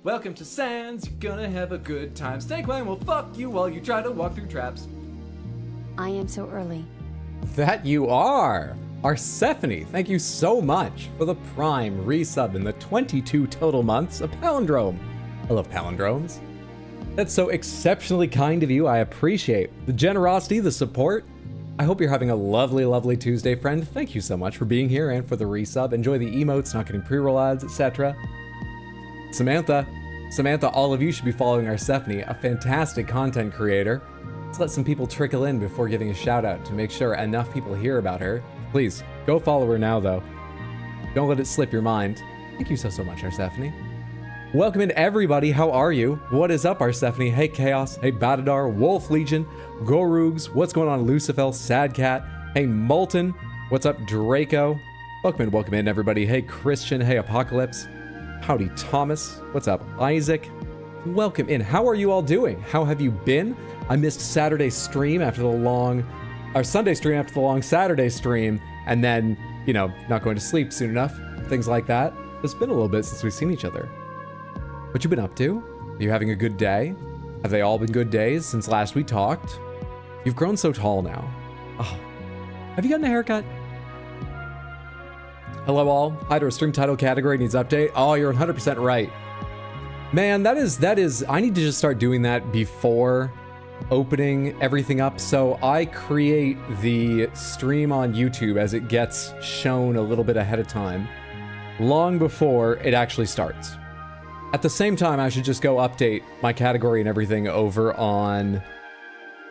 Welcome to Sands, you're gonna have a good time. Snakewine will fuck you while you try to walk through traps. I am so early. That you are! Arsephone, thank you so much for the Prime resub in the 22 total months of Palindrome. I love palindromes. That's so exceptionally kind of you. I appreciate the generosity, the support. I hope you're having a lovely, lovely Tuesday, friend. Thank you so much for being here and for the resub. Enjoy the emotes, not getting pre-roll ads, etc. Samantha, all of you should be following Arsephone, a fantastic content creator. Let's let some people trickle in before giving a shout out to make sure enough people hear about her. Please, go follow her now though. Don't let it slip your mind. Thank you so much, Arsephone. Welcome in everybody, how are you? What is up, Arsephone? Hey Chaos, hey Batadar, Wolf Legion, Gorugs, what's going on, Lucifel, Sad Cat, hey Molten, what's up, Draco? Welcome in everybody, hey Christian, hey Apocalypse, howdy Thomas, what's up, Isaac? Welcome in, how are you all doing? How have you been? I missed Saturday's stream after the long, or Sunday stream after the long Saturday stream, and then, you know, not going to sleep soon enough, things like that. It's been a little bit since we've seen each other. What you been up to? Are you having a good day? Have they all been good days since last we talked? You've grown so tall now. Oh, have you gotten a haircut? Hello all, Hydro stream title category needs update. Oh, you're 100% right. Man, that is, I need to just start doing that before opening everything up. So I create the stream on YouTube as it gets shown a little bit ahead of time, long before it actually starts. At the same time, I should just go update my category and everything over on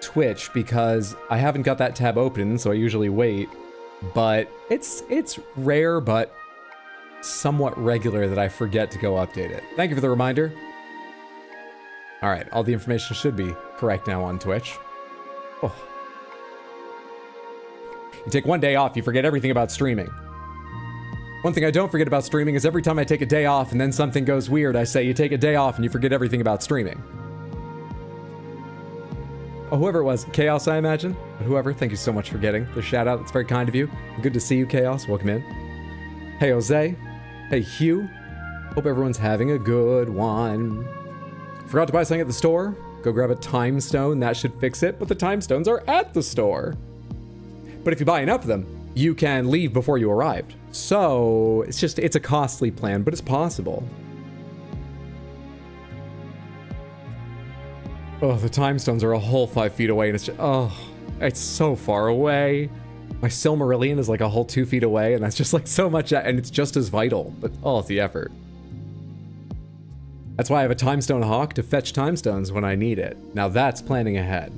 Twitch because I haven't got that tab open, so I usually wait. But it's rare, but somewhat regular that I forget to go update it. Thank you for the reminder. All right, all the information should be correct now on Twitch. Oh. You take one day off, you forget everything about streaming. One thing I don't forget about streaming is every time I take a day off and then something goes weird, I say you take a day off and you forget everything about streaming. Oh, whoever it was, Chaos, I imagine. But whoever, thank you so much for getting the shout out. That's very kind of you. Good to see you, Chaos. Welcome in. Hey, Jose. Hey, Hugh. Hope everyone's having a good one. Forgot to buy something at the store? Go grab a time stone. That should fix it. But the time stones are at the store. But if you buy enough of them, you can leave before you arrived. So it's a costly plan, but it's possible. Oh, the time stones are a whole 5 feet away, and it's just, oh, it's so far away. My Silmarillion is like a whole 2 feet away, and that's just like so much, and it's just as vital, but oh, it's the effort. That's why I have a time stone hawk to fetch time stones when I need it. Now that's planning ahead.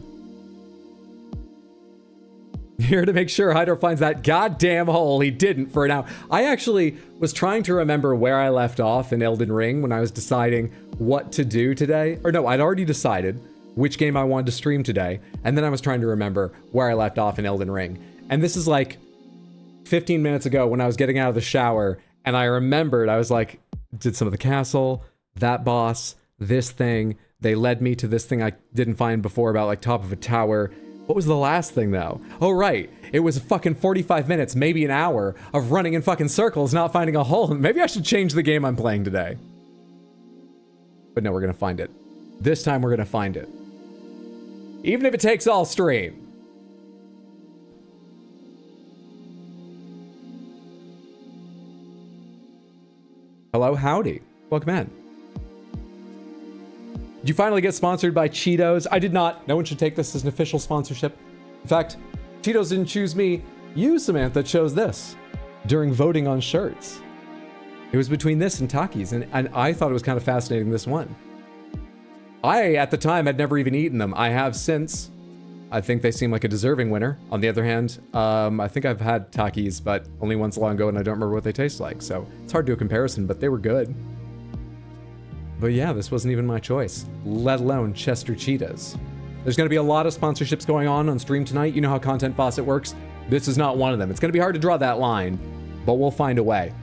Here to make sure Hydro finds that goddamn hole. He didn't for now. I actually was trying to remember where I left off in Elden Ring when I was deciding what to do today. Or no, I'd already decided which game I wanted to stream today. And then I was trying to remember where I left off in Elden Ring. And this is like 15 minutes ago when I was getting out of the shower. And I remembered, I was like, did some of the castle, that boss, this thing. They led me to this thing I didn't find before about like top of a tower. What was the last thing though? Oh right, it was fucking 45 minutes, maybe an hour of running in fucking circles, not finding a hole. Maybe I should change the game I'm playing today. But no, we're gonna find it. This time we're gonna find it. Even if it takes all stream. Hello, howdy. Welcome in. Did you finally get sponsored by Cheetos? I did not. No one should take this as an official sponsorship. In fact, Cheetos didn't choose me. You, Samantha, chose this during voting on shirts. It was between this and Takis, and I thought it was kind of fascinating, this one. I, at the time, had never even eaten them. I have since. I think they seem like a deserving winner. On the other hand, I think I've had Takis, but only once long ago, and I don't remember what they taste like. So it's hard to do a comparison, but they were good. But yeah, this wasn't even my choice, let alone Chester Cheetahs. There's going to be a lot of sponsorships going on stream tonight. You know how Content Faucet works. This is not one of them. It's going to be hard to draw that line, but we'll find a way.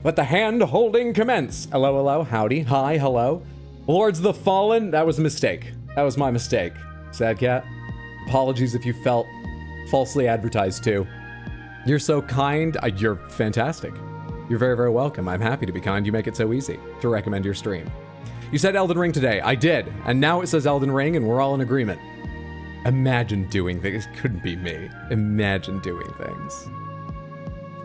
Let the hand holding commence. Hello, hello, howdy, hi, hello. Lords of the Fallen, that was a mistake. That was my mistake. Sad Cat, apologies if you felt falsely advertised to. You're so kind. You're fantastic. You're very, very welcome. I'm happy to be kind. You make it so easy to recommend your stream. You said Elden Ring today. I did. And now it says Elden Ring and we're all in agreement. Imagine doing things. Couldn't be me. Imagine doing things.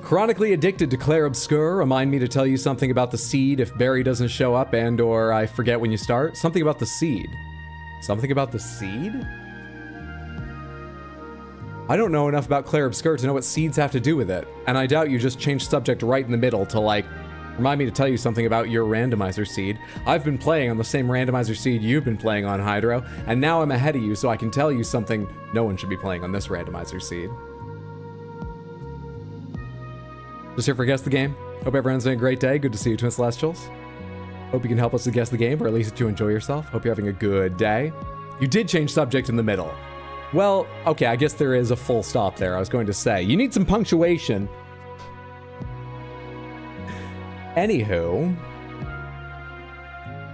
Chronically addicted to Claire Obscure. Remind me to tell you something about the seed if Barry doesn't show up and or I forget when you start. Something about the seed. Something about the seed? I don't know enough about Claire Obscure to know what seeds have to do with it. And I doubt you just changed subject right in the middle to like, remind me to tell you something about your randomizer seed. I've been playing on the same randomizer seed you've been playing on, Hydro, and now I'm ahead of you so I can tell you something no one should be playing on this randomizer seed. Just here for Guess the Game. Hope everyone's having a great day. Good to see you, Twin Celestials. Hope you can help us to guess the game, or at least to enjoy yourself. Hope you're having a good day. You did change subject in the middle. Well, okay, I guess there is a full stop there. I was going to say, you need some punctuation. Anywho,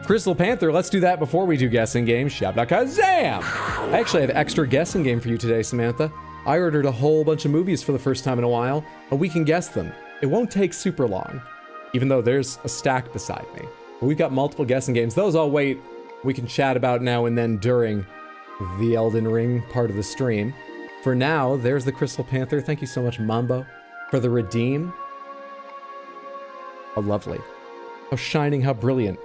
Crystal Panther, let's do that before we do guessing game. Shabda-kazam! I actually have extra guessing game for you today, Samantha. I ordered a whole bunch of movies for the first time in a while, and we can guess them. It won't take super long, even though there's a stack beside me. But we've got multiple guessing games. Those I'll wait. We can chat about now and then during the Elden Ring part of the stream. For now, there's the Crystal Panther. Thank you so much, Mambo, for the redeem. How lovely. How shining, how brilliant.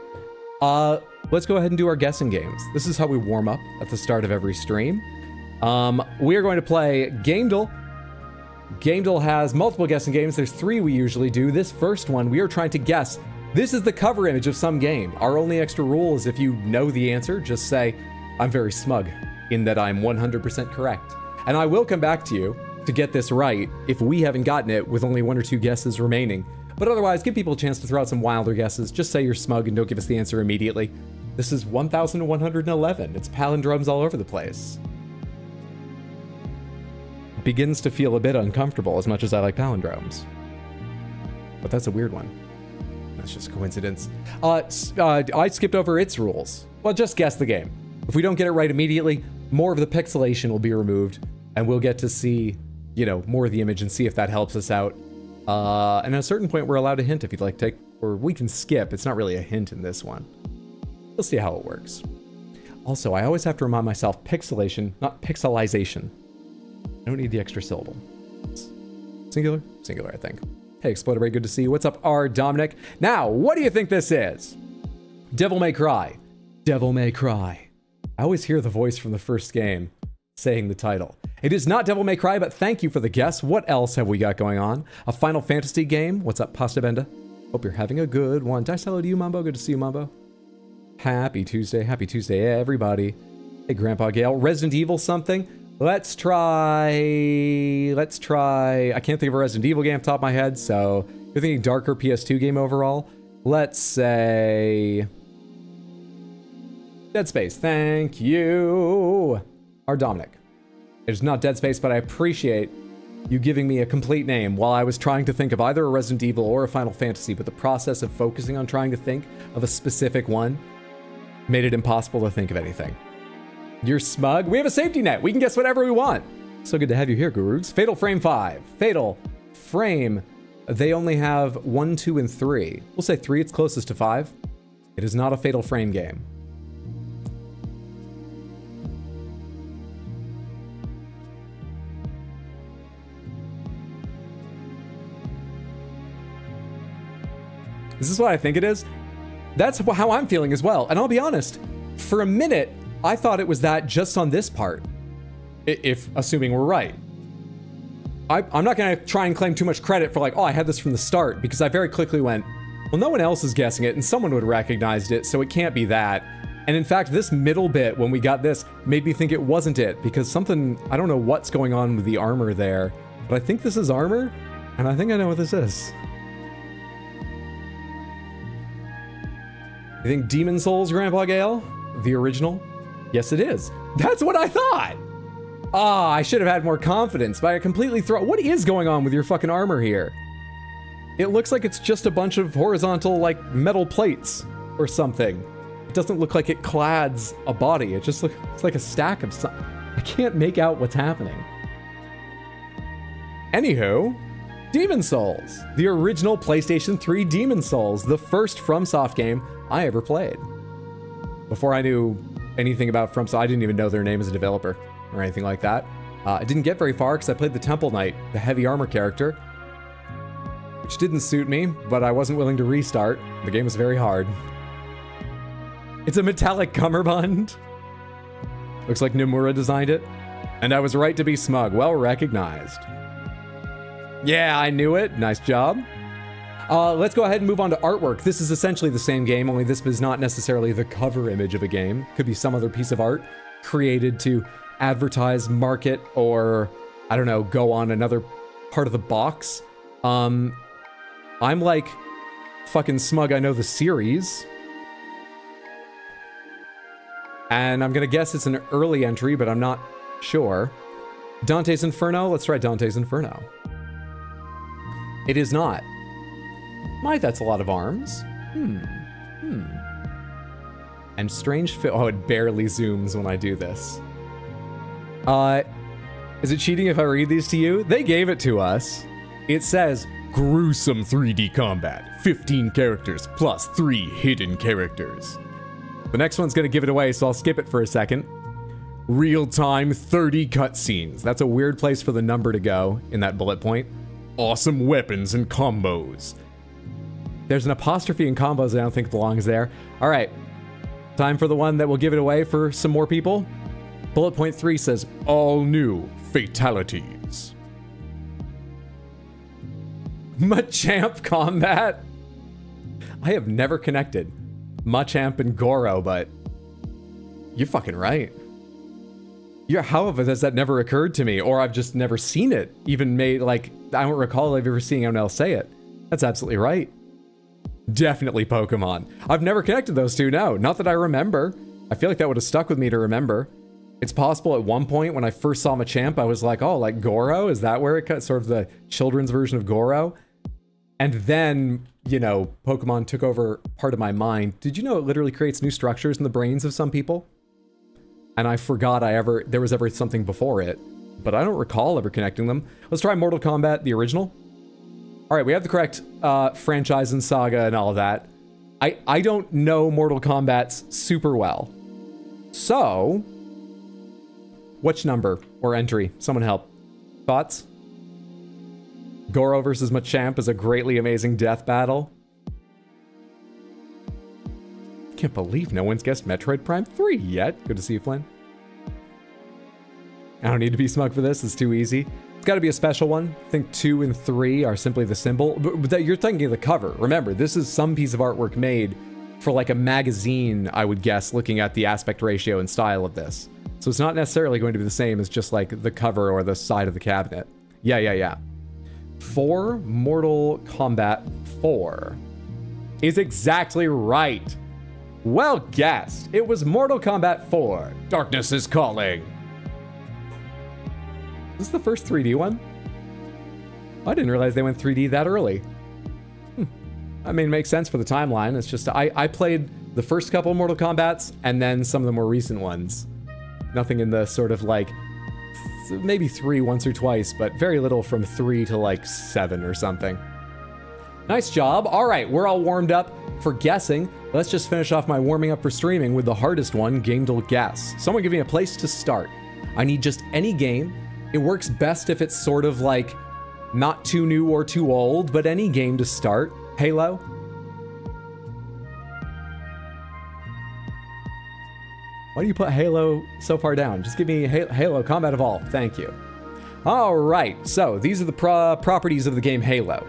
Let's go ahead and do our guessing games. This is how we warm up at the start of every stream. We are going to play gamedle. Gamedle has multiple guessing games. There's 3 we usually do. This first one, we are trying to guess. This is the cover image of some game. Our only extra rule is if you know the answer, just say, I'm very smug in that I'm 100% correct. And I will come back to you to get this right if we haven't gotten it with only 1 or 2 guesses remaining. But otherwise, give people a chance to throw out some wilder guesses. Just say you're smug and don't give us the answer immediately. This is 1111. It's palindromes all over the place. Begins to feel a bit uncomfortable as much as I like palindromes. But that's a weird one. That's just coincidence. I skipped over its rules. Well, just guess the game. If we don't get it right immediately, more of the pixelation will be removed, and we'll get to see, you know, more of the image and see if that helps us out. And at a certain point, we're allowed a hint if you'd like to take, or we can skip. It's not really a hint in this one. We'll see how it works. Also, I always have to remind myself pixelation, not pixelization. I don't need the extra syllable. Singular? Singular, I think. Hey, Exploder, very good to see you. What's up, R. Dominic? Now, what do you think this is? Devil May Cry. Devil May Cry. I always hear the voice from the first game saying the title. It is not Devil May Cry, but thank you for the guess. What else have we got going on? A Final Fantasy game? What's up, Pasta Benda? Hope you're having a good one. Did I say hello to you, Mambo? Good to see you, Mambo. Happy Tuesday, everybody. Hey, Grandpa Gale. Resident Evil something? Let's try... I can't think of a Resident Evil game off the top of my head, so you're thinking darker PS2 game overall? Let's say... Dead Space. Thank you. Our Dominic. It is not Dead Space, but I appreciate you giving me a complete name while I was trying to think of either a Resident Evil or a Final Fantasy, but the process of focusing on trying to think of a specific one made it impossible to think of anything. You're smug? We have a safety net. We can guess whatever we want. So good to have you here, Gurus. Fatal Frame 5. Fatal Frame. They only have 1, 2, and 3. We'll say 3. It's closest to 5. It is not a Fatal Frame game. Is this what I think it is? That's how I'm feeling as well. And I'll be honest, for a minute, I thought it was that just on this part, if assuming we're right. I'm not going to try and claim too much credit for like, oh, I had this from the start, because I very quickly went, well, no one else is guessing it, and someone would have recognized it, so it can't be that. And in fact, this middle bit, when we got this, made me think it wasn't it, because something, I don't know what's going on with the armor there, but I think this is armor, and I think I know what this is. You think Demon Souls, Grandpa Gale? The original? Yes, it is. That's what I thought! Ah, I should have had more confidence, but I completely what is going on with your fucking armor here? It looks like it's just a bunch of horizontal, like, metal plates or something. It doesn't look like it clads a body. It just looks like a stack of something. I can't make out what's happening. Anywho, Demon Souls, the original PlayStation 3 Demon Souls, the first FromSoft game I ever played. Before I knew anything about FromSoft, I didn't even know their name as a developer or anything like that. I didn't get very far because I played the Temple Knight, the heavy armor character, which didn't suit me, but I wasn't willing to restart. The game was very hard. It's a metallic cummerbund. Looks like Nomura designed it. And I was right to be smug. Well recognized. Yeah, I knew it. Nice job. Let's go ahead and move on to artwork. This is essentially the same game, only this is not necessarily the cover image of a game. Could be some other piece of art created to advertise, market, or, I don't know, go on another part of the box. I'm like fucking smug I know the series. And I'm gonna guess it's an early entry, but I'm not sure. Dante's Inferno? Let's try Dante's Inferno. It is not. My, that's a lot of arms. And strange oh, it barely zooms when I do this. Is it cheating if I read these to you? They gave it to us. It says, gruesome 3D combat, 15 characters plus 3 hidden characters. The next one's gonna give it away, so I'll skip it for a second. Real-time 30 cutscenes. That's a weird place for the number to go in that bullet point. Awesome weapons and combos. There's an apostrophe in combos that I don't think belongs there. All right, time for the one that will give it away for some more people. Bullet point 3 says, all new fatalities. Machamp combat. I have never connected Machamp and Goro, but you're fucking right. How has that never occurred to me? Or I've just never seen it even made, like, I don't recall ever seeing anyone else say it. That's absolutely right. Definitely Pokemon. I've never connected those two, no. Not that I remember. I feel like that would have stuck with me to remember. It's possible at one point when I first saw Machamp, I was like, oh, like Goro? Is that where it cut? Sort of the children's version of Goro? And then, you know, Pokemon took over part of my mind. Did you know it literally creates new structures in the brains of some people? And I forgot there was ever something before it, but I don't recall ever connecting them. Let's try Mortal Kombat, the original. All right, we have the correct franchise and saga and all of that. I don't know Mortal Kombat's super well. So, which number or entry? Someone help. Thoughts? Goro versus Machamp is a greatly amazing death battle. Can't believe no one's guessed Metroid Prime 3 yet. Good to see you, Flynn. I don't need to be smug for this. It's too easy. It's got to be a special one. I think 2 and 3 are simply the symbol. But you're thinking of the cover. Remember, this is some piece of artwork made for like a magazine, I would guess, looking at the aspect ratio and style of this. So it's not necessarily going to be the same as just like the cover or the side of the cabinet. Yeah. 4 Mortal Kombat 4 is exactly right. Well guessed. It was Mortal Kombat 4. Darkness is calling. Is this the first 3D one? I didn't realize they went 3D that early. I mean, it makes sense for the timeline. It's just, I played the first couple of Mortal Kombats and then some of the more recent ones. Nothing in the sort of like, maybe 3 once or twice, but very little from 3 to like 7 or something. Nice job. All right, we're all warmed up for guessing. Let's just finish off my warming up for streaming with the hardest one, gamedle guess. Someone give me a place to start. I need just any game. It works best if it's sort of like not too new or too old, but any game to start. Halo? Why do you put Halo so far down? Just give me Halo Combat Evolved. Thank you. All right, so these are the properties of the game Halo.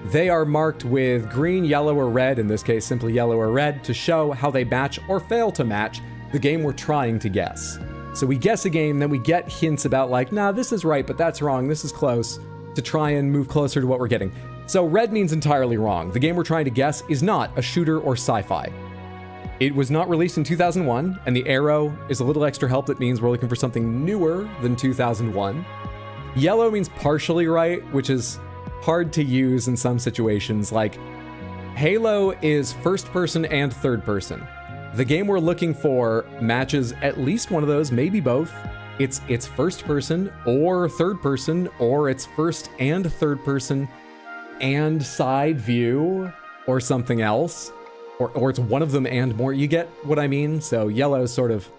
They are marked with green, yellow, or red, in this case simply yellow or red, to show how they match or fail to match the game we're trying to guess. So we guess a game, then we get hints about like, nah, this is right, but that's wrong, this is close, to try and move closer to what we're getting. So red means entirely wrong. The game we're trying to guess is not a shooter or sci-fi. It was not released in 2001, and the arrow is a little extra help that means we're looking for something newer than 2001. Yellow means partially right, which is hard to use in some situations. Like, Halo is first person and third person. The game we're looking for matches at least one of those, maybe both. It's first person or third person, or it's first and third person and side view or something else, or it's one of them and more. You get what I mean? So yellow is sort of,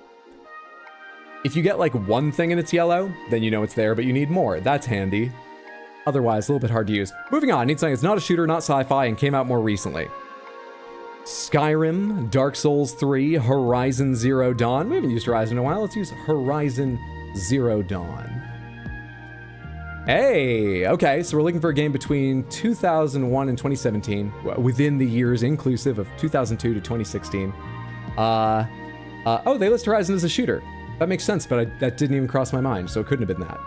if you get like one thing and it's yellow, then you know it's there, but you need more. That's handy. Otherwise, a little bit hard to use. Moving on, need something that's not a shooter, not sci-fi, and came out more recently. Skyrim, Dark Souls 3, Horizon Zero Dawn. We haven't used Horizon in a while. Let's use Horizon Zero Dawn. Hey, okay, so we're looking for a game between 2001 and 2017, within the years inclusive of 2002 to 2016. Oh, they list Horizon as a shooter. That makes sense, but that didn't even cross my mind, so it couldn't have been that.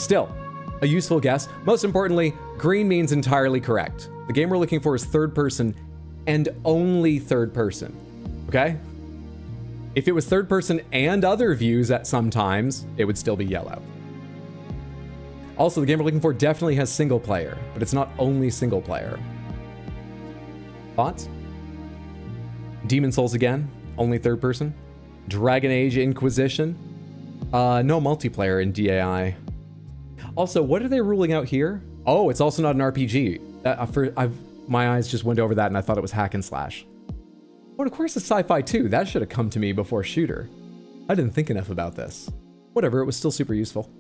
Still, a useful guess. Most importantly, green means entirely correct. The game we're looking for is third person and only third person, okay? If it was third person and other views at some times, it would still be yellow. Also, the game we're looking for definitely has single player, but it's not only single player. Thoughts? Demon Souls again, only third person. Dragon Age Inquisition, no multiplayer in DAI. Also, what are they ruling out here? Oh, it's also not an RPG. My eyes just went over that and I thought it was hack and slash. But of course it's sci-fi too. That should have come to me before shooter. I didn't think enough about this. Whatever, it was still super useful.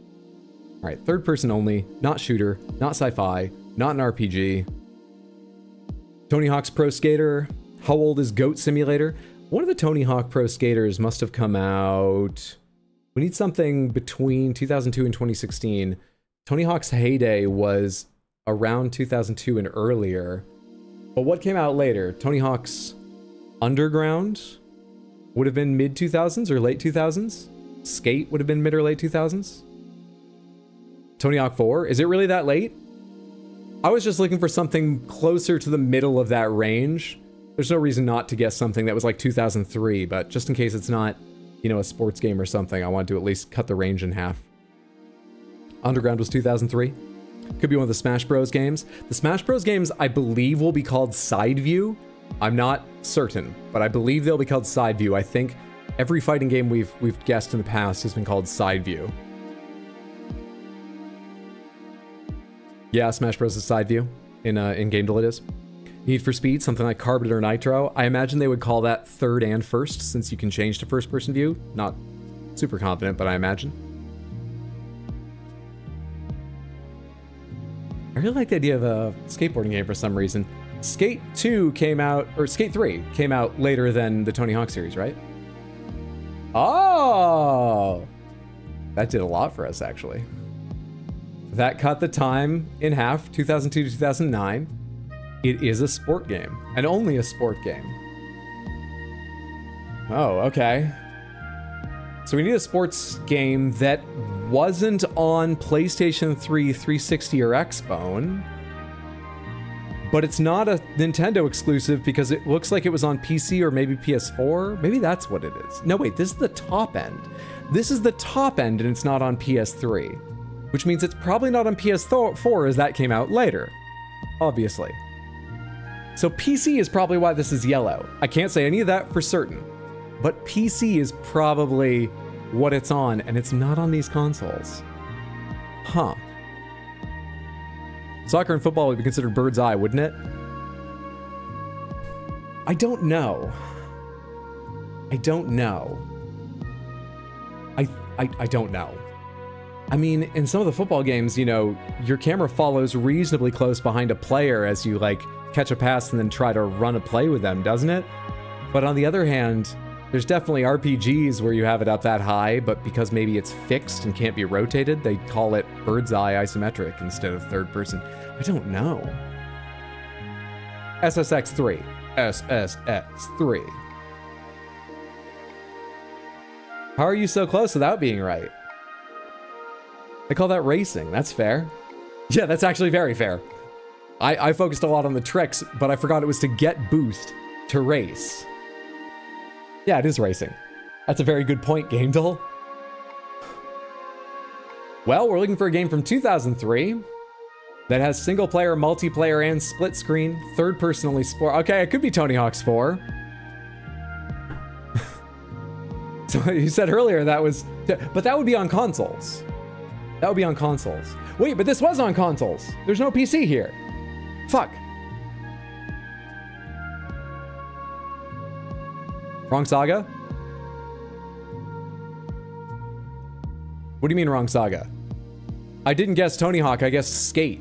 All right, third person only, not shooter, not sci-fi, not an RPG. Tony Hawk's Pro Skater. How old is Goat Simulator? One of the Tony Hawk Pro Skaters must have come out... We need something between 2002 and 2016. Tony Hawk's heyday was around 2002 and earlier. But what came out later? Tony Hawk's Underground would have been mid-2000s or late 2000s. Skate would have been mid or late 2000s. Tony Hawk 4, is it really that late? I was just looking for something closer to the middle of that range. There's no reason not to guess something that was like 2003, but just in case it's not, you know, a sports game or something, I want to at least cut the range in half. Underground was 2003. Could be one of the Smash Bros games. The Smash Bros games, I believe, will be called Side View. I'm not certain, but I believe they'll be called Side View. I think every fighting game we've guessed in the past has been called Side View. Yeah, Smash Bros is Side View. In gamedle it is. Need for Speed, something like Carbon or Nitro. I imagine they would call that third and first, since you can change to first person view. Not super confident, but I imagine. I really like the idea of a skateboarding game for some reason. Skate 2 came out, or Skate 3 came out later than the Tony Hawk series, right? Oh! That did a lot for us, actually. That cut the time in half, 2002 to 2009. It is a sport game, and only a sport game. Oh, okay. So we need a sports game that wasn't on PlayStation 3, 360, or Xbone. But it's not a Nintendo exclusive because it looks like it was on PC or maybe PS4. Maybe that's what it is. No, wait, this is the top end. This is the top end and it's not on PS3. Which means it's probably not on PS4 as that came out later. Obviously. So PC is probably why this is yellow. I can't say any of that for certain. But PC is probably what it's on, and it's not on these consoles. Huh. Soccer and football would be considered bird's eye, wouldn't it? I don't know. I don't know. I don't know. I mean, in some of the football games, you know, your camera follows reasonably close behind a player as you, like, catch a pass and then try to run a play with them, doesn't it? But on the other hand, there's definitely RPGs where you have it up that high, but because maybe it's fixed and can't be rotated, they call it bird's eye isometric instead of third person. I don't know. SSX3. SSX3. How are you so close without being right? They call that racing. That's fair. Yeah, that's actually very fair. I focused a lot on the tricks, but I forgot it was to get boost to race. Yeah, it is racing. That's a very good point, gamedle. Well, we're looking for a game from 2003 that has single player, multiplayer, and split screen, third person only sport. Okay, it could be Tony Hawk's 4. So you said earlier that was, but that would be on consoles. That would be on consoles. Wait, but this was on consoles. There's no PC here. Fuck. Wrong saga? What do you mean wrong saga? I didn't guess Tony Hawk, I guessed Skate.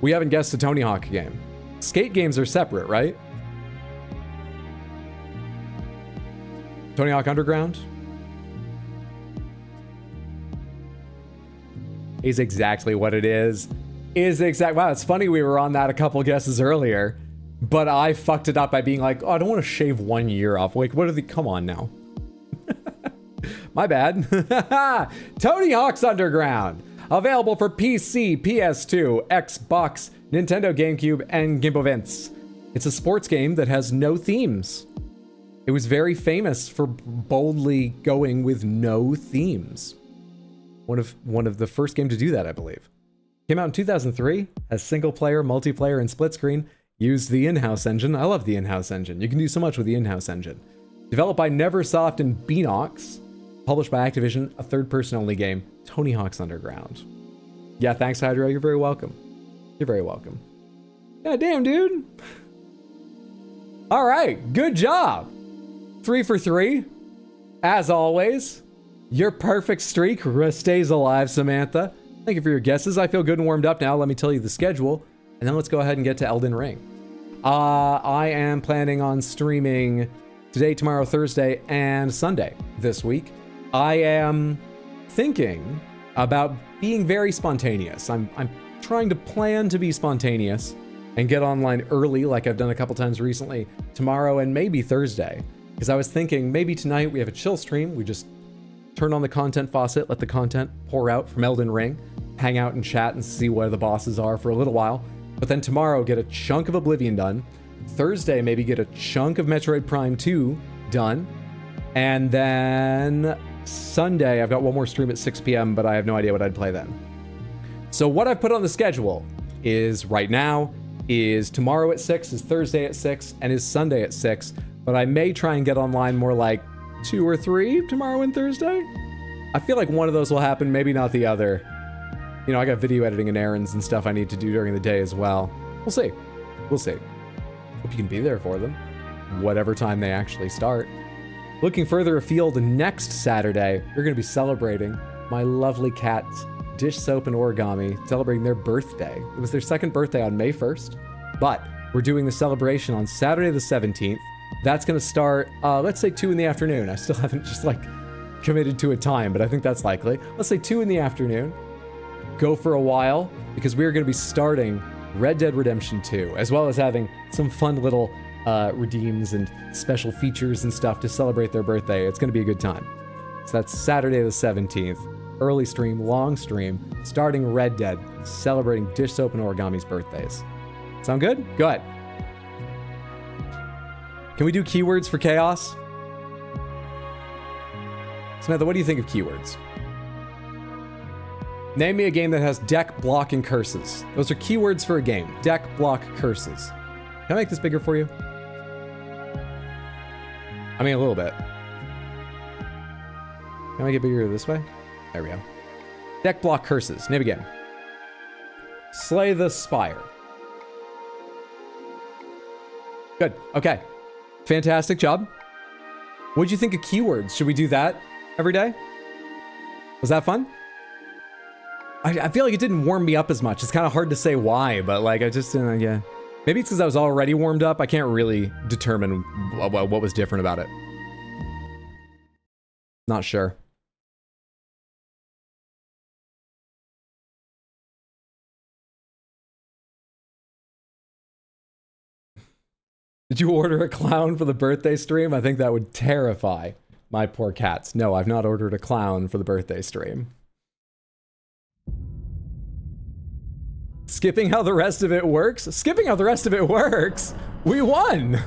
We haven't guessed a Tony Hawk game. Skate games are separate, right? Tony Hawk Underground? Is exactly what it is. Wow, it's funny we were on that a couple guesses earlier, but I fucked it up by being like, oh, I don't want to shave 1 year off. Like, what are the, come on now. My bad. Tony Hawk's Underground. Available for PC, PS2, Xbox, Nintendo GameCube, and Game Boy Advance. It's a sports game that has no themes. It was very famous for boldly going with no themes. One of the first game to do that, I believe. Came out in 2003, has single player, multiplayer, and split screen. Used the in-house engine. I love the in-house engine. You can do so much with the in-house engine. Developed by Neversoft and Beanox. Published by Activision, a third-person only game. Tony Hawk's Underground. Yeah, thanks, Hydro. You're very welcome. You're very welcome. Yeah, damn, dude. All right, good job. 3 for 3. As always, your perfect streak stays alive, Samantha. Thank you for your guesses. I feel good and warmed up now. Let me tell you the schedule, and then let's go ahead and get to Elden Ring. I am planning on streaming today, tomorrow, Thursday, and Sunday this week. I am thinking about being very spontaneous. I'm trying to plan to be spontaneous and get online early, like I've done a couple times recently, tomorrow and maybe Thursday. Because I was thinking maybe tonight we have a chill stream. We just turn on the content faucet, let the content pour out from Elden Ring, hang out and chat and see where the bosses are for a little while. But then tomorrow, get a chunk of Oblivion done. Thursday, maybe get a chunk of Metroid Prime 2 done. And then Sunday, I've got one more stream at 6 p.m., but I have no idea what I'd play then. So what I've put on the schedule is right now, is tomorrow at 6, is Thursday at 6, and is Sunday at 6. But I may try and get online more like 2 or 3 tomorrow and Thursday. I feel like one of those will happen, maybe not the other. You know, I got video editing and errands and stuff I need to do during the day as well. We'll see. We'll see. Hope you can be there for them, whatever time they actually start. Looking further afield, next Saturday, we're going to be celebrating my lovely cats, Dish Soap and Origami, celebrating their birthday. It was their second birthday on May 1st, but we're doing the celebration on Saturday the 17th. That's going to start, let's say 2 in the afternoon. I still haven't just like committed to a time, but I think that's likely. Let's say 2 in the afternoon. Go for a while, because we're going to be starting Red Dead Redemption 2, as well as having some fun little redeems and special features and stuff to celebrate their birthday. It's going to be a good time. So that's Saturday the 17th. Early stream, long stream, starting Red Dead, celebrating Dish Soap and Origami's birthdays. Sound good? Go ahead. Can we do keywords for chaos? Samantha, what do you think of keywords? Name me a game that has deck, block, and curses. Those are keywords for a game. Deck, block, curses. Can I make this bigger for you? I mean, a little bit. Can I make it bigger this way? There we go. Deck, block, curses. Name again. Slay the Spire. Good. Okay. Fantastic job. What'd you think of keywords? Should we do that every day? Was that fun? I feel like it didn't warm me up as much. It's kind of hard to say why, but like I just didn't, yeah. Maybe it's because I was already warmed up. I can't really determine what was different about it. Not sure. Did you order a clown for the birthday stream? I think that would terrify my poor cats. No, I've not ordered a clown for the birthday stream. Skipping how the rest of it works? Skipping how the rest of it works? We won!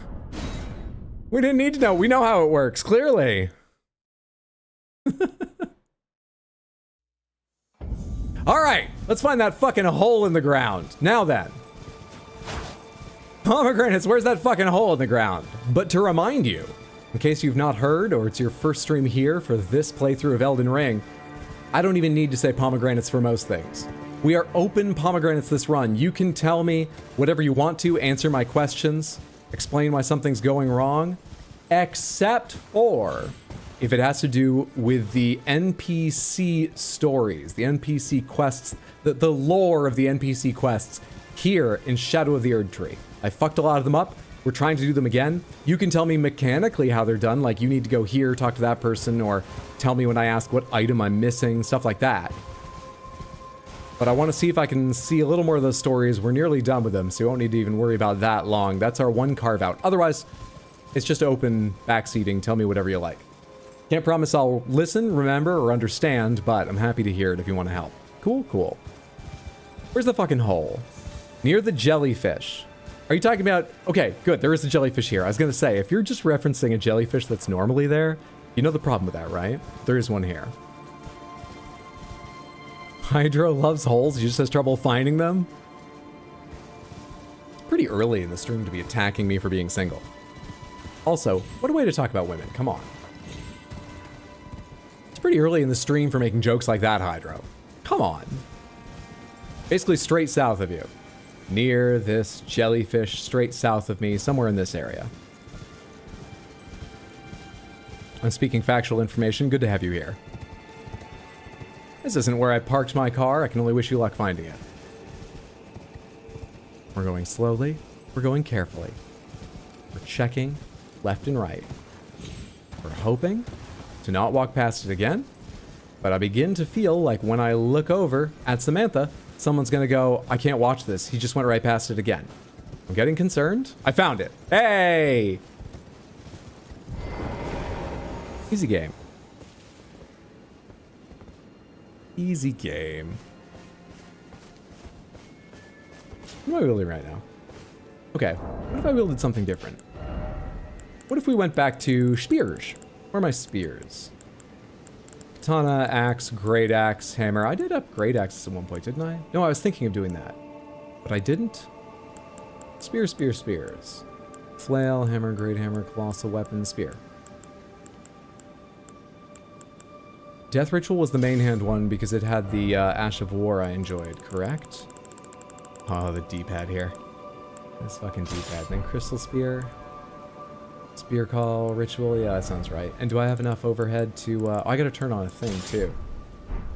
We didn't need to know. We know how it works, clearly. Alright, let's find that fucking hole in the ground. Now then. Pomegranates, where's that fucking hole in the ground? But to remind you, in case you've not heard, or it's your first stream here for this playthrough of Elden Ring, I don't even need to say pomegranates for most things. We are open pomegranates this run. You can tell me whatever you want to, answer my questions, explain why something's going wrong, except for if it has to do with the NPC stories, the NPC quests, the lore of the NPC quests here in Shadow of the Erdtree. I fucked a lot of them up. We're trying to do them again. You can tell me mechanically how they're done, like you need to go here, talk to that person, or tell me when I ask what item I'm missing, stuff like that. But I want to see if I can see a little more of those stories. We're nearly done with them, so you won't need to even worry about that long. That's our one carve out. Otherwise, it's just open backseating. Tell me whatever you like. Can't promise I'll listen, remember, or understand, but I'm happy to hear it if you want to help. Cool, cool. Where's the fucking hole? Near the jellyfish. Are you talking about... Okay, good. There is a jellyfish here. I was going to say, if you're just referencing a jellyfish that's normally there, you know the problem with that, right? There is one here. Hydro loves holes. He just has trouble finding them. It's pretty early in the stream to be attacking me for being single. Also, what a way to talk about women. Come on. It's pretty early in the stream for making jokes like that, Hydro. Come on. Basically straight south of you. Near this jellyfish, straight south of me, somewhere in this area. I'm speaking factual information. Good to have you here. This isn't where I parked my car. I can only wish you luck finding it. We're going slowly. We're going carefully. We're checking left and right. We're hoping to not walk past it again. But I begin to feel like when I look over at Samantha, someone's gonna go, I can't watch this. He just went right past it again. I'm getting concerned. I found it. Hey! Easy game. Easy game. What am I wielding right now? Okay, what if I wielded something different? What if we went back to spears? Where are my spears? Katana, axe, great axe, hammer. I did up great axes at one point, didn't I? No, I was thinking of doing that. But I didn't. Spear, spear, spears. Flail, hammer, great hammer, colossal weapon, spear. Death Ritual was the main hand one because it had the Ash of War I enjoyed, correct? Oh, the D-pad here. This fucking D-pad. Then Crystal Spear. Spear Call, Ritual, yeah, that sounds right. And do I have enough overhead to, oh, I gotta turn on a thing, too.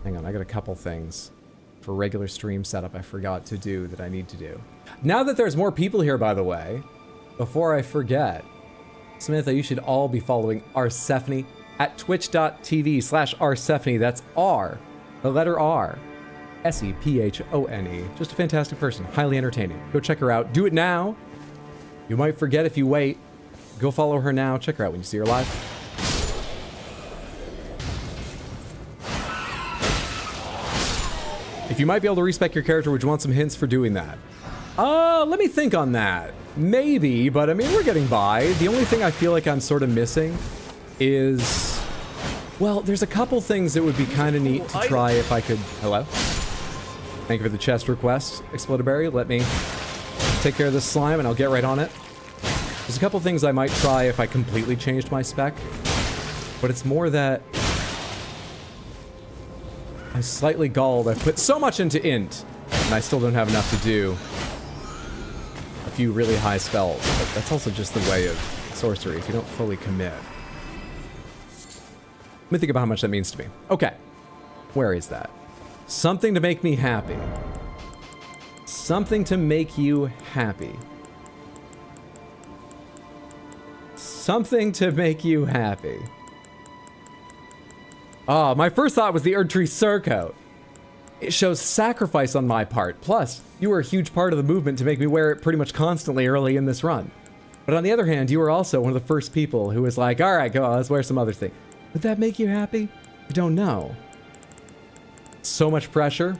Hang on, I got a couple things for regular stream setup I forgot to do that I need to do. Now that there's more people here, by the way, before I forget, Samantha, you should all be following Arsephone at twitch.tv/Arsephone. That's R, the letter R, Sephone. Just a fantastic person, highly entertaining. Go check her out. Do it now. You might forget if you wait. Go follow her now. Check her out when you see her live. If you might be able to respec your character, would you want some hints for doing that? Let me think on that. Maybe, but I mean, we're getting by. The only thing I feel like I'm sort of missing is... Well, there's a couple things that would be kind of neat to try if I could... Hello? Thank you for the chest request, Explodaberry. Let me take care of this slime and I'll get right on it. There's a couple things I might try if I completely changed my spec, but it's more that I'm slightly galled. I've put so much into int, and I still don't have enough to do a few really high spells, but that's also just the way of sorcery if you don't fully commit. Let me think about how much that means to me. Okay, where is that? Something to make me happy. Something to make you happy. Something to make you happy. Ah, my first thought was the Erdtree Surcoat. It shows sacrifice on my part. Plus, you were a huge part of the movement to make me wear it pretty much constantly early in this run. But on the other hand, you were also one of the first people who was like, all right, go on, let's wear some other thing. Would that make you happy? I don't know. So much pressure.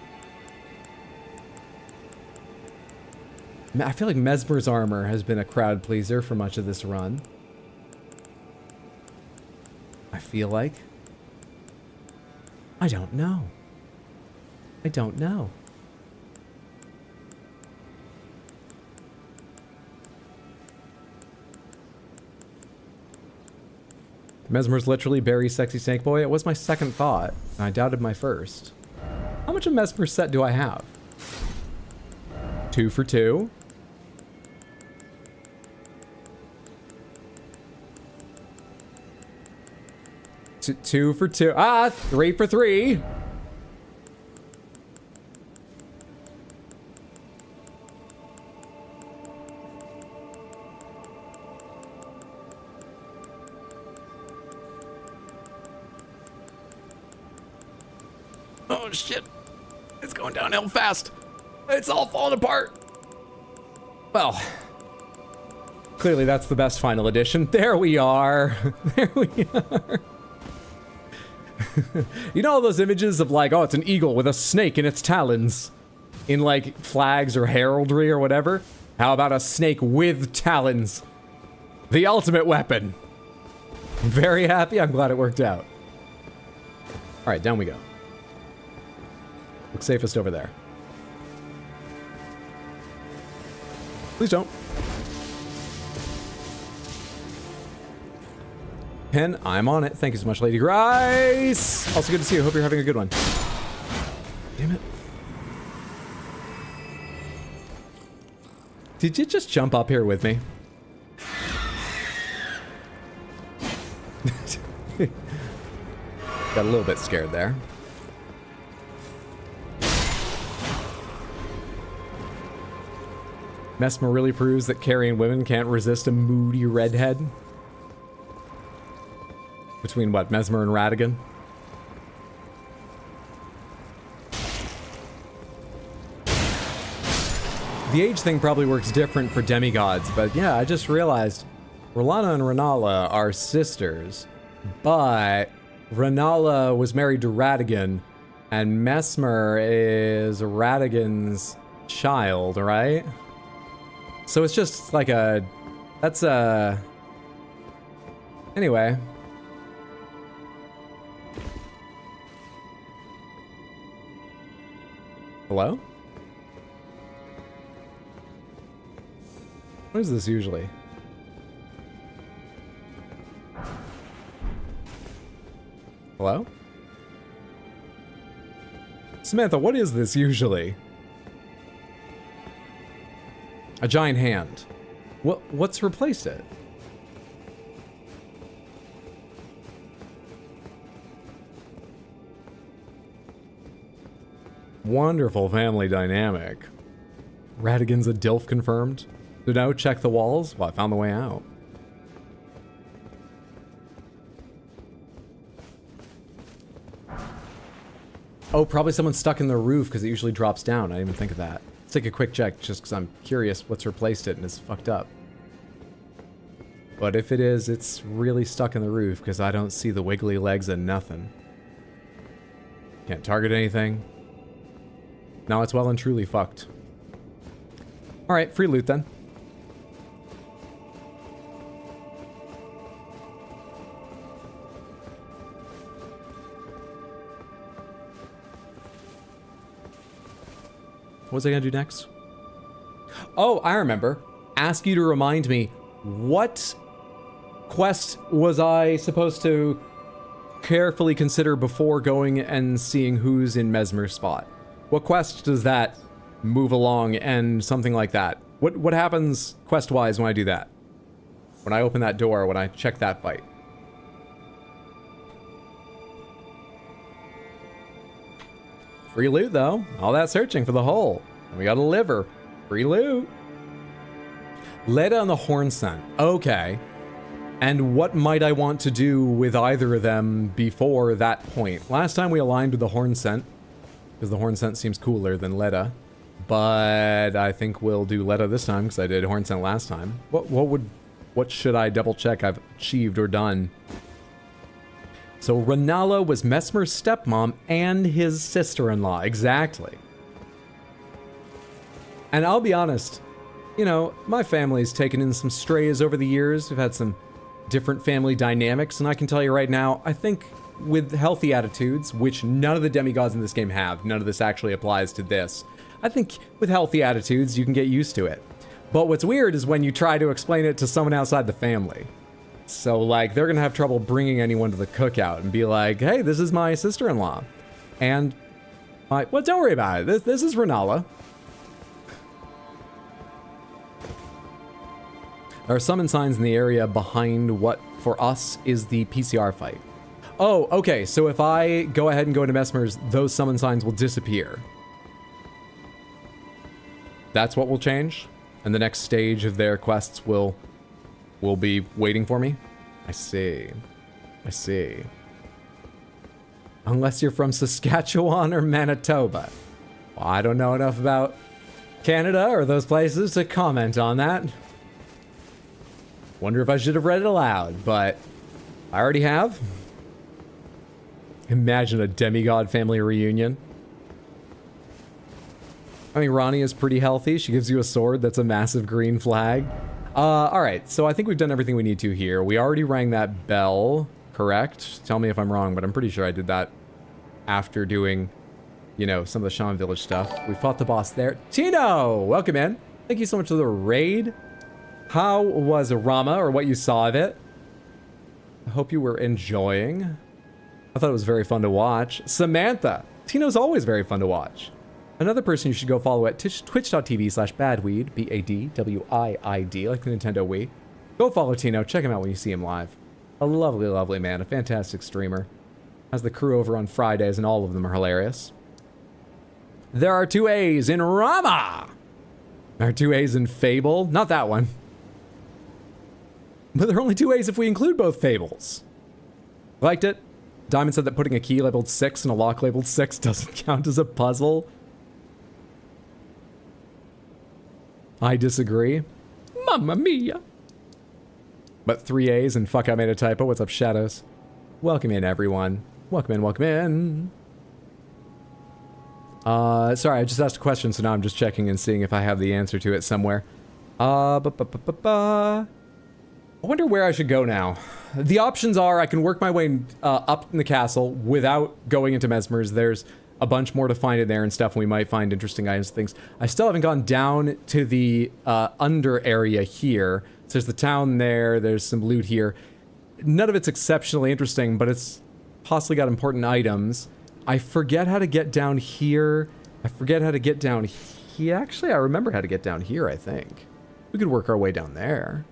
I feel like Messmer's armor has been a crowd pleaser for much of this run. I feel like. I don't know. I don't know. Messmer's literally Barry's sexy snake boy. It was my second thought, and I doubted my first. How much of Messmer's set do I have? 2 for 2. Two for 2. 3 for 3. Oh shit. It's going downhill fast. It's all falling apart. Well, clearly that's the best final edition. There we are. There we are. You know all those images of like, oh, it's an eagle with a snake in its talons in like flags or heraldry or whatever? How about a snake with talons? The ultimate weapon. I'm very happy. I'm glad it worked out. All right, down we go. Looks safest over there. Please don't. Pen, I'm on it. Thank you so much, Lady Grice. Also good to see you. Hope you're having a good one. Damn it. Did you just jump up here with me? Got a little bit scared there. Messmer really proves that carrying women can't resist a moody redhead. Between what, Messmer and Radigan? The age thing probably works different for demigods, but yeah, I just realized R'hllana and Rennala are sisters, but Rennala was married to Radigan, and Messmer is Radigan's child, right? So it's just like a... That's a... Anyway. Hello? What is this usually? Hello? Samantha, what is this usually? A giant hand. What's replaced it? Wonderful family dynamic. Radigan's a DILF confirmed. So now check the walls. Well, I found the way out. Oh, probably someone's stuck in the roof because it usually drops down. I didn't even think of that. Let's take a quick check just because I'm curious what's replaced it and it's fucked up. But if it is, it's really stuck in the roof because I don't see the wiggly legs and nothing. Can't target anything. Now it's well and truly fucked. Alright, free loot then. What was I gonna do next? Oh, I remember. Ask you to remind me, what quest was I supposed to carefully consider before going and seeing who's in Messmer's spot? What quest does that move along and something like that? What happens quest-wise when I do that? When I open that door, when I check that fight? Free loot, though. All that searching for the hole. We got a liver. Free loot. Leda and the horn scent. Okay. And what might I want to do with either of them before that point? Last time we aligned with the horn scent, because the horn scent seems cooler than Leda. But I think we'll do Leda this time, because I did horn scent last time. What should I double check I've achieved or done? So Rennala was Messmer's stepmom and his sister-in-law, exactly. And I'll be honest, you know, my family's taken in some strays over the years. We've had some different family dynamics, and I can tell you right now, I think with healthy attitudes, which none of the demigods in this game have, none of this actually applies to this, I think with healthy attitudes, you can get used to it. But what's weird is when you try to explain it to someone outside the family. So, like, they're gonna have trouble bringing anyone to the cookout and be like, hey, this is my sister-in-law. And, well, don't worry about it. This is Renala. There are summon signs in the area behind what, for us, is the PCR fight. Oh, okay, so if I go ahead and go into Messmer's, those summon signs will disappear. That's what will change? And the next stage of their quests will be waiting for me? I see. I see. Unless you're from Saskatchewan or Manitoba. Well, I don't know enough about Canada or those places to comment on that. Wonder if I should have read it aloud, but I already have. Imagine a demigod family reunion. I mean, Ronnie is pretty healthy. She gives you a sword that's a massive green flag. Alright, so I think we've done everything we need to here. We already rang that bell, correct? Tell me if I'm wrong, but I'm pretty sure I did that after doing, you know, some of the Shaman Village stuff. We fought the boss there. Tino! Welcome in. Thank you so much for the raid. How was Rama, or what you saw of it? I hope you were enjoying. I thought it was very fun to watch. Samantha! Tino's always very fun to watch. Another person you should go follow at twitch.tv/badweed, B-A-D-W-I-I-D, like the Nintendo Wii. Go follow Tino, check him out when you see him live. A lovely, lovely man, a fantastic streamer. Has the crew over on Fridays, and all of them are hilarious. There are 2 A's in Rama! There are 2 A's in Fable. Not that one. But there are only 2 A's if we include both Fables. Liked it. Diamond said that putting a key labeled 6 and a lock labeled 6 doesn't count as a puzzle. I disagree. Mamma mia. But 3 A's and fuck, I made a typo. What's up, Shadows? Welcome in, everyone. Welcome in, welcome in. Sorry, I just asked a question, so now I'm just checking and seeing if I have the answer to it somewhere. I wonder where I should go now. The options are I can work my way up in the castle without going into Messmer's. There's a bunch more to find in there and stuff, and we might find interesting items and things. I still haven't gone down to the under area here. So there's the town there, there's some loot here. None of it's exceptionally interesting, but it's possibly got important items. I forget how to get down here. I forget how to get down here. Actually, I remember how to get down here, I think. We could work our way down there.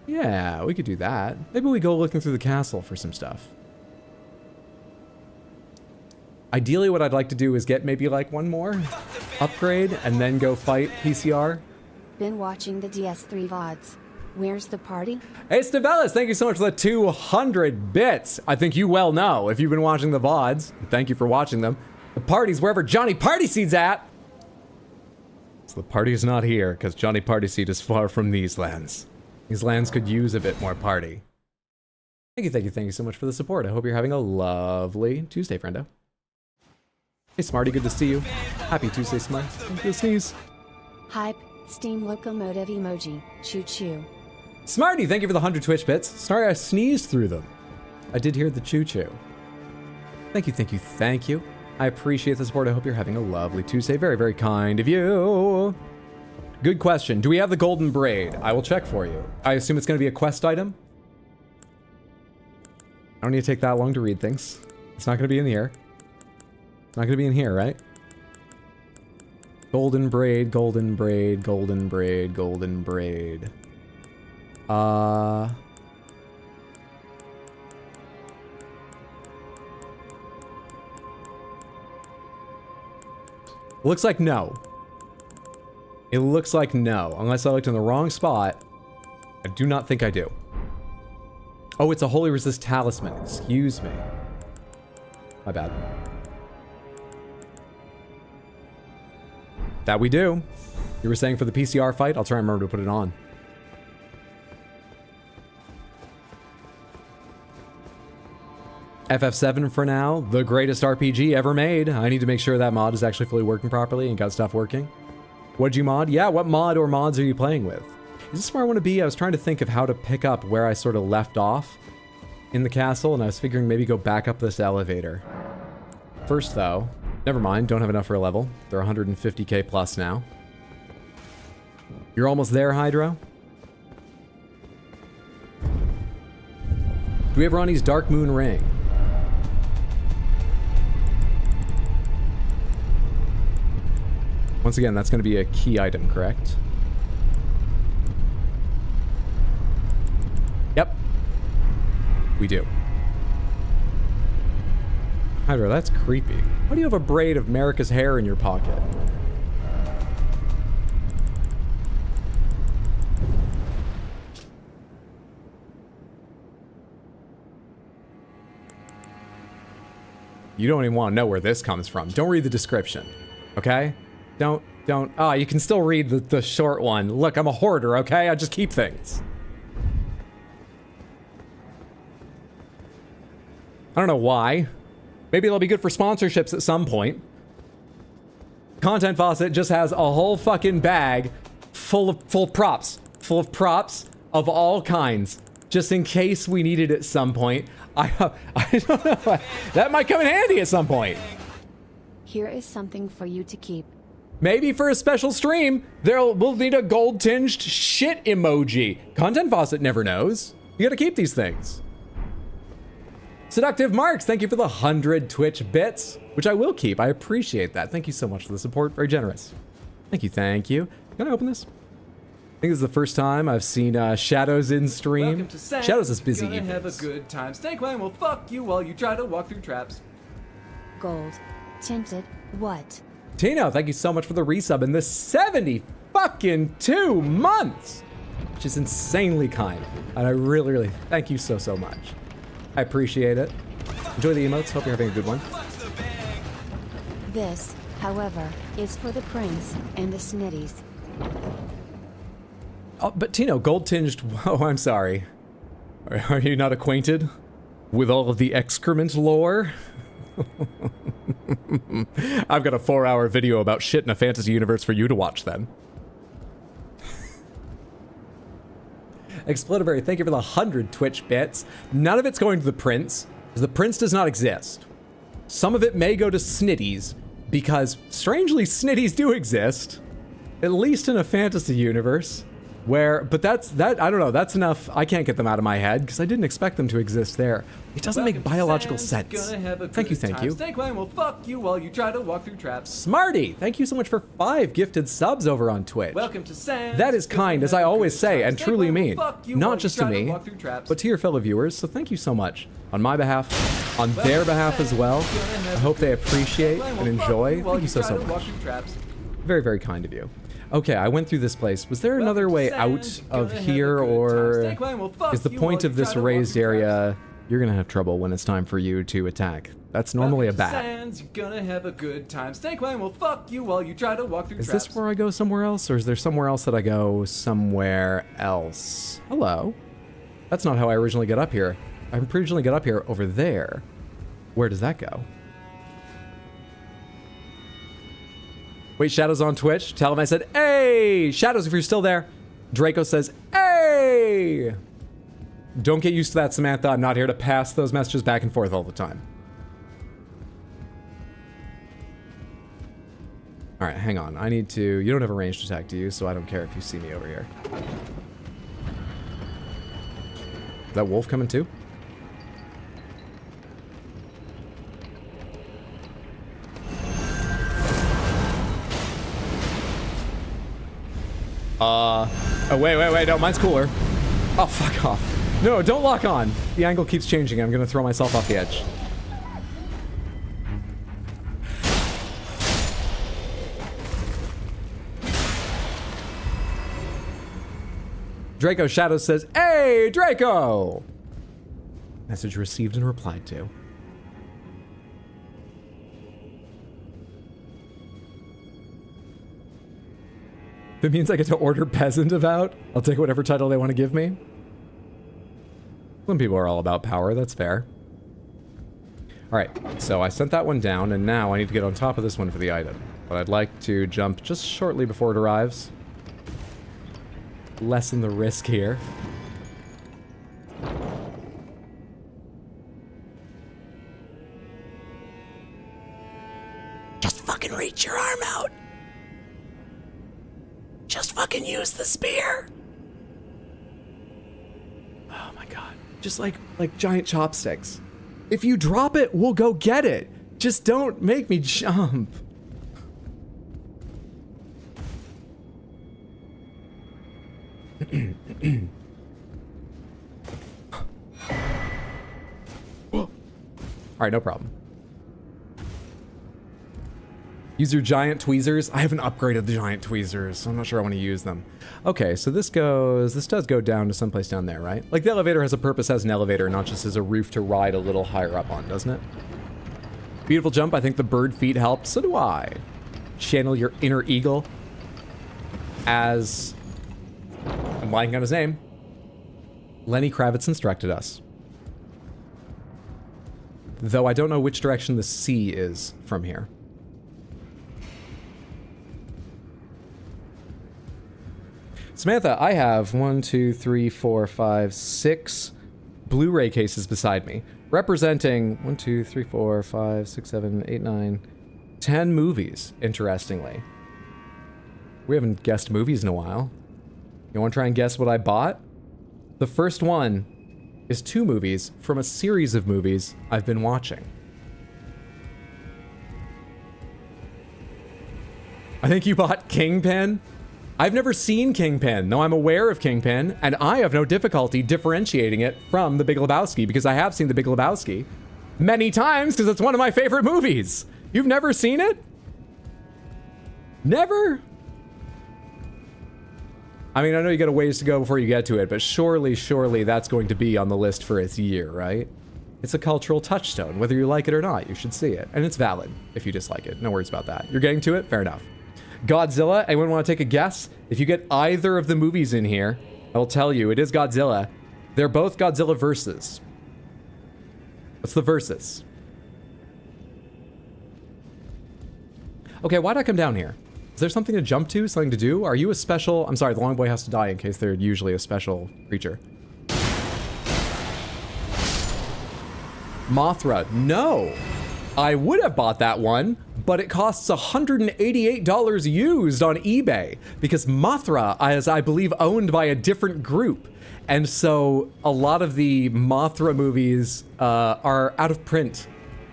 Yeah, we could do that. Maybe we go looking through the castle for some stuff. Ideally, what I'd like to do is get maybe like one more upgrade and then go fight PCR. Been watching the DS3 VODs. Where's the party? Hey, Stavellis, thank you so much for the 200 bits. I think you well know if you've been watching the VODs. Thank you for watching them. The party's wherever Johnny Partyseed's at. So the party is not here because Johnny Partyseed is far from these lands. These lands could use a bit more party. Thank you so much for the support. I hope you're having a lovely Tuesday, friendo. Hey, Smarty, good to see you. Happy Tuesday, Smart. Thank you, sneeze. Hype, Steam locomotive emoji, choo choo. Smarty, thank you for the 100 Twitch bits. Sorry I sneezed through them. I did hear the choo choo. Thank you. I appreciate the support. I hope you're having a lovely Tuesday. Very, very kind of you. Good question. Do we have the golden braid? I will check for you. I assume it's going to be a quest item. I don't need to take that long to read things. It's not going to be in here. It's not going to be in here, right? Golden braid, golden braid, golden braid, golden braid. Looks like no. It looks like no, unless I looked in the wrong spot. I do not think I do. Oh, it's a Holy Resist Talisman. Excuse me. My bad. That we do. You were saying for the PCR fight? I'll try and remember to put it on. FF7 for now. The greatest RPG ever made. I need to make sure that mod is actually fully working properly and got stuff working. What'd you mod? Yeah, what mod or mods are you playing with? Is this where I want to be? I was trying to think of how to pick up where I sort of left off in the castle, and I was figuring maybe go back up this elevator. First, though, never mind, don't have enough for a level. They're 150k plus now. You're almost there, Hydro? we have Ronnie's Dark Moon Ring? Once again, that's going to be a key item, correct? Yep. We do. Hydra, that's creepy. Why do you have a braid of Marika's hair in your pocket? You don't even want to know where this comes from. Don't read the description, okay? Don't. Ah, you can still read the short one. Look, I'm a hoarder, okay? I just keep things. I don't know why. Maybe they'll be good for sponsorships at some point. Content Faucet just has a whole fucking bag full of props. Full of props of all kinds. Just in case we need it at some point. I don't know. That might come in handy at some point. Here is something for you to keep. Maybe for a special stream, we'll need a gold-tinged shit emoji. Content Faucet never knows. You gotta keep these things. Seductive Marks, thank you for the 100 Twitch bits, which I will keep. I appreciate that. Thank you so much for the support. Very generous. Thank you, thank you. Can I open this? I think this is the first time I've seen Shadows in stream. Shadows is busy Gonna have a good time. Snakewang will fuck you while you try to walk through traps. Gold. Tinted. What? Tino, thank you so much for the resub in the 70 fucking 2 months, which is insanely kind. And I really, really thank you so, so much. I appreciate it. Enjoy the emotes. Hope you're having a good one. This, however, is for the prince and the snitties. Oh, but Tino, gold-tinged... Oh, I'm sorry. Are you not acquainted with all of the excrement lore? I've got a 4-hour video about shit in a fantasy universe for you to watch then. Explodiberry, thank you for the 100 Twitch bits. None of it's going to the prince, because the prince does not exist. Some of it may go to snitties, because strangely snitties do exist. At least in a fantasy universe. But I don't know, that's enough. I can't get them out of my head, because I didn't expect them to exist there. It doesn't make biological sense. Thank you, thank you. Snakewang will fuck you while you try to walk through traps. Smarty, thank you so much for 5 gifted subs over on Twitch. Welcome to Sans. That is kind, as I always say, and truly mean. Not just to me, but but to your fellow viewers, so thank you so much. On my behalf, on their behalf as well. I hope they appreciate and enjoy. Thank you so, so much. Very, very kind of you. Okay, I went through this place. Was there another way out of here, or is the point of this raised area, you're gonna have trouble when it's time for you to attack? That's normally a bat. You're gonna have a good time. Snakewang will fuck you while you try to walk through Is traps. this where I go somewhere else, or is there somewhere else that I go somewhere else? Hello. That's not how I originally got up here. I originally got up here over there. Where does that go? Wait, Shadow's on Twitch. Tell him I said, hey! Shadows, if you're still there. Draco says, hey! Don't get used to that, Samantha. I'm not here to pass those messages back and forth all the time. All right, hang on. I need to... You don't have a ranged attack, do you? So I don't care if you see me over here. Is that wolf coming too? Oh, wait, no, mine's cooler. Oh, fuck off. No, don't lock on. The angle keeps changing. I'm gonna throw myself off the edge. Draco Shadow says, hey, Draco! Message received and replied to. That means I get to order peasant about. I'll take whatever title they want to give me. Some people are all about power, that's fair. Alright, so I sent that one down, and now I need to get on top of this one for the item. But I'd like to jump just shortly before it arrives. Lessen the risk here. Just fucking reach your arm out. Just fucking use the spear. Oh my god. Just like giant chopsticks. If you drop it, we'll go get it. Just don't make me jump. Alright, no problem. Use your giant tweezers. I haven't upgraded the giant tweezers, so I'm not sure I want to use them. Okay, so this does go down to someplace down there, right? Like the elevator has a purpose as an elevator, not just as a roof to ride a little higher up on, doesn't it? Beautiful jump. I think the bird feet helped. So do I. Channel your inner eagle as... I'm blanking on his name. Lenny Kravitz instructed us. Though I don't know which direction the sea is from here. Samantha, I have 1, 2, 3, 4, 5, 6 Blu-ray cases beside me, representing 1, 2, 3, 4, 5, 6, 7, 8, 9, 10 movies, interestingly. We haven't guessed movies in a while. You want to try and guess what I bought? The first one is 2 movies from a series of movies I've been watching. I think you bought Kingpin? I've never seen Kingpin, though I'm aware of Kingpin, and I have no difficulty differentiating it from The Big Lebowski, because I have seen The Big Lebowski many times, because it's one of my favorite movies. You've never seen it? Never? I mean, I know you got a ways to go before you get to it, but surely that's going to be on the list for its year, right? It's a cultural touchstone. Whether you like it or not, you should see it. And it's valid if you dislike it. No worries about that. You're getting to it? Fair enough. Godzilla, anyone want to take a guess? If you get either of the movies in here, I will tell you, it is Godzilla. They're both Godzilla verses. What's the verses? Okay, why'd I come down here? Is there something to jump to? Something to do? Are you a special... I'm sorry, the long boy has to die in case they're usually a special creature. Mothra. No! I would have bought that one, but it costs $188 used on eBay because Mothra is, I believe, owned by a different group. And so a lot of the Mothra movies are out of print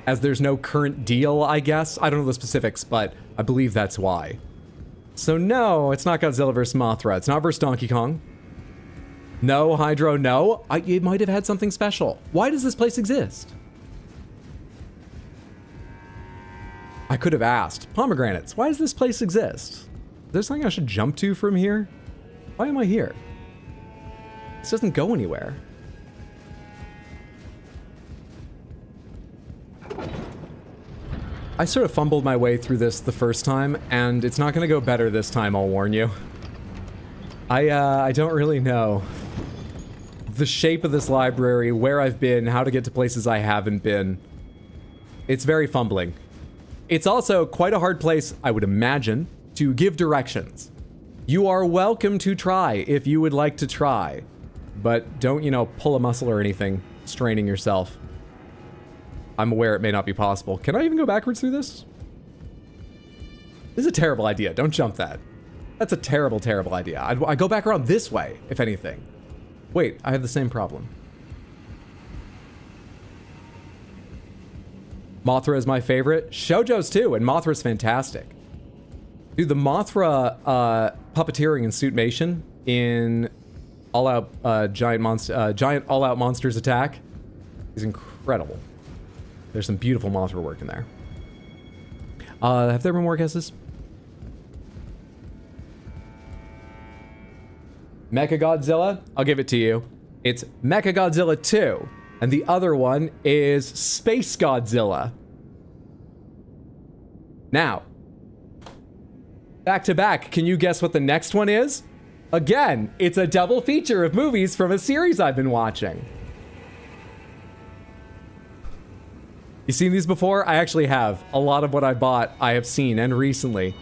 as there's no current deal, I guess. I don't know the specifics, but I believe that's why. So no, it's not Godzilla vs. Mothra. It's not vs. Donkey Kong. No, Hydro, no. It might have had something special. Why does this place exist? I could have asked. Pomegranates, why does this place exist? Is there something I should jump to from here? Why am I here? This doesn't go anywhere. I sort of fumbled my way through this the first time, and it's not going to go better this time, I'll warn you. I don't really know the shape of this library, where I've been, how to get to places I haven't been. It's very fumbling. It's also quite a hard place, I would imagine, to give directions. You are welcome to try if you would like to try, but don't, you know, pull a muscle or anything, straining yourself. I'm aware it may not be possible. Can I even go backwards through this? This is a terrible idea. Don't jump that. That's a terrible, terrible idea. I'd go back around this way, if anything. Wait, I have the same problem. Mothra is my favorite. Shoujo's too, and Mothra's fantastic. Dude, the Mothra puppeteering and suitmation in Giant All-Out Monsters Attack is incredible. There's some beautiful Mothra work in there. Have there been more guesses? Mechagodzilla? I'll give it to you. It's Mechagodzilla 2. And the other one is Space Godzilla. Now, back to back, can you guess what the next one is? Again, it's a double feature of movies from a series I've been watching. You seen these before? I actually have. A lot of what I bought, I have seen, and recently.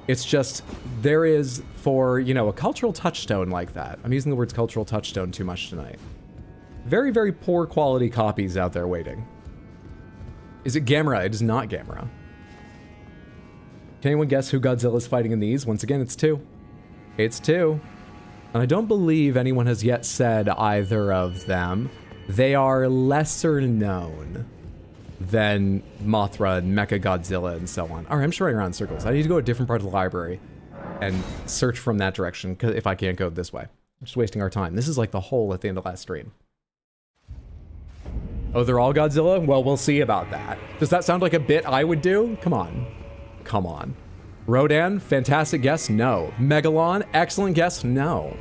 It's just, there is, for, you know, a cultural touchstone like that. I'm using the words cultural touchstone too much tonight. Very, very poor quality copies out there waiting. Is it Gamera? It is not Gamera. Can anyone guess who Godzilla's fighting in these? Once again, it's 2. It's 2. And I don't believe anyone has yet said either of them. They are lesser known than Mothra and Mechagodzilla and so on. All right, I'm just running around in circles. I need to go to a different part of the library and search from that direction if I can't go this way. I'm just wasting our time. This is like the hole at the end of last stream. Oh, they're all Godzilla? Well, we'll see about that. Does that sound like a bit I would do? Come on. Come on. Rodan, fantastic guess? No. Megalon, excellent guess? No.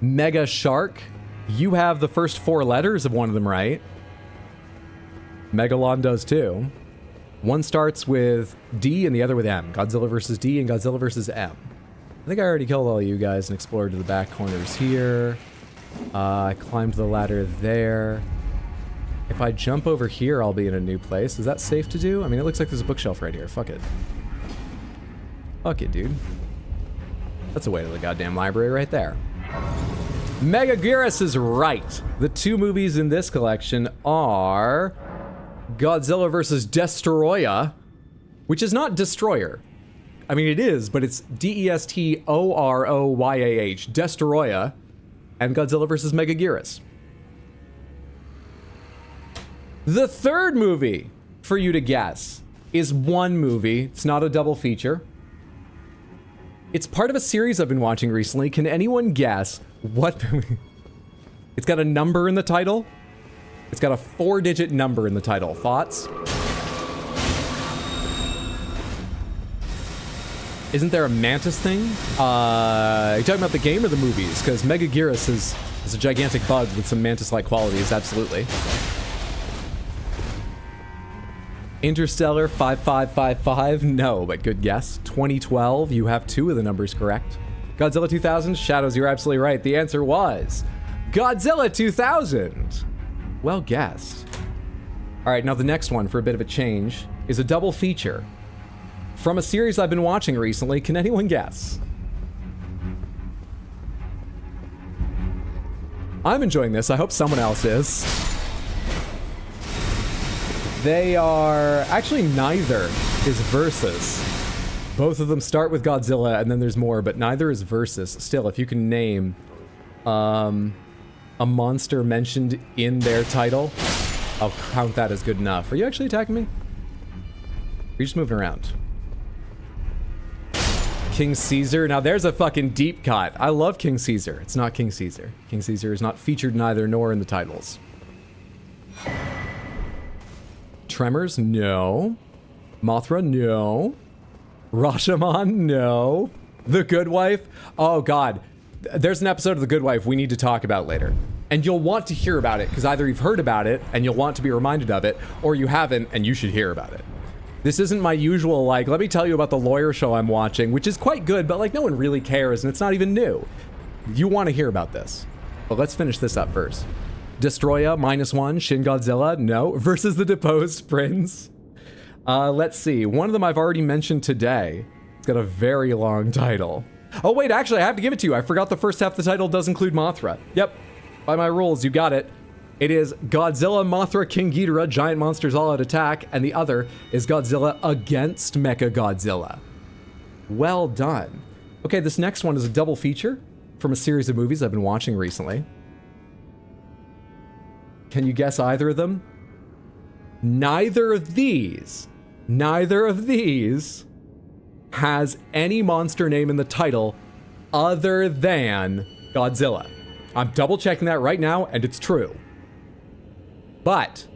Mega Shark, you have the first 4 letters of one of them right. Megalon does too. One starts with D and the other with M. Godzilla versus D and Godzilla versus M. I think I already killed all you guys and explored to the back corners here. I climbed the ladder there. If I jump over here, I'll be in a new place. Is that safe to do? I mean, it looks like there's a bookshelf right here. Fuck it. Fuck it, dude. That's a way to the goddamn library right there. Megaguirus is right. The 2 movies in this collection are Godzilla vs. Destoroyah, which is not Destroyer. I mean, it is, but it's Destoroyah, Destoroyah, and Godzilla vs. Megaguirus. The 3rd movie for you to guess is one movie. It's not a double feature. It's part of a series I've been watching recently. Can anyone guess what? It's got a number in the title. It's got a 4-digit number in the title. Thoughts? Isn't there a Mantis thing? Are you talking about the game or the movies? Because Megaguirus is a gigantic bug with some Mantis-like qualities, absolutely. Interstellar 5555, no, but good guess. 2012, you have 2 of the numbers correct. Godzilla 2000, Shadows, you're absolutely right. The answer was Godzilla 2000. Well guessed. All right, now the next one, for a bit of a change, is a double feature from a series I've been watching recently. Can anyone guess? I'm enjoying this. I hope someone else is. They are... Actually, neither is versus. Both of them start with Godzilla, and then there's more, but neither is versus. Still, if you can name a monster mentioned in their title, I'll count that as good enough. Are you actually attacking me? Or are you just moving around? King Caesar. Now there's a fucking deep cut. I love King Caesar. It's not King Caesar. King Caesar is not featured neither nor in the titles. Tremors? No. Mothra? No. Rashomon? No. The Good Wife? Oh god. There's an episode of The Good Wife we need to talk about later. And you'll want to hear about it, because either you've heard about it and you'll want to be reminded of it, or you haven't and you should hear about it. This isn't my usual, like, let me tell you about the lawyer show I'm watching, which is quite good, but like no one really cares and it's not even new. You want to hear about this. But let's finish this up first. Destroya, -1. Shin Godzilla, no. Versus the Deposed Prince. Let's see. One of them I've already mentioned today. It's got a very long title. Oh wait, actually I have to give it to you. I forgot the first half of the title does include Mothra. Yep. By my rules, you got it. It is Godzilla, Mothra, King Ghidorah, Giant Monsters All Out Attack, and the other is Godzilla against Mechagodzilla. Well done. Okay, this next one is a double feature from a series of movies I've been watching recently. Can you guess either of them? Neither of these has any monster name in the title other than Godzilla. I'm double checking that right now, and it's true. But,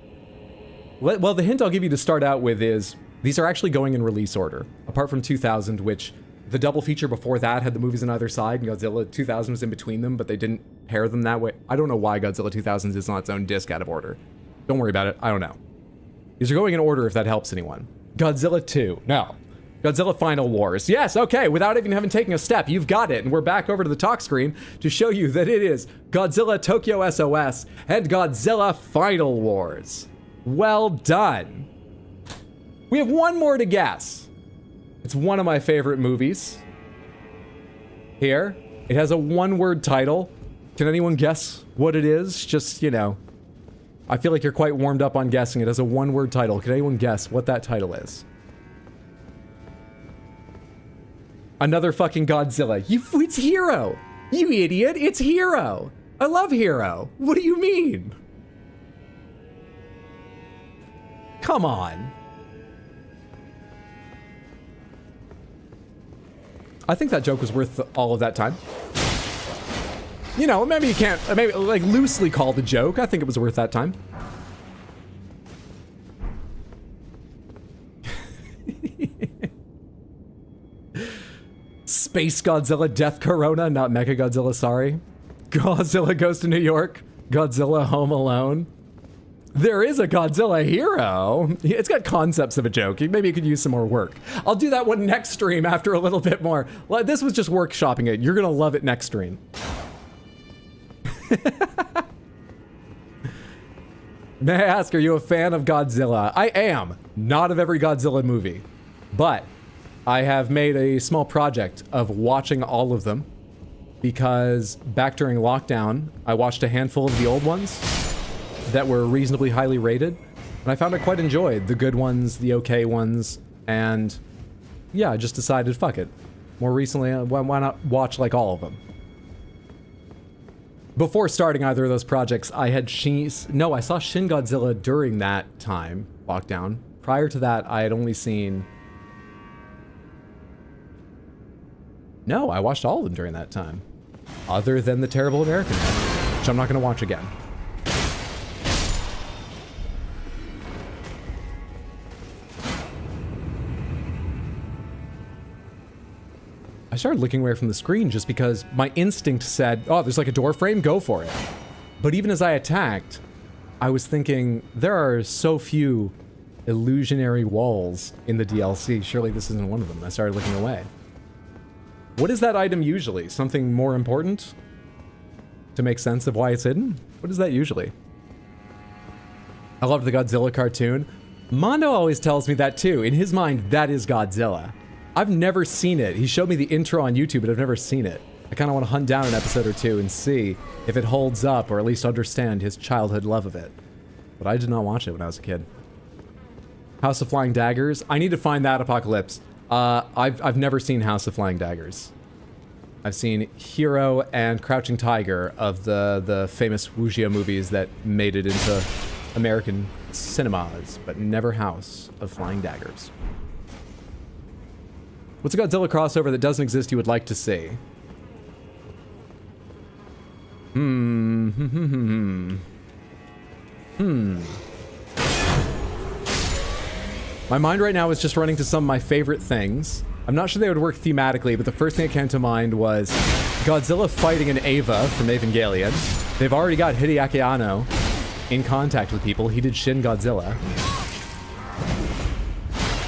well, the hint I'll give you to start out with is, these are actually going in release order. Apart from 2000, which the double feature before that had the movies on either side, and Godzilla 2000 was in between them, but they didn't pair them that way. I don't know why Godzilla 2000 is on its own disc out of order. Don't worry about it, I don't know. These are going in order if that helps anyone. Godzilla 2, no. Godzilla Final Wars. Yes, okay, without even having taken a step, you've got it. And we're back over to the talk screen to show you that it is Godzilla Tokyo SOS and Godzilla Final Wars. Well done. We have one more to guess. It's one of my favorite movies. Here, it has a one-word title. Can anyone guess what it is? Just, you know, I feel like you're quite warmed up on guessing. It has a one-word title. Can anyone guess what that title is? Another fucking Godzilla. It's Hero. You idiot, it's Hero. I love Hero. What do you mean? Come on. I think that joke was worth all of that time. You know, maybe you can't, maybe like loosely call the joke. I think it was worth that time. Space Godzilla Death Corona, not Mecha Godzilla, sorry. Godzilla Goes to New York. Godzilla Home Alone. There is a Godzilla Hero. It's got concepts of a joke. Maybe it could use some more work. I'll do that one next stream after a little bit more. Well, this was just workshopping it. You're gonna love it next stream. May I ask, are you a fan of Godzilla? I am. Not of every Godzilla movie. But I have made a small project of watching all of them because back during lockdown, I watched a handful of the old ones that were reasonably highly rated, and I found I quite enjoyed the good ones, the okay ones, and yeah, I just decided, fuck it. More recently, why not watch like all of them? Before starting either of those projects, I had I saw Shin Godzilla during that time, lockdown. Prior to that, I had only seen... No, I watched all of them during that time. Other than The Terrible American Man, which I'm not going to watch again. I started looking away from the screen just because my instinct said, oh, there's like a door frame, go for it. But even as I attacked, I was thinking, there are so few illusionary walls in the DLC. Surely this isn't one of them. I started looking away. What is that item usually? Something more important? To make sense of why it's hidden? What is that usually? I loved the Godzilla cartoon. Mondo always tells me that too. In his mind, that is Godzilla. I've never seen it. He showed me the intro on YouTube, but I've never seen it. I kind of want to hunt down an episode or two and see if it holds up, or at least understand his childhood love of it. But I did not watch it when I was a kid. House of Flying Daggers. I need to find that, Apocalypse. I've never seen House of Flying Daggers. I've seen Hero and Crouching Tiger of the famous Wuxia movies that made it into American cinemas, but never House of Flying Daggers. What's a Godzilla crossover that doesn't exist you would like to see? My mind right now is just running to some of my favorite things. I'm not sure they would work thematically, but the first thing that came to mind was Godzilla fighting an Eva from Evangelion. They've already got Hideaki Anno in contact with people. He did Shin Godzilla.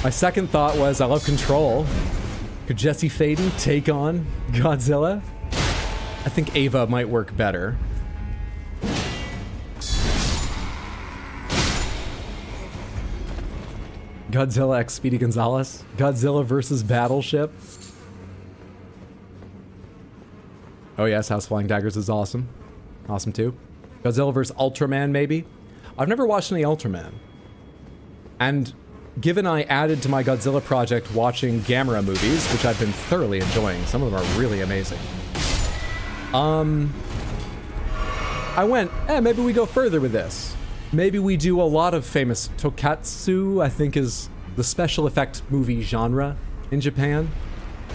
My second thought was, I love Control. Could Jesse Faden take on Godzilla? I think Ava might work better. Godzilla x Speedy Gonzalez. Godzilla versus Battleship. Oh yes, House Flying Daggers is awesome. Awesome too. Godzilla versus Ultraman maybe? I've never watched any Ultraman. And given I added to my Godzilla project watching Gamera movies, which I've been thoroughly enjoying, some of them are really amazing. I went, maybe we go further with this. Maybe we do a lot of famous tokatsu, I think is the special effect movie genre in Japan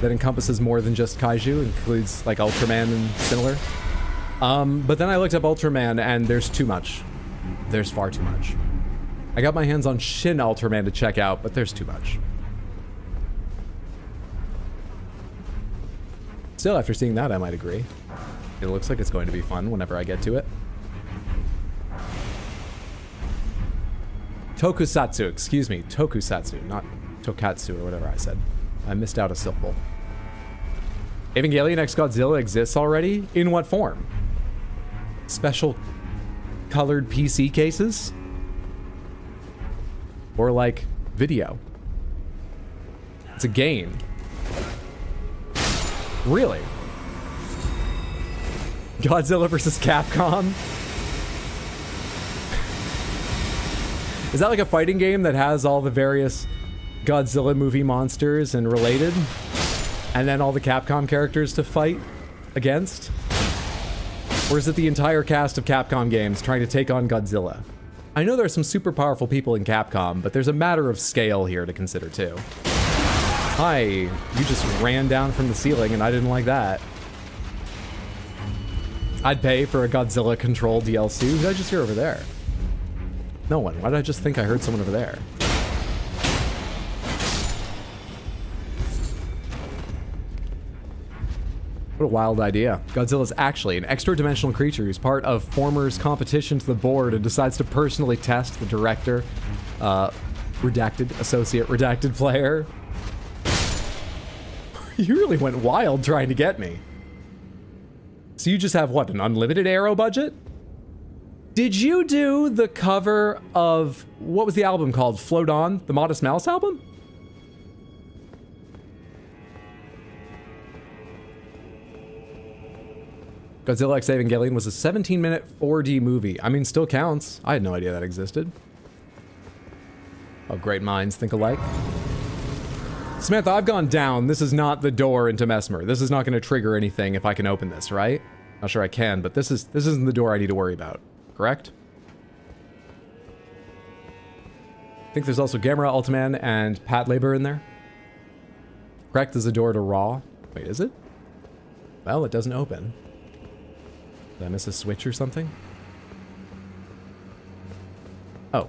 that encompasses more than just kaiju, includes like Ultraman and similar. But then I looked up Ultraman and there's too much. There's far too much. I got my hands on Shin Ultraman to check out, but there's too much. Still, after seeing that, I might agree. It looks like it's going to be fun whenever I get to it. Tokusatsu, excuse me, Tokusatsu, not Tokatsu or whatever I said. I missed out a syllable. Evangelion X Godzilla exists already? In what form? Special colored PC cases? Or like video? It's a game. Really? Godzilla versus Capcom? Is that like a fighting game that has all the various Godzilla movie monsters and related? And then all the Capcom characters to fight? against? Or is it the entire cast of Capcom games trying to take on Godzilla? I know there's some super powerful people in Capcom, but there's a matter of scale here to consider too. Hi, you just ran down from the ceiling and I didn't like that. I'd pay for a Godzilla Control DLC. Who did I just hear over there? No one. Why did I just think I heard someone over there? What a wild idea. Godzilla's actually an extra-dimensional creature who's part of Former's competition to the board and decides to personally test the director, redacted, associate redacted player. You really went wild trying to get me. So you just have, what, an unlimited arrow budget? Did you do the cover of, what was the album called? Float On, the Modest Mouse album? Godzilla X Evangelion was a 17-minute 4D movie. I mean, still counts. I had no idea that existed. Oh, great minds think alike. Samantha, I've gone down. This is not the door into Messmer. This is not going to trigger anything if I can open this, right? Not sure I can, but this isn't the door I need to worry about. Correct? I think there's also Gamera, Ultiman, and Pat Labor in there. Correct, there's a door to Raw. Wait, is it? Well, it doesn't open. Did I miss a switch or something? Oh.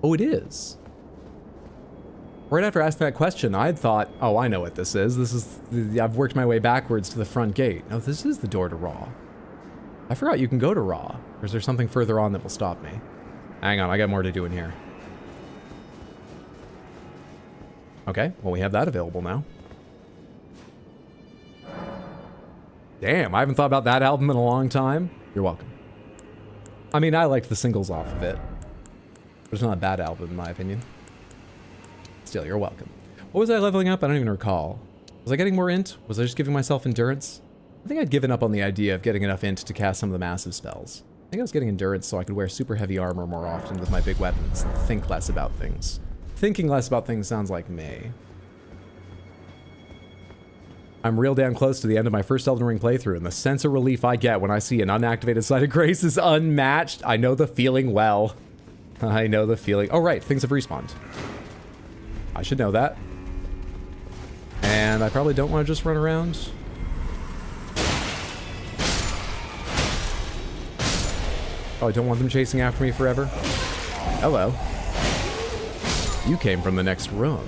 Oh, it is. Right after asking that question, I'd thought, oh, I know what this is. I've worked my way backwards to the front gate. Oh, this is the door to Raw. I forgot you can go to Raw. Or is there something further on that will stop me? Hang on, I got more to do in here. Okay, well, we have that available now. Damn, I haven't thought about that album in a long time. You're welcome. I mean, I liked the singles off of it. But it's not a bad album, in my opinion. Still, you're welcome. What was I leveling up? I don't even recall. Was I getting more int? Was I just giving myself endurance? I think I'd given up on the idea of getting enough int to cast some of the massive spells. I think I was getting endurance so I could wear super heavy armor more often with my big weapons and think less about things. Thinking less about things sounds like me. I'm real damn close to the end of my first Elden Ring playthrough, and the sense of relief I get when I see an unactivated Site of Grace is unmatched. I know the feeling well. I know the feeling. Oh, right, things have respawned. I should know that. And I probably don't want to just run around. Oh, I don't want them chasing after me forever. Hello. You came from the next room.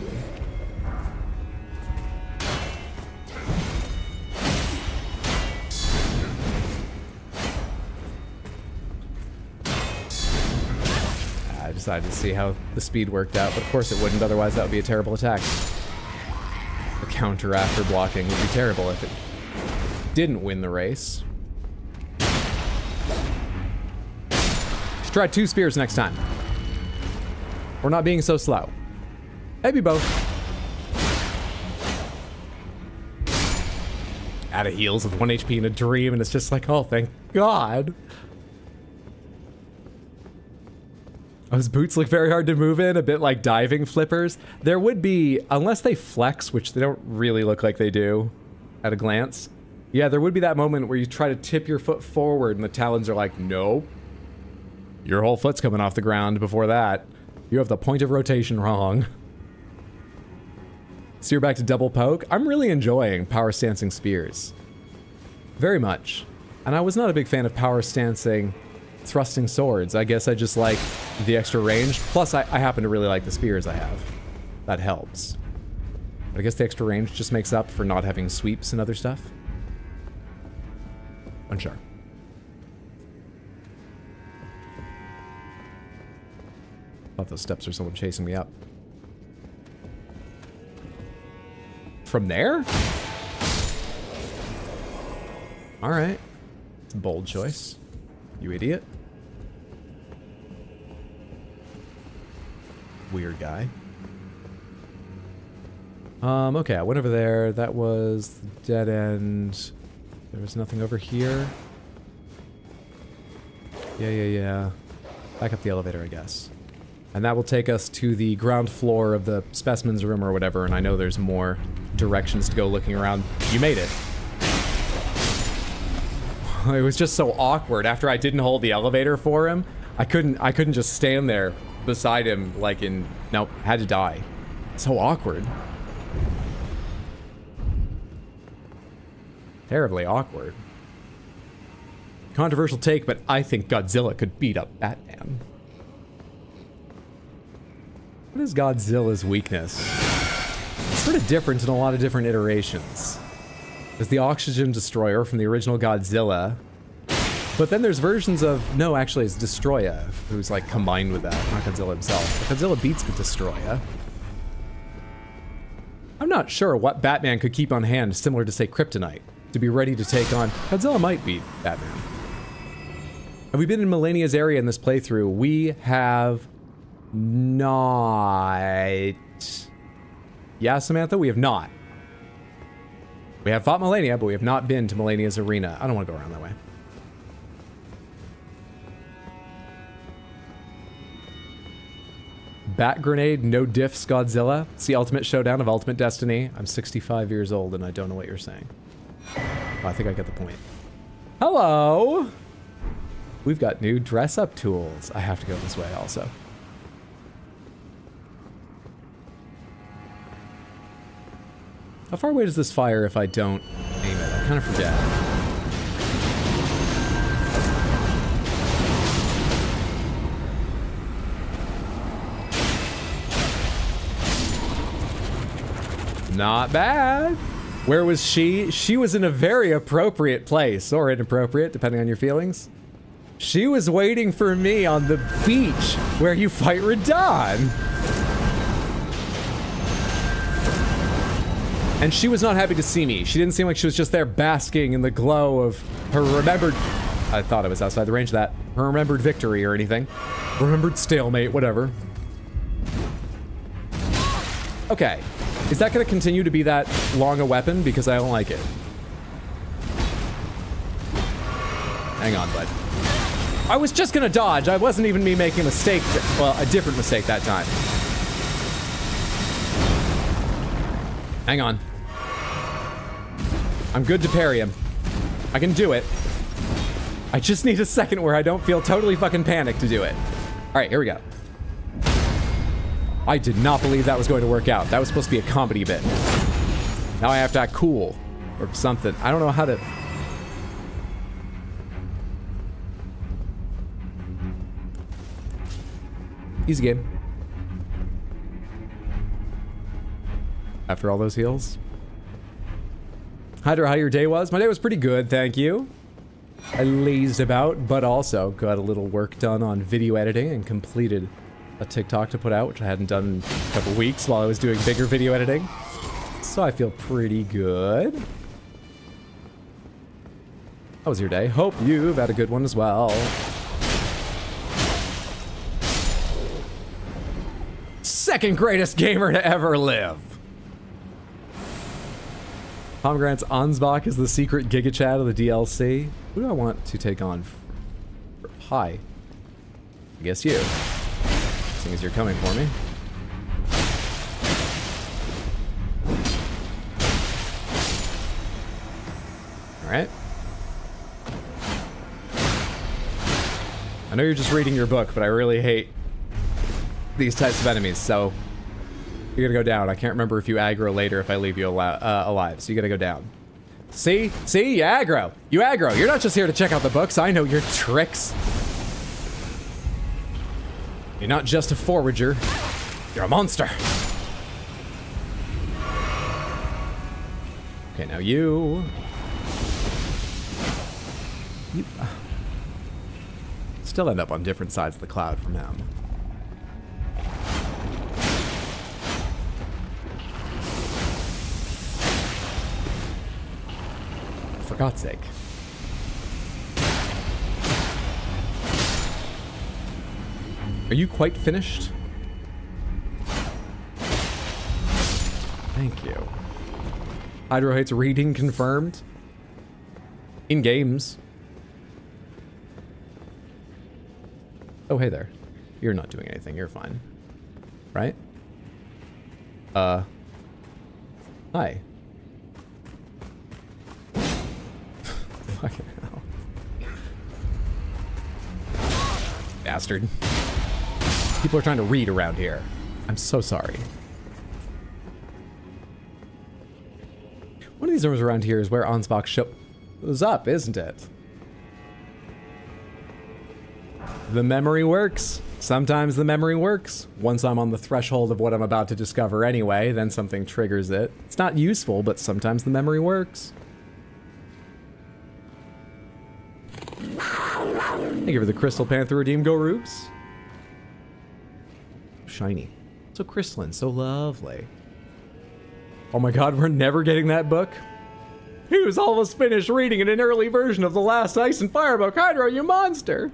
I decided to see how the speed worked out, but of course it wouldn't, otherwise that would be a terrible attack. The counter after blocking would be terrible if it didn't win the race. Should try 2 spears next time. We're not being so slow. Maybe both. Out of heals with 1 HP in a dream, and it's just like, oh, thank God. Those boots look very hard to move in, a bit like diving flippers. There would be, unless they flex, which they don't really look like they do at a glance. Yeah, there would be that moment where you try to tip your foot forward and the talons are like, nope. Your whole foot's coming off the ground before that. You have the point of rotation wrong. So you're back to double poke. I'm really enjoying power stancing spears. Very much. And I was not a big fan of power stancing thrusting swords. I guess I just like the extra range. Plus, I happen to really like the spears I have. That helps. But I guess the extra range just makes up for not having sweeps and other stuff. Unsure. Thought those steps are someone chasing me up. From there? Alright. It's a bold choice. You idiot. Weird guy. Okay, I went over there. That was the dead end. There was nothing over here. Yeah. Back up the elevator, I guess. And that will take us to the ground floor of the specimens room or whatever, and I know there's more directions to go looking around. You made it. It was just so awkward. After I didn't hold the elevator for him, I couldn't just stand there beside him like in... Nope, had to die. So awkward. Terribly awkward. Controversial take, but I think Godzilla could beat up Batman. What is Godzilla's weakness? It's sort of different in a lot of different iterations. There's the Oxygen Destroyer from the original Godzilla. But then there's versions of... No, actually, it's Destroyer, who's like combined with that, not Godzilla himself. But Godzilla beats the Destroyer. I'm not sure what Batman could keep on hand, similar to, say, Kryptonite, to be ready to take on... Godzilla might beat Batman. Have we been in Melania's area in this playthrough? We have not... Yeah, Samantha, we have not. We have fought Melania, but we have not been to Melania's arena. I don't want to go around that way. Bat Grenade, no diffs, Godzilla. It's the ultimate showdown of Ultimate Destiny. I'm 65 years old and I don't know what you're saying. Oh, I think I get the point. Hello! We've got new dress-up tools. I have to go this way also. How far away does this fire if I don't aim it? I kind of forget. Not bad. Where was she? She was in a very appropriate place, or inappropriate, depending on your feelings. She was waiting for me on the beach where you fight Radon. And she was not happy to see me. She didn't seem like she was just there basking in the glow of her remembered... I thought I was outside the range of that. Her remembered victory or anything. Remembered stalemate, whatever. Okay. Is that going to continue to be that long a weapon? Because I don't like it. Hang on, bud. I was just going to dodge. I wasn't even me making a mistake. Well, a different mistake that time. Hang on. I'm good to parry him. I can do it. I just need a second where I don't feel totally fucking panicked to do it. All right, here we go. I did not believe that was going to work out. That was supposed to be a comedy bit. Now I have to act cool or something. I don't know how to... Easy game. After all those heals. Hydra, how your day was? My day was pretty good, thank you. I lazed about, but also got a little work done on video editing and completed a TikTok to put out, which I hadn't done in a couple weeks while I was doing bigger video editing. So I feel pretty good. How was your day? Hope you've had a good one as well. Second greatest gamer to ever live. Pomegranate's Ansbach is the secret Giga Chat of the DLC. Who do I want to take on? Hi. I guess you. Seeing as you're coming for me. Alright. I know you're just reading your book, but I really hate these types of enemies, so you're gonna go down. I can't remember if you aggro later if I leave you alive, so you gotta go down. See? See? You aggro. You aggro. You're not just here to check out the books. I know your tricks. You're not just a forager. You're a monster. Okay, now you still end up on different sides of the cloud from him. For God's sake. Are you quite finished? Thank you. Hydro hates reading confirmed. In games. Oh, hey there. You're not doing anything. You're fine. Right? Not Hi. Fucking hell. Bastard. People are trying to read around here. I'm so sorry. One of these rooms around here is where Ansbach shows up, isn't it? The memory works. Sometimes the memory works. Once I'm on the threshold of what I'm about to discover anyway, then something triggers it. It's not useful, but sometimes the memory works. Thank you for the Crystal Panther Redeem. Go Rubes. Shiny. So crystalline, so lovely. Oh my god, we're never getting that book? He was almost finished reading in an early version of the last Ice and Fire book. Hydro, you monster!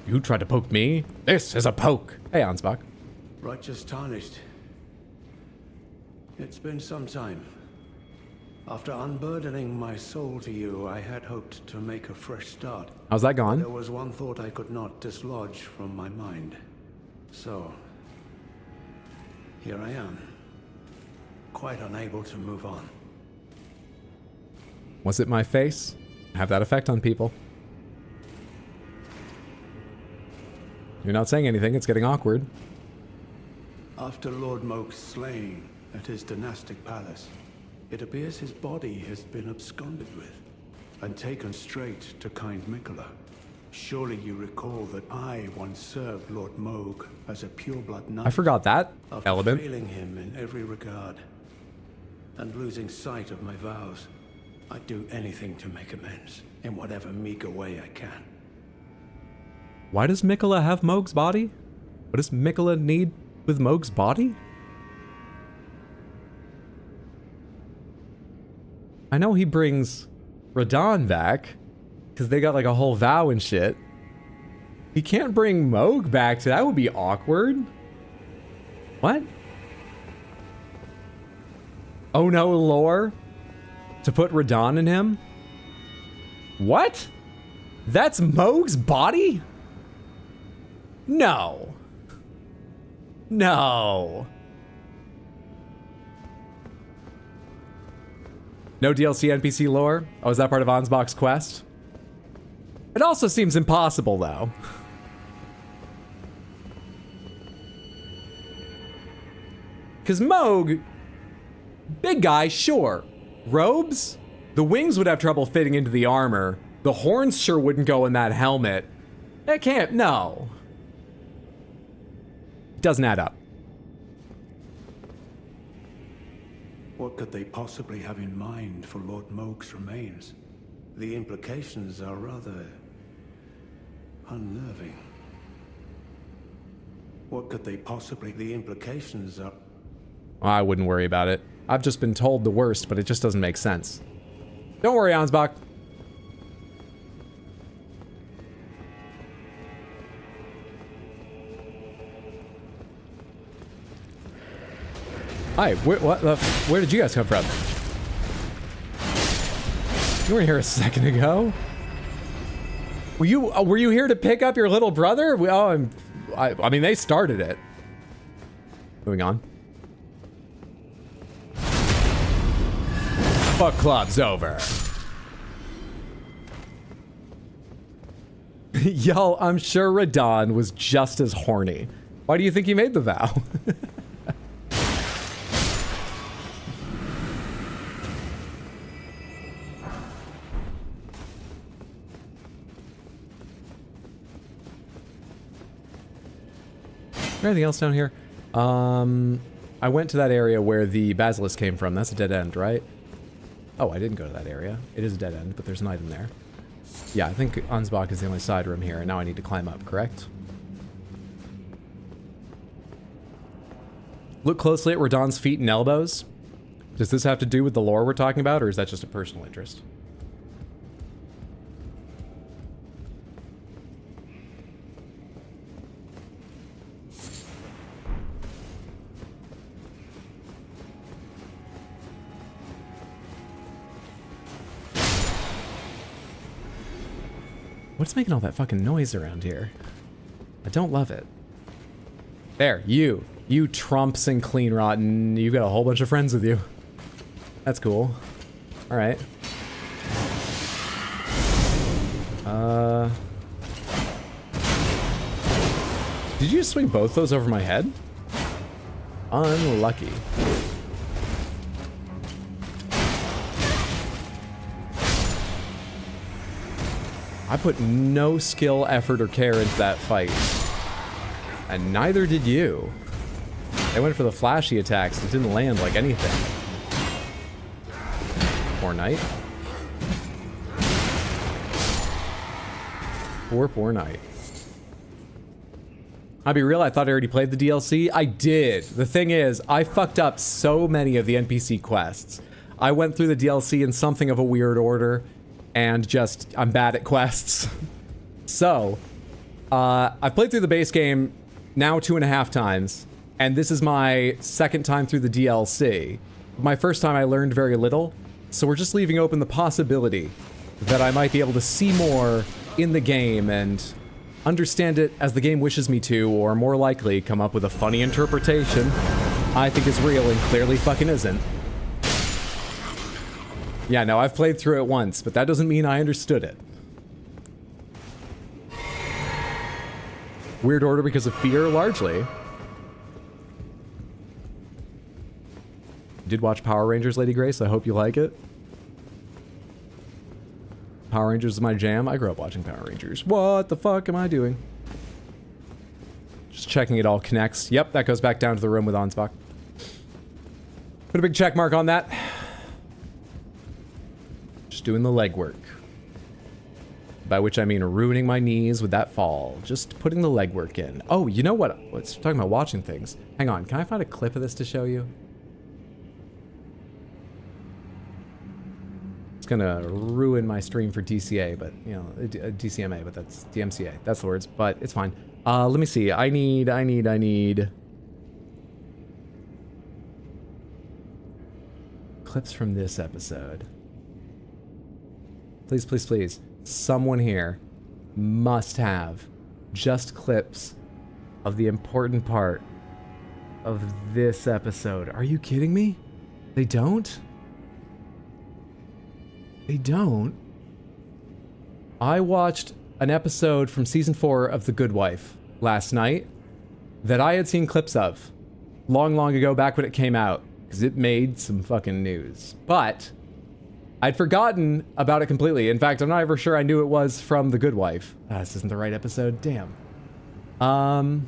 You tried to poke me? This is a poke. Hey, Ansbach. Righteous Tarnished. It's been some time. After unburdening my soul to you, I had hoped to make a fresh start. How's that gone? There was one thought I could not dislodge from my mind. So, here I am. Quite unable to move on. Was it my face? I have that effect on people. You're not saying anything, it's getting awkward. After Lord Moke's slaying at his dynastic palace, it appears his body has been absconded with and taken straight to kind Mikola. Surely you recall that I once served Lord Moog as a pureblood knight. I forgot that after element. failing him in every regard and losing sight of my vows, I'd do anything to make amends in whatever meager way I can. Why does Mikola have Moog's body? What does Mikola need with Moog's body? I know he brings Radon back, because they got like a whole vow and shit. He can't bring Moog back, so that would be awkward. What? Oh no, lore? To put Radon in him? What? That's Moog's body? No. No. No DLC NPC lore? Oh, is that part of Ansbach's quest? It also seems impossible, though. Because Moog, big guy, sure. Robes? The wings would have trouble fitting into the armor. The horns sure wouldn't go in that helmet. It can't, no. Doesn't add up. What could they possibly have in mind for Lord Moog's remains? The implications are rather unnerving. What could they possibly... The implications are... I wouldn't worry about it. I've just been told the worst, but it just doesn't make sense. Don't worry, Ansbach. Hi, where did you guys come from? You weren't here a second ago. Were you here to pick up your little brother? I mean, they started it. Moving on. Fuck club's over. Y'all, I'm sure Radon was just as horny. Why do you think he made the vow? Anything else down here? I went to that area where the basilisk came from. That's a dead end, right? Oh, I didn't go to that area. It is a dead end, but there's an item there. Yeah, I think Ansbach is the only side room here, and now I need to climb up, correct? Look closely at Radon's feet and elbows. Does this have to do with the lore we're talking about, or is that just a personal interest? What's making all that fucking noise around here? I don't love it. There, you trumps and clean rotten. You've got a whole bunch of friends with you. That's cool. All right. Did you just swing both those over my head? Unlucky. I put no skill, effort, or care into that fight. And neither did you. They went for the flashy attacks. It didn't land like anything. Poor knight. Poor knight. I'll be real, I thought I already played the DLC. I did. The thing is, I fucked up so many of the NPC quests. I went through the DLC in something of a weird order, and just, I'm bad at quests. So, I've played through the base game now 2.5 times, and this is my second time through the DLC. My first time I learned very little, so we're just leaving open the possibility that I might be able to see more in the game and understand it as the game wishes me to, or more likely, come up with a funny interpretation I think is real and clearly fucking isn't. Yeah, no, I've played through it once, but that doesn't mean I understood it. Weird order because of fear, largely. Did watch Power Rangers, Lady Grace. I hope you like it. Power Rangers is my jam. I grew up watching Power Rangers. What the fuck am I doing? Just checking it all connects. Yep, that goes back down to the room with Ansbach. Put a big check mark on that. Just doing the legwork. By which I mean ruining my knees with that fall. Just putting the legwork in. Oh, you know what? Let's talking about watching things. Hang on, can I find a clip of this to show you? It's gonna ruin my stream for DCA, but you know, DCMA, but that's DMCA. That's the words, but it's fine. Let me see. I need clips from this episode. Please, please, please. Someone here must have just clips of the important part of this episode. Are you kidding me? They don't? They don't? I watched an episode from season 4 of The Good Wife last night that I had seen clips of long, long ago, back when it came out, because it made some fucking news. But I'd forgotten about it completely. In fact, I'm not ever sure I knew it was from The Good Wife. This isn't the right episode. Damn. I'm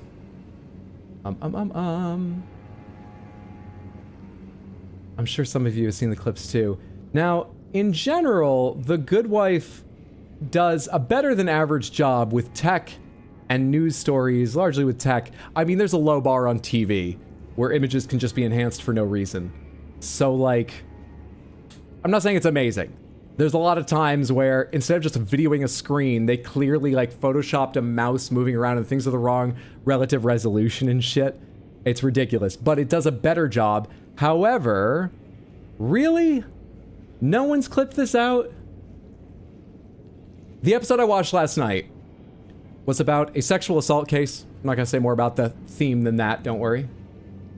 sure some of you have seen the clips too. Now, in general, The Good Wife does a better than average job with tech and news stories, largely with tech. I mean, there's a low bar on TV where images can just be enhanced for no reason. So, like, I'm not saying it's amazing. There's a lot of times where instead of just videoing a screen, they clearly, like, photoshopped a mouse moving around and things are the wrong relative resolution and shit. It's ridiculous, but it does a better job. However, really? No one's clipped this out? The episode I watched last night was about a sexual assault case. I'm not gonna say more about the theme than that, don't worry.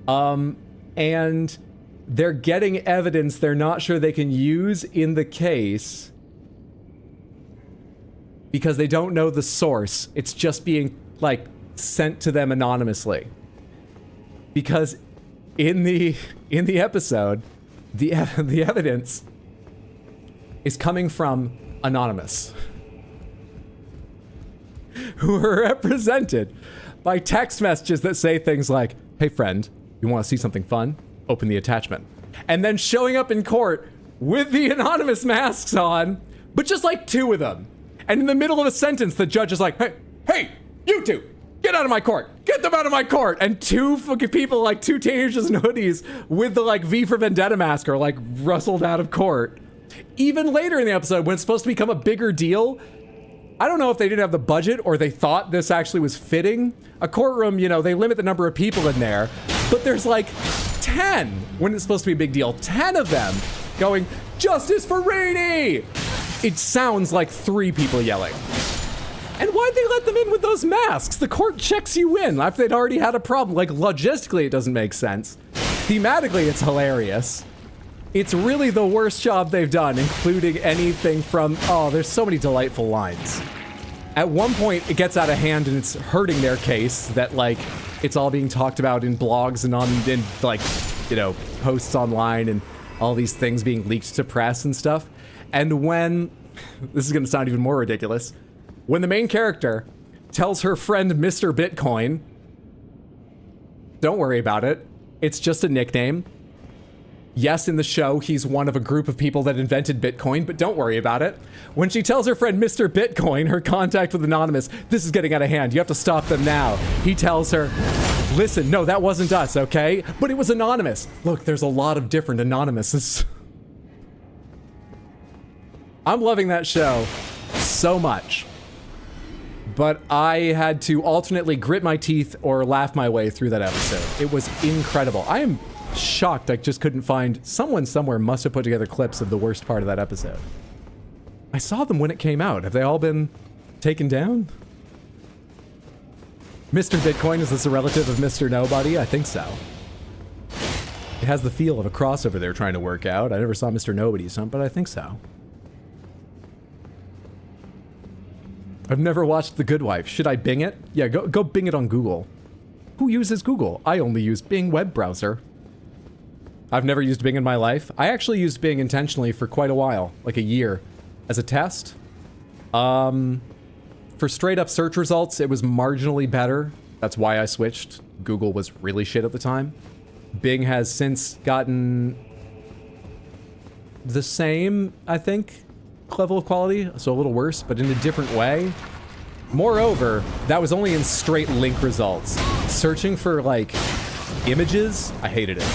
And they're getting evidence they're not sure they can use in the case because they don't know the source. It's just being, like, sent to them anonymously. Because in the episode, the evidence is coming from Anonymous, who are represented by text messages that say things like, "Hey friend, you want to see something fun? Open the attachment." And then showing up in court with the Anonymous masks on, but just like 2 of them. And in the middle of a sentence, the judge is like, hey, you two, get out of my court. Get them out of my court. And 2 fucking people, like 2 teenagers in hoodies with the, like, V for Vendetta mask are, like, rustled out of court. Even later in the episode, when it's supposed to become a bigger deal, I don't know if they didn't have the budget or they thought this actually was fitting. A courtroom, you know, they limit the number of people in there, but there's like 10 when it's supposed to be a big deal. 10 of them going, "Justice for Rainey!" It sounds like 3 people yelling. And why'd they let them in with those masks? The court checks you in after they'd already had a problem. Like, logistically, it doesn't make sense. Thematically, it's hilarious. It's really the worst job they've done, including anything from... Oh, there's so many delightful lines. At one point, it gets out of hand and it's hurting their case that, like, it's all being talked about in blogs and in like, you know, posts online and all these things being leaked to press and stuff. And when... This is going to sound even more ridiculous. When the main character tells her friend Mr. Bitcoin, don't worry about it. It's just a nickname. Yes, in the show, he's one of a group of people that invented Bitcoin, but don't worry about it. When she tells her friend Mr. Bitcoin, her contact with Anonymous, this is getting out of hand. You have to stop them now. He tells her, listen, no, that wasn't us, okay? But it was Anonymous. Look, there's a lot of different Anonymouses. I'm loving that show so much. But I had to alternately grit my teeth or laugh my way through that episode. It was incredible. I am shocked I just couldn't find... Someone somewhere must have put together clips of the worst part of that episode. I saw them when it came out. Have they all been taken down? Mr. Bitcoin, is this a relative of Mr. Nobody? I think so. It has the feel of a crossover they're trying to work out. I never saw Mr. Nobody, but I think so. I've never watched The Good Wife. Should I Bing it? Yeah, go Bing it on Google. Who uses Google? I only use Bing web browser. I've never used Bing in my life. I actually used Bing intentionally for quite a while, like a year, as a test. For straight up search results, it was marginally better. That's why I switched. Google was really shit at the time. Bing has since gotten the same, I think, level of quality, so a little worse, but in a different way. Moreover, that was only in straight link results. Searching for, like, images, I hated it.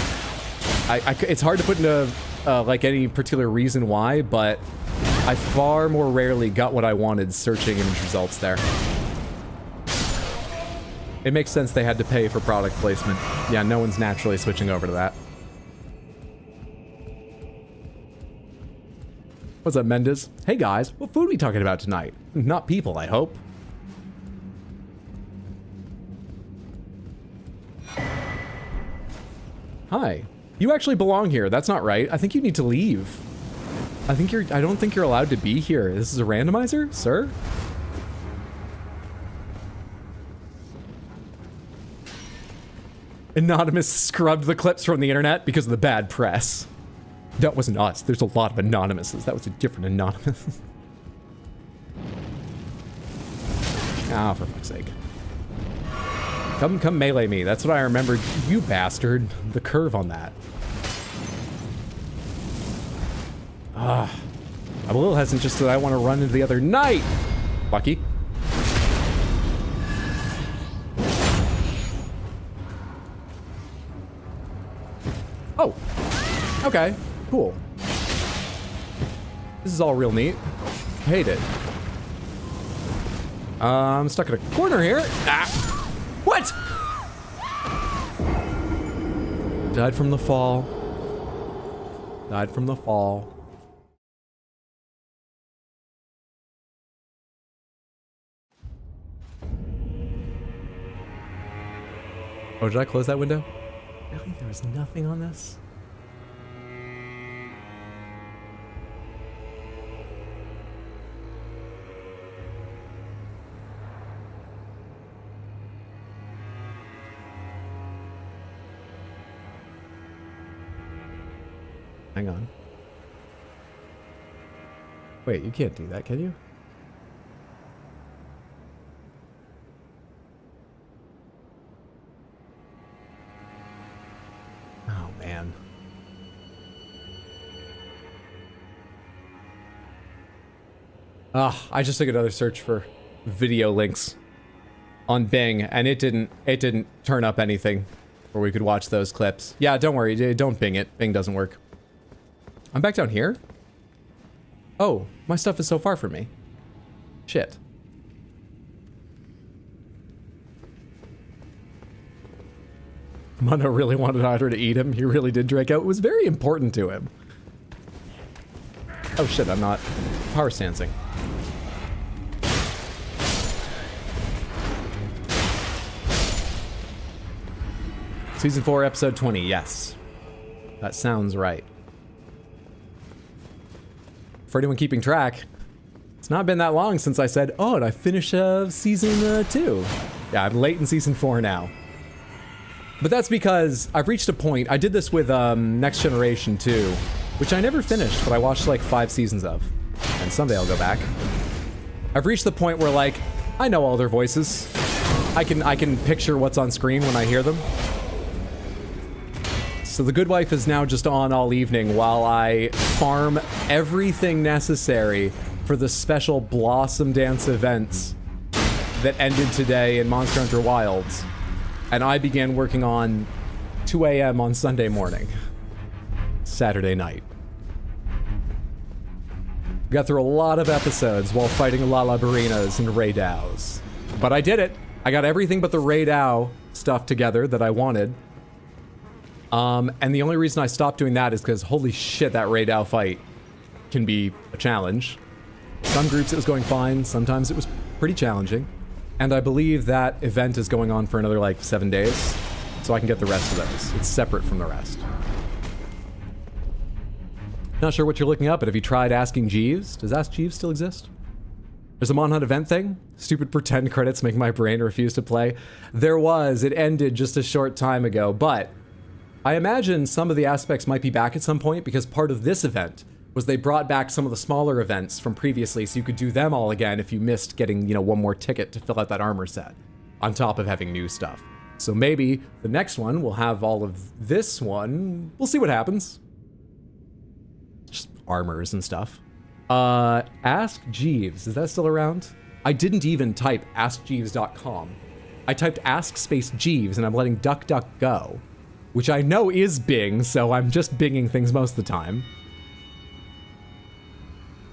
It's hard to put into, like, any particular reason why, but I far more rarely got what I wanted searching image results there. It makes sense they had to pay for product placement. Yeah, no one's naturally switching over to that. What's up, Mendes? Hey guys, what food are we talking about tonight? Not people, I hope. Hi. You actually belong here. That's not right. I think you need to leave. I don't think you're allowed to be here. This is a randomizer, sir? Anonymous scrubbed the clips from the internet because of the bad press. That wasn't us. There's a lot of Anonymouses. That was a different Anonymous. Ah, for fuck's sake. Come melee me. That's what I remembered. You bastard. The curve on that. Ah. I'm a little hesitant just that I want to run into the other knight. Lucky. Oh. Okay. Cool. This is all real neat. Hate it. I'm stuck in a corner here. Ah! What? Died from the fall. Died from the fall. Oh, did I close that window? Really? There was nothing on this? Hang on. Wait, you can't do that, can you? Oh, man. I just took another search for video links on Bing, and it didn't turn up anything where we could watch those clips. Yeah, don't worry, don't Bing it. Bing doesn't work. I'm back down here? Oh, my stuff is so far from me. Shit. Mono really wanted Hydra to eat him. He really did, Draco. It was very important to him. Oh shit, I'm not power stancing. Season 4, episode 20, yes. That sounds right. For anyone keeping track, it's not been that long since I said, oh, and I finished season 2. Yeah, I'm late in season 4 now. But that's because I've reached a point, I did this with Next Generation 2, which I never finished, but I watched like 5 seasons of. And someday I'll go back. I've reached the point where like, I know all their voices. I can picture what's on screen when I hear them. So The Good Wife is now just on all evening while I farm everything necessary for the special Blossom Dance events that ended today in Monster Hunter Wilds. And I began working on 2 a.m. on Sunday morning. Saturday night. Got through a lot of episodes while fighting Lalabarinas and Raydows. But I did it. I got everything but the Raydow stuff together that I wanted. And the only reason I stopped doing that is because holy shit, that Raydow fight can be a challenge. Some groups it was going fine, sometimes it was pretty challenging. And I believe that event is going on for another like 7 days, so I can get the rest of those. It's separate from the rest. Not sure what you're looking up, but have you tried asking Jeeves? Does Ask Jeeves still exist? There's a Monhunt event thing? Stupid pretend credits make my brain refuse to play. There was, it ended just a short time ago, but I imagine some of the aspects might be back at some point because part of this event was they brought back some of the smaller events from previously so you could do them all again if you missed getting, you know, one more ticket to fill out that armor set, on top of having new stuff. So maybe the next one will have all of this one. We'll see what happens. Just armors and stuff. Ask Jeeves, is that still around? I didn't even type askjeeves.com. I typed ask space Jeeves and I'm letting DuckDuckGo, which I know is Bing, so I'm just binging things most of the time.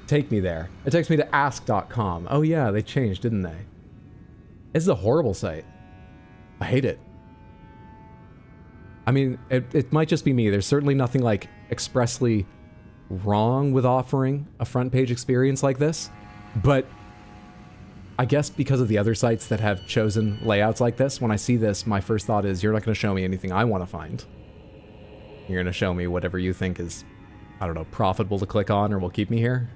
Take me there. It takes me to ask.com. Oh yeah, they changed, didn't they? This is a horrible site. I hate it. I mean, it might just be me. There's certainly nothing like expressly wrong with offering a front page experience like this, but I guess because of the other sites that have chosen layouts like this, when I see this, my first thought is you're not going to show me anything I want to find. You're going to show me whatever you think is, I don't know, profitable to click on or will keep me here.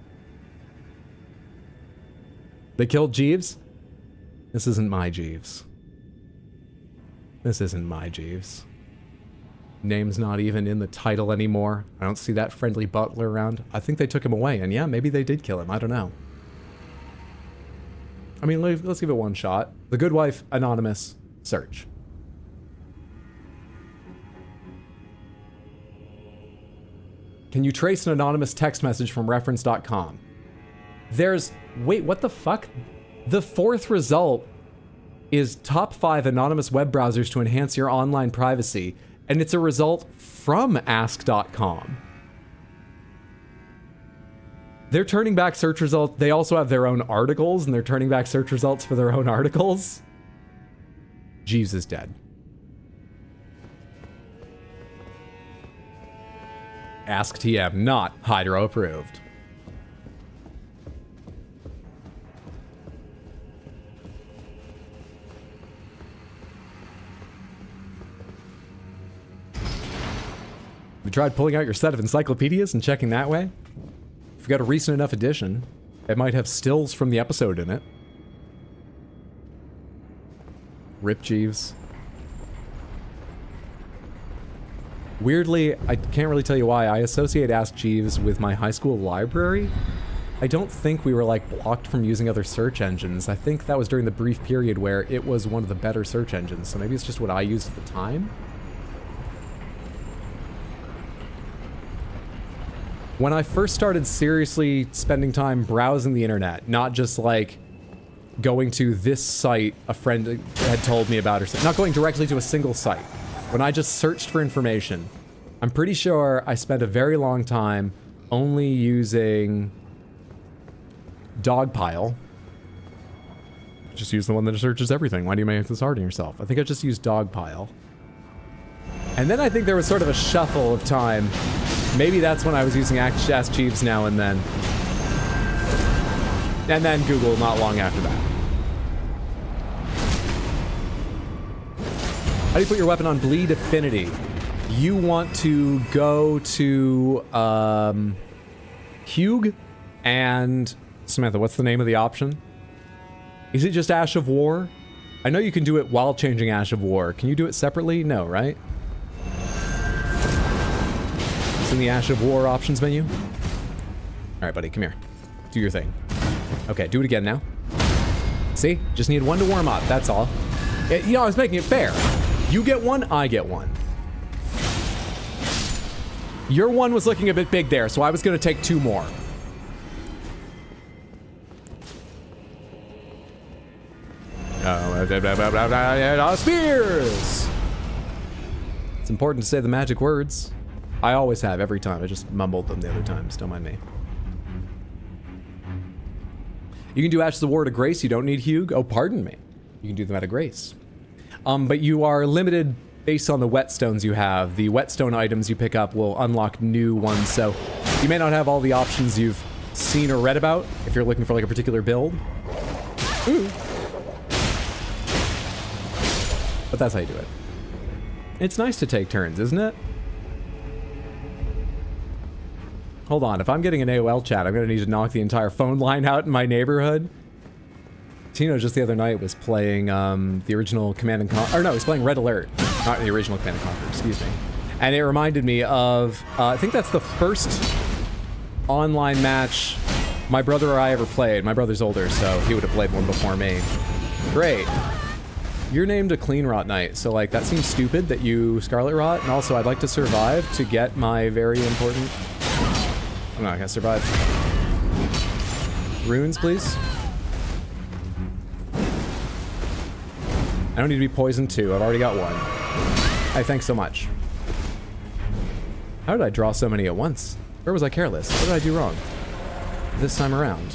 They killed Jeeves? This isn't my Jeeves. This isn't my Jeeves. Name's not even in the title anymore. I don't see that friendly butler around. I think they took him away, and yeah, maybe they did kill him. I don't know. I mean, let's give it one shot. The Good Wife, anonymous, search. Can you trace an anonymous text message from reference.com? There's... Wait, what the fuck? The fourth result is top 5 anonymous web browsers to enhance your online privacy, and it's a result from ask.com. They're turning back search results. They also have their own articles, and they're turning back search results for their own articles. Jeeves is dead. Ask TM, not Hydro approved. You tried pulling out your set of encyclopedias and checking that way? If you got a recent enough edition, it might have stills from the episode in it. Rip Jeeves. Weirdly, I can't really tell you why, I associate Ask Jeeves with my high school library. I don't think we were like blocked from using other search engines. I think that was during the brief period where it was one of the better search engines, so maybe it's just what I used at the time? When I first started seriously spending time browsing the internet, not just like going to this site a friend had told me about or something, not going directly to a single site. When I just searched for information, I'm pretty sure I spent a very long time only using Dogpile. Just use the one that searches everything. Why do you make this hard on yourself? I think I just used Dogpile. And then I think there was sort of a shuffle of time. Maybe that's when I was using Ask Jeeves now and then. And then Google not long after that. do you put your weapon on bleed affinity? You want to go to Hugh and Samantha, what's the name of the option? Is it just Ash of War? I know you can do it while changing Ash of War. Can you do it separately? No, right? It's in the Ash of War options menu. All right, buddy, come here. Do your thing. Okay, do it again now. See? Just need one to warm up, that's all. You know, I was making it fair. You get one, I get one. Your one was looking a bit big there, so I was going to take 2 more. Spears! It's important to say the magic words. I always have, every time. I just mumbled them the other times. Don't mind me. You can do Ashes of War to Grace. You don't need Hugh. Oh, pardon me. You can do them at a Grace. But you are limited based on the whetstones you have. The whetstone items you pick up will unlock new ones, so you may not have all the options you've seen or read about if you're looking for like a particular build. Ooh. But that's how you do it. It's nice to take turns, isn't it? Hold on, if I'm getting an AOL chat, I'm gonna need to knock the entire phone line out in my neighborhood. Tino just the other night was playing the original Command and Conquer, or no, he was playing Red Alert, not the original Command and Conquer, excuse me. And it reminded me of, I think that's the first online match my brother or I ever played. My brother's older, so he would have played one before me. Great. You're named a Clean Rot Knight, so like that seems stupid that you Scarlet Rot, and also I'd like to survive to get my very important... I'm not gonna survive. Runes, please. I don't need to be poisoned too. I've already got one. Hey, thanks so much. How did I draw so many at once? Where was I careless? What did I do wrong? This time around.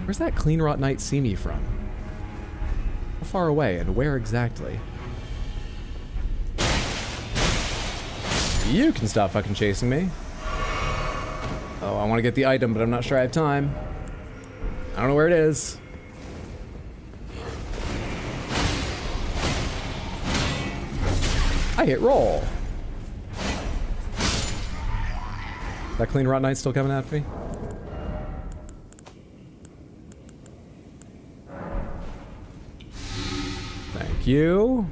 Where's that Clean Rot Knight see me from? How far away and where exactly? You can stop fucking chasing me. Oh, I want to get the item, but I'm not sure I have time. I don't know where it is. I hit roll. That Clean Rot Knight still coming after me? Thank you.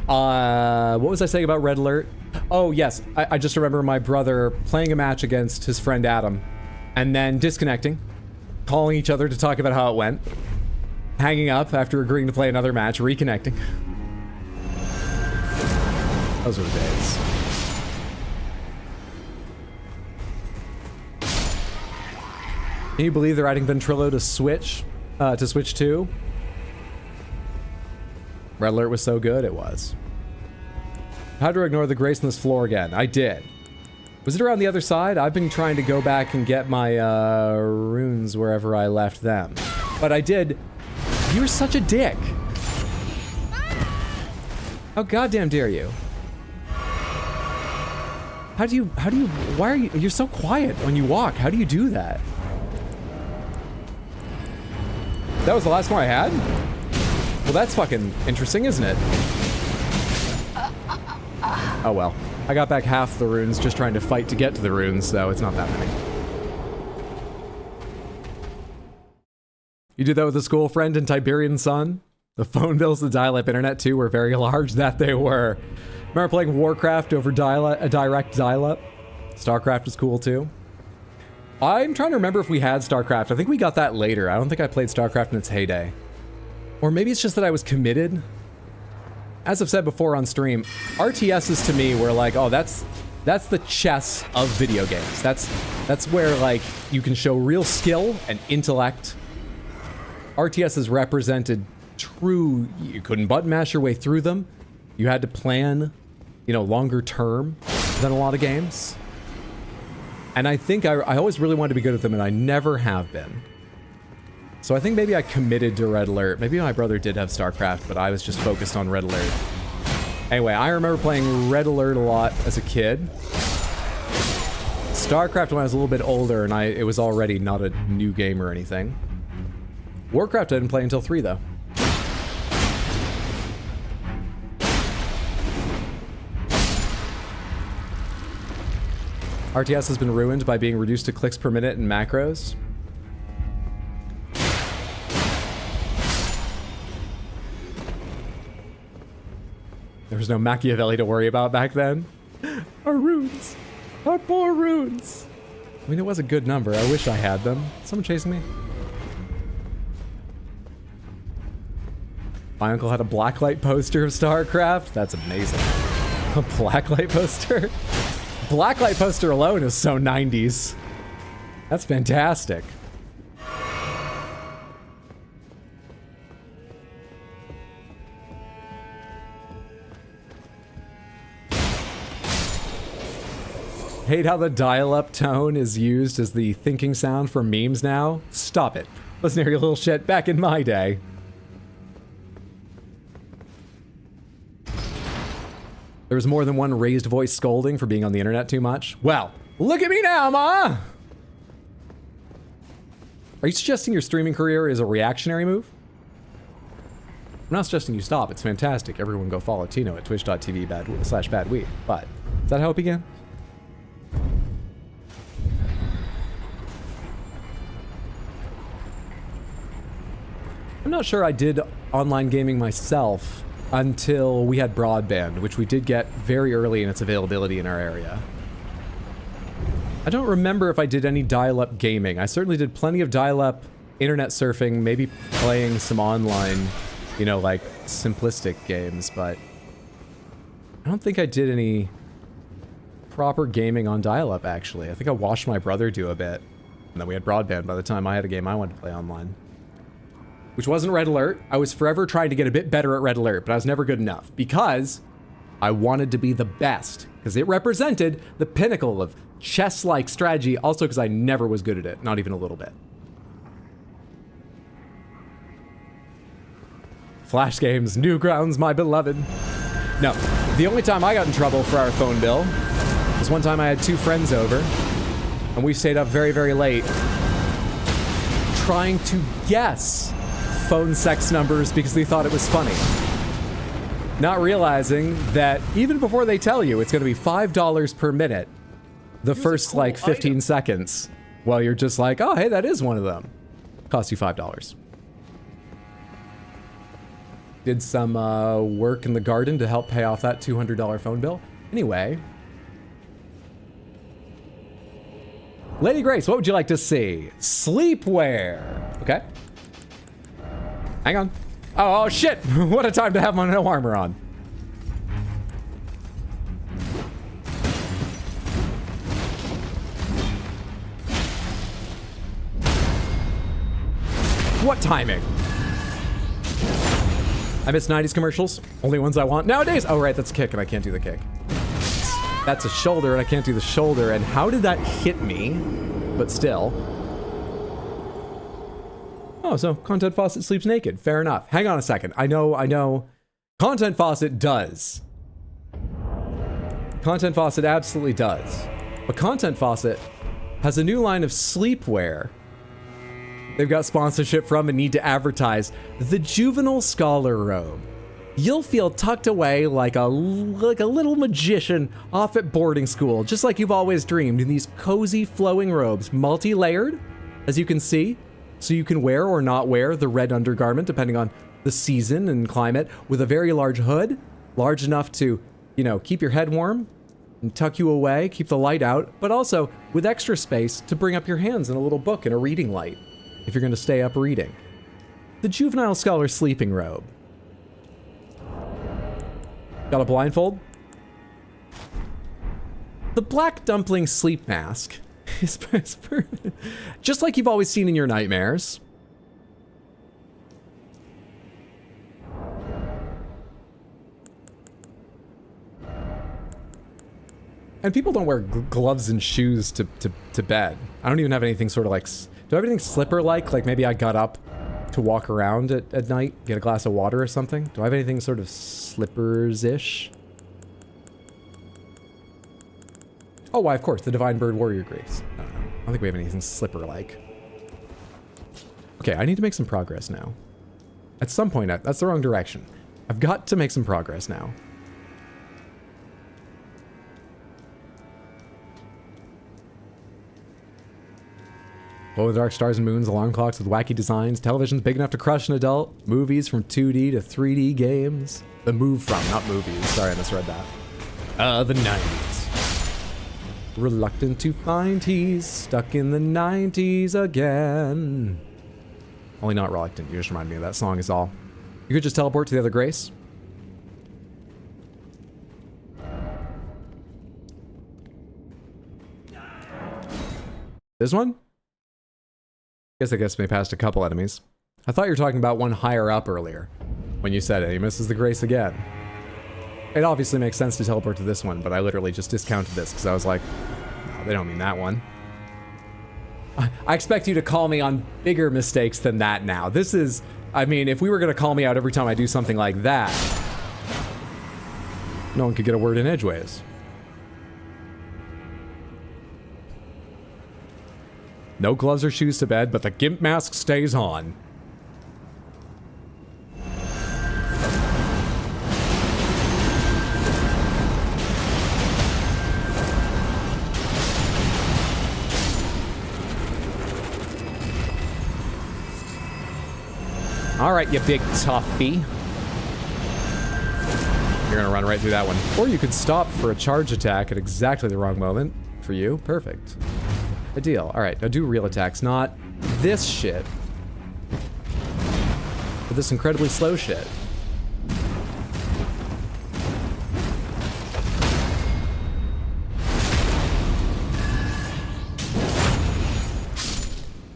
What was I saying about Red Alert? Oh, yes. I just remember my brother playing a match against his friend Adam, and then disconnecting, calling each other to talk about how it went, hanging up after agreeing to play another match, reconnecting. Those were the days. Can you believe they're adding Ventrilo to Switch 2? Red Alert was so good, it was. How do I ignore the grace on this floor again? I did. Was it around the other side? I've been trying to go back and get my runes wherever I left them. But I did. You're such a dick. How goddamn dare you? Why are you're so quiet when you walk. How do you do that? That was the last one I had? Well, that's fucking interesting, isn't it? Oh well. I got back half the runes just trying to fight to get to the runes, so it's not that many. You did that with a school friend in Tiberian Sun? The phone bills, the dial-up internet too were very large, that they were. Remember playing Warcraft over direct dial-up? StarCraft was cool too. I'm trying to remember if we had StarCraft. I think we got that later. I don't think I played StarCraft in its heyday. Or maybe it's just that I was committed. As I've said before on stream, RTSs to me were like, oh, that's the chess of video games. That's where like you can show real skill and intellect. RTSs represented true, you couldn't button mash your way through them. You had to plan, you know, longer term than a lot of games. And I think I always really wanted to be good at them, and I never have been. So I think maybe I committed to Red Alert. Maybe my brother did have StarCraft, but I was just focused on Red Alert. Anyway, I remember playing Red Alert a lot as a kid. StarCraft when I was a little bit older, and it was already not a new game or anything. Warcraft I didn't play until 3, though. RTS has been ruined by being reduced to clicks per minute in macros. There was no Machiavelli to worry about back then. Our runes. Our poor runes. I mean, it was a good number. I wish I had them. Someone chasing me? My uncle had a blacklight poster of StarCraft. That's amazing. A blacklight poster? Blacklight poster alone is so 90s. That's fantastic. Hate how the dial-up tone is used as the thinking sound for memes now. Stop it. Listen to your little shit back in my day. There was more than one raised voice scolding for being on the internet too much. Well, look at me now, Ma! Are you suggesting your streaming career is a reactionary move? I'm not suggesting you stop. It's fantastic. Everyone go follow Tino at twitch.tv/badweed. But, is that how it began? I'm not sure I did online gaming myself until we had broadband, which we did get very early in its availability in our area. I don't remember if I did any dial-up gaming. I certainly did plenty of dial-up internet surfing, maybe playing some online, you know, like simplistic games, but I don't think I did any proper gaming on dial-up, actually. I think I watched my brother do a bit, and then we had broadband by the time I had a game I wanted to play online. Which wasn't Red Alert. I was forever trying to get a bit better at Red Alert, but I was never good enough because I wanted to be the best, because it represented the pinnacle of chess-like strategy, also because I never was good at it, not even a little bit. Flash games, Newgrounds, my beloved. No, the only time I got in trouble for our phone bill was one time I had two friends over, and we stayed up very, very late trying to guess phone sex numbers because they thought it was funny. Not realizing that even before they tell you it's going to be $5 per minute, the first like 15 seconds, while you're just like, oh, hey, that is one of them. Cost you $5. Did some work in the garden to help pay off that $200 phone bill. Anyway. Lady Grace, what would you like to see? Sleepwear. Okay. Hang on. Oh, shit! What a time to have my no armor on. What timing? I miss 90s commercials. Only ones I want nowadays. Oh, right, that's a kick and I can't do the kick. That's a shoulder and I can't do the shoulder. And how did that hit me? But still. Oh, so Content Faucet sleeps naked. Fair enough. Hang on a second. I know. Content Faucet does. Content Faucet absolutely does. But Content Faucet has a new line of sleepwear they've got sponsorship from and need to advertise. The Juvenile Scholar Robe. You'll feel tucked away like a little magician off at boarding school, just like you've always dreamed, in these cozy flowing robes, multi-layered, as you can see. So you can wear or not wear the red undergarment, depending on the season and climate, with a very large hood, large enough to, you know, keep your head warm and tuck you away, keep the light out, but also with extra space to bring up your hands in a little book and a reading light, if you're going to stay up reading. The Juvenile Scholar Sleeping Robe. Got a blindfold? The Black Dumpling Sleep Mask. Just like you've always seen in your nightmares. And people don't wear gloves and shoes to bed. I don't even have anything sort of like... Do I have anything slipper-like? Like maybe I got up to walk around at night, get a glass of water or something? Do I have anything sort of slippers-ish? Oh, why, of course, the Divine Bird Warrior Graves. I don't think we have anything slipper-like. Okay, I need to make some progress now. At some point, that's the wrong direction. I've got to make some progress now. Glow in the dark stars and moons, alarm clocks with wacky designs, televisions big enough to crush an adult, movies from 2D to 3D games. The move from, not movies. Sorry, I misread that. The 90s. Reluctant to find he's stuck in the 90s again. Only not reluctant. You just remind me of that song is all. You could just teleport to the other Grace. This one? Guess I gets me past a couple enemies. I thought you were talking about one higher up earlier. When you said it, he misses the Grace again. It obviously makes sense to teleport to this one, but I literally just discounted this because I was like, no, they don't mean that one. I expect you to call me on bigger mistakes than that now. This is, I mean, if we were going to call me out every time I do something like that, no one could get a word in edgeways. No gloves or shoes to bed, but the gimp mask stays on. All right, you big toughie. You're gonna run right through that one. Or you could stop for a charge attack at exactly the wrong moment. For you, perfect. Ideal. All right, now do real attacks, not this shit. But this incredibly slow shit.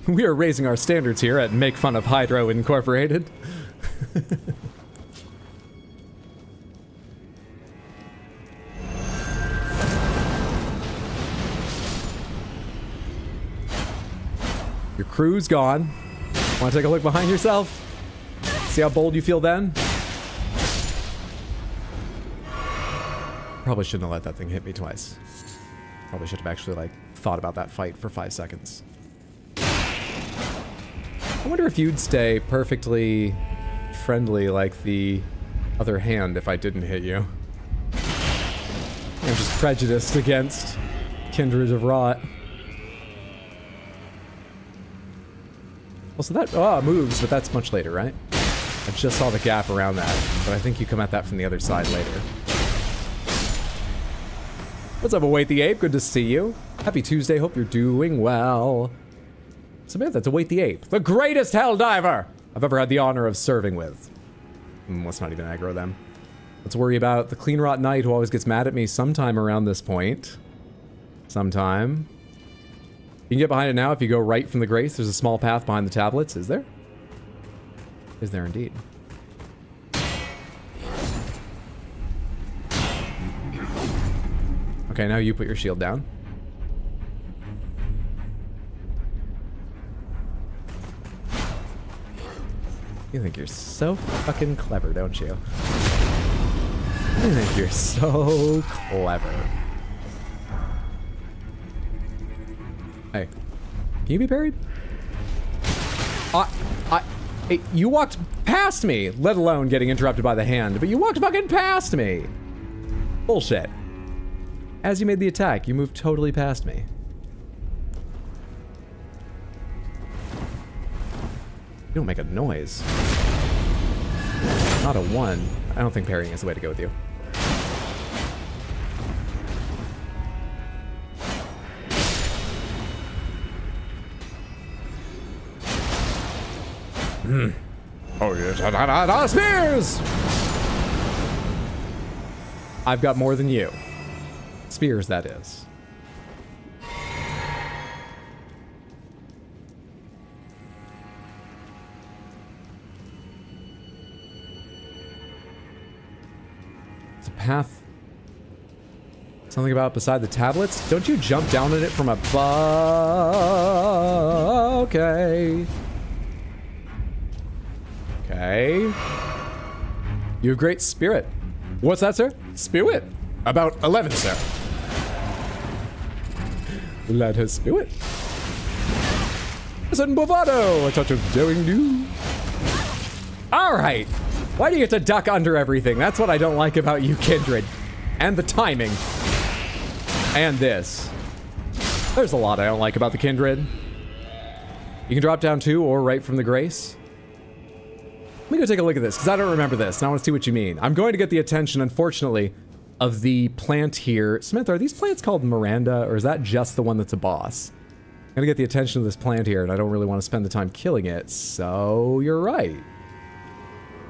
We are raising our standards here at Make Fun of Hydro Incorporated. Your crew's gone. Want to take a look behind yourself? See how bold you feel then? Probably shouldn't have let that thing hit me twice. Probably should have actually, like, thought about that fight for 5 seconds. I wonder if you'd stay perfectly friendly like the other hand if I didn't hit you. I'm just prejudiced against Kindred of Rot. Well, so that moves, but that's much later, right? I just saw the gap around that, but I think you come at that from the other side later. What's up, Await the Ape? Good to see you. Happy Tuesday. Hope you're doing well. Samantha, to Await the Ape, the greatest helldiver I've ever had the honor of serving with. Let's not even aggro them. Let's worry about the Clean Rot Knight who always gets mad at me sometime around this point. Sometime. You can get behind it now if you go right from the Grace. There's a small path behind the tablets. Is there? Is there indeed? Okay, now you put your shield down. You think you're so fucking clever, don't you? You think you're so clever. Hey, can you be parried? Hey, you walked past me, let alone getting interrupted by the hand, but you walked fucking past me. Bullshit. As you made the attack, you moved totally past me. You don't make a noise. Not a one. I don't think parrying is the way to go with you. Oh, yeah. Spears! I've got more than you. Spears, that is. It's a path. Something about beside the tablets? Don't you jump down in it from above? Okay. Okay. You have great spirit. What's that, sir? Spirit? About 11, sir. Let her spirit. Listen, bravado! A touch of daring do. Alright. Why do you get to duck under everything? That's what I don't like about you, Kindred. And the timing. And this. There's a lot I don't like about the Kindred. You can drop down too, or right from the Grace. Let me go take a look at this, because I don't remember this, and I want to see what you mean. I'm going to get the attention, unfortunately, of the plant here. Smith, are these plants called Miranda, or is that just the one that's a boss? I'm going to get the attention of this plant here, and I don't really want to spend the time killing it, so you're right.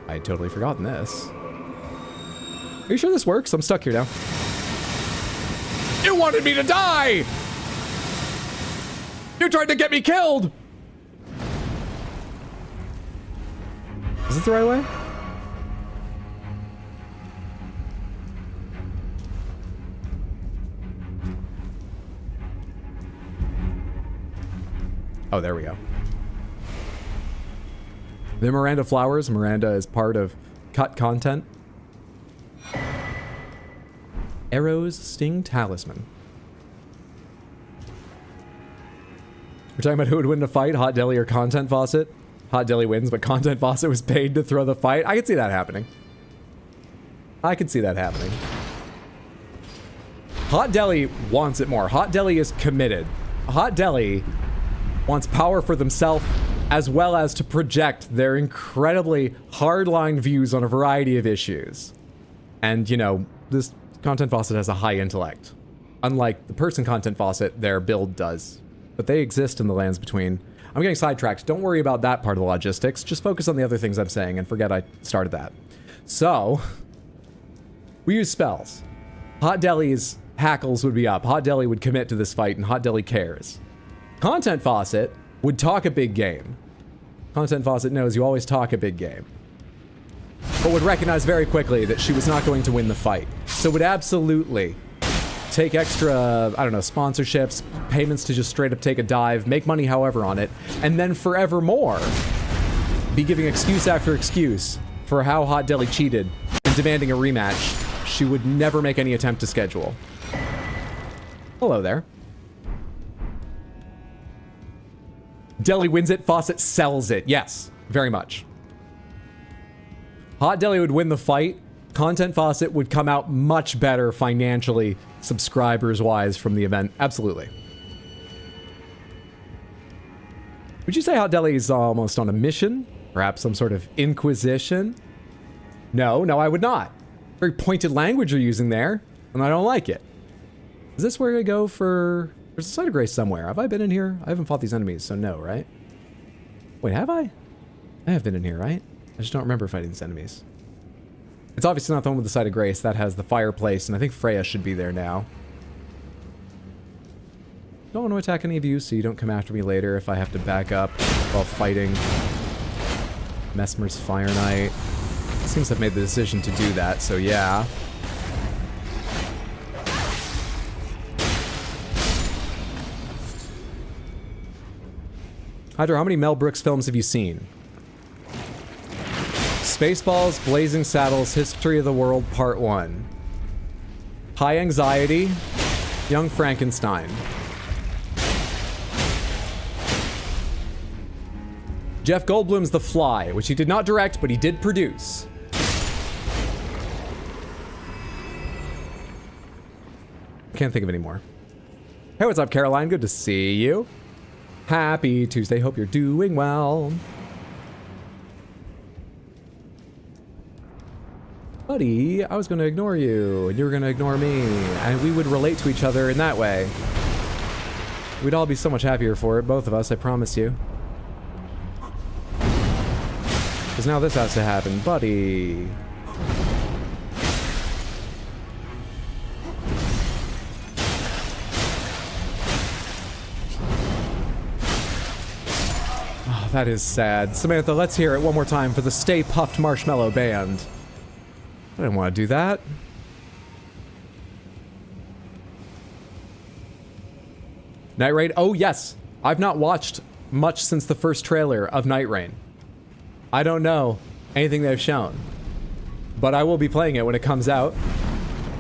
I had totally forgotten this. Are you sure this works? I'm stuck here now. You wanted me to die! You tried to get me killed! Is this the right way? Oh, there we go. The Miranda flowers. Miranda is part of cut content. Arrows Sting Talisman. We're talking about who would win the fight, Hot Deli or Content Faucet. Hot Deli wins, but Content Faucet was paid to throw the fight. I could see that happening. I could see that happening. Hot Deli wants it more. Hot Deli is committed. Hot Deli wants power for themselves, as well as to project their incredibly hardline views on a variety of issues. And, you know, this Content Faucet has a high intellect. Unlike the person Content Faucet, their build does. But they exist in the lands between. I'm getting sidetracked. Don't worry about that part of the logistics. Just focus on the other things I'm saying and forget I started that. So, we use spells. Hot Deli's hackles would be up. Hot Deli would commit to this fight, and Hot Deli cares. Content Faucet would talk a big game. Content Faucet knows you always talk a big game. But would recognize very quickly that she was not going to win the fight. So would absolutely take extra, I don't know, sponsorships, payments to just straight up take a dive, make money however on it, and then forevermore be giving excuse after excuse for how Hot Deli cheated and demanding a rematch. She would never make any attempt to schedule. Hello there. Deli wins it, Faucet sells it. Yes, very much. Hot Deli would win the fight. Content Faucet would come out much better financially, subscribers-wise, from the event. Absolutely. Would you say Hot Deli is almost on a mission? Perhaps some sort of inquisition? No, I would not. Very pointed language you're using there, and I don't like it. Is this where I go for... There's a site of grace somewhere. Have I been in here? I haven't fought these enemies, so no, right? Wait, have I? I have been in here, right? I just don't remember fighting these enemies. It's obviously not the one with the site of grace. That has the fireplace, and I think Freya should be there now. Don't want to attack any of you, so you don't come after me later if I have to back up while fighting Messmer's Fire Knight. Seems I've made the decision to do that, so yeah. Hydra, how many Mel Brooks films have you seen? Spaceballs, Blazing Saddles, History of the World, Part 1. High Anxiety, Young Frankenstein. Jeff Goldblum's The Fly, which he did not direct, but he did produce. Can't think of any more. Hey, what's up, Caroline? Good to see you. Happy Tuesday. Hope you're doing well. Buddy, I was going to ignore you, and you were going to ignore me, and we would relate to each other in that way. We'd all be so much happier for it, both of us, I promise you. Because now this has to happen, buddy. Oh, that is sad. Samantha, let's hear it one more time for the Stay Puffed Marshmallow Band. I didn't want to do that. Night Rain? Oh, yes. I've not watched much since the first trailer of Night Rain. I don't know anything they've shown. But I will be playing it when it comes out.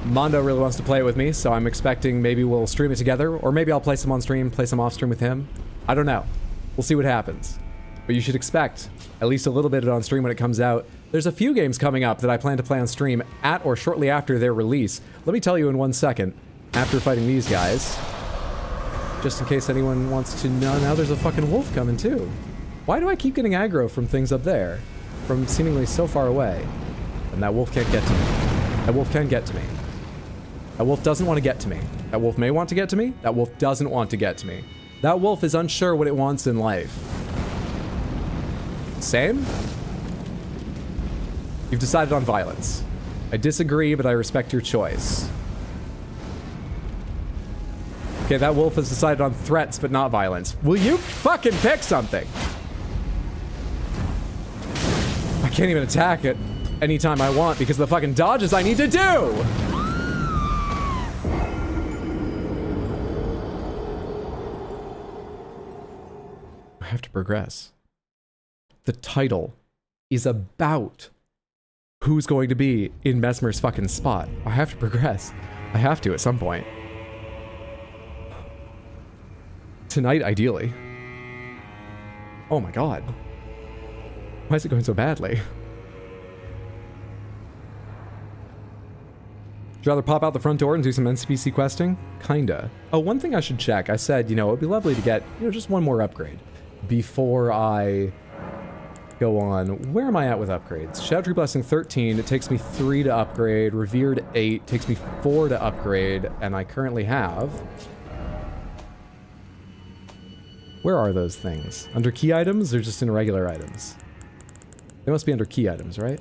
Mondo really wants to play it with me, so I'm expecting maybe we'll stream it together, or maybe I'll play some on stream, play some off stream with him. I don't know. We'll see what happens. But you should expect at least a little bit of it on stream when it comes out. There's a few games coming up that I plan to play on stream at or shortly after their release. Let me tell you in 1 second, after fighting these guys. Just in case anyone wants to know. Now there's a fucking wolf coming too. Why do I keep getting aggro from things up there? From seemingly so far away. And that wolf can't get to me. That wolf can get to me. That wolf doesn't want to get to me. That wolf may want to get to me. That wolf doesn't want to get to me. That wolf is unsure what it wants in life. Same? You've decided on violence. I disagree, but I respect your choice. Okay, that wolf has decided on threats, but not violence. Will you fucking pick something? I can't even attack it anytime I want because of the fucking dodges I need to do! I have to progress. The title is about who's going to be in Messmer's fucking spot. I have to progress. I have to at some point. Tonight, ideally. Oh my god. Why is it going so badly? Would you rather pop out the front door and do some NPC questing? Kinda. Oh, one thing I should check. I said, you know, it'd be lovely to get, you know, just one more upgrade before I go on. Where am I at with upgrades? Shadow Tree Blessing 13, it takes me 3 to upgrade. Revered 8, takes me 4 to upgrade, and I currently have... Where are those things? Under key items or just in regular items? They must be under key items, right?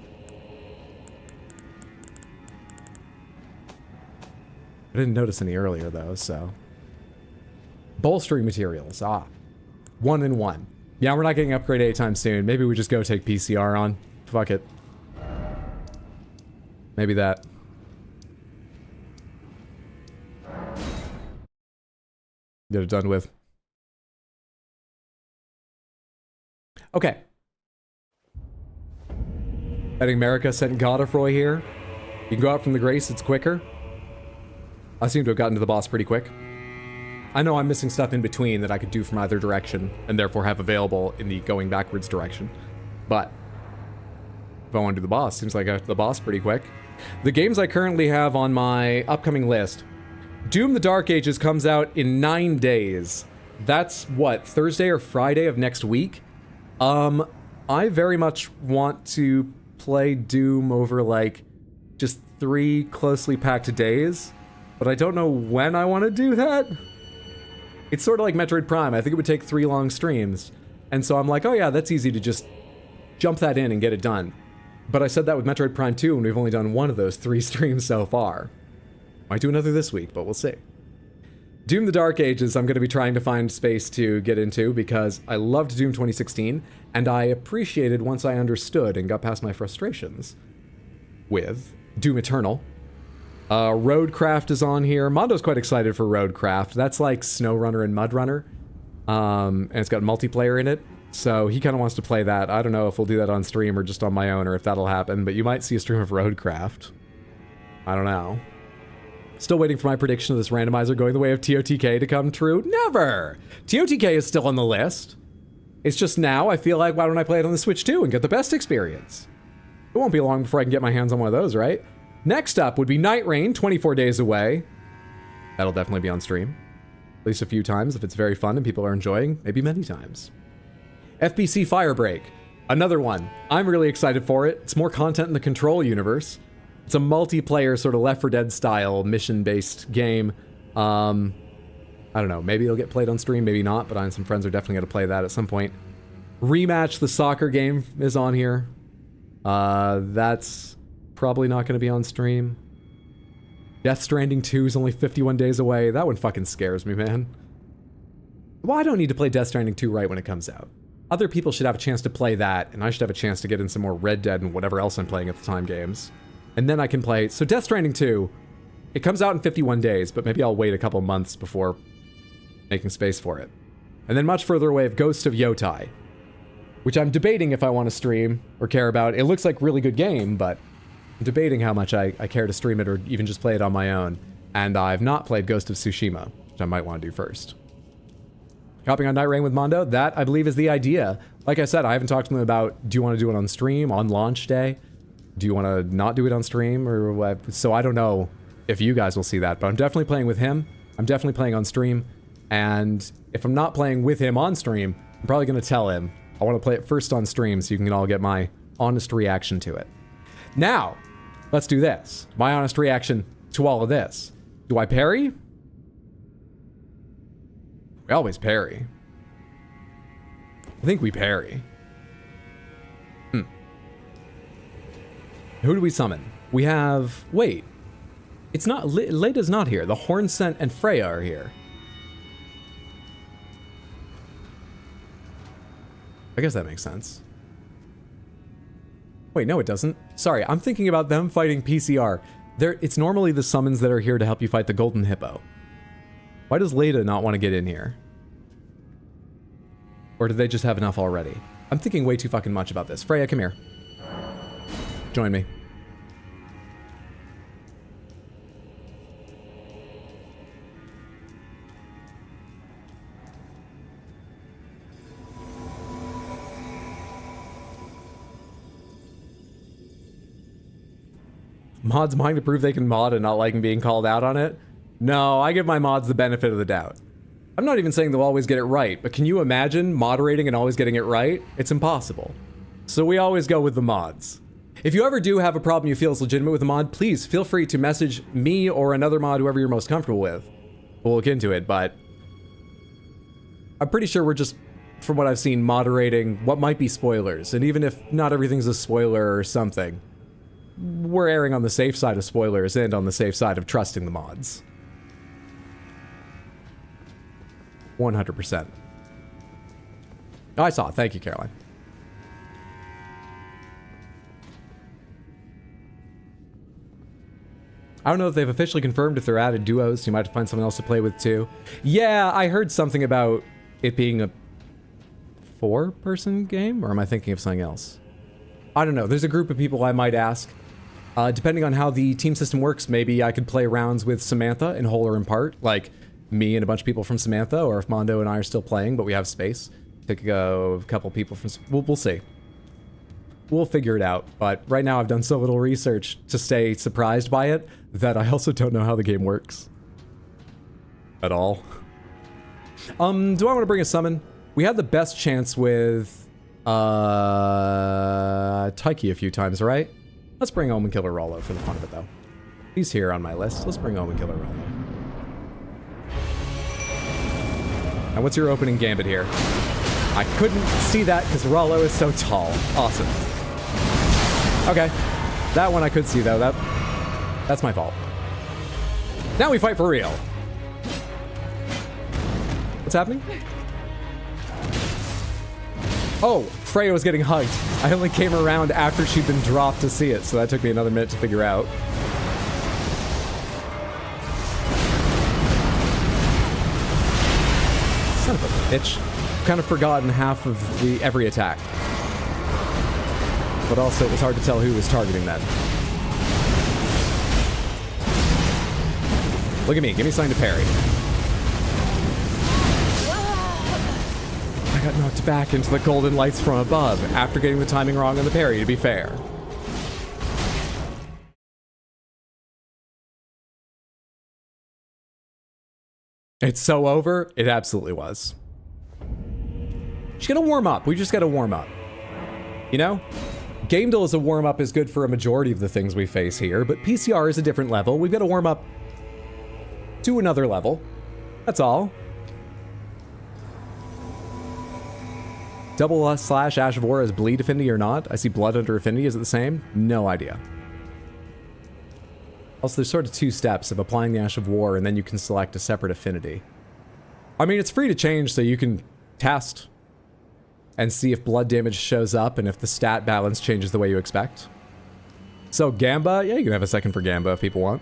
I didn't notice any earlier though, so... Bolstering materials, 1 and 1. Yeah, we're not getting upgrade anytime soon. Maybe we just go take PCR on. Fuck it. Maybe that. Get it done with. Okay. I think Marika sent Godefroy here. You can go out from the Grace, it's quicker. I seem to have gotten to the boss pretty quick. I know I'm missing stuff in between that I could do from either direction, and therefore have available in the going backwards direction. But if I want to do the boss, seems like I got to the boss pretty quick. The games I currently have on my upcoming list. Doom the Dark Ages comes out in 9 days. That's, what, Thursday or Friday of next week? I very much want to play Doom over, like, just 3 closely packed days, but I don't know when I want to do that. It's sort of like Metroid Prime. I think it would take 3 long streams, and so I'm like, oh yeah, that's easy to just jump that in and get it done. But I said that with Metroid Prime 2, and we've only done 1 of those 3 streams so far. Might do another this week, but we'll see. Doom the Dark Ages, I'm going to be trying to find space to get into because I loved Doom 2016, and I appreciated once I understood and got past my frustrations with Doom Eternal. Roadcraft is on here. Mondo's quite excited for Roadcraft. That's like SnowRunner and MudRunner, and it's got multiplayer in it, so he kind of wants to play that. I don't know if we'll do that on stream or just on my own or if that'll happen, but you might see a stream of Roadcraft. I don't know. Still waiting for my prediction of this randomizer going the way of TOTK to come true. Never! TOTK is still on the list. It's just now I feel like, why don't I play it on the Switch too and get the best experience? It won't be long before I can get my hands on one of those, right? Next up would be Night Rain, 24 days away. That'll definitely be on stream. At least a few times if it's very fun and people are enjoying. Maybe many times. FBC Firebreak. Another one. I'm really excited for it. It's more content in the Control universe. It's a multiplayer sort of Left 4 Dead style mission-based game. I don't know, maybe it'll get played on stream, maybe not, but I and some friends are definitely going to play that at some point. Rematch, the soccer game, is on here. That's probably not going to be on stream. Death Stranding 2 is only 51 days away. That one fucking scares me, man. Well, I don't need to play Death Stranding 2 right when it comes out. Other people should have a chance to play that, and I should have a chance to get in some more Red Dead and whatever else I'm playing at the time games. And then I can play... So Death Stranding 2, it comes out in 51 days, but maybe I'll wait a couple months before making space for it. And then much further away of Ghost of Yotai, which I'm debating if I want to stream or care about. It looks like a really good game, but I'm debating how much I care to stream it or even just play it on my own. And I've not played Ghost of Tsushima, which I might want to do first. Hopping on Night Rain with Mondo, that I believe is the idea. Like I said, I haven't talked to him about, do you want to do it on stream, on launch day? Do you want to not do it on stream or what? So I don't know if you guys will see that, but I'm definitely playing with him. I'm definitely playing on stream. And if I'm not playing with him on stream, I'm probably going to tell him I want to play it first on stream so you can all get my honest reaction to it. Now, let's do this. My honest reaction to all of this. Do I parry? We always parry. I think we parry. Who do we summon? We have... Wait. It's not... Leda's not here. The Hornsent and Freya are here. I guess that makes sense. Wait, no it doesn't. Sorry, I'm thinking about them fighting PCR. It's normally the summons that are here to help you fight the Golden Hippo. Why does Leda not want to get in here? Or do they just have enough already? I'm thinking way too fucking much about this. Freya, come here. Join me. Mods wanting to prove they can mod and not liking being called out on it? No, I give my mods the benefit of the doubt. I'm not even saying they'll always get it right, but can you imagine moderating and always getting it right? It's impossible. So we always go with the mods. If you ever do have a problem you feel is legitimate with a mod, please feel free to message me or another mod, whoever you're most comfortable with. We'll look into it, but I'm pretty sure we're just, from what I've seen, moderating what might be spoilers. And even if not everything's a spoiler or something, we're erring on the safe side of spoilers and on the safe side of trusting the mods. 100%. Oh, I saw it. Thank you, Caroline. I don't know if they've officially confirmed if they're added duos, so you might have to find someone else to play with too. Yeah, I heard something about it being a 4-person game, or am I thinking of something else? I don't know. There's a group of people I might ask. Depending on how the team system works, maybe I could play rounds with Samantha in whole or in part, like me and a bunch of people from Samantha, or if Mondo and I are still playing, but we have space, take a couple people from... We'll see. We'll figure it out, but right now I've done so little research to stay surprised by it that I also don't know how the game works. At all. Do I want to bring a summon? We had the best chance with... Taiki a few times, right? Let's bring Omen Killer Rollo for the fun of it, though. He's here on my list. Let's bring Omen Killer Rollo. Now, what's your opening gambit here? I couldn't see that because Rollo is so tall. Awesome. Okay. That one I could see, though. That's my fault. Now we fight for real. What's happening? Oh, Freya was getting hugged. I only came around after she'd been dropped to see it, so that took me another minute to figure out. Son of a bitch. I've kind of forgotten half of every attack. But also, it was hard to tell who was targeting that. Look at me. Give me something to parry. I got knocked back into the golden lights from above after getting the timing wrong on the parry, to be fair. It's so over. It absolutely was. Just gotta warm up. We just gotta warm up. You know? Gamedle as a warm-up is good for a majority of the things we face here, but PCR is a different level. We've got to warm up to another level. That's all. Double / Ash of War as bleed affinity or not? I see blood under affinity. Is it the same? No idea. Also, there's sort of two steps of applying the Ash of War, and then you can select a separate affinity. I mean, it's free to change, so you can test and see if blood damage shows up and if the stat balance changes the way you expect. So Gamba, yeah, you can have a second for Gamba if people want.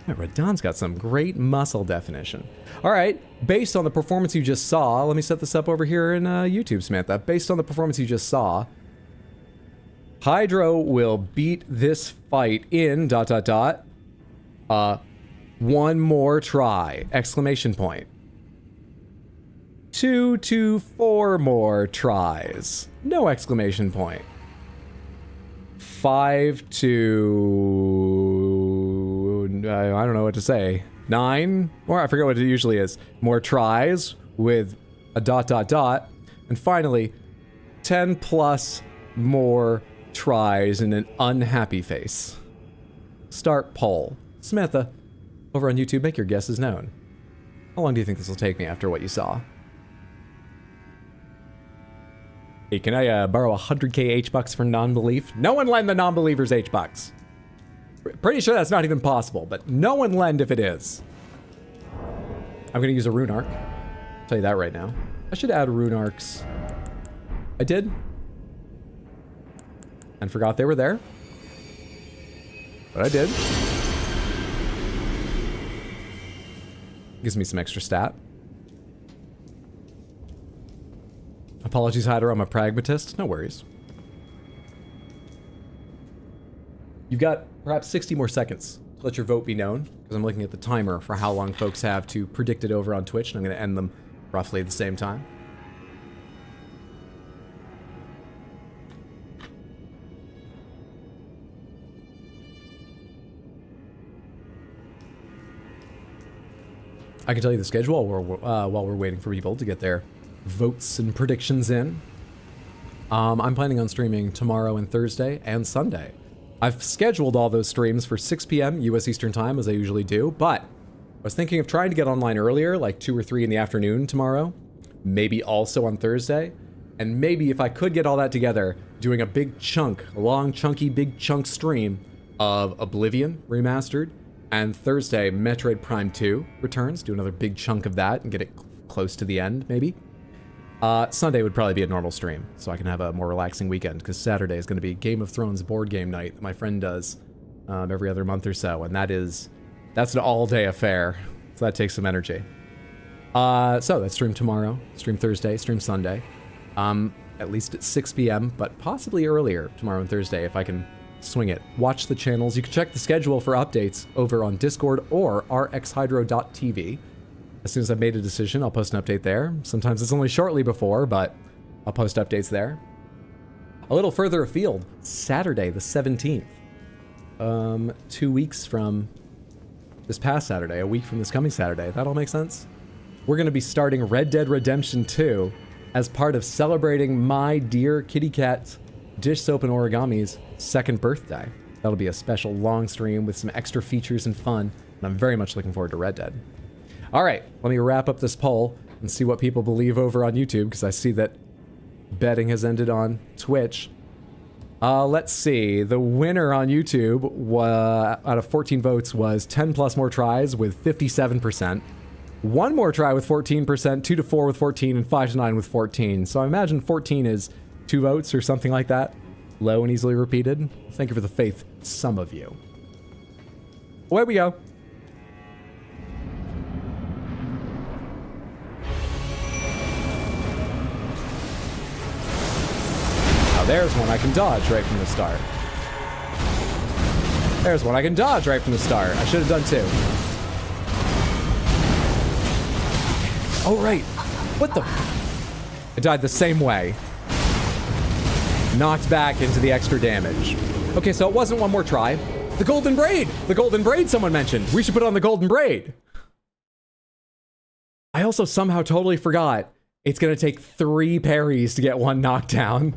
Yeah, Radahn's got some great muscle definition. All right, based on the performance you just saw, let me set this up over here in YouTube, Samantha. Based on the performance you just saw, Hydro will beat this fight in ... one more try! Exclamation point. 2 to 4 more tries. No exclamation point. 5 to... I don't know what to say. 9, or I forget what it usually is, more tries with a ... And finally, 10 plus more tries in an unhappy face. Start poll. Samantha, over on YouTube, make your guesses known. How long do you think this will take me after what you saw? Hey, can I borrow 100k H-Bucks for non-belief? No one lend the non-believers H-Bucks. Pretty sure that's not even possible, but no one lend if it is. I'm gonna use a rune arc. I'll tell you that right now. I should add rune arcs. I did. And forgot they were there. But I did. Gives me some extra stat. Apologies, Hyder, I'm a pragmatist. No worries. You've got perhaps 60 more seconds to let your vote be known, because I'm looking at the timer for how long folks have to predict it over on Twitch, and I'm going to end them roughly at the same time. I can tell you the schedule while we're waiting for people to get their votes and predictions in. I'm planning on streaming tomorrow and Thursday and Sunday. I've scheduled all those streams for 6 p.m. US Eastern Time, as I usually do, but I was thinking of trying to get online earlier, like 2 or 3 in the afternoon tomorrow, maybe also on Thursday, and maybe if I could get all that together, doing a big chunk, a long, chunky, big chunk stream of Oblivion Remastered, and Thursday, Metroid Prime 2 returns, do another big chunk of that and get it close to the end, maybe. Sunday would probably be a normal stream, so I can have a more relaxing weekend, because Saturday is going to be Game of Thrones board game night that my friend does every other month or so, and that's an all-day affair, so that takes some energy. So that's stream tomorrow, stream Thursday, stream Sunday, at least at 6 p.m., but possibly earlier tomorrow and Thursday if I can swing it. Watch the channels. You can check the schedule for updates over on Discord or rxhydro.tv. As soon as I've made a decision, I'll post an update there. Sometimes it's only shortly before, but I'll post updates there. A little further afield, Saturday the 17th. 2 weeks from this past Saturday, a week from this coming Saturday. That all make sense? We're going to be starting Red Dead Redemption 2 as part of celebrating my dear kitty cat Dish Soap and Origami's 2nd birthday. That'll be a special long stream with some extra features and fun, and I'm very much looking forward to Red Dead. All right, let me wrap up this poll and see what people believe over on YouTube, because I see that betting has ended on Twitch. Let's see. The winner on YouTube out of 14 votes was 10 plus more tries with 57%. 1 more try with 14%, 2 to 4 with 14, and 5 to 9 with 14. So I imagine 14 is 2 votes or something like that. Low and easily repeated. Thank you for the faith, some of you. Away we go. Now there's one I can dodge right from the start. There's one I can dodge right from the start. I should have done 2. Oh, right. What the? I died the same way. Knocked back into the extra damage. Okay, so it wasn't 1 more try. The golden braid! The golden braid someone mentioned. We should put on the golden braid. I also somehow totally forgot it's gonna take 3 parries to get 1 knockdown.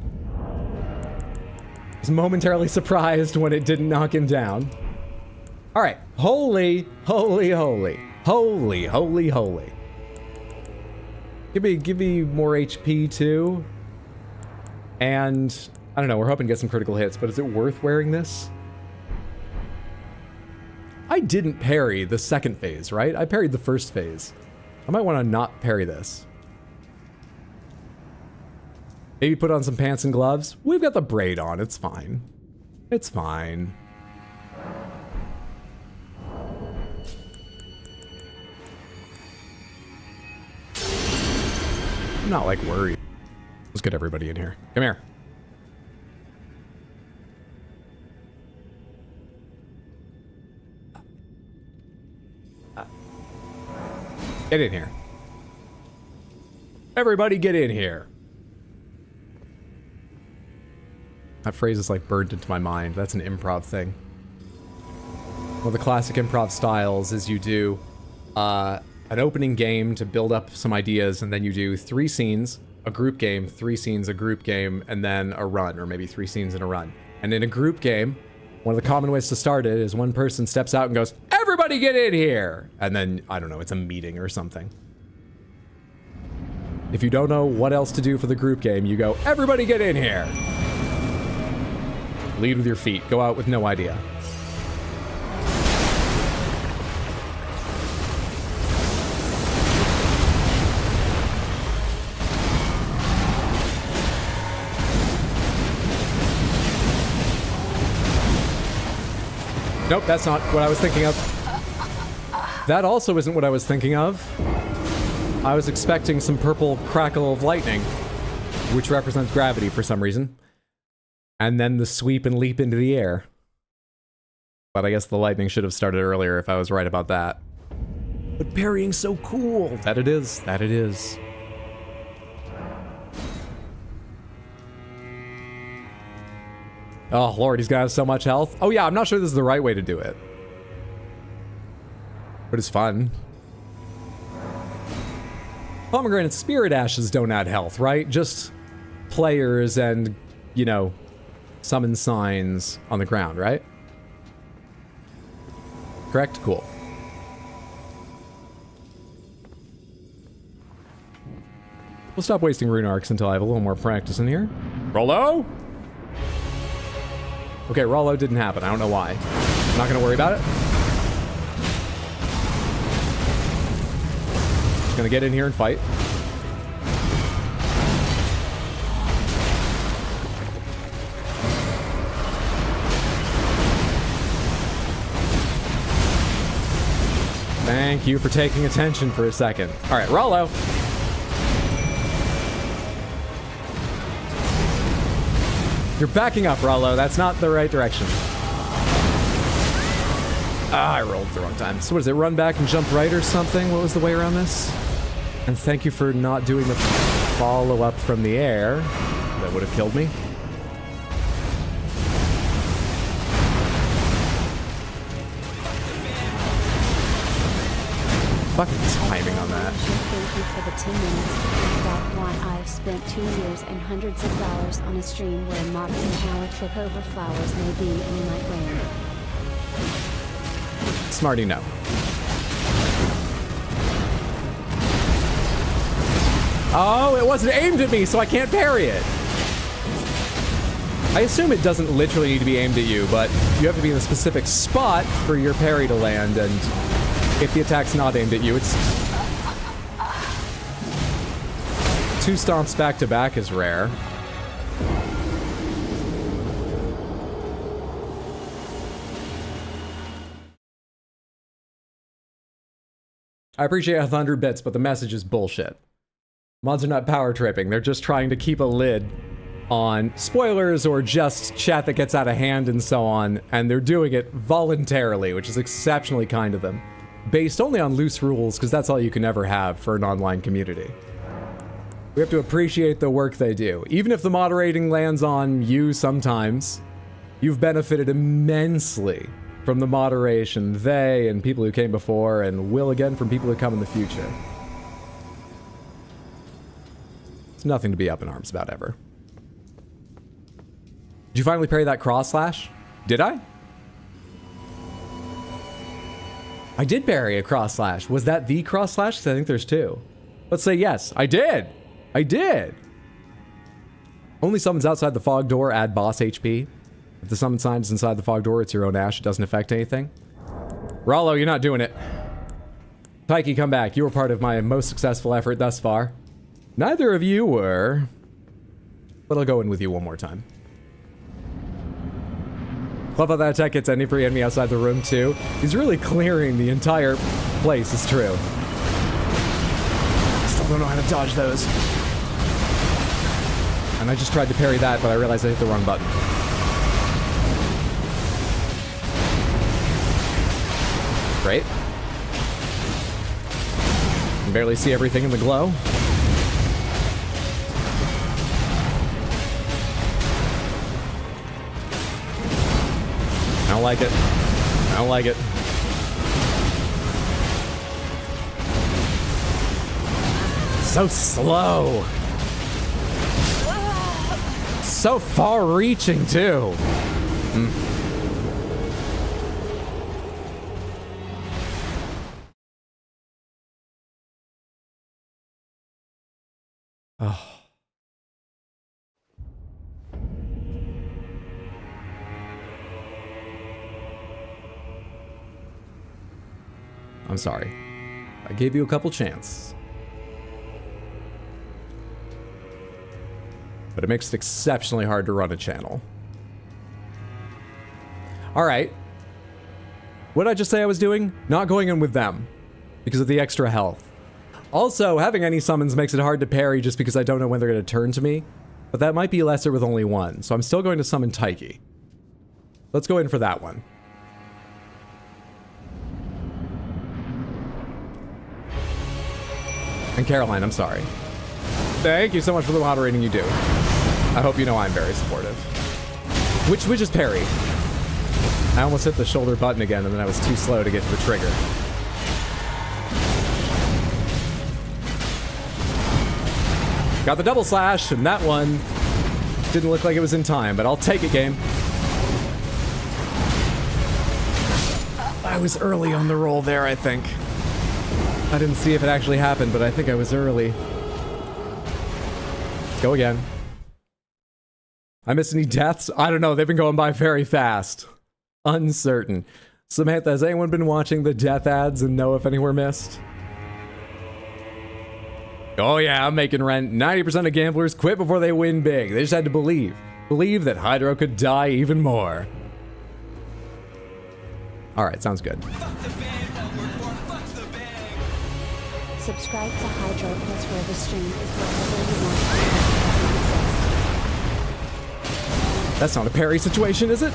I was momentarily surprised when it didn't knock him down. All right, holy, holy, holy, holy, holy, holy. Give me more HP too. And, I don't know, we're hoping to get some critical hits, but is it worth wearing this? I didn't parry the 2nd phase, right? I parried the 1st phase. I might want to not parry this. Maybe put on some pants and gloves. We've got the braid on, it's fine. It's fine. I'm not, like, worried. Let's get everybody in here. Come here. Get in here. Everybody get in here. That phrase is like burned into my mind. That's an improv thing. One of the classic improv styles is you do an opening game to build up some ideas, and then you do 3 scenes, a group game, 3 scenes, a group game, and then a run, or maybe 3 scenes in a run. And in a group game, one of the common ways to start it is one person steps out and goes, "Everybody get in here!" And then, I don't know, it's a meeting or something. If you don't know what else to do for the group game, you go, "Everybody get in here!" Lead with your feet. Go out with no idea. Nope, that's not what I was thinking of. That also isn't what I was thinking of. I was expecting some purple crackle of lightning, which represents gravity for some reason. And then the sweep and leap into the air. But I guess the lightning should have started earlier if I was right about that. But parrying's so cool! That it is. That it is. Oh, Lord, he's gonna have so much health. Oh yeah, I'm not sure this is the right way to do it. But it's fun. Pomegranate Spirit Ashes don't add health, right? Just players and, you know, summon signs on the ground, right? Correct? Cool. We'll stop wasting rune arcs until I have a little more practice in here. Rollo? Okay, Rollo didn't happen. I don't know why. I'm not gonna worry about it. Just gonna get in here and fight. Thank you for taking attention for a second. All right, Rollo. You're backing up, Rollo. That's not the right direction. Ah, I rolled the wrong time. So what is it? Run back and jump right or something? What was the way around this? And thank you for not doing the follow-up from the air. That would have killed me. Fucking timing on that. Thank you for the 10 minutes. About why I've spent 2 years and hundreds of dollars on a stream where mocks and how a trip over flowers may be in my brain. Smarty, no. Oh, it wasn't aimed at me, so I can't parry it. I assume it doesn't literally need to be aimed at you, but you have to be in a specific spot for your parry to land, and if the attack's not aimed at you, it's... 2 stomps back to back is rare. I appreciate 100 bits, but the message is bullshit. Mods are not power tripping, they're just trying to keep a lid on spoilers or just chat that gets out of hand and so on, and they're doing it voluntarily, which is exceptionally kind of them. Based only on loose rules, because that's all you can ever have for an online community. We have to appreciate the work they do. Even if the moderating lands on you sometimes, you've benefited immensely from the moderation. They and people who came before and will again from people who come in the future. It's nothing to be up in arms about ever. Did you finally parry that cross slash? Did I? I did parry a cross slash. Was that the cross slash? Because I think there's 2. Let's say yes. I did. I did. Only summons outside the fog door add boss HP. If the summon sign is inside the fog door, it's your own ash. It doesn't affect anything. Rollo, you're not doing it. Pikey, come back. You were part of my most successful effort thus far. Neither of you were. But I'll go in with you one more time. Love how that attack gets any free enemy outside the room, too. He's really clearing the entire place, it's true. Still don't know how to dodge those. And I just tried to parry that, but I realized I hit the wrong button. Great. Can barely see everything in the glow. I don't like it. I don't like it. so slow. So far-reaching, too. Oh. I'm sorry. I gave you a couple chances. But it makes it exceptionally hard to run a channel. Alright. What did I just say I was doing? Not going in with them. Because of the extra health. Also, having any summons makes it hard to parry just because I don't know when they're going to turn to me. But that might be lesser with only one. So I'm still going to summon Taiki. Let's go in for that one. And Caroline, I'm sorry. Thank you so much for the moderating you do. I hope you know I'm very supportive. Which is parry? I almost hit the shoulder button again and then I was too slow to get to the trigger. Got the double slash, and that one didn't look like it was in time, but I'll take it, game. I was early on the roll there, I think. I didn't see if it actually happened, but I think I was early. Go again. I missed any deaths? I don't know, they've been going by very fast. Uncertain. Samantha, has anyone been watching the death ads and know if any were missed? Oh yeah, I'm making rent. 90% of gamblers quit before they win big. They just had to believe. Believe that Hydro could die even more. Alright, sounds good. Subscribe to Hydro Plus where the stream is wherever you want. That's not a parry situation, is it?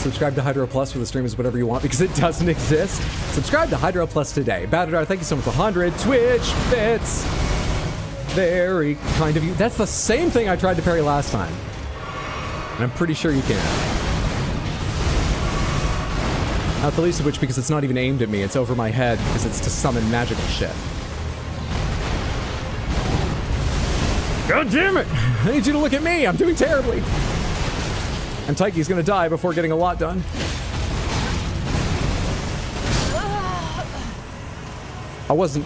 Subscribe to Hydro Plus for the stream is whatever you want because it doesn't exist. Subscribe to Hydro Plus today. Badadar, thank you so much for 100. Twitch Fits. Very kind of you. That's the same thing I tried to parry last time. And I'm pretty sure you can. Not the least of which because it's not even aimed at me. It's over my head because it's to summon magical shit. God damn it! I need you to look at me! I'm doing terribly! And Taiki's gonna die before getting a lot done. I wasn't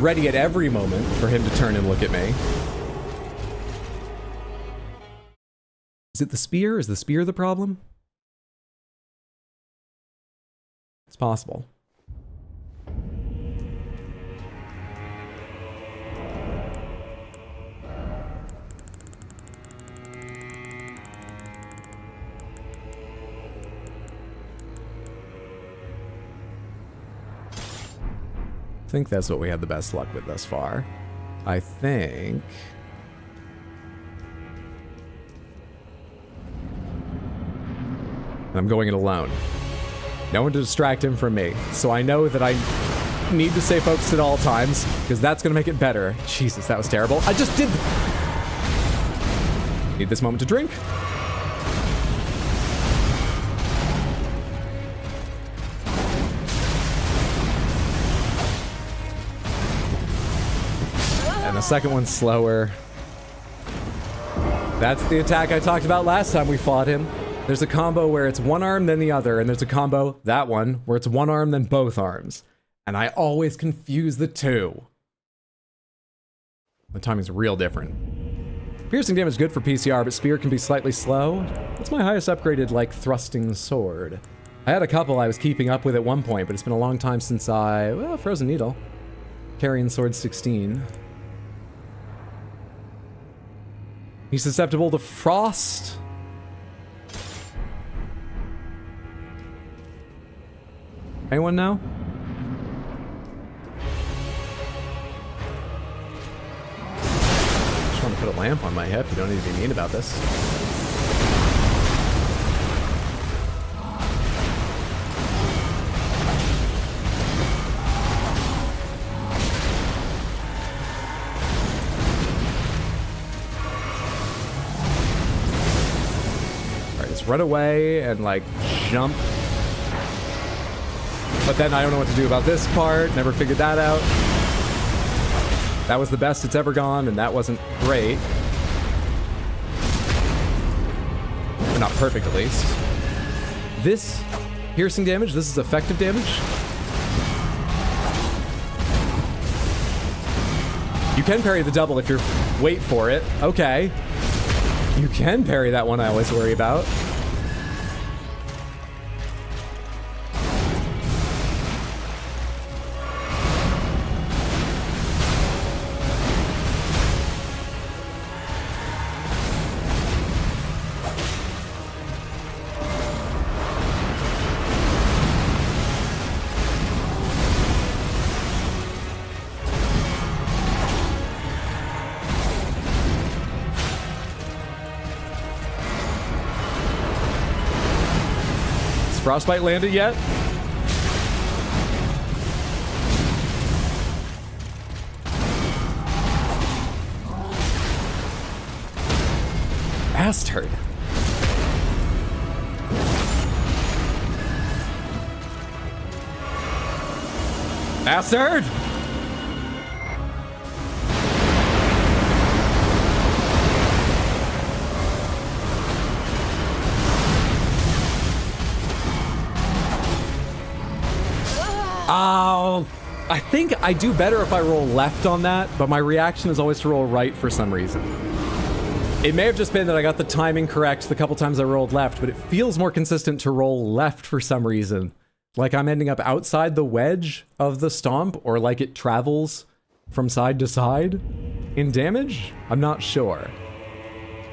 ready at every moment for him to turn and look at me. Is it the spear? Is the spear the problem? It's possible. I think that's what we had the best luck with thus far. I think... I'm going it alone. No one to distract him from me. So I know that I need to stay focused at all times, because that's going to make it better. Jesus, that was terrible. I just did... Need this moment to drink. And the second one's slower. That's the attack I talked about last time we fought him. There's a combo where it's one arm then the other, and there's a combo, that one, where it's one arm then both arms. And I always confuse the two. The timing's real different. Piercing damage is good for PCR, but spear can be slightly slow. That's my highest upgraded, like, thrusting sword. I had a couple I was keeping up with at one point, but it's been a long time since well, Frozen Needle. Carrying sword 16. He's susceptible to frost. Anyone know? Just want to put a lamp on my hip. You don't need to be mean about this. Alright, let's run away and, like, jump But then I don't know what to do about this part. Never figured that out. That was the best it's ever gone, and that wasn't great. Or not perfect, at least. This piercing damage, this is effective damage. You can parry the double if you're... Wait for it. Okay. You can parry that one I always worry about. Frostbite landed yet? Bastard. Bastard! Oh, I think I do better if I roll left on that, but my reaction is always to roll right for some reason. It may have just been that I got the timing correct the couple times I rolled left, but it feels more consistent to roll left for some reason. Like I'm ending up outside the wedge of the stomp, or like it travels from side to side in damage? I'm not sure.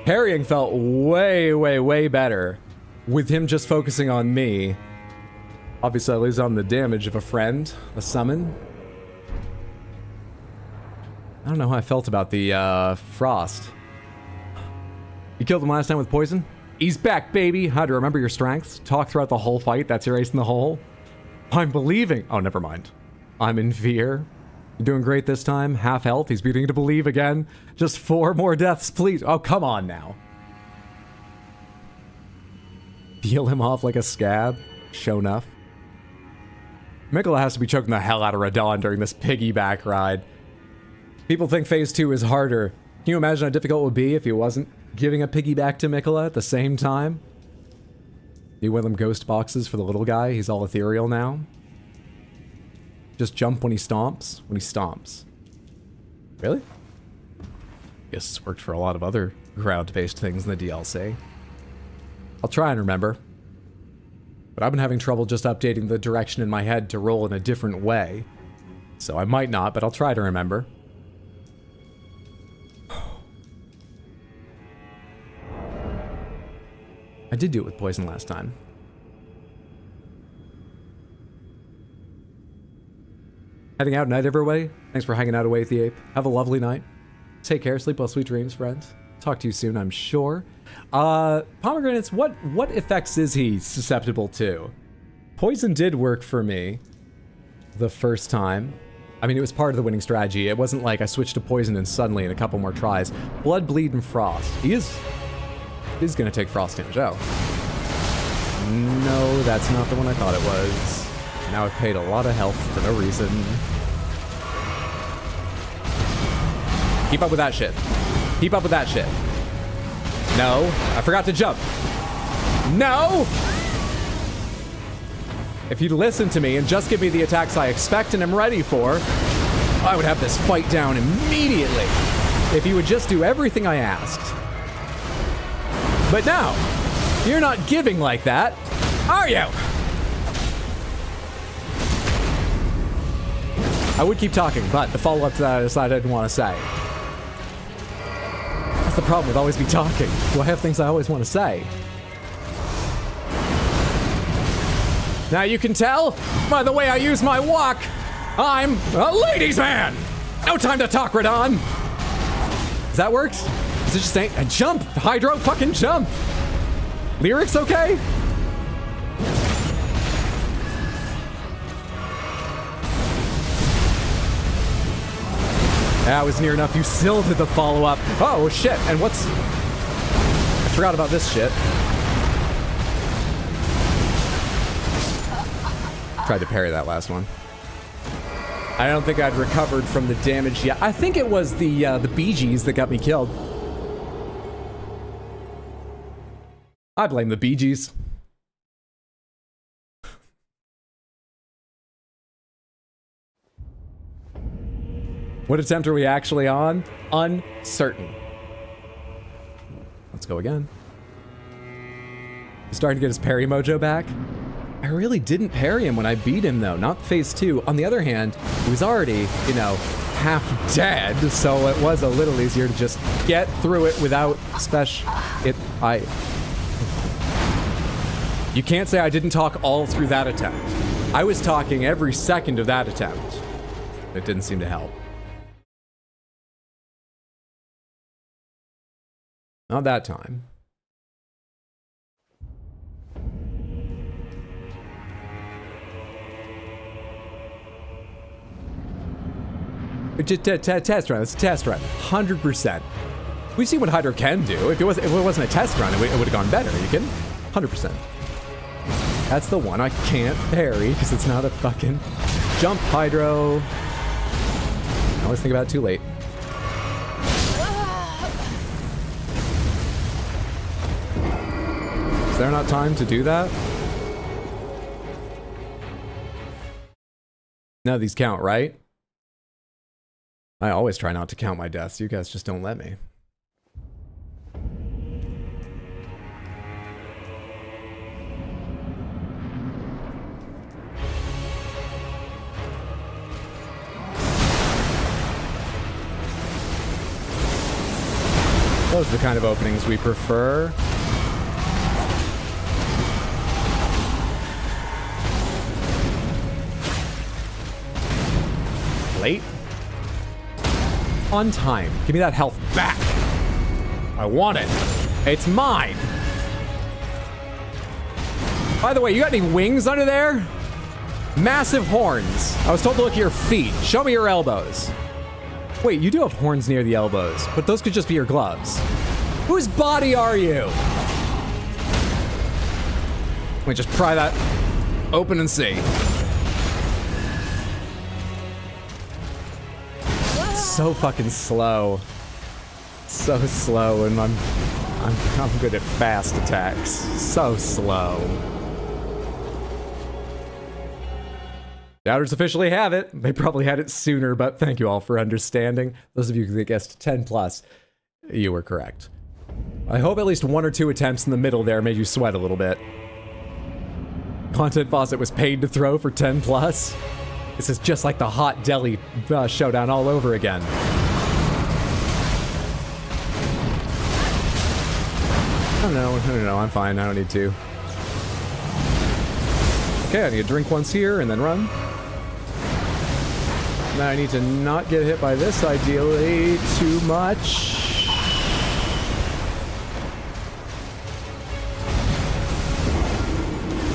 Parrying felt way, way, way better with him just focusing on me. Obviously, I lose on the damage of a friend, a summon. I don't know how I felt about the frost. You killed him last time with poison? He's back, baby! How to remember your strengths? Talk throughout the whole fight, that's your ace in the hole? I'm believing! Oh, never mind. I'm in fear. You're doing great this time. Half health, he's beginning to believe again. Just 4 more deaths, please. Oh, come on now. Peel him off like a scab. Show enough. Mikola has to be choking the hell out of Radon during this piggyback ride. People think phase 2 is harder. Can you imagine how difficult it would be if he wasn't giving a piggyback to Mikola at the same time? Do one of them ghost boxes for the little guy? He's all ethereal now. Just jump when he stomps? When he stomps. Really? Guess it's worked for a lot of other ground-based things in the DLC. I'll try and remember. But I've been having trouble just updating the direction in my head to roll in a different way. So I might not, but I'll try to remember. I did do it with poison last time. Heading out, night everybody. Thanks for hanging out away with the ape. Have a lovely night. Take care, sleep well, sweet dreams, friends. Talk to you soon, I'm sure. Pomegranates, what effects is he susceptible to? Poison did work for me the first time. I mean, it was part of the winning strategy. It wasn't like I switched to poison and suddenly in a couple more tries. Blood, bleed, and frost. He's gonna take frost damage. Oh. No, that's not the one I thought it was. Now I've paid a lot of health for no reason. Keep up with that shit. Keep up with that shit. No, I forgot to jump. No! If you'd listen to me and just give me the attacks I expect and am ready for, I would have this fight down immediately. If you would just do everything I asked. But no, you're not giving like that, are you? I would keep talking, but the follow-up to that I decided I didn't want to say. That's the problem with always be talking. Do I have things I always want to say? Now you can tell by the way I use my walk, I'm a ladies' man! No time to talk, Radon! Does that work? Is it just a jump? Hydro fucking jump! Lyrics okay? That was near enough. You still did the follow-up. Oh, shit. And what's... I forgot about this shit. Tried to parry that last one. I don't think I'd recovered from the damage yet. I think it was the Bee Gees that got me killed. I blame the Bee Gees. What attempt are we actually on? Uncertain. Let's go again. He's starting to get his parry mojo back. I really didn't parry him when I beat him, though. Not phase 2. On the other hand, he was already, you know, half dead, so it was a little easier to just get through it without You can't say I didn't talk all through that attempt. I was talking every second of that attempt. It didn't seem to help. Not that time. Just test run. It's a test run. 100%. We've seen what Hydro can do. If it wasn't a test run, it would have gone better. Are you kidding? 100%. That's the one I can't parry because it's not a fucking jump Hydro. I always think about it too late. Is there not time to do that? None of these count, right? I always try not to count my deaths. You guys just don't let me. Those are the kind of openings we prefer. Late. On time. Give me that health back. I want it. It's mine. By the way, you got any wings under there? Massive horns. I was told to look at your feet. Show me your elbows. Wait, you do have horns near the elbows, but those could just be your gloves. Whose body are you? Let me just pry that open and see. So fucking slow. So slow, and I'm good at fast attacks. So slow. Doubters officially have it. They probably had it sooner, but thank you all for understanding. Those of you that guessed 10 plus, you were correct. I hope at least 1 or 2 attempts in the middle there made you sweat a little bit. Content Faucet was paid to throw for 10 plus. This is just like the hot deli showdown all over again. No, I'm fine. I don't need to. Okay, I need to drink once here and then run. Now I need to not get hit by this, ideally, too much.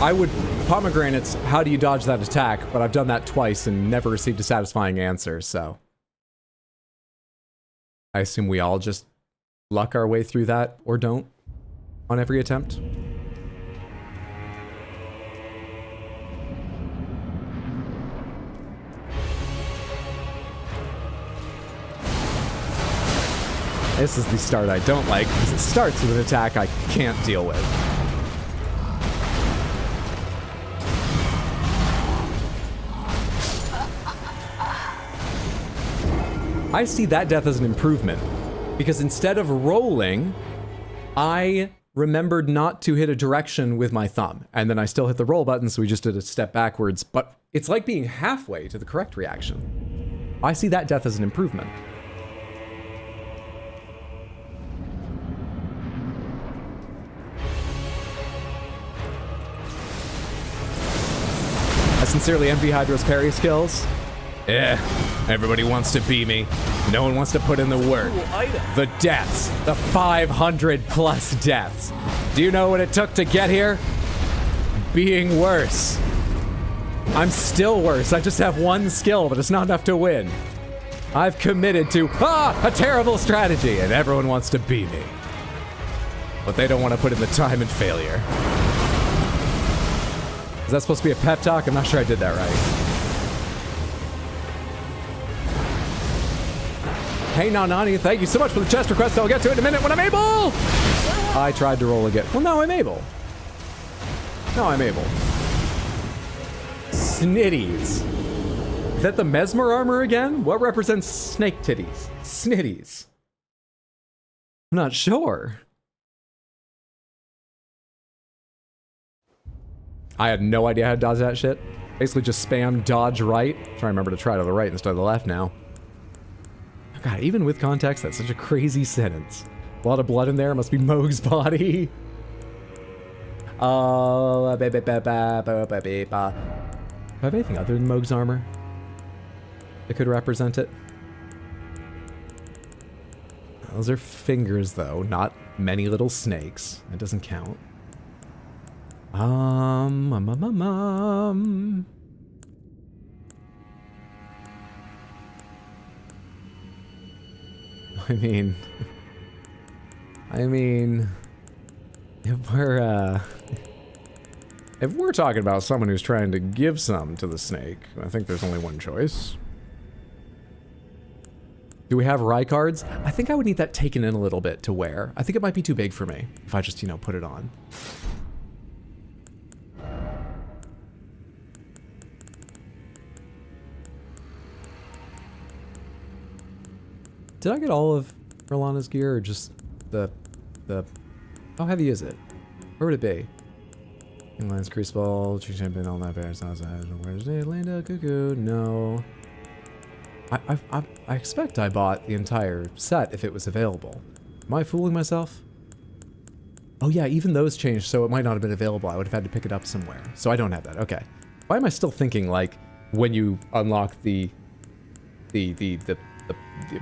I would... Pomegranates, how do you dodge that attack? But I've done that twice and never received a satisfying answer, so... I assume we all just luck our way through that, or don't, on every attempt. This is the start I don't like, because it starts with an attack I can't deal with. I see that death as an improvement, because instead of rolling, I remembered not to hit a direction with my thumb, and then I still hit the roll button, so we just did a step backwards, but it's like being halfway to the correct reaction. I see that death as an improvement. I sincerely envy Hydra's parry skills. Everybody wants to be me. No one wants to put in the work. The deaths. The 500 plus deaths. Do you know what it took to get here? Being worse. I'm still worse. I just have one skill, but it's not enough to win. I've committed to, a terrible strategy, and everyone wants to be me. But they don't want to put in the time and failure. Is that supposed to be a pep talk? I'm not sure I did that right. Hey, Nanani, thank you so much for the chest request. I'll get to it in a minute when I'm able. I tried to roll again. Well, now I'm able. Now I'm able. Snitties. Is that the Messmer armor again? What represents snake titties? Snitties. I'm not sure. I had no idea how to dodge that shit. Basically just spam dodge right. Try to remember to try to the right instead of the left now. God, even with context, that's such a crazy sentence. A lot of blood in there. Must be Moog's body. Do I have anything other than Moog's armor that could represent it? Those are fingers, though, not many little snakes. That doesn't count. I mean, if we're talking about someone who's trying to give some to the snake, I think there's only one choice. Do we have Rye cards? I think I would need that taken in a little bit to wear. I think it might be too big for me if I just, you know, put it on. Did I get all of Rolana's gear or just the... How heavy is it? Where would it be? Inlands Crucible, Tree Champion, all that bears, where's it? Linda, Cuckoo, no. I expect I bought the entire set if it was available. Am I fooling myself? Oh yeah, even those changed, so it might not have been available. I would have had to pick it up somewhere. So I don't have that, okay. Why am I still thinking, like, when you unlock the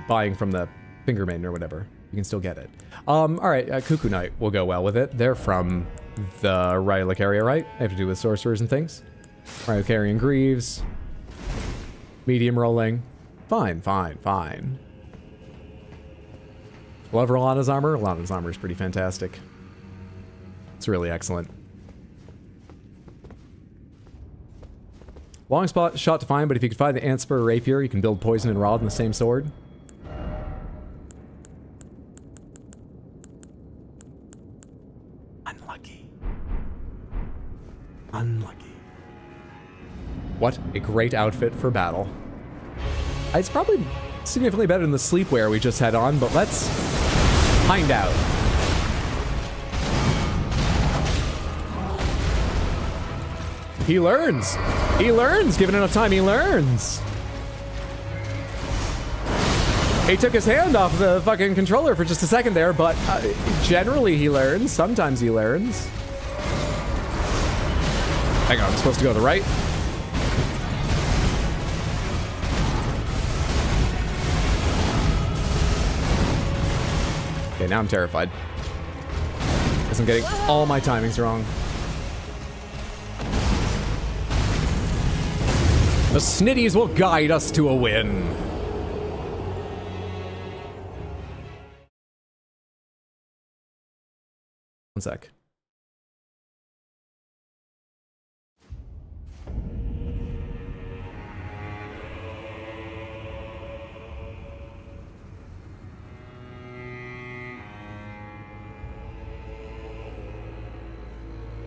buying from the Finger Maiden or whatever, you can still get it. Alright, Cuckoo Knight will go well with it. They're from the Rylic area, right? They have to do with sorcerers and things. Rylic carrying Greaves. Medium rolling. Fine, fine, fine. Love Rolana's armor. Rolana's armor is pretty fantastic. It's really excellent. Long shot to find, but if you could find the Antspur Rapier, you can build Poison and Rod in the same sword. Unlucky. Unlucky. What a great outfit for battle. It's probably significantly better than the sleepwear we just had on, but let's find out. He learns. He learns. Given enough time, he learns. He took his hand off the fucking controller for just a second there, but generally he learns. Sometimes he learns. Hang on, I'm supposed to go to the right. Okay, now I'm terrified. Because I'm getting all my timings wrong. The Snitties will guide us to a win. One sec.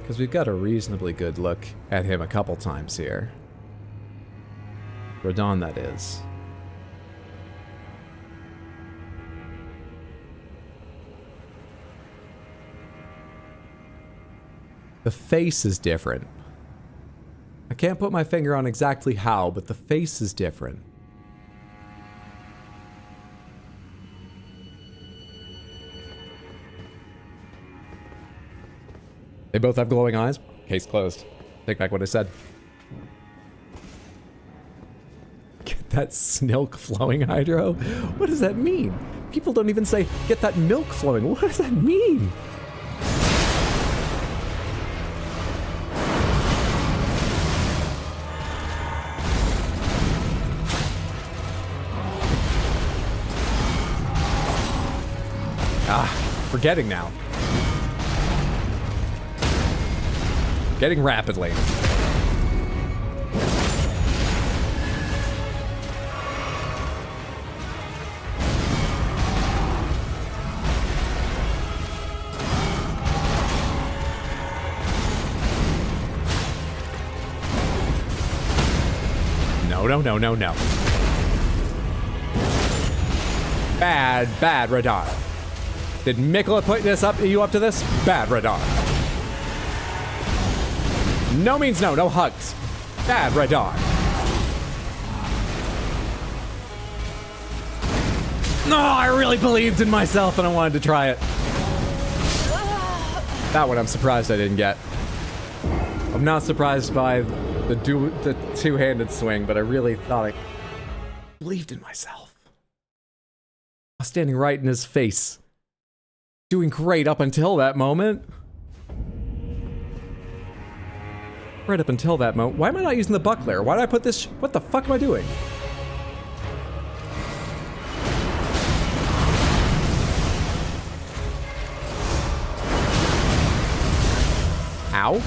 Because we've got a reasonably good look at him a couple times here. Radon, that is. The face is different. I can't put my finger on exactly how, but the face is different. They both have glowing eyes. Case closed. Take back what I said. Get that snilk flowing, Hydro? What does that mean? People don't even say, get that milk flowing. What does that mean? Forgetting now. Getting rapidly. no. Bad, Radon. Did Mikola put you up to this? Bad, Radon. No means no, no hugs. Bad, Radon. No, I really believed in myself and I wanted to try it. That one I'm surprised I didn't get. I'm not surprised by the two-handed swing, but I really thought I believed in myself. I was standing right in his face. Doing great up until that moment. Right up until that moment. Why am I not using the buckler? Why did I put this? What the fuck am I doing? Ow.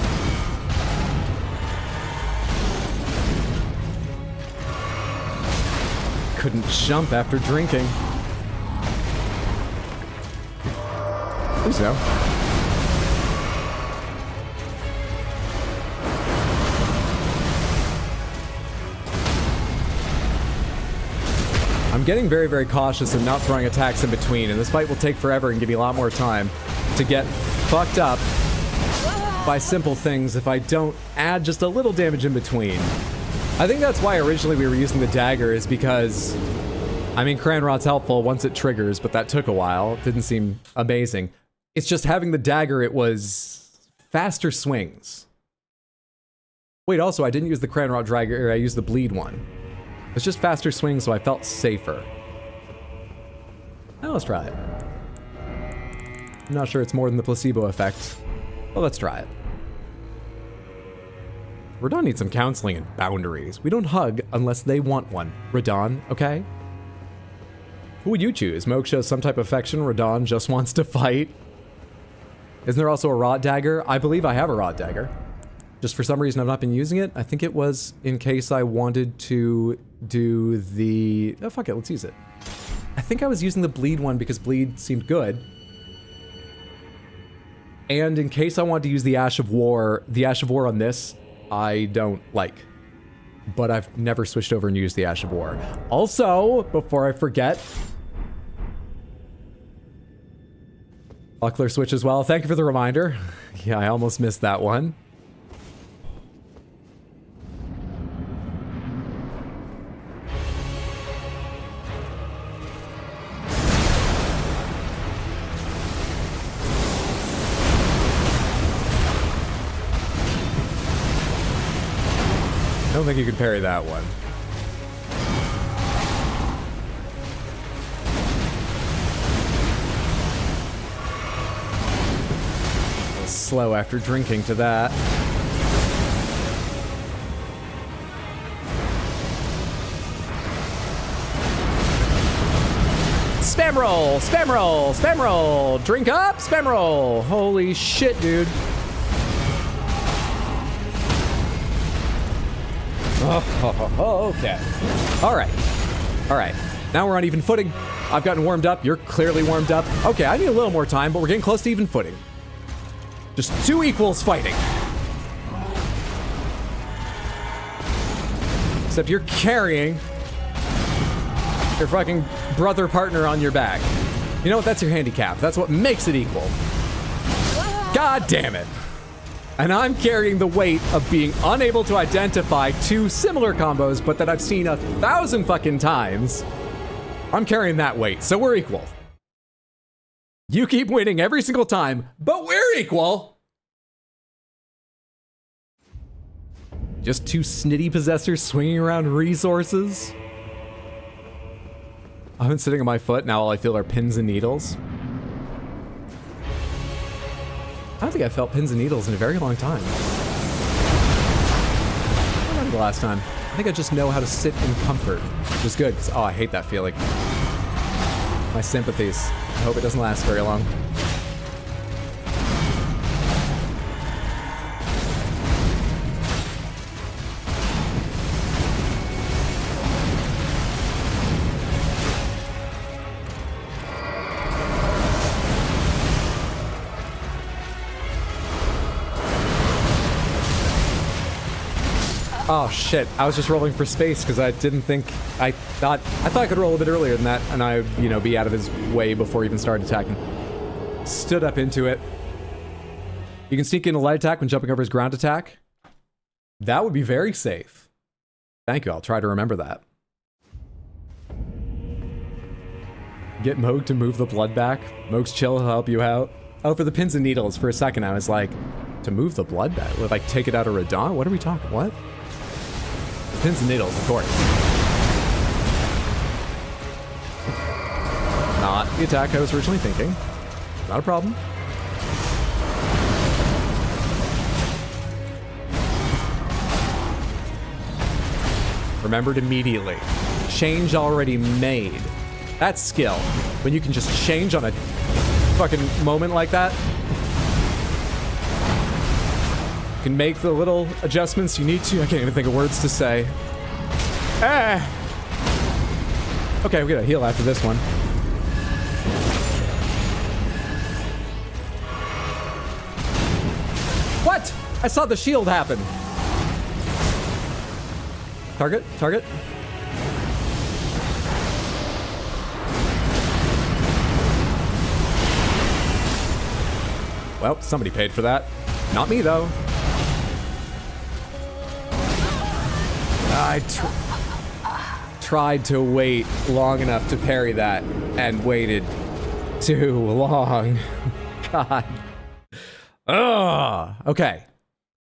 Couldn't jump after drinking. Please no. I'm getting very, very cautious and not throwing attacks in between, and this fight will take forever and give me a lot more time to get fucked up by simple things if I don't add just a little damage in between. I think that's why originally we were using the dagger, is because, I mean, Cranrod's helpful once it triggers, but that took a while. It didn't seem amazing. It's just having the dagger, it was faster swings. Wait, also, I didn't use the Cranrod dagger, I used the bleed one. It's just faster swings, so I felt safer. Now let's try it. I'm not sure it's more than the placebo effect. Well, let's try it. Radon needs some counseling and boundaries. We don't hug unless they want one. Radon, okay? Who would you choose? Moke shows some type of affection. Radon just wants to fight. Isn't there also a rod dagger? I believe I have a rod dagger. Just for some reason I've not been using it. I think it was in case I wanted to do the... Oh, fuck it, let's use it. I think I was using the bleed one because bleed seemed good. And in case I wanted to use the Ash of War on this, I don't like. But I've never switched over and used the Ash of War. Also, before I forget... Buckler switch as well. Thank you for the reminder. Yeah, I almost missed that one. I don't think you can parry that one. Slow after drinking to that. Spam roll! Spam roll! Spam roll! Drink up! Spam roll! Holy shit, dude. Oh, okay. All right. Now we're on even footing. I've gotten warmed up. You're clearly warmed up. Okay, I need a little more time, but we're getting close to even footing. Just two equals fighting. Except you're carrying your fucking brother partner on your back. You know what? That's your handicap. That's what makes it equal. God damn it. And I'm carrying the weight of being unable to identify two similar combos, but that I've seen 1,000 fucking times. I'm carrying that weight, so we're equal. You keep winning every single time, but we're equal. Just two snitty possessors swinging around resources. I've been sitting on my foot, now all I feel are pins and needles. I don't think I felt pins and needles in a very long time. I remember the last time. I think I just know how to sit in comfort, which is good, because, oh, I hate that feeling. My sympathies. I hope it doesn't last very long. Oh shit, I was just rolling for space because I didn't think, I thought I could roll a bit earlier than that and I would, you know, be out of his way before he even started attacking. Stood up into it. You can sneak in a light attack when jumping over his ground attack. That would be very safe. Thank you, I'll try to remember that. Get Moog to move the blood back. Moog's chill, he'll help you out. Oh, for the pins and needles, for a second I was like, to move the blood back? Would like take it out of Radon? What are we talking, what? Pins and needles, of course. Not the attack I was originally thinking. Not a problem. Remembered immediately. Change already made. That's skill. When you can just change on a fucking moment like that. You can make the little adjustments you need to. I can't even think of words to say. Ah! Okay, we gotta heal after this one. What? I saw the shield happen. Target, target. Well, somebody paid for that. Not me, though. I tried to wait long enough to parry that and waited too long. God. Ugh. Okay.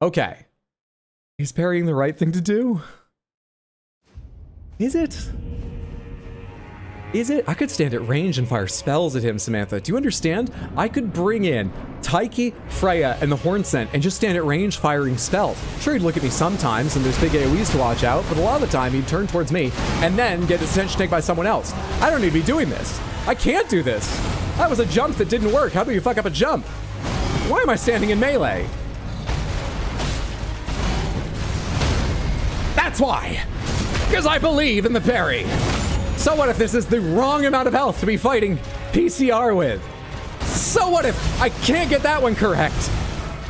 Okay. Is parrying the right thing to do? Is it? Is it? I could stand at range and fire spells at him, Samantha. Do you understand? I could bring in Taiki, Freya, and the Horn Scent and just stand at range firing spells. Sure, he'd look at me sometimes and there's big AoEs to watch out, but a lot of the time he'd turn towards me and then get his attention taken by someone else. I don't need to be doing this. I can't do this. That was a jump that didn't work. How do you fuck up a jump? Why am I standing in melee? That's why. Because I believe in the parry. So what if this is the wrong amount of health to be fighting PCR with? So what if I can't get that one correct?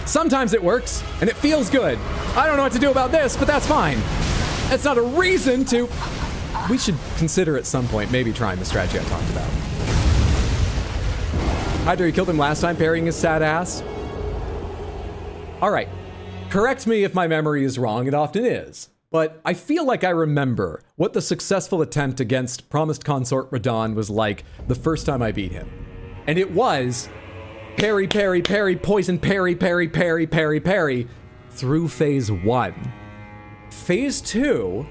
Sometimes it works, and it feels good. I don't know what to do about this, but that's fine. It's not a reason to... We should consider at some point maybe trying the strategy I talked about. Hydra, you killed him last time parrying his sad ass. All right. Correct me if my memory is wrong, it often is. But I feel like I remember what the successful attempt against Promised Consort Radon was like the first time I beat him. And it was parry, parry, parry, poison, parry, parry, parry, parry, parry through phase 1. Phase 2,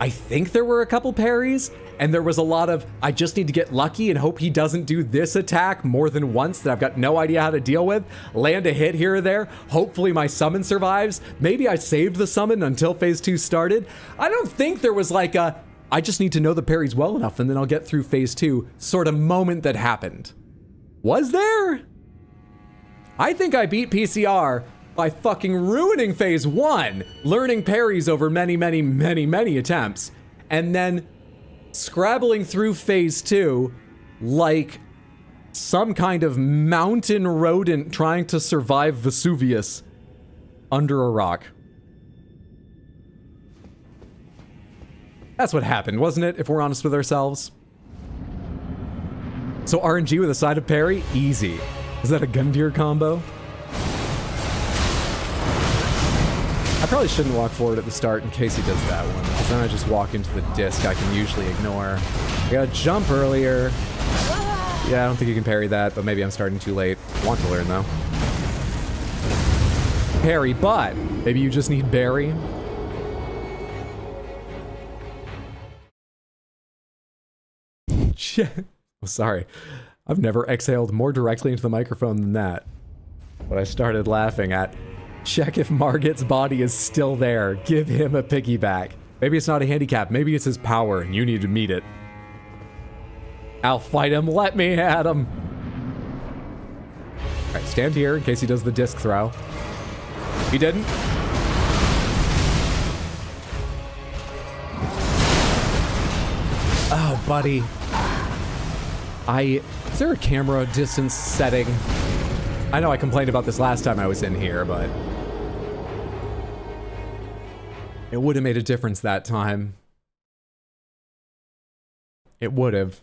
I think there were a couple parries, and there was a lot of, I just need to get lucky and hope he doesn't do this attack more than once that I've got no idea how to deal with. Land a hit here or there. Hopefully my summon survives. Maybe I saved the summon until phase 2 started. I don't think there was like a, I just need to know the parries well enough and then I'll get through phase 2 sort of moment that happened. Was there? I think I beat PCR by fucking ruining phase 1, learning parries over many, many, many, many attempts, and then scrabbling through phase 2 like some kind of mountain rodent trying to survive Vesuvius under a rock. That's what happened, wasn't it, if we're honest with ourselves? So RNG with a side of parry? Easy. Is that a Gundyr combo? I probably shouldn't walk forward at the start in case he does that one, because then I just walk into the disc I can usually ignore. I gotta jump earlier. Yeah, I don't think you can parry that, but maybe I'm starting too late. I want to learn, though. Parry, but maybe you just need Barry. Shit. Oh, sorry. I've never exhaled more directly into the microphone than that. But I started laughing at, check if Margit's body is still there. Give him a piggyback. Maybe it's not a handicap. Maybe it's his power and you need to meet it. I'll fight him. Let me at him. All right, stand here in case he does the disc throw. He didn't. Oh, buddy. Is there a camera distance setting? I know I complained about this last time I was in here, but It would have made a difference that time. It would have.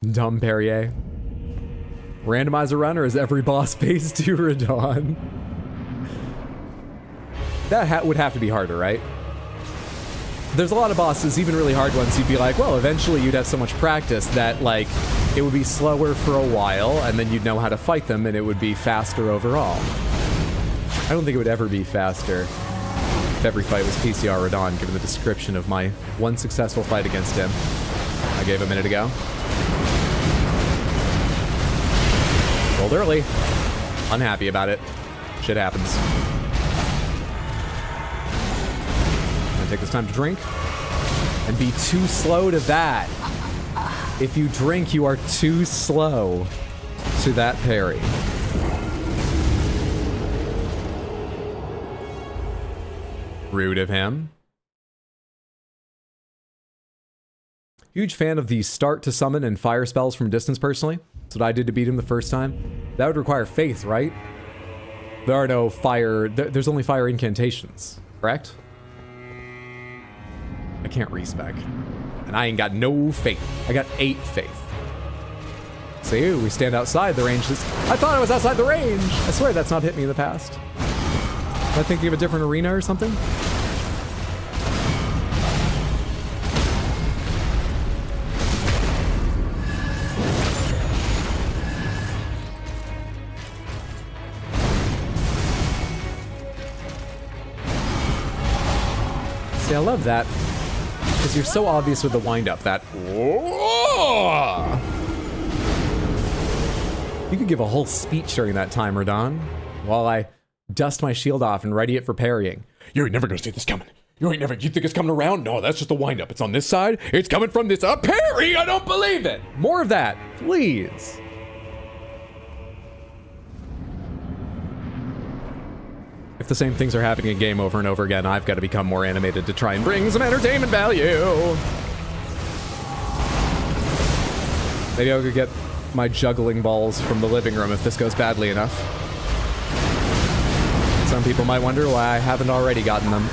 Dumb Perrier. Randomizer run, or is every boss phase 2 Radon? That would have to be harder, right? There's a lot of bosses, even really hard ones, you'd be like, well, eventually you'd have so much practice that, like, it would be slower for a while, and then you'd know how to fight them, and it would be faster overall. I don't think it would ever be faster if every fight was PCR Radon, given the description of my one successful fight against him I gave a minute ago. Rolled early. Unhappy about it. Shit happens. I'm gonna take this time to drink. And be too slow to that. If you drink, you are too slow to that parry. Rude of him. Huge fan of the start to summon and fire spells from distance, personally. That's what I did to beat him the first time. That would require faith, right? There are no fire... There's only fire incantations, correct? I can't respec. And I ain't got no faith. I got 8 faith. See, we stand outside the range. I thought I was outside the range! I swear that's not hit me in the past. Am I thinking of a different arena or something? See, I love that. Because you're so obvious with the wind-up that... You could give a whole speech during that time, Radon, while I dust my shield off and ready it for parrying. You ain't never gonna see this coming. You think it's coming around? No, that's just the wind-up. It's on this side. It's coming from this... parry! I don't believe it! More of that, please. If the same things are happening in game over and over again, I've got to become more animated to try and bring some entertainment value. Maybe I'll go get my juggling balls from the living room if this goes badly enough. Some people might wonder why I haven't already gotten them.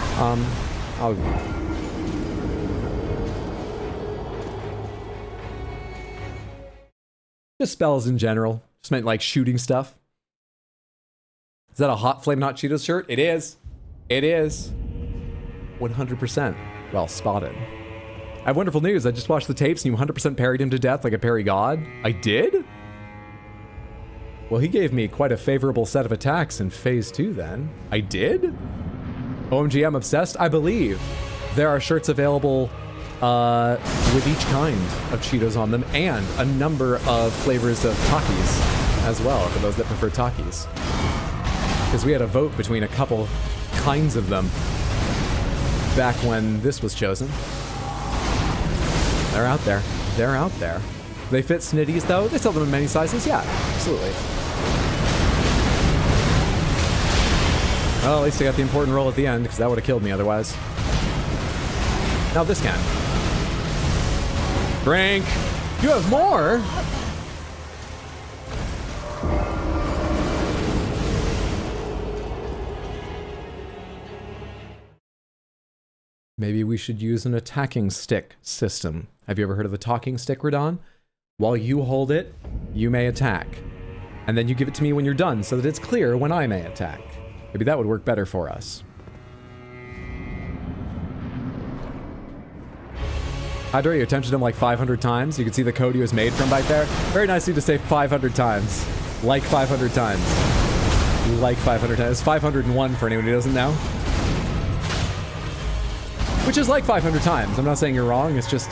Just spells in general. Just meant like shooting stuff. Is that a hot Flame Not Cheetos shirt? It is. It is. 100%. Well spotted. I have wonderful news. I just watched the tapes and you 100% parried him to death like a parry god. I did? Well, he gave me quite a favorable set of attacks in phase 2 then. I did? OMG, I'm obsessed. I believe there are shirts available with each kind of Cheetos on them and a number of flavors of Takis as well for those that prefer Takis. Because we had a vote between a couple kinds of them back when this was chosen. They're out there. They're out there. They fit Snitties, though. They sell them in many sizes. Yeah, absolutely. Well, at least I got the important roll at the end, because that would have killed me otherwise. Now this can. Drink! You have more? Maybe we should use an attacking stick system. Have you ever heard of the talking stick, Radon? While you hold it, you may attack. And then you give it to me when you're done so that it's clear when I may attack. Maybe that would work better for us. Hydra, you attempted him like 500 times. You can see the code he was made from right there. Very nicely to say 500 times. Like 500 times. Like 500 times. It's 501 for anyone who doesn't know. Which is like 500 times. I'm not saying you're wrong, it's just...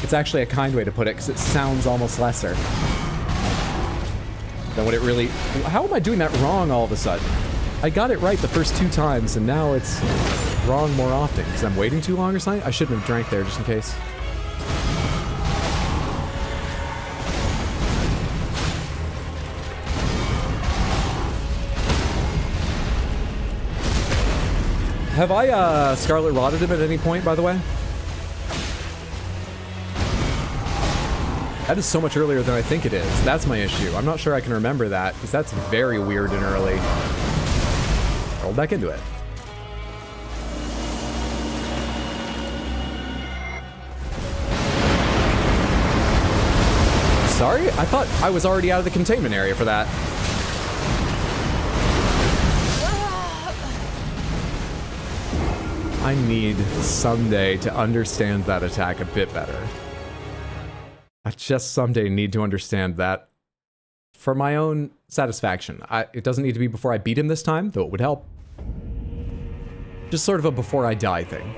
It's actually a kind way to put it, because it sounds almost lesser than what it really... How am I doing that wrong all of a sudden? I got it right the first 2 times, and now it's wrong more often, because I'm waiting too long or something? I shouldn't have drank there, just in case. Have I, Scarlet Rotted him at any point, by the way? That is so much earlier than I think it is. That's my issue. I'm not sure I can remember that, because that's very weird and early. Roll back into it. sorry? I thought I was already out of the containment area for that. I need someday to understand that attack a bit better. I just someday need to understand that for my own satisfaction. It doesn't need to be before I beat him this time, though it would help. Just sort of a before I die thing.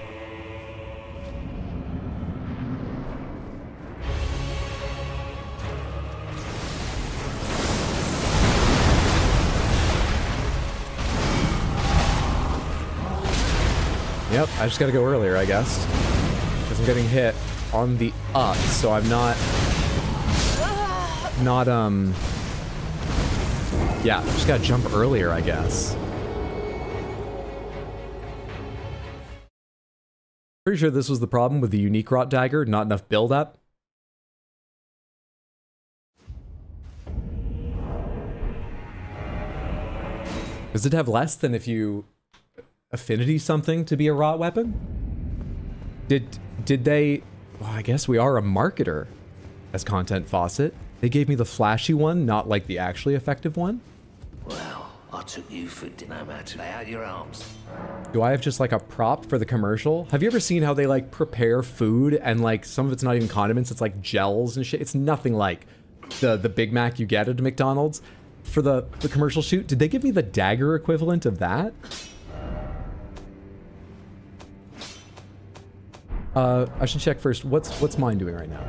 Yep, I just gotta go earlier, I guess. Because I'm getting hit on the up, so I'm not... Yeah, I just gotta jump earlier, I guess. Pretty sure this was the problem with the unique rot dagger, not enough build-up. Does it have less than if you... affinity something to be a rot weapon? Did they... Well, I guess we are a marketer as Content Faucet. They gave me the flashy one, not like the actually effective one. Well, I took you for dinner, man. Lay out your arms. Do I have just like a prop for the commercial? Have you ever seen how they like prepare food and like some of it's not even condiments, it's like gels and shit? It's nothing like the Big Mac you get at McDonald's. For the commercial shoot, did they give me the dagger equivalent of that? I should check first. What's mine doing right now?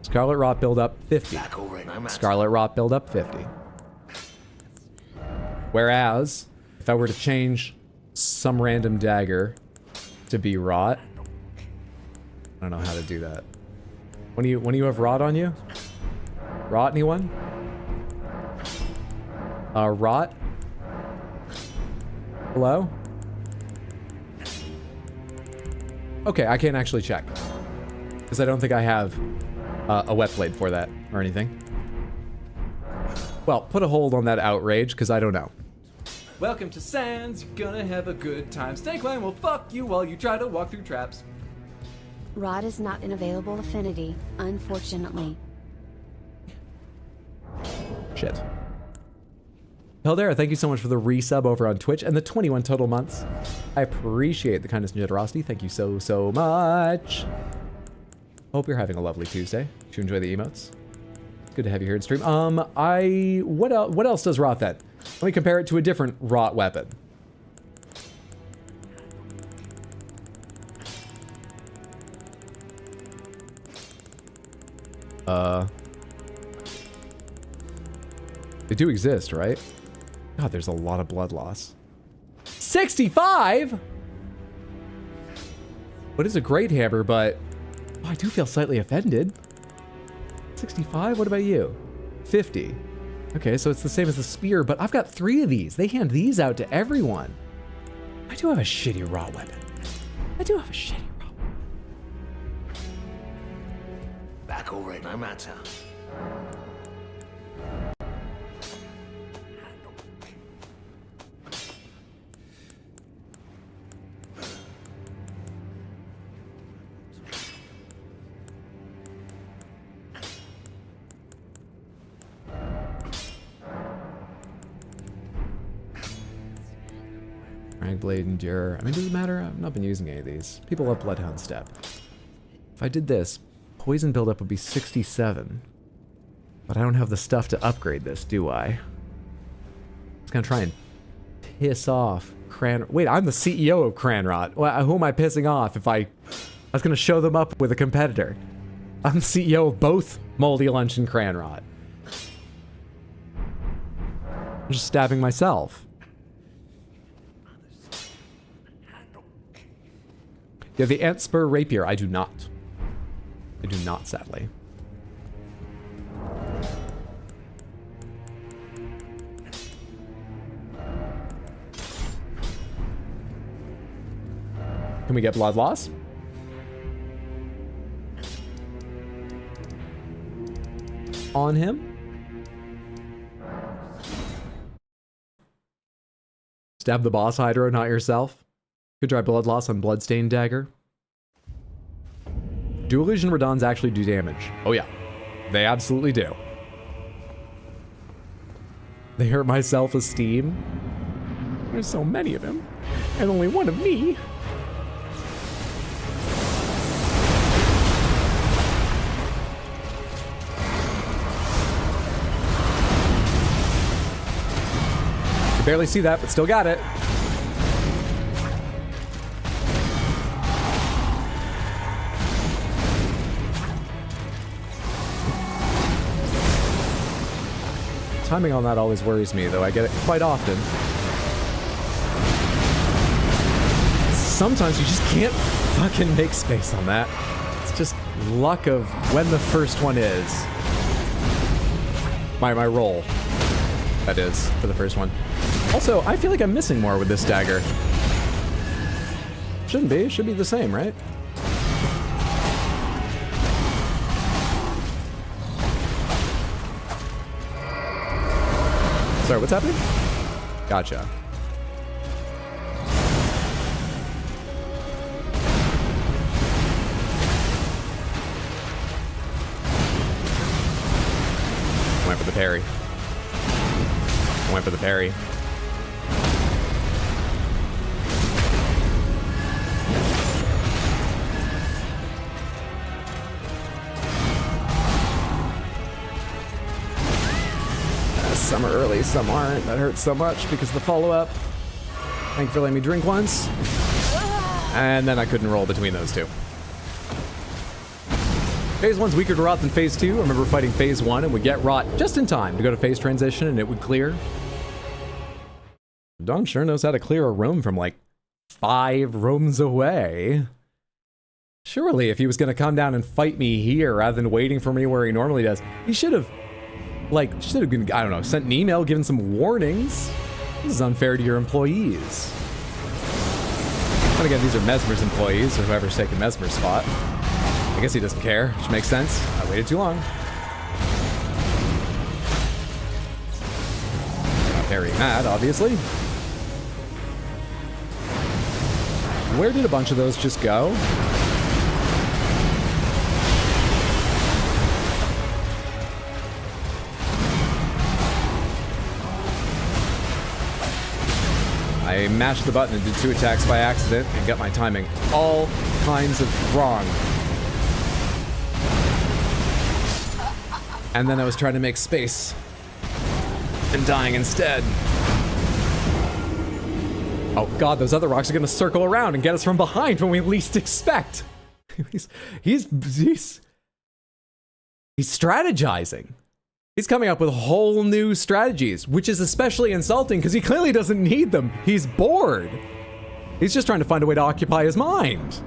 Scarlet Rot build up 50. Scarlet Rot build up 50. Whereas, if I were to change some random dagger to be Rot, I don't know how to do that. When do you have Rot on you? Rot, anyone? Rot? Hello? Okay, I can't actually check. Because I don't think I have a wet blade for that or anything. Well, put a hold on that outrage, because I don't know. Welcome to Sands, you're gonna have a good time. Snake Line will fuck you while you try to walk through traps. Rod is not an available affinity, unfortunately. Shit. Hildera, thank you so much for the resub over on Twitch and the 21 total months. I appreciate the kindness and generosity. Thank you so, so much. Hope you're having a lovely Tuesday. Did you enjoy the emotes? Good to have you here in stream. What else does Rot then? Let me compare it to a different Rot weapon. They do exist, right? God, there's a lot of blood loss. 65? What is a great hammer, but oh, I do feel slightly offended. 65? What about you? 50. Okay, so it's the same as the spear, but I've got 3 of these. They hand these out to everyone. I do have a shitty raw weapon. I do have a shitty raw weapon. Back already, no matter. Blade Endure. I mean, does it matter? I've not been using any of these. People love Bloodhound Step. If I did this, poison buildup would be 67. But I don't have the stuff to upgrade this, do I? I was gonna try and piss off Cran... Wait, I'm the CEO of Cranrot. Well, who am I pissing off if I was gonna show them up with a competitor? I'm the CEO of both Moldy Lunch and Cranrot. I'm just stabbing myself. You have the Ant Spur Rapier. I do not. I do not, sadly. Can we get blood loss? On him? Stab the boss, Hydro, not yourself. Could try blood loss on Bloodstained Dagger. Dual Illusion Radons actually do damage. Oh yeah, they absolutely do. They hurt my self-esteem. There's so many of them, and only one of me. You barely see that, but still got it. Timing on that always worries me, though I get it quite often. Sometimes you just can't fucking make space on that. It's just luck of when the first one is. My roll, that is, for the first one. Also, I feel like I'm missing more with this dagger. Shouldn't be, it should be the same, right? Sorry, what's happening? Gotcha. Went for the parry. Went for the parry. Some are early, some aren't. That hurts so much because of the follow-up. Thank you for letting me drink once. And then I couldn't roll between those two. Phase 1's weaker to rot than Phase 2. I remember fighting Phase 1 and would get rot just in time to go to Phase Transition and it would clear. Don sure knows how to clear a room from like 5 rooms away. Surely if he was going to come down and fight me here rather than waiting for me where he normally does, he should have been, I don't know, sent an email, given some warnings. This is unfair to your employees. And again, these are Messmer's employees, or whoever's taking Messmer's spot. I guess he doesn't care, which makes sense. I waited too long. Not parrying that, obviously. Where did a bunch of those just go? I mashed the button and did 2 attacks by accident and got my timing all kinds of wrong. And then I was trying to make space and dying instead. Oh god, those other rocks are gonna circle around and get us from behind when we least expect. He's strategizing. He's coming up with whole new strategies, which is especially insulting because he clearly doesn't need them. He's bored. He's just trying to find a way to occupy his mind.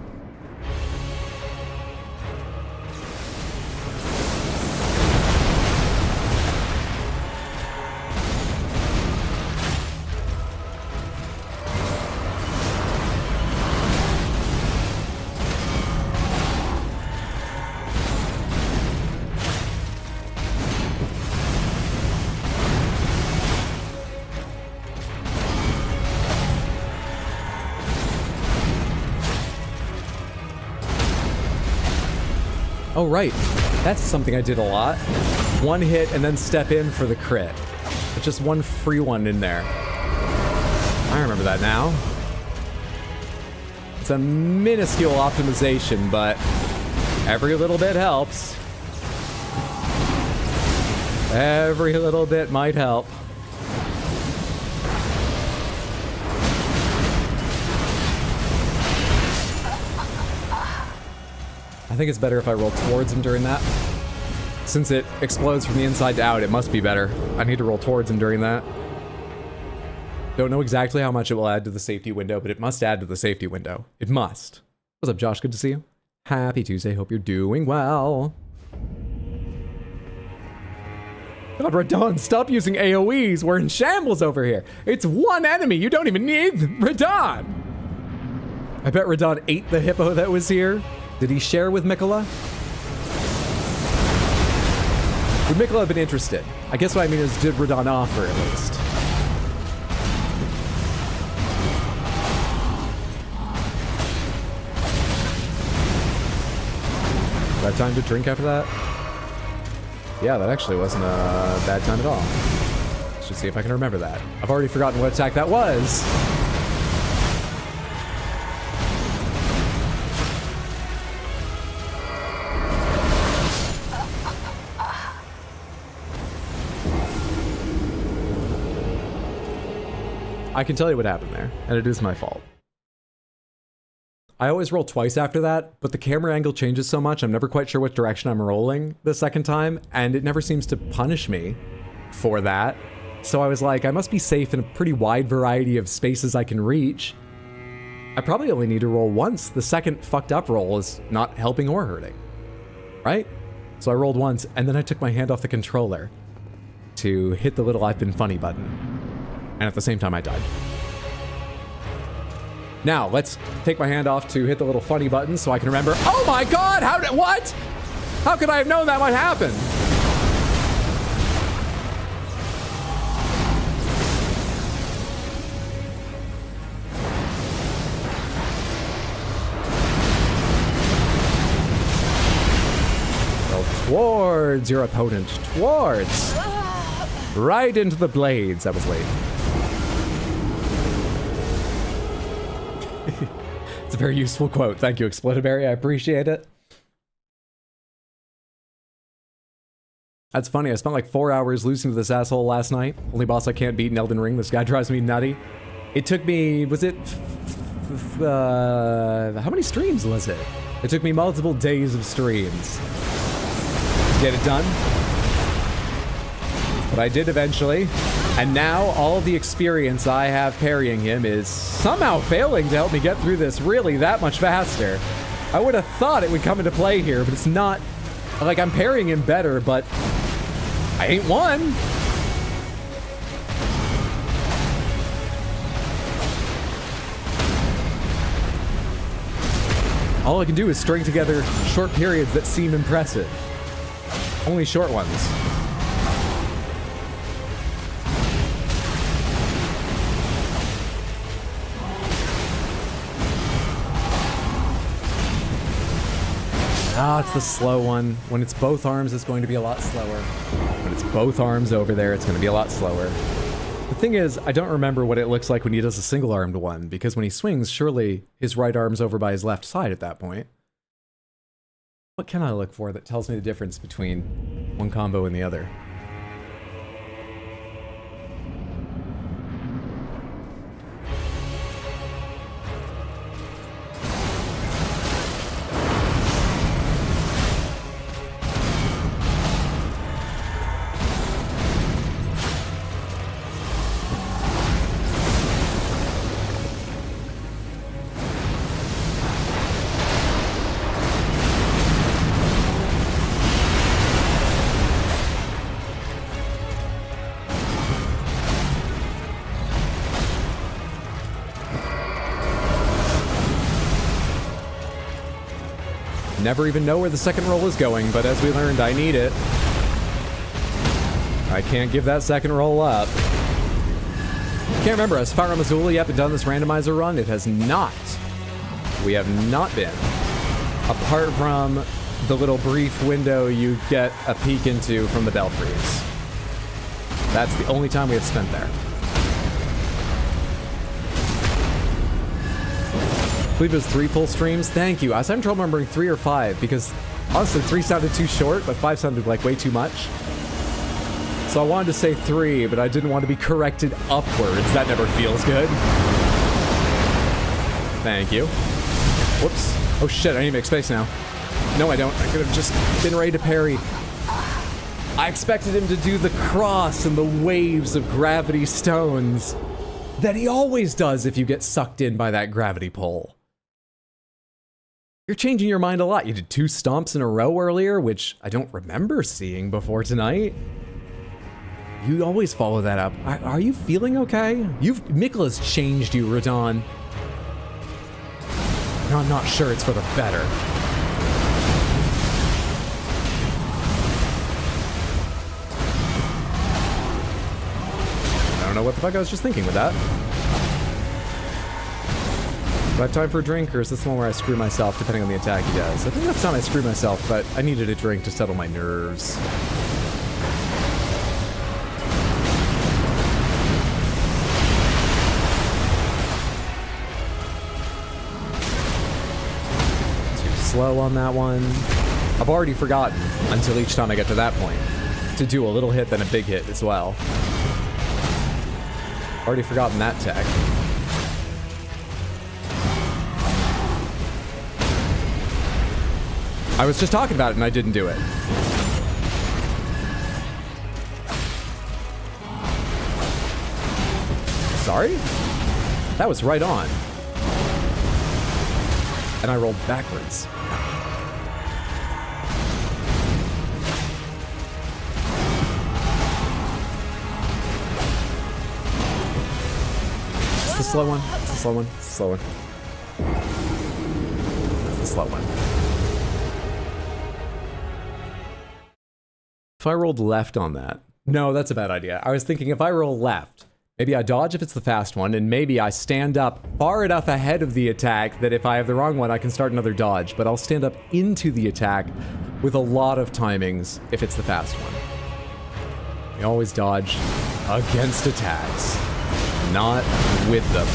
Oh, right. That's something I did a lot. 1 hit and then step in for the crit. But just 1 free one in there. I remember that now. It's a minuscule optimization, but every little bit helps. Every little bit might help. I think it's better if I roll towards him during that. Since it explodes from the inside to out, it must be better. I need to roll towards him during that. Don't know exactly how much it will add to the safety window, but it must add to the safety window. It must. What's up, Josh? Good to see you. Happy Tuesday. Hope you're doing well. God, Radon, stop using AoEs. We're in shambles over here. It's 1 enemy. You don't even need Radon. I bet Radon ate the hippo that was here. Did he share with Mikola? Would Mikola have been interested? I guess what I mean is, did Radon offer at least? Bad time to drink after that? Yeah, that actually wasn't a bad time at all. Let's just see if I can remember that. I've already forgotten what attack that was. I can tell you what happened there, and it is my fault. I always roll twice after that, but the camera angle changes so much I'm never quite sure what direction I'm rolling the second time, and it never seems to punish me for that. So I was like, I must be safe in a pretty wide variety of spaces I can reach. I probably only need to roll once. The second fucked up roll is not helping or hurting, right? So I rolled once, and then I took my hand off the controller to hit the little I've been funny button. And at the same time, I died. Now, let's take my hand off to hit the little funny button so I can remember. Oh my god! What? How could I have known that might happen? Well, towards your opponent. Towards. Right into the blades. That was late. It's a very useful quote. Thank you, Explodberry. I appreciate it. That's funny. I spent like 4 hours losing to this asshole last night. Only boss I can't beat in Elden Ring. This guy drives me nutty. It took me, was it, how many streams was it? It took me multiple days of streams to get it done. But I did eventually. And now all the experience I have parrying him is somehow failing to help me get through this really that much faster. I would have thought it would come into play here, but it's not. Like, I'm parrying him better, but I ain't won. All I can do is string together short periods that seem impressive. Only short ones. Ah, it's the slow one. When it's both arms, it's going to be a lot slower. When it's both arms over there, it's going to be a lot slower. The thing is, I don't remember what it looks like when he does a single-armed one, because when he swings, surely his right arm's over by his left side at that point. What can I look for that tells me the difference between one combo and the other? Never even know where the second roll is going, but as we learned, I need it. I can't give that second roll up. Can't remember, has Fire Mazula yet been done this randomizer run? It has not. We have not been. Apart from the little brief window you get a peek into from the Belfries. That's the only time we have spent there. I believe it was 3 full streams. Thank you. I was having trouble remembering 3 or 5 because honestly 3 sounded too short, but 5 sounded like way too much. So I wanted to say 3, but I didn't want to be corrected upwards. That never feels good. Thank you. Whoops. Oh shit, I need to make space now. No, I don't. I could have just been ready to parry. I expected him to do the cross and the waves of gravity stones that he always does if you get sucked in by that gravity pull. You're changing your mind a lot. You did 2 stomps in a row earlier, which I don't remember seeing before tonight. You always follow that up. Are you feeling okay? Mikola's changed you, Radon. No, I'm not sure it's for the better. I don't know what the fuck I was just thinking with that. I have time for a drink, or is this the one where I screw myself depending on the attack he does? I think that's the time I screw myself, but I needed a drink to settle my nerves. Too slow on that one. I've already forgotten, until each time I get to that point, to do a little hit then a big hit as well. Already forgotten that tech. I was just talking about it and I didn't do it. Sorry? That was right on. And I rolled backwards. It's the slow one. It's the slow one. It's the slow one. It's the slow one. If I rolled left on that... No, that's a bad idea. I was thinking if I roll left, maybe I dodge if it's the fast one, and maybe I stand up far enough ahead of the attack that if I have the wrong one, I can start another dodge, but I'll stand up into the attack with a lot of timings if it's the fast one. You always dodge against attacks, not with them.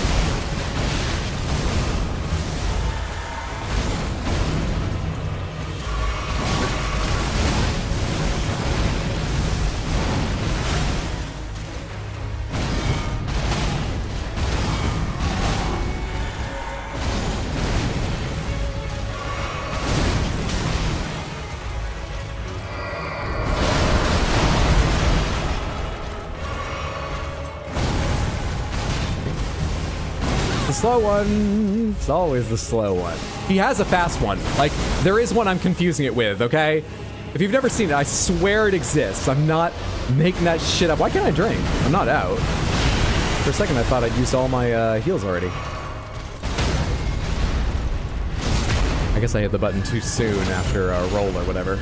Slow one. It's always the slow one. He has a fast one. Like, there is one I'm confusing it with, okay? If you've never seen it, I swear it exists. I'm not making that shit up. Why can't I drink? I'm not out. For a second, I thought I'd used all my heals already. I guess I hit the button too soon after a roll or whatever.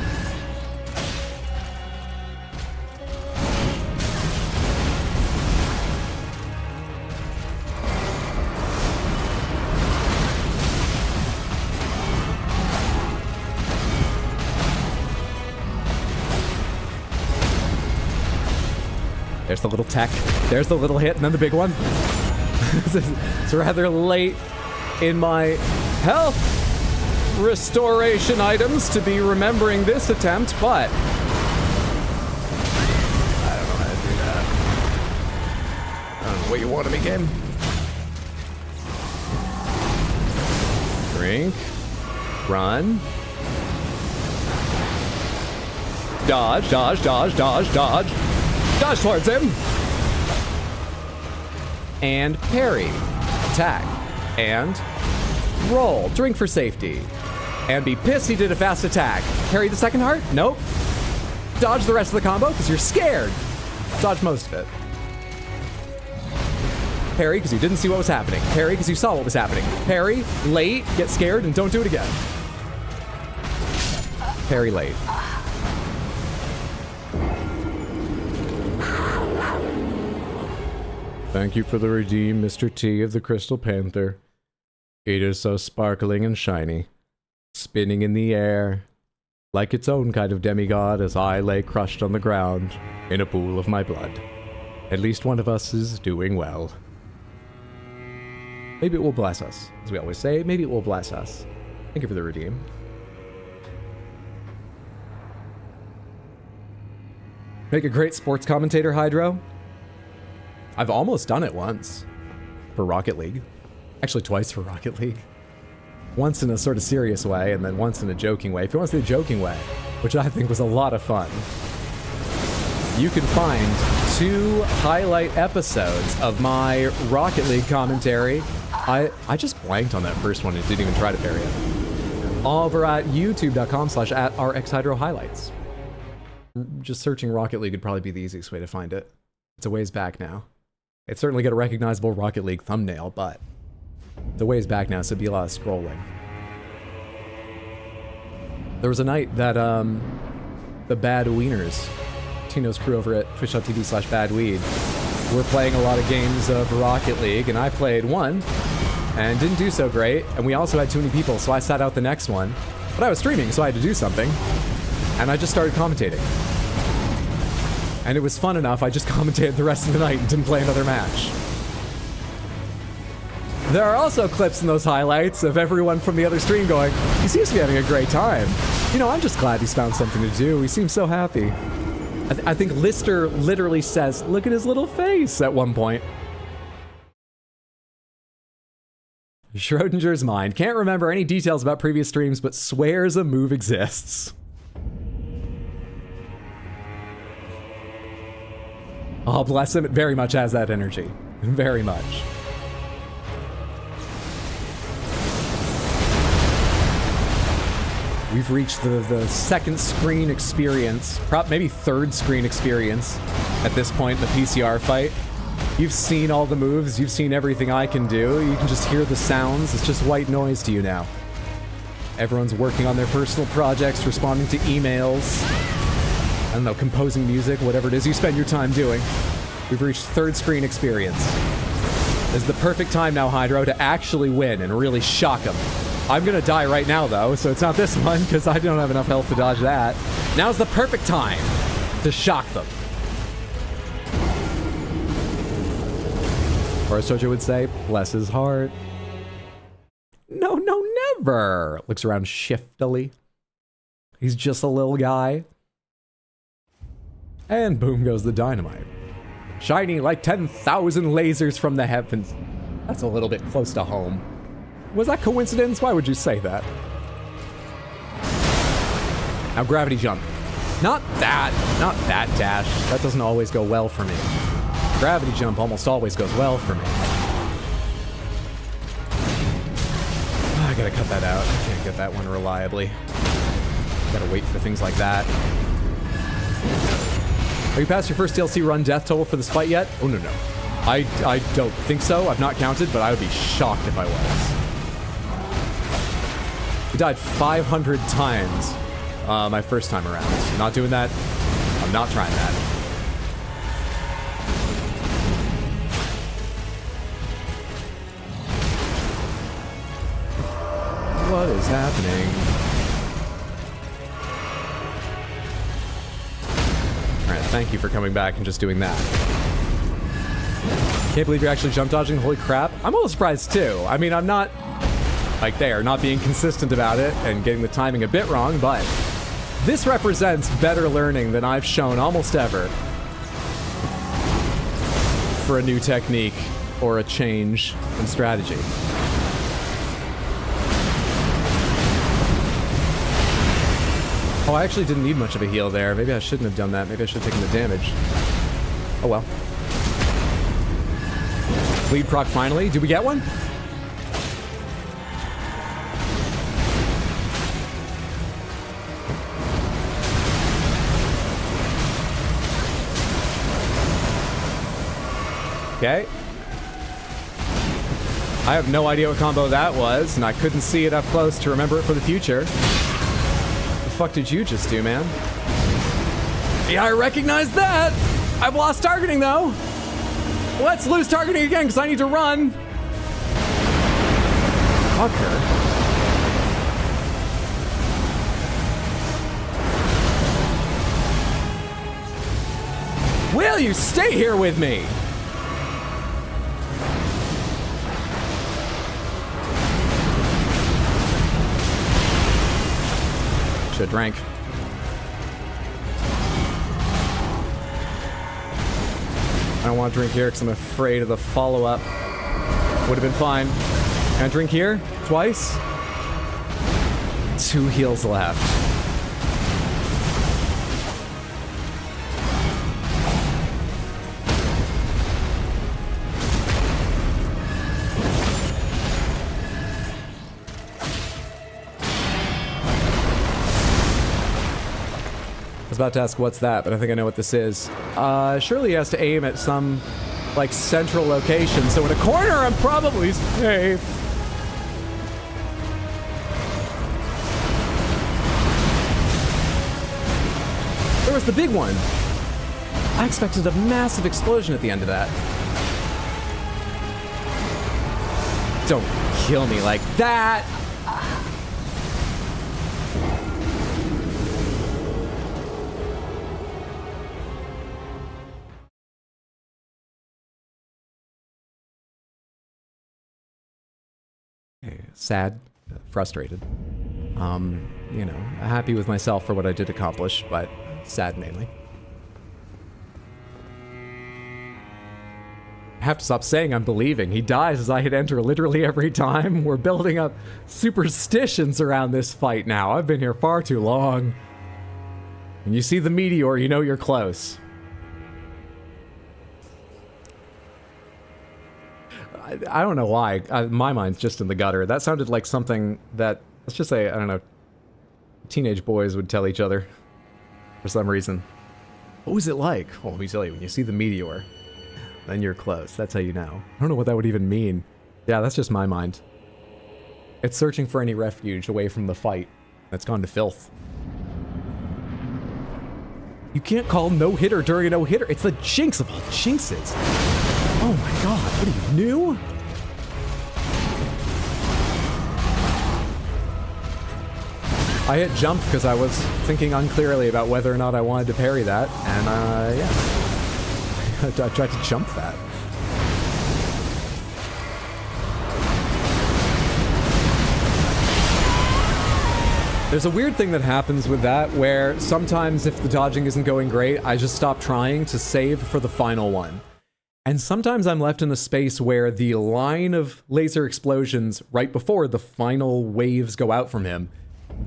There's the little tech. There's the little hit, and then the big one. It's rather late in my health restoration items to be remembering this attempt, but I don't know how to do that. I don't know what you want of me, game. Drink. Run. Dodge, dodge, dodge, dodge, dodge. Dodge towards him. And parry. Attack. And roll. Drink for safety. And be pissed he did a fast attack. Parry the second heart? Nope. Dodge the rest of the combo because you're scared. Dodge most of it. Parry because you didn't see what was happening. Parry because you saw what was happening. Parry, late, get scared, and don't do it again. Parry late. Thank you for the redeem, Mr. T of the Crystal Panther. It is so sparkling and shiny, spinning in the air, like its own kind of demigod as I lay crushed on the ground in a pool of my blood. At least one of us is doing well. Maybe it will bless us. As we always say, maybe it will bless us. Thank you for the redeem. Make a great sports commentator, Hydro. I've almost done it once for Rocket League. Actually, twice for Rocket League. Once in a sort of serious way, and then once in a joking way. If you want to see the joking way, which I think was a lot of fun, you can find 2 highlight episodes of my Rocket League commentary. I just blanked on that first one and didn't even try to parry it. Over at youtube.com/@rxhydrohighlights. Just searching Rocket League would probably be the easiest way to find it. It's a ways back now. It's certainly got a recognizable Rocket League thumbnail, but it's a ways back now, so it'd be a lot of scrolling. There was a night that the Bad Wieners, Tino's crew over at twitch.tv/badweed, were playing a lot of games of Rocket League, and I played one and didn't do so great. And we also had too many people, so I sat out the next one. But I was streaming, so I had to do something. And I just started commentating. And it was fun enough, I just commentated the rest of the night and didn't play another match. There are also clips in those highlights of everyone from the other stream going, he seems to be having a great time. You know, I'm just glad he's found something to do. He seems so happy. I think Lister literally says, look at his little face at one point. Schrodinger's mind. Can't remember any details about previous streams, but swears a move exists. Oh, bless him. It very much has that energy. Very much. We've reached the second screen experience, maybe third screen experience at this point in the PCR fight. You've seen all the moves, you've seen everything I can do, you can just hear the sounds, it's just white noise to you now. Everyone's working on their personal projects, responding to emails, I don't know, composing music, whatever it is you spend your time doing. We've reached third screen experience. This is the perfect time now, Hydro, to actually win and really shock them. I'm gonna die right now, though, so it's not this one, because I don't have enough health to dodge that. Now's the perfect time to shock them. Or as Sojo would say, bless his heart. No, no, never! Looks around shiftily. He's just a little guy. And boom goes the dynamite. Shining like 10,000 lasers from the heavens. That's a little bit close to home. Was that coincidence? Why would you say that? Now gravity jump. Not that dash. That doesn't always go well for me. Gravity jump almost always goes well for me. I gotta cut that out. I can't get that one reliably. Gotta wait for things like that. Are you past your first DLC run death total for this fight yet? Oh, no. I don't think so. I've not counted, but I would be shocked if I was. We died 500 times my first time around. Not doing that. I'm not trying that. What is happening? Alright, thank you for coming back and just doing that. Can't believe you're actually jump dodging, holy crap. I'm a little surprised too. I mean, I'm not, like there, not being consistent about it and getting the timing a bit wrong, but this represents better learning than I've shown almost ever for a new technique or a change in strategy. Oh, I actually didn't need much of a heal there. Maybe I shouldn't have done that. Maybe I should have taken the damage. Oh well. Lead proc finally. Did we get one? Okay. I have no idea what combo that was, and I couldn't see it up close to remember it for the future. What the fuck did you just do, man? Yeah, I recognize that! I've lost targeting, though! Let's lose targeting again, because I need to run! Fuck her. Will you stay here with me? Should've drank. I don't want to drink here because I'm afraid of the follow-up. Would have been fine. Can I drink here? Twice? 2 heals left. I was about to ask what's that, but I think I know what this is. Surely he has to aim at some, like, central location, so in a corner I'm probably safe. There was the big one. I expected a massive explosion at the end of that. Don't. kill me like that. Sad, frustrated. You know, happy with myself for what I did accomplish, but sad mainly. I have to stop saying I'm believing. He dies as I hit enter literally every time. We're building up superstitions around this fight now. I've been here far too long. When you see the meteor, you know you're close. I don't know why. My mind's just in the gutter. That sounded like something that, let's just say, I don't know, teenage boys would tell each other for some reason. What was it like? Well, let me tell you, when you see the meteor, then you're close. That's how you know. I don't know what that would even mean. Yeah, that's just my mind. It's searching for any refuge away from the fight that's gone to filth. You can't call no-hitter during a no-hitter. It's the jinx of all jinxes. Oh my god, what are you, new? I hit jump because I was thinking unclearly about whether or not I wanted to parry that, and yeah. I tried to jump that. There's a weird thing that happens with that where sometimes if the dodging isn't going great, I just stop trying to save for the final one. And sometimes I'm left in a space where the line of laser explosions right before the final waves go out from him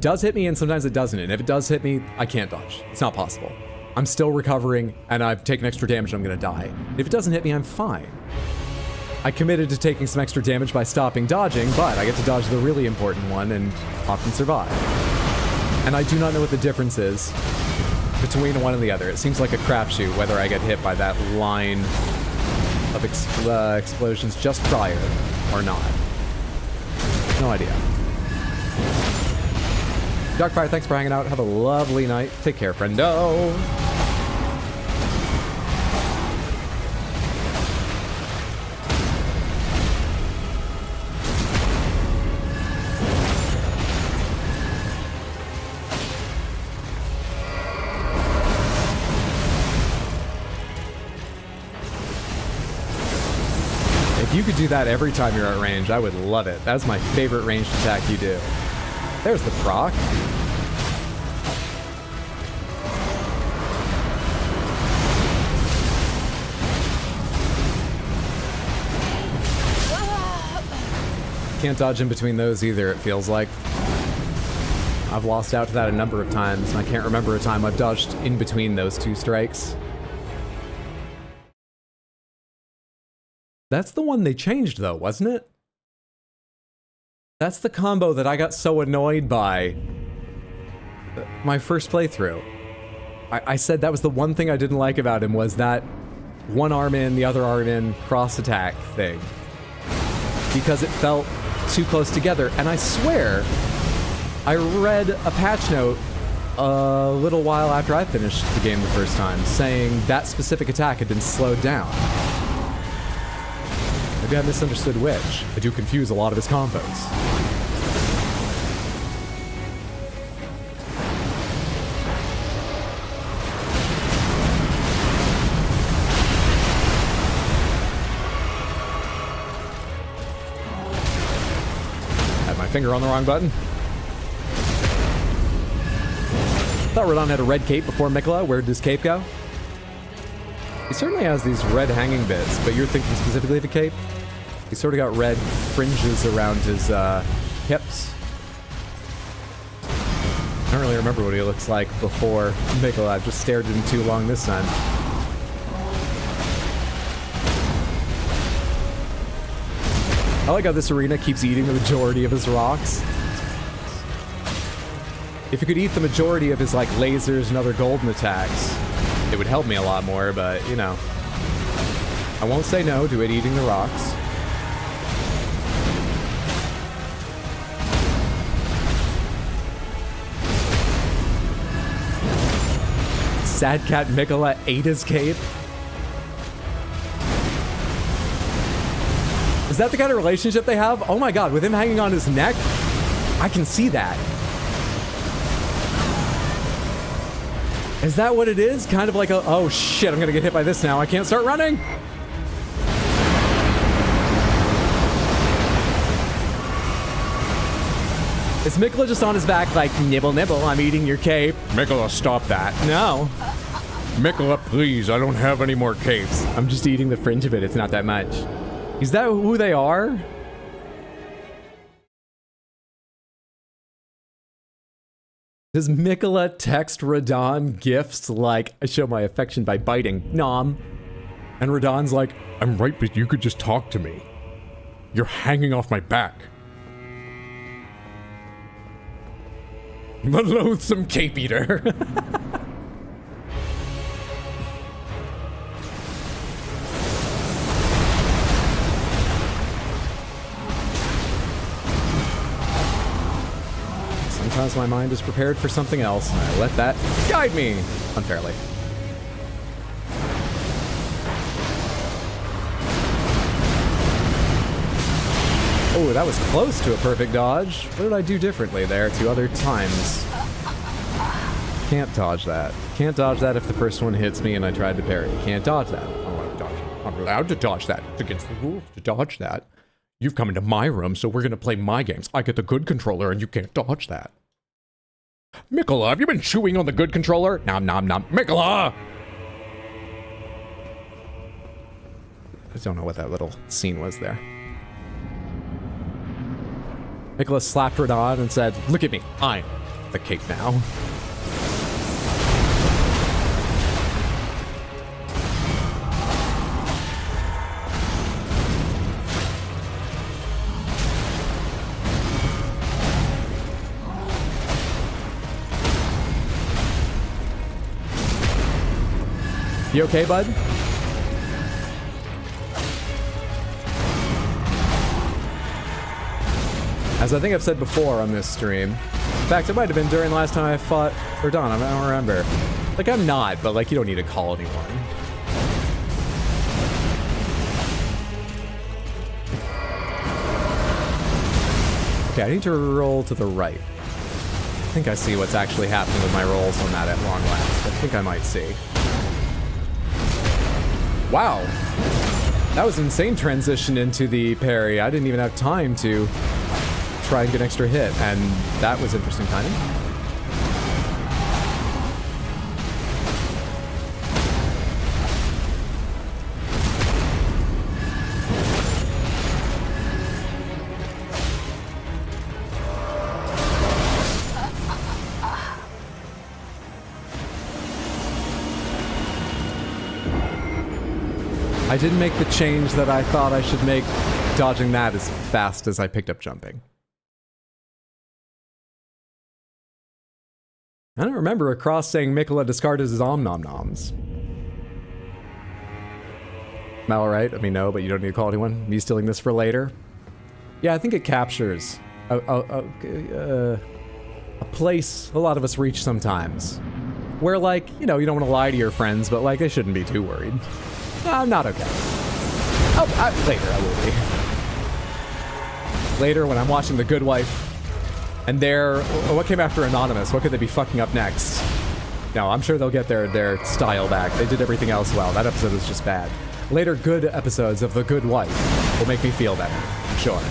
does hit me, and sometimes it doesn't. And if it does hit me, I can't dodge. It's not possible. I'm still recovering, and I've taken extra damage, and I'm gonna die. If it doesn't hit me, I'm fine. I committed to taking some extra damage by stopping dodging, but I get to dodge the really important one and often survive. And I do not know what the difference is between one and the other. It seems like a crapshoot whether I get hit by that line of explosions just prior or not. No idea. Darkfire, thanks for hanging out. Have a lovely night. Take care, friendo. If you could do that every time you're at range, I would love it. That's my favorite ranged attack you do. There's the proc. Can't dodge in between those either, it feels like. I've lost out to that a number of times, and I can't remember a time I've dodged in between those two strikes. That's the one they changed, though, wasn't it? That's the combo that I got so annoyed by my first playthrough. I said that was the one thing I didn't like about him, was that one arm in, the other arm in, cross attack thing. Because it felt too close together, and I swear I read a patch note a little while after I finished the game the first time, saying that specific attack had been slowed down. Maybe I misunderstood which. I do confuse a lot of his combos. Had my finger on the wrong button. Thought Radon had a red cape before Mikola. Where'd his cape go? He certainly has these red hanging bits, but you're thinking specifically of a cape? He's sort of got red fringes around his hips. I don't really remember what he looks like before Mikola. I've just stared at him too long this time. I like how this arena keeps eating the majority of his rocks. If you could eat the majority of his like lasers and other golden attacks, it would help me a lot more, but you know, I won't say no to it eating the rocks. Sad Cat Mikola ate his cape. Is that the kind of relationship they have? Oh my god, with him hanging on his neck? I can see that. Is that what it is? Kind of like a, oh shit, I'm gonna get hit by this now. I can't start running. Is Mikola just on his back like, nibble, nibble, I'm eating your cape? Mikola, stop that. No. Mikola, please, I don't have any more capes. I'm just eating the fringe of it, it's not that much. Is that who they are? Does Mikola text Radon gifts like, I show my affection by biting, nom? And Radon's like, I'm right, but you could just talk to me. You're hanging off my back. The loathsome cape eater. Sometimes my mind is prepared for something else, and I let that guide me unfairly. Oh, that was close to a perfect dodge. What did I do differently there 2 other times? Can't dodge that. Can't dodge that if the first one hits me and I tried to parry. Can't dodge that. I'm not allowed to dodge it. I'm allowed to dodge that. It's against the rules to dodge that. You've come into my room, so we're gonna play my games. I get the good controller and you can't dodge that. Mikola, have you been chewing on the good controller? Nom nom nom. Mikola! I don't know what that little scene was there. Mikola slapped Radon and said, look at me, I'm the cape now. You okay, bud? As I think I've said before on this stream, in fact, it might have been during the last time I fought Radon, I don't remember. Like, I'm not, but like, you don't need to call anyone. Okay, I need to roll to the right. I think I see what's actually happening with my rolls on that at long last. I think I might see. Wow. That was an insane transition into the parry. I didn't even have time to try and get an extra hit, and that was interesting timing. I didn't make the change that I thought I should make, dodging that as fast as I picked up jumping. I don't remember a cross saying Mikola discarded his om-nom-noms. Am I alright? I mean, no, but you don't need to call anyone. Me stealing this for later? Yeah, I think it captures a place a lot of us reach sometimes. Where, like, you know, you don't want to lie to your friends, but, like, I shouldn't be too worried. No, I'm not okay. Later, I will be. Later, when I'm watching The Good Wife, and what came after Anonymous? What could they be fucking up next? No, I'm sure they'll get their style back. They did everything else well. That episode was just bad. Later good episodes of The Good Wife will make me feel better, I'm sure.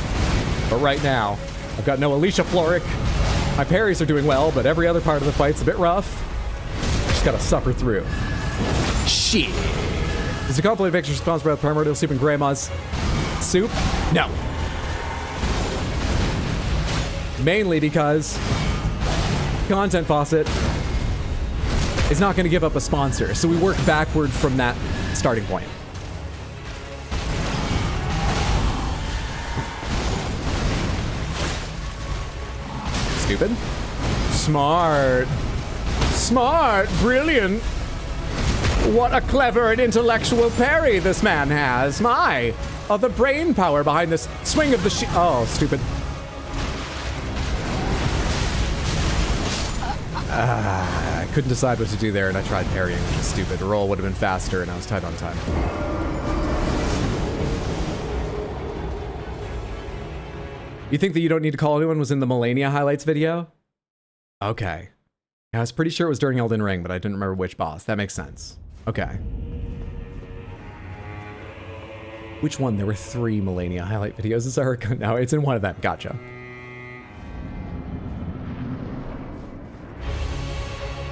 But right now, I've got no Alicia Florrick. My parries are doing well, but every other part of the fight's a bit rough. Just gotta suffer through. Shit. Is the complete picture sponsored by Primordial Soup and Grandma's Soup? No. Mainly because Content Faucet is not going to give up a sponsor, so we work backward from that starting point. Stupid. Smart. Smart. Brilliant. What a clever and intellectual parry this man has. My. Oh, the brain power behind this swing of the oh, stupid. I couldn't decide what to do there, and I tried parrying, which is stupid. The roll would have been faster, and I was tight on time. You think that you don't need to call anyone was in the Melania highlights video? Okay. I was pretty sure it was during Elden Ring, but I didn't remember which boss. That makes sense. Okay. Which one? There were 3 Melania highlight videos. Is there? No, it's in one of them. Gotcha.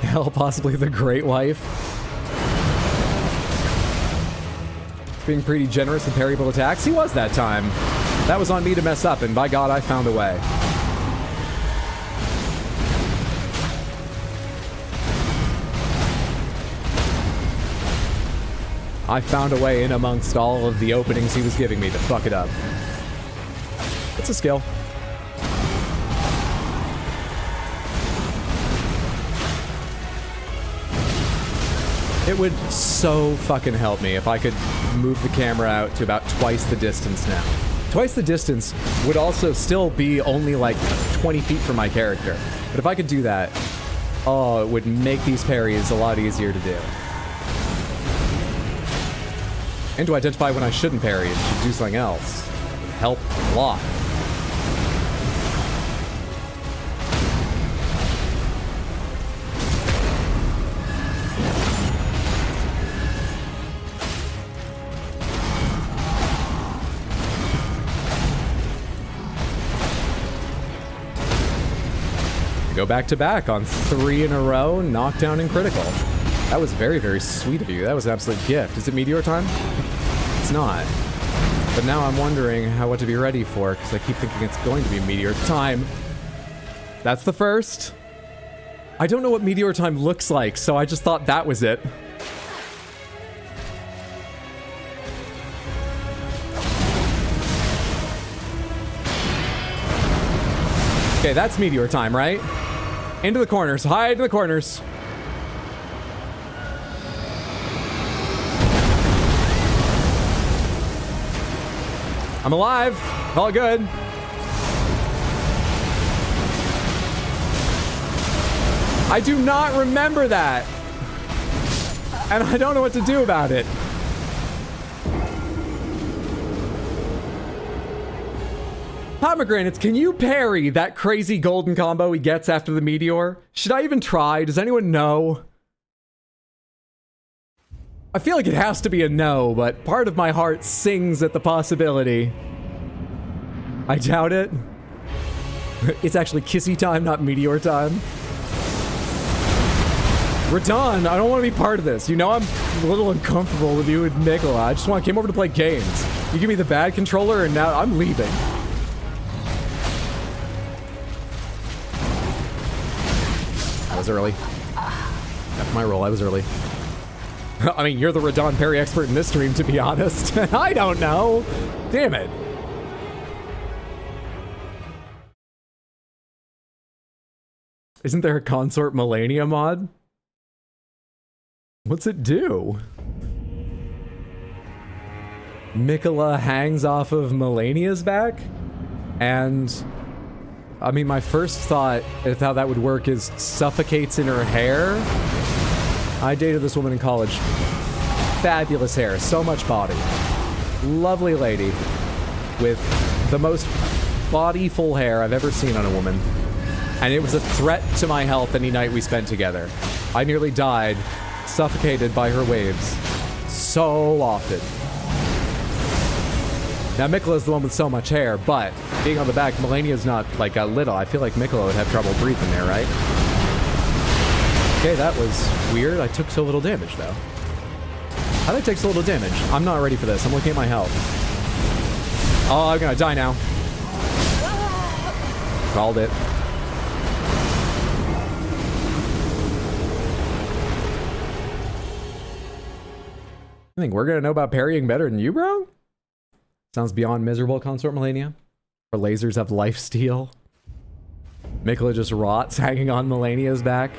Hell, possibly the Great Wife. Being pretty generous with parryable attacks. He was that time. That was on me to mess up, and by God, I found a way. I found a way in amongst all of the openings he was giving me to fuck it up. It's a skill. It would so fucking help me if I could move the camera out to about twice the distance now. Twice the distance would also still be only like 20 feet from my character. But if I could do that, oh, it would make these parries a lot easier to do. And to identify when I shouldn't parry and should do something else would help a lot. Go back to back on 3 in a row, knockdown and critical. That was very, very sweet of you. That was an absolute gift. Is it meteor time? It's not. But now I'm wondering what to be ready for, because I keep thinking it's going to be meteor time. That's the first. I don't know what meteor time looks like, so I just thought that was it. Okay, that's meteor time, right? Into the corners. Hide in the corners. I'm alive. All good. I do not remember that. And I don't know what to do about it. Pomegranates, can you parry that crazy golden combo he gets after the meteor? Should I even try? Does anyone know? I feel like it has to be a no, but part of my heart sings at the possibility. I doubt it. It's actually kissy time, not meteor time. We're done. I don't want to be part of this. You know I'm a little uncomfortable with you and Mikola. I just came over to play games. You give me the bad controller and now I'm leaving. I was early. That's my role. I was early. I mean, you're the Radon parry expert in this stream, to be honest. I don't know. Damn it. Isn't there a Consort Melania mod? What's it do? Mikola hangs off of Melania's back? And... I mean, my first thought of how that would work is suffocates in her hair. I dated this woman in college. Fabulous hair, so much body. Lovely lady with the most body-full hair I've ever seen on a woman. And it was a threat to my health any night we spent together. I nearly died, suffocated by her waves. So often. Now, Mikola's the one with so much hair, but being on the back, Melania's not, like, little. I feel like Mikola would have trouble breathing there, right? Okay, that was weird. I took so little damage, though. How did I take so little damage? I'm not ready for this. I'm looking at my health. Oh, I'm gonna die now. Called it. I think we're gonna know about parrying better than you, bro? Sounds beyond miserable, Consort Melania. Our lasers have lifesteal. Mikola just rots hanging on Melania's back.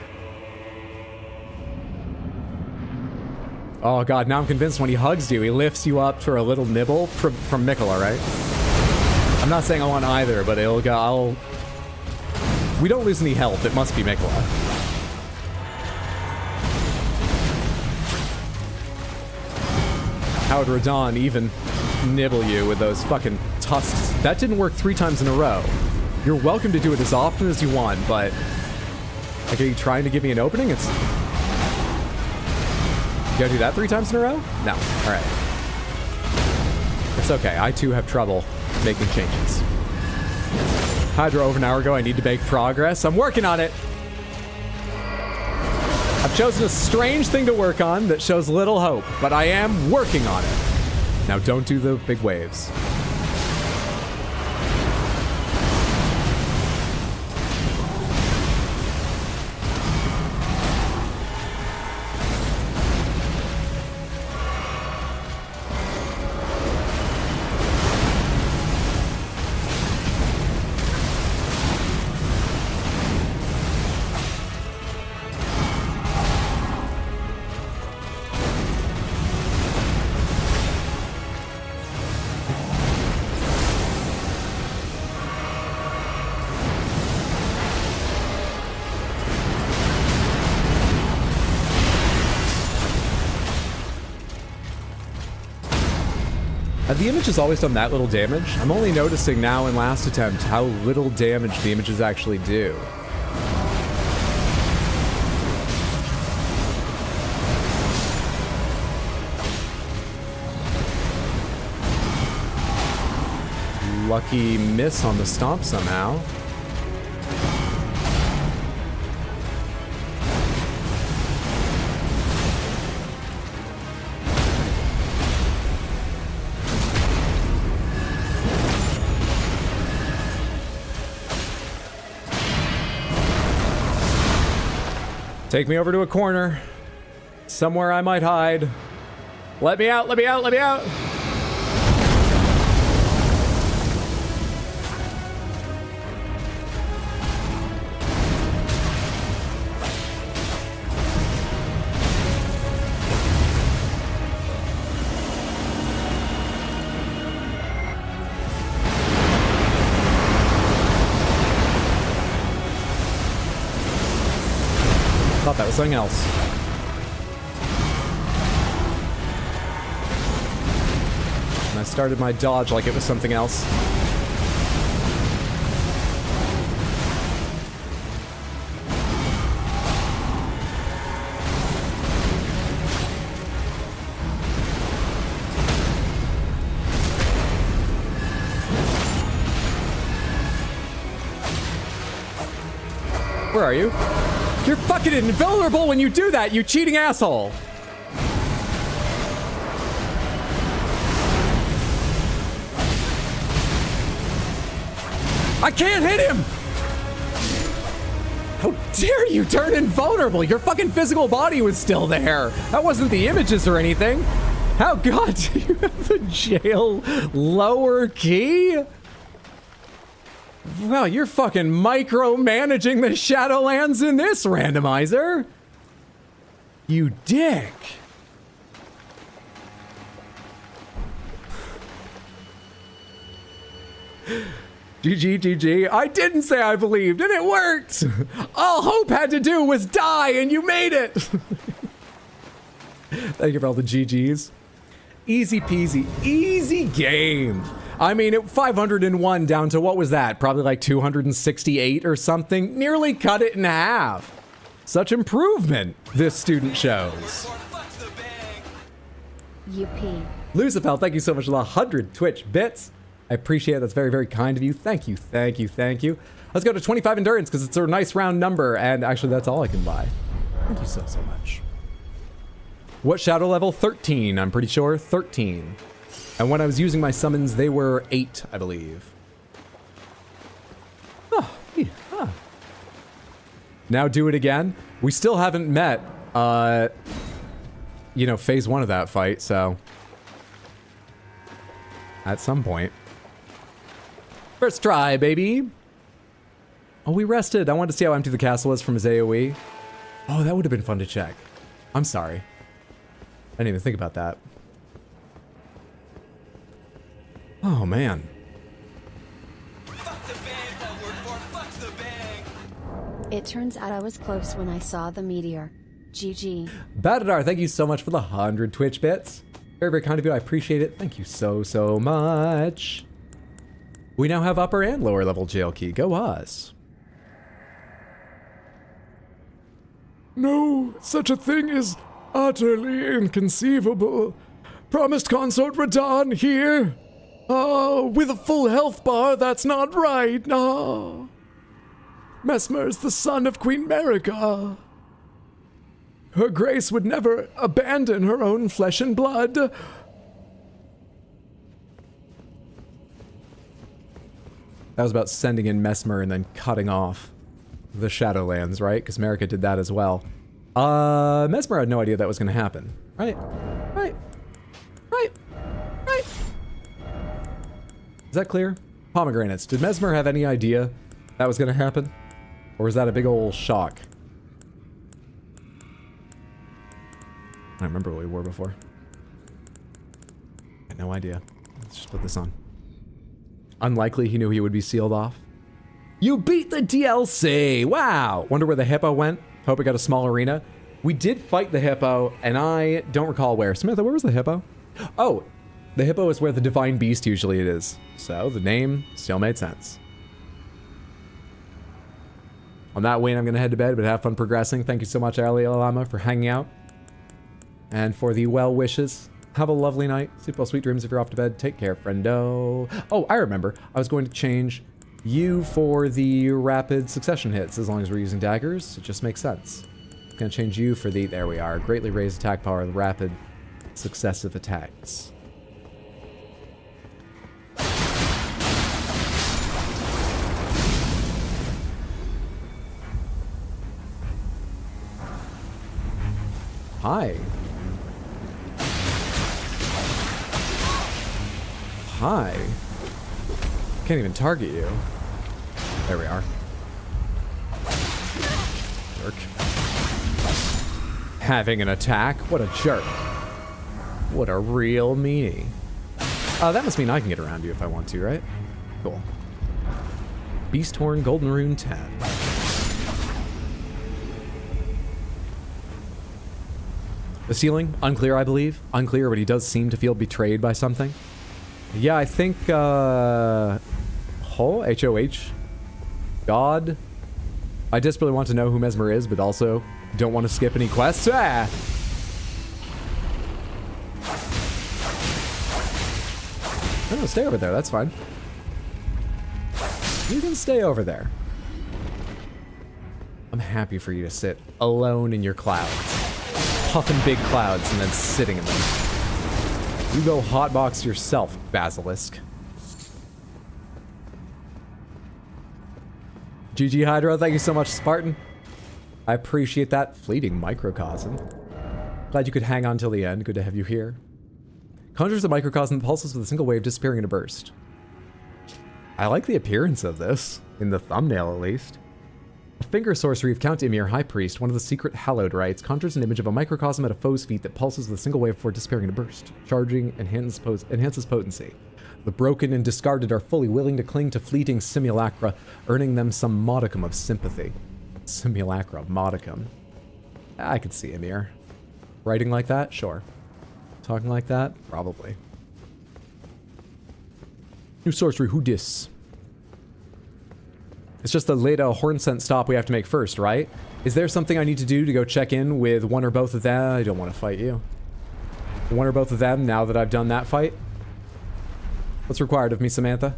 Oh god, now I'm convinced when he hugs you, he lifts you up for a little nibble from Mikola, right? I'm not saying I want either, but I'll... We don't lose any health, it must be Mikola. How would Radon even nibble you with those fucking tusks? That didn't work 3 times in a row. You're welcome to do it as often as you want, but... Like, are you trying to give me an opening? It's... You gotta do that 3 times in a row? No. Alright. It's okay. I, too, have trouble making changes. Hydra over an hour ago. I need to make progress. I'm working on it. I've chosen a strange thing to work on that shows little hope, but I am working on it. Now, don't do the big waves. Have the images always done that little damage? I'm only noticing now in last attempt how little damage the images actually do. Lucky miss on the stomp somehow. Take me over to a corner. Somewhere I might hide. Let me out, let me out, let me out! Thought that was something else. And I started my dodge like it was something else. Where are you? You're fucking invulnerable when you do that, you cheating asshole! I can't hit him! How dare you turn invulnerable? Your fucking physical body was still there. That wasn't the images or anything. How god do you have the jail lower key? Well, you're fucking micromanaging the Scadu Lands in this randomizer. You dick. GG, GG. I didn't say I believed, and it worked. All Hope had to do was die, and you made it. Thank you for all the GGs. Easy peasy. Easy game. I mean, 501 down to, what was that? Probably like 268 or something. Nearly cut it in half. Such improvement this student shows. UP. Lucifer, thank you so much for the 100 Twitch bits. I appreciate it. That's very, very kind of you. Thank you, thank you, thank you. Let's go to 25 endurance because it's a nice round number, and actually that's all I can buy. Thank you so, so much. What shadow level? 13, I'm pretty sure. 13. And when I was using my summons, they were 8, I believe. Oh, yeah. Now do it again. We still haven't met, you know, phase 1 of that fight, so... At some point. First try, baby! Oh, we rested. I wanted to see how empty the castle was from his AoE. Oh, that would have been fun to check. I'm sorry. I didn't even think about that. Oh, man. It turns out I was close when I saw the meteor. GG. Badadar, thank you so much for the 100 Twitch bits. Very, very kind of you. I appreciate it. Thank you so, so much. We now have upper and lower level jail key. Go us. No, such a thing is utterly inconceivable. Promised consort Radon here. With a full health bar, that's not right. Messmer's the son of Queen Marika. Her grace would never abandon her own flesh and blood. That was about sending in Messmer and then cutting off the Scadu Lands, right? Because Marika did that as well. Messmer had no idea that was going to happen. Right. Is that clear? Pomegranates. Did Messmer have any idea that was going to happen? Or was that a big old shock? I don't remember what we wore before. I had no idea. Let's just put this on. Unlikely he knew he would be sealed off. You beat the DLC! Wow! Wonder where the hippo went? Hope it got a small arena. We did fight the hippo, and I don't recall where. Samantha, where was the hippo? Oh, the hippo is where the divine beast usually it is. So the name still made sense. On that win, I'm going to head to bed, but have fun progressing. Thank you so much, Ali Alama, for hanging out. And for the well wishes. Have a lovely night. Sleep well, sweet dreams if you're off to bed. Take care, friendo. Oh, I remember. I was going to change you for the rapid succession hits. As long as we're using daggers, it just makes sense. I'm going to change you for the... There we are. Greatly raised attack power, rapid successive attacks. Hi. Hi. Can't even target you. There we are. Jerk. Having an attack? What a jerk. What a real meanie. That must mean I can get around you if I want to, right? Cool. Beast Horn, Golden Rune 10. The ceiling? Unclear, I believe. Unclear, but he does seem to feel betrayed by something. Yeah, I think, H-O-H. God. I desperately want to know who Messmer is, but also don't want to skip any quests. Ah! No, stay over there, that's fine. You can stay over there. I'm happy for you to sit alone in your clouds. Puffing big clouds and then sitting in them. You go hotbox yourself, Basilisk. GG Hydro, thank you so much, Spartan. I appreciate that fleeting microcosm. Glad you could hang on till the end. Good to have you here. Conjures a microcosm that pulses with a single wave disappearing in a burst. I like the appearance of this, in the thumbnail at least. A finger sorcery of Count Ymir, High Priest, one of the secret hallowed rites, conjures an image of a microcosm at a foe's feet that pulses with a single wave before disappearing in a burst. Charging enhances potency. The broken and discarded are fully willing to cling to fleeting simulacra, earning them some modicum of sympathy. Simulacra, modicum. I could see Ymir. Writing like that? Sure. Talking like that? Probably. New sorcery, who dis? It's just the Leda horn scent stop we have to make first, right? Is there something I need to do to go check in with one or both of them? I don't want to fight you. One or both of them now that I've done that fight? What's required of me, Samantha?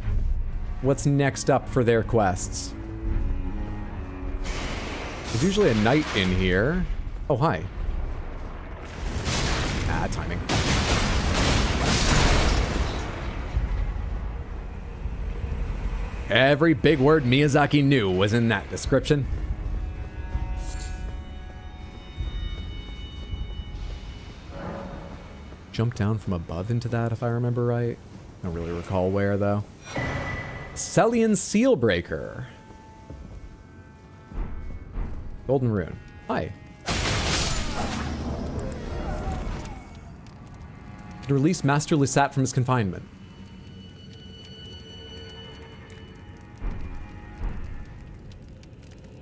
What's next up for their quests? There's usually a knight in here. Oh, hi. Ah, timing. Every big word Miyazaki knew was in that description. Jump down from above into that, if I remember right. I don't really recall where, though. Celian Sealbreaker. Golden Rune. Hi. To release Master Lysat from his confinement.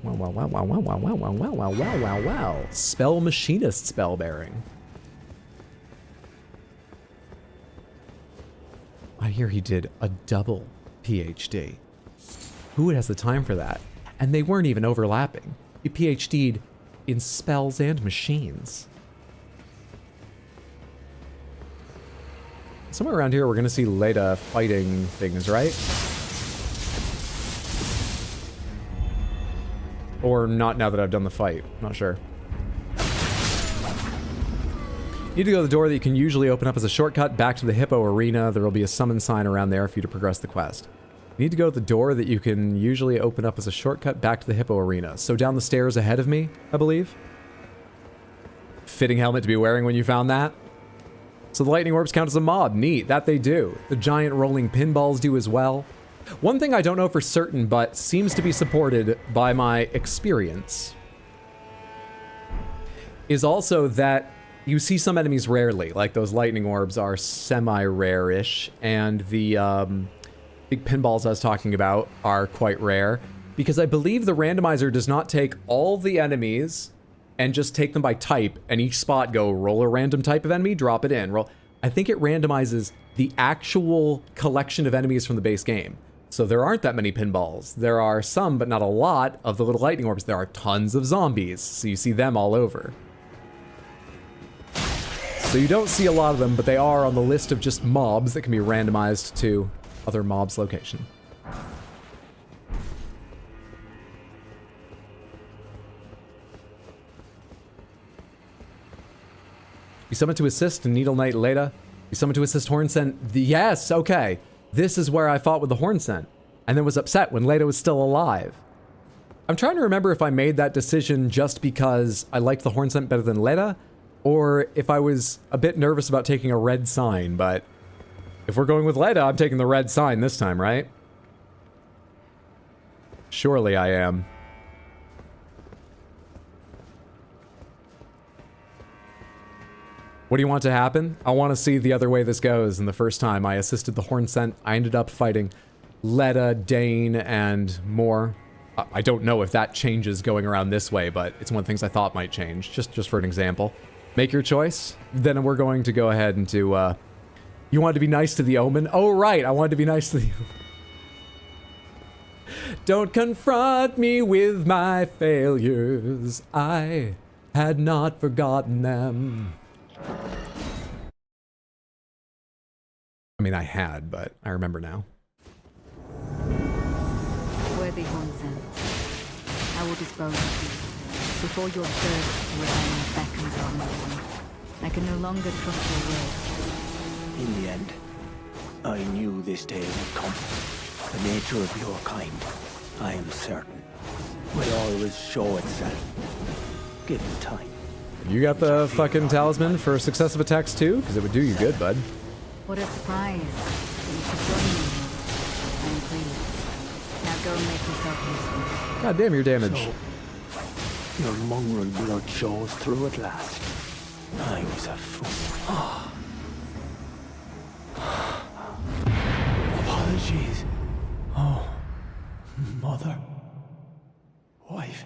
Wow. Spell Machinist spell bearing. I hear he did a double PhD. Who has the time for that? And they weren't even overlapping. You PhD'd in spells and machines. Somewhere around here, we're going to see Leda fighting things, right? Or not now that I've done the fight. Not sure. You need to go to the door that you can usually open up as a shortcut back to the Hippo Arena. There will be a summon sign around there for you to progress the quest. You need to go to the door that you can usually open up as a shortcut back to the Hippo Arena. So down the stairs ahead of me, I believe. Fitting helmet to be wearing when you found that. So the lightning orbs count as a mob. Neat, that they do. The giant rolling pinballs do as well. One thing I don't know for certain, but seems to be supported by my experience, is also that you see some enemies rarely. Like those lightning orbs are semi-rare-ish, and the big pinballs I was talking about are quite rare, because I believe the randomizer does not take all the enemies and just take them by type, and each spot go roll a random type of enemy, drop it in. Roll. I think it randomizes the actual collection of enemies from the base game. So there aren't that many pinballs. There are some, but not a lot, of the little lightning orbs. There are tons of zombies, so you see them all over. So you don't see a lot of them, but they are on the list of just mobs that can be randomized to other mobs' location. You summon to assist Needle Knight Leda. You summon to assist Hornsent. Yes, okay. This is where I fought with the Hornsent, and then was upset when Leda was still alive. I'm trying to remember if I made that decision just because I liked the Hornsent better than Leda, or if I was a bit nervous about taking a red sign, but if we're going with Leda, I'm taking the red sign this time, right? Surely I am. What do you want to happen? I want to see the other way this goes, and the first time I assisted the Hornsent, I ended up fighting Leda, Dane, and more. I don't know if that changes going around this way, but it's one of the things I thought might change, just for an example. Make your choice. Then we're going to go ahead and do, you wanted to be nice to the Omen? Oh, right, I wanted to be nice to the Omen. Don't confront me with my failures. I had not forgotten them. I mean, I had, but I remember now. Worthy Hornsent, I will dispose of you. Before your thirst for revenge beckons on my one, I can no longer trust your word. In the end, I knew this day would come. The nature of your kind, I am certain, will always show itself. Give it time. You got the fucking talisman for successive attacks too? Because it would do you good, bud. What a surprise that you could join me here. I am pleased. Now go and make yourself useful. God damn your damage. So, your mongrel blood shows through at last. I was a fool. Apologies. Oh, mother. Wife.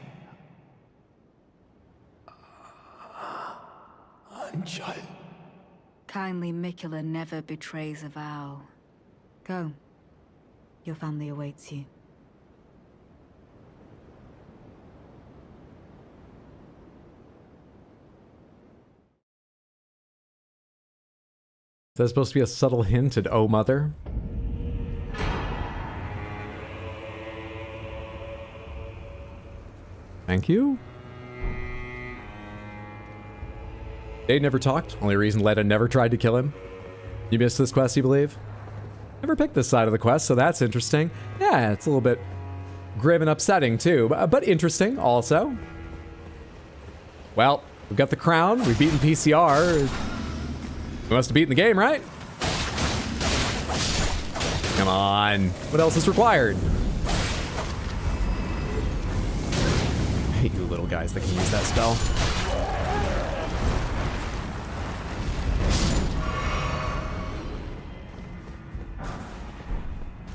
And child. Kindly Mikula never betrays a vow. Go. Your family awaits you. Is that supposed to be a subtle hint at "Oh, Mother"? Thank you. They never talked. Only reason Leda never tried to kill him. You missed this quest, you believe? Never picked this side of the quest, so that's interesting. Yeah, it's a little bit grim and upsetting too, but interesting also. Well, we've got the crown. We've beaten PCR. We must have beaten the game, right? Come on. What else is required? I hate you little guys that can use that spell.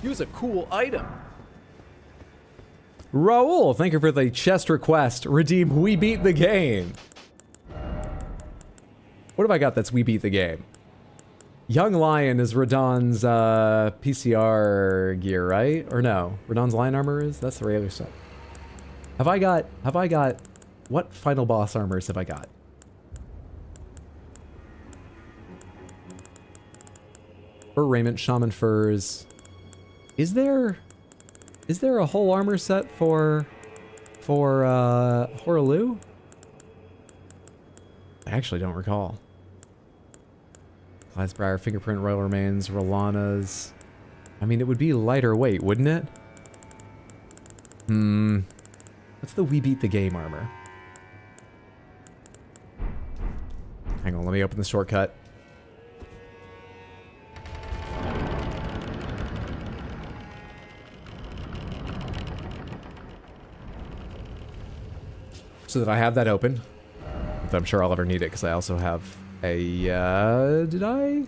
Use a cool item. Raul, thank you for the chest request. Redeem We Beat the Game. What have I got that's We Beat the Game? Young Lion is Radahn's PCR gear, right? Or no? Radahn's lion armor is? That's the regular stuff. Have I got, what final boss armors have I got? Fur raiment, shaman furs. Is there a whole armor set for Horaloo? I actually don't recall. Clydesbriar, Fingerprint, Royal Remains, Rolana's. I mean, it would be lighter weight, wouldn't it? What's the We Beat the Game armor? Hang on, let me open the shortcut. So that I have that open. I'm sure I'll ever need it because I also have a, did I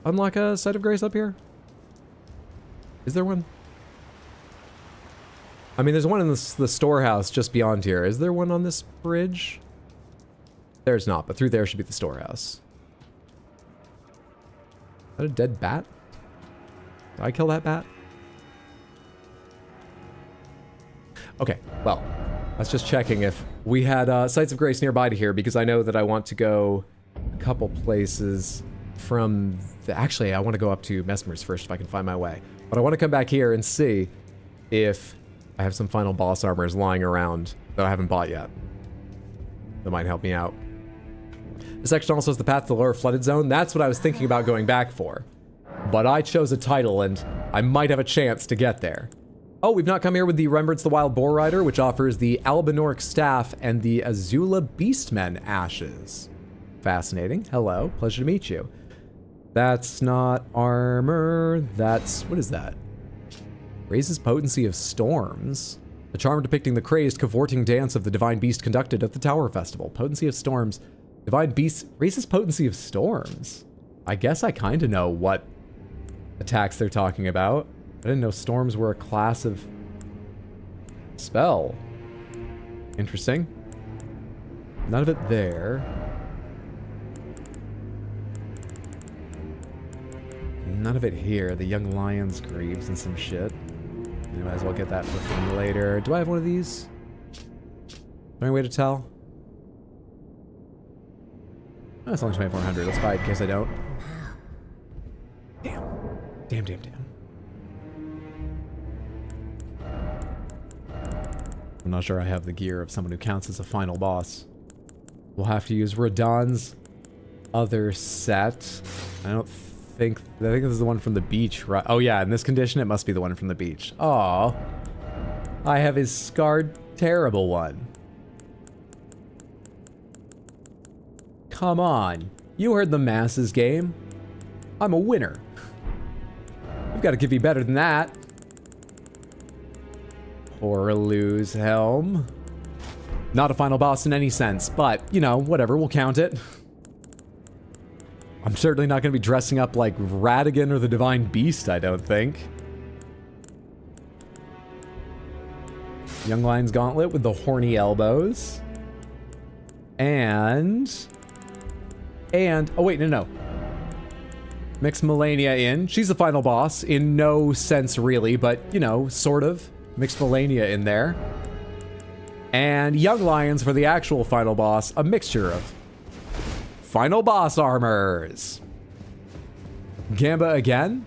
unlock a Site of Grace up here? Is there one? I mean, there's one in the storehouse just beyond here. Is there one on this bridge? There's not, but through there should be the storehouse. Is that a dead bat? Did I kill that bat? Okay, well, I was just checking if we had Sites of Grace nearby to here, because I know that I want to go a couple places from the... Actually, I want to go up to Messmer's first if I can find my way. But I want to come back here and see if I have some final boss armors lying around that I haven't bought yet. That might help me out. This section also has the path to the lower flooded zone. That's what I was thinking about going back for. But I chose a title, and I might have a chance to get there. Oh, we've not come here with the Remembrance the Wild Boar Rider, which offers the Albinorc Staff and the Azula Beastmen Ashes. Fascinating. Hello. Pleasure to meet you. That's not armor. That's... What is that? Raises potency of storms. A charm depicting the crazed, cavorting dance of the Divine Beast conducted at the Tower Festival. Potency of storms. Divine Beast raises potency of storms. I guess I kind of know what attacks they're talking about. I didn't know storms were a class of spell. Interesting. None of it there. None of it here. The Young Lion's Greaves and some shit. I might as well get that for free later. Do I have one of these? Is there any way to tell? Oh, it's only 2,400. Let's buy it in case I don't. Damn. Damn, damn, damn. I'm not sure I have the gear of someone who counts as a final boss. We'll have to use Radahn's other set. I think this is the one from the beach, right? Oh yeah, in this condition, it must be the one from the beach. Aw. I have his scarred, terrible one. Come on. You heard the masses game. I'm a winner. We've got to give you better than that. Horaloo's Helm. Not a final boss in any sense, but, you know, whatever, we'll count it. I'm certainly not going to be dressing up like Radigan or the Divine Beast, I don't think. Young Lion's Gauntlet with the horny elbows. And... Oh wait, no. Mix Melania in. She's the final boss, in no sense really, but, you know, sort of. Mixed Melania in there. And Young Lions for the actual final boss, a mixture of final boss armors. Gamba again?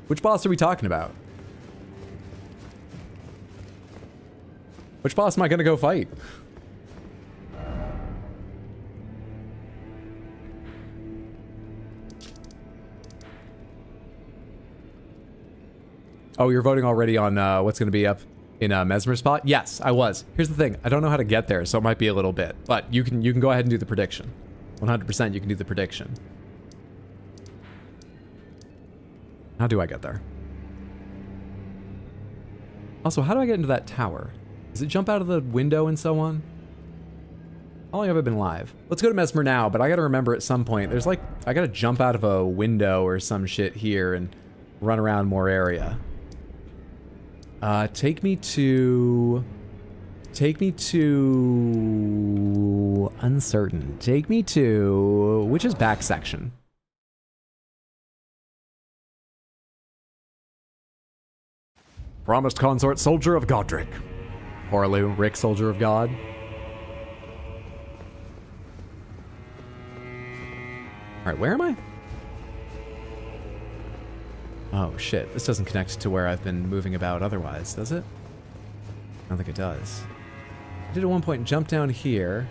Which boss are we talking about? Which boss am I gonna go fight? Oh, you're voting already on what's going to be up in Messmer's spot? Yes, I was. Here's the thing. I don't know how to get there, so it might be a little bit. But you can go ahead and do the prediction. 100% you can do the prediction. How do I get there? Also, how do I get into that tower? Does it jump out of the window and so on? How long have I been live? Let's go to Messmer now, but I gotta remember at some point, there's like, I gotta jump out of a window or some shit here and run around more area. Take me to uncertain. Take me to, which is back section? Promised consort, soldier of Godric. Horlu, Rick, soldier of God. Alright, where am I? Oh shit, this doesn't connect to where I've been moving about otherwise, does it? I don't think it does. I did at one point jump down here.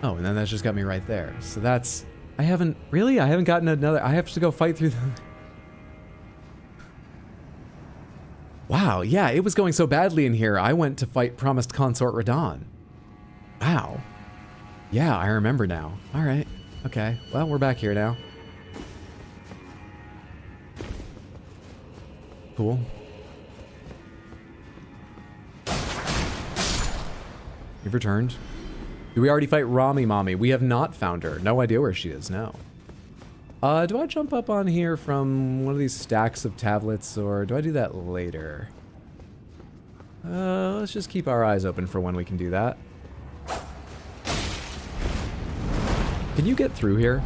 Oh, and then that just got me right there. So that's... I haven't gotten another... I have to go fight through the... Wow, yeah, it was going so badly in here, I went to fight Promised Consort Radahn. Wow. Yeah, I remember now. Alright, okay. Well, we're back here now. Cool. You've returned. Did we already fight Rami Mommy? We have not found her. No idea where she is, no. Do I jump up on here from one of these stacks of tablets, or do I do that later? Let's just keep our eyes open for when we can do that. Can you get through here?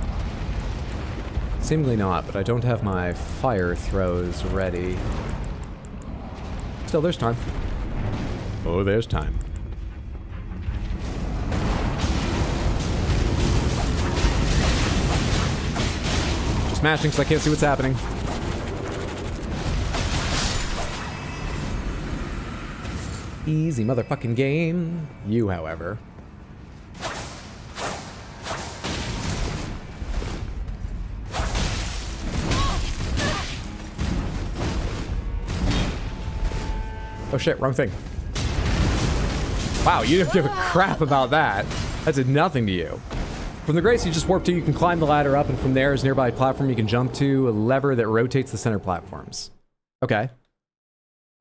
Seemingly not, but I don't have my fire throws ready. Still, there's time. Oh, there's time. Smashing because I can't see what's happening. Easy motherfucking game. You, however. Oh shit, wrong thing. Wow, you didn't give a crap about that. That did nothing to you. From the grace you just warped to, you can climb the ladder up, and from there is a nearby platform you can jump to, a lever that rotates the center platforms. Okay.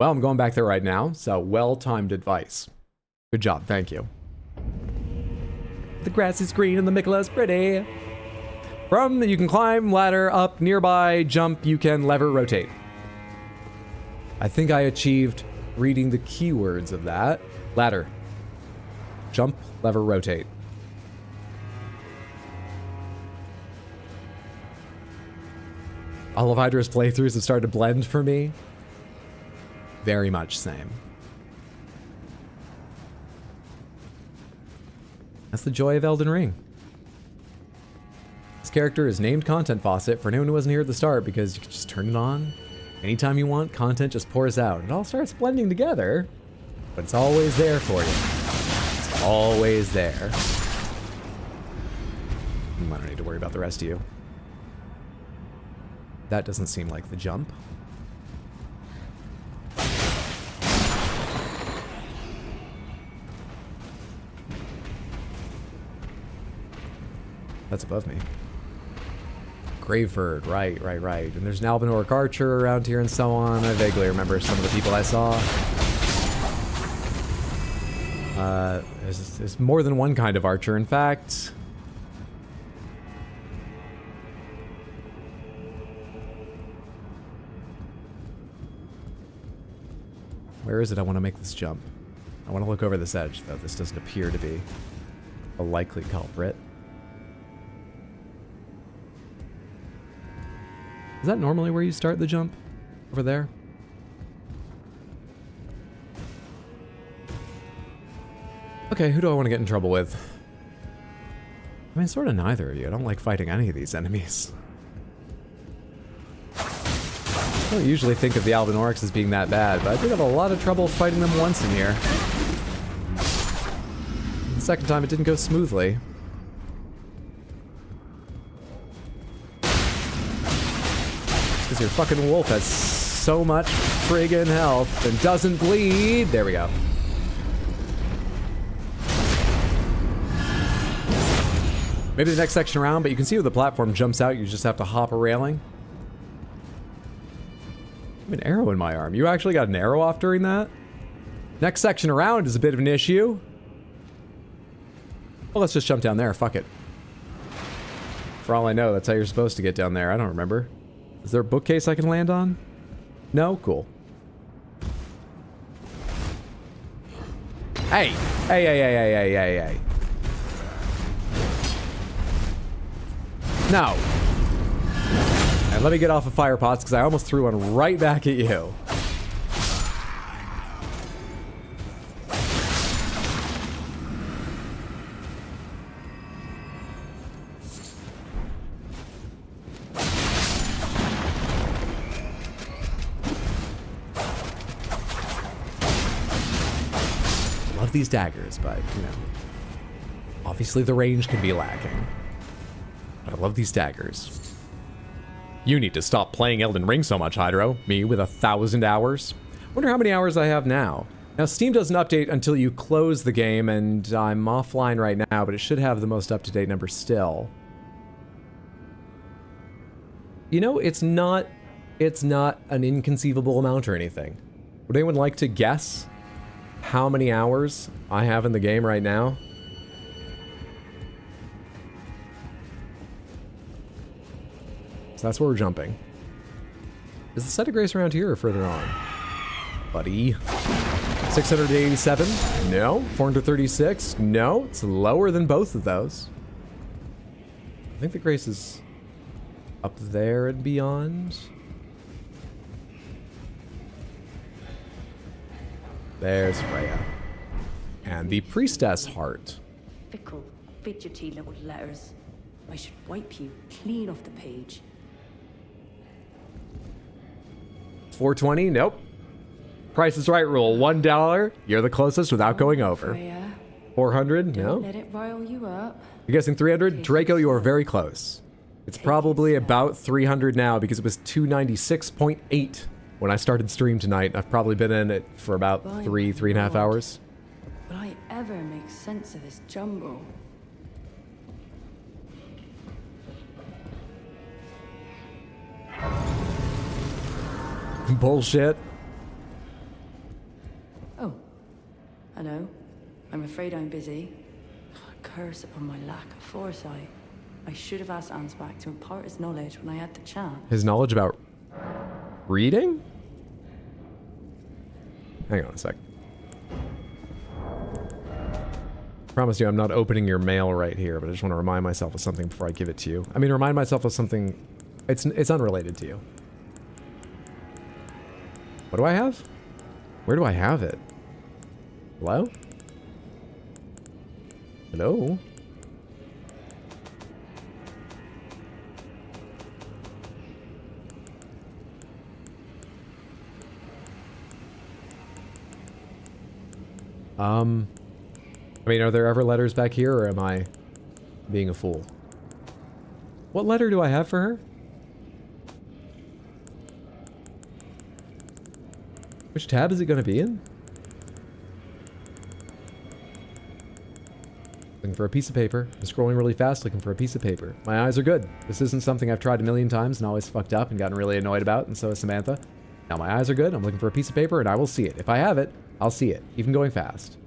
Well, I'm going back there right now, so well-timed advice. Good job, thank you. The grass is green and the Mikula is pretty. You can climb ladder up, nearby, jump, you can lever, rotate. I think I achieved reading the keywords of that. Ladder. Jump, lever, rotate. All of Hydra's playthroughs have started to blend for me. Very much same. That's the joy of Elden Ring. This character is named Content Faucet for anyone who wasn't here at the start because you can just turn it on. Anytime you want, content just pours out. It all starts blending together, but it's always there for you. It's always there. I don't need to worry about the rest of you. That doesn't seem like the jump. That's above me. Gravebird, right. And there's an Albinoric archer around here and so on. I vaguely remember some of the people I saw. There's more than one kind of archer, in fact. Where is it I want to make this jump? I want to look over this edge, though. This doesn't appear to be a likely culprit. Is that normally where you start the jump? Over there? Okay, who do I want to get in trouble with? I mean, sort of neither of you. I don't like fighting any of these enemies. I don't usually think of the Albinorics as being that bad, but I did have a lot of trouble fighting them once in here. The second time it didn't go smoothly. Because your fucking wolf has so much friggin' health and doesn't bleed. There we go. Maybe the next section around, but you can see where the platform jumps out. You just have to hop a railing. I have an arrow in my arm. You actually got an arrow off during that? Next section around is a bit of an issue. Well, let's just jump down there. Fuck it. For all I know, that's how you're supposed to get down there. I don't remember. Is there a bookcase I can land on? No? Cool. Hey! Hey. No. And let me get off of fire pots because I almost threw one right back at you. these daggers, but, you know, obviously the range can be lacking. But I love these daggers. You need to stop playing Elden Ring so much, Hydro. Me with 1,000 hours. Wonder how many hours I have now. Now, Steam doesn't update until you close the game, and I'm offline right now, but it should have the most up-to-date number still. You know, it's not an inconceivable amount or anything. Would anyone like to guess how many hours I have in the game right now? So that's where we're jumping. Is the site of grace around here or further on? Buddy. 687? No. 436? No. It's lower than both of those. I think the grace is up there and beyond. There's Freya. And the priestess heart. Fickle, fidgety little letters. I should wipe you clean off the page. 420? Nope. Price is Right rule. $1. You're the closest without going over. Freya, 400? No. don't let it rile you up. You're guessing 300? Draco, you are very close. It's probably about 300 now because it was 296.8 when I started stream tonight. I've probably been in it for about three and a half hours. Will I ever make sense of this jumble? Bullshit. Oh, I know. I'm afraid I'm busy. Curse upon my lack of foresight. I should have asked Ansbach to impart his knowledge when I had the chance. His knowledge about reading? Hang on a sec. Promise you I'm not opening your mail right here, but I just want to remind myself of something before I give it to you. I mean, remind myself of something... It's unrelated to you. What do I have? Where do I have it? Hello? Hello? I mean, are there ever letters back here, or am I being a fool? What letter do I have for her? Which tab is it going to be in? Looking for a piece of paper. I'm scrolling really fast looking for a piece of paper. My eyes are good. This isn't something I've tried a million times and always fucked up and gotten really annoyed about, and so is Samantha. Now my eyes are good. I'm looking for a piece of paper and I will see it. If I have it, I'll see it, even going fast.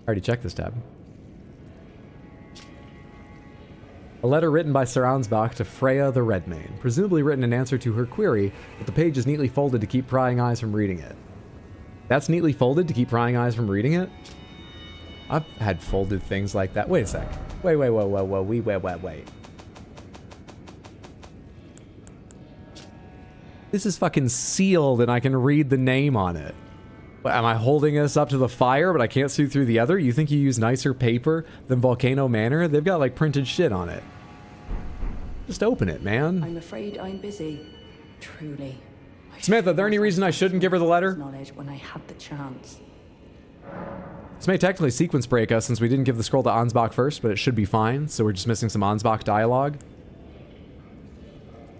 I already checked this tab. A letter written by Sir Ansbach to Freya the Redmane, presumably written in answer to her query, but the page is neatly folded to keep prying eyes from reading it. That's neatly folded to keep prying eyes from reading it? I've had folded things like that. Wait a sec. Wait. This is fucking sealed and I can read the name on it. What, am I holding this up to the fire but I can't see through the other? You think you use nicer paper than Volcano Manor? They've got like printed shit on it. Just open it, man. I'm afraid I'm busy. Truly. Samantha, are there any reason I shouldn't give her the letter? Knowledge when I had the chance. This may technically sequence break us since we didn't give the scroll to Ansbach first, but it should be fine, so we're just missing some Ansbach dialogue.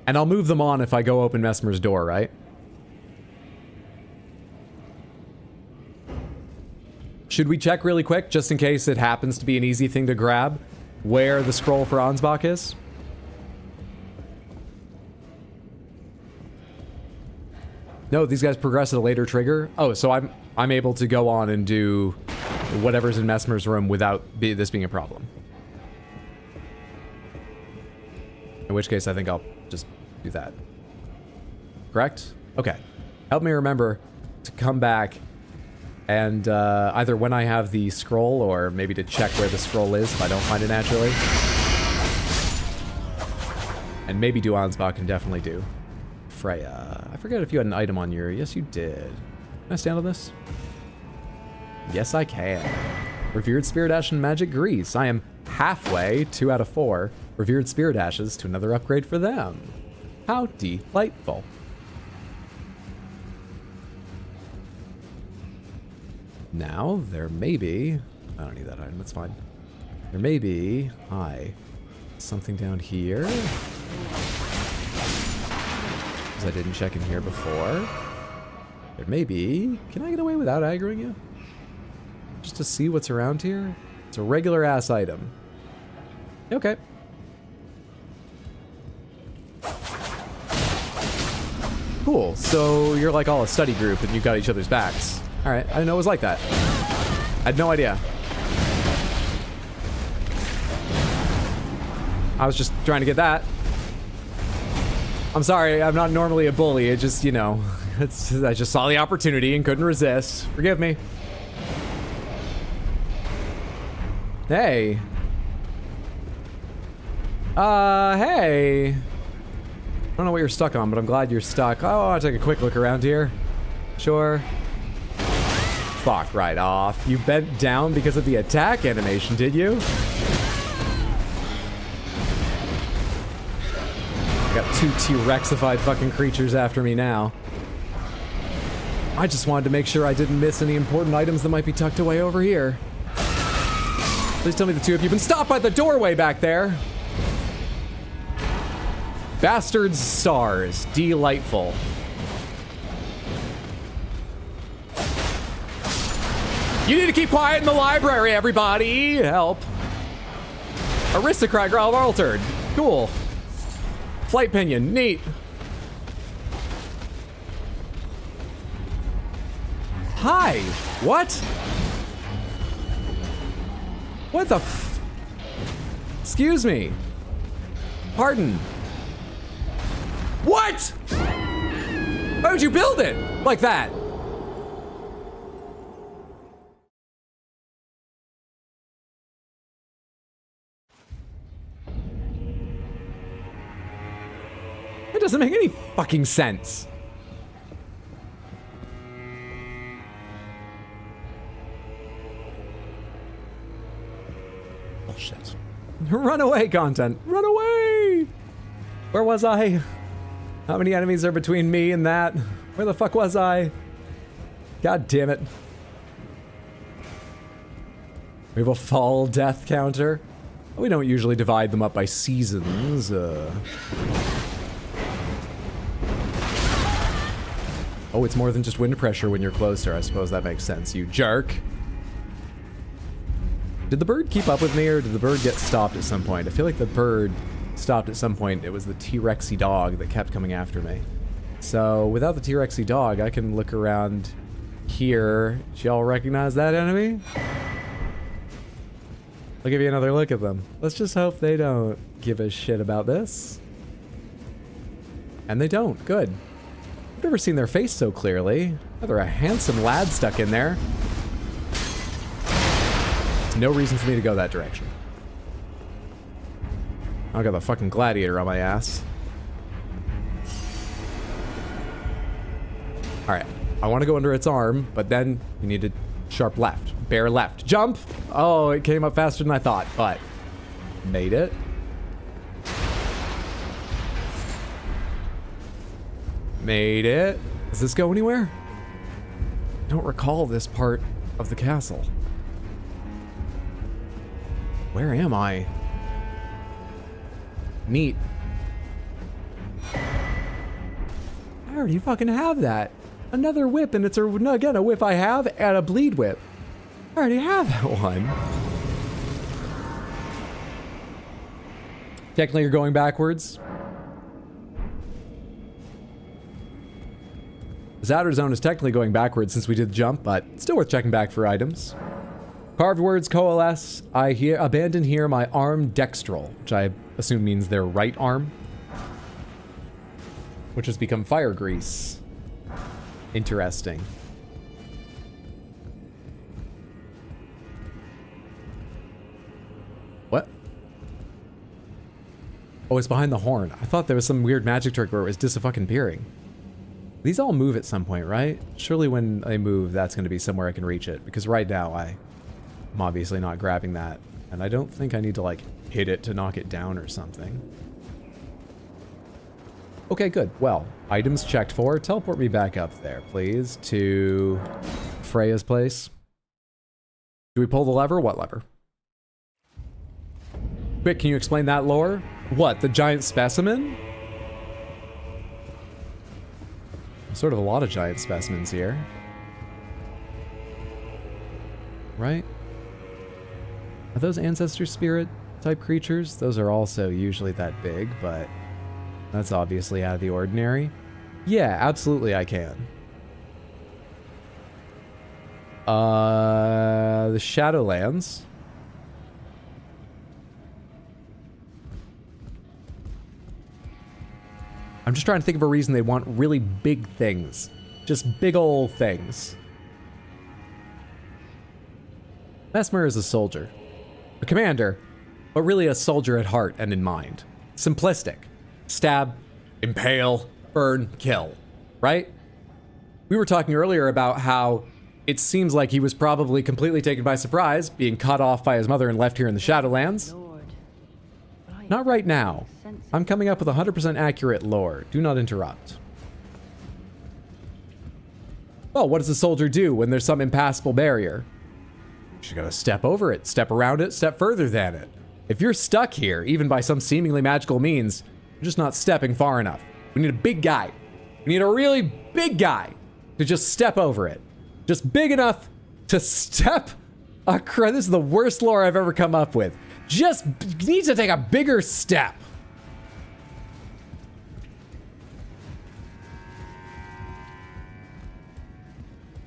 And I'll move them on if I go open Messmer's door, right? Should we check really quick, just in case it happens to be an easy thing to grab, where the scroll for Ansbach is? No, these guys progress at a later trigger. Oh, so I'm able to go on and do whatever's in Messmer's room without this being a problem. In which case, I think I'll just do that. Correct? Okay. Help me remember to come back and either when I have the scroll or maybe to check where the scroll is if I don't find it naturally. And maybe do Ansbach can definitely do. Freya. I forget if you had an item on your... Yes, you did. Can I stand on this? Yes, I can. Revered Spirit Ash and Magic Grease. I am halfway, 2 out of 4, Revered Spirit Ashes to another upgrade for them. How delightful. Now, there may be... I don't need that item, that's fine. There may be... Hi. Something down here? Because I didn't check in here before. There may be... Can I get away without aggroing you? Just to see what's around here? It's a regular ass item. Okay. Cool. So you're like all a study group and you got each other's backs. Alright, I didn't know it was like that. I had no idea. I was just trying to get that. I'm sorry, I'm not normally a bully. It just, you know, I just saw the opportunity and couldn't resist. Forgive me. Hey. Hey. I don't know what you're stuck on, but I'm glad you're stuck. Oh, I'll take a quick look around here. Sure. Fuck right off. You bent down because of the attack animation, did you? I got two T-Rexified fucking creatures after me now. I just wanted to make sure I didn't miss any important items that might be tucked away over here. Please tell me the two of you have been stopped by the doorway back there. Bastard's stars. Delightful. You need to keep quiet in the library, everybody! Help. Aristocrat Growl altered. Cool. Flight pinion. Neat. Hi. What? What the f... Excuse me. Pardon. What? Why would you build it like that? It doesn't make any fucking sense. Bullshit. Run away, content. Run away! Where was I? How many enemies are between me and that? Where the fuck was I? God damn it. We have a fall death counter. We don't usually divide them up by seasons. Oh, it's more than just wind pressure when you're closer. I suppose that makes sense, you jerk. Did the bird keep up with me, or did the bird get stopped at some point? I feel like the bird stopped at some point. It was the T-Rexy dog that kept coming after me. So, without the T-Rexy dog, I can look around here. Do y'all recognize that enemy? I'll give you another look at them. Let's just hope they don't give a shit about this. And they don't. Good. I've never seen their face so clearly. Oh, they're a handsome lad stuck in there. There's no reason for me to go that direction. I got the fucking gladiator on my ass. Alright. I want to go under its arm, but then you need to sharp left. Bear left. Jump! Oh, it came up faster than I thought, but made it. Made it. Does this go anywhere? I don't recall this part of the castle. Where am I? Neat. I already fucking have that. Another whip, and it's again a whip I have, and a bleed whip. I already have that one. Technically, you're going backwards. The outer zone is technically going backwards since we did the jump, but it's still worth checking back for items. Carved words coalesce. I abandon here my arm dextral, which I assume means their right arm, which has become fire grease. Interesting. What? Oh, it's behind the horn. I thought there was some weird magic trick where it was dis-a-fucking-peering. These all move at some point, right? Surely when they move, that's going to be somewhere I can reach it. Because right now, I'm obviously not grabbing that. And I don't think I need to, like, hit it to knock it down or something. Okay, good. Well, items checked for. Teleport me back up there, please, to Freya's place. Do we pull the lever? What lever? Quick, can you explain that lore? What, the giant specimen? Sort of a lot of giant specimens here. Right? Are those ancestor spirit type creatures? Those are also usually that big, but that's obviously out of the ordinary. Yeah, absolutely I can. The Scadu Lands. I'm just trying to think of a reason they want really big things. Just big ol' things. Messmer is a soldier. A commander, but really a soldier at heart and in mind. Simplistic. Stab, impale, burn, kill. Right? We were talking earlier about how it seems like he was probably completely taken by surprise, being cut off by his mother and left here in the Scadu Lands. Not right now. I'm coming up with 100% accurate lore. Do not interrupt. Well, what does a soldier do when there's some impassable barrier? You gotta step over it, step around it, step further than it. If you're stuck here, even by some seemingly magical means, you're just not stepping far enough. We need a big guy. We need a really big guy to just step over it. Just big enough to step across. This is the worst lore I've ever come up with. Just needs to take a bigger step.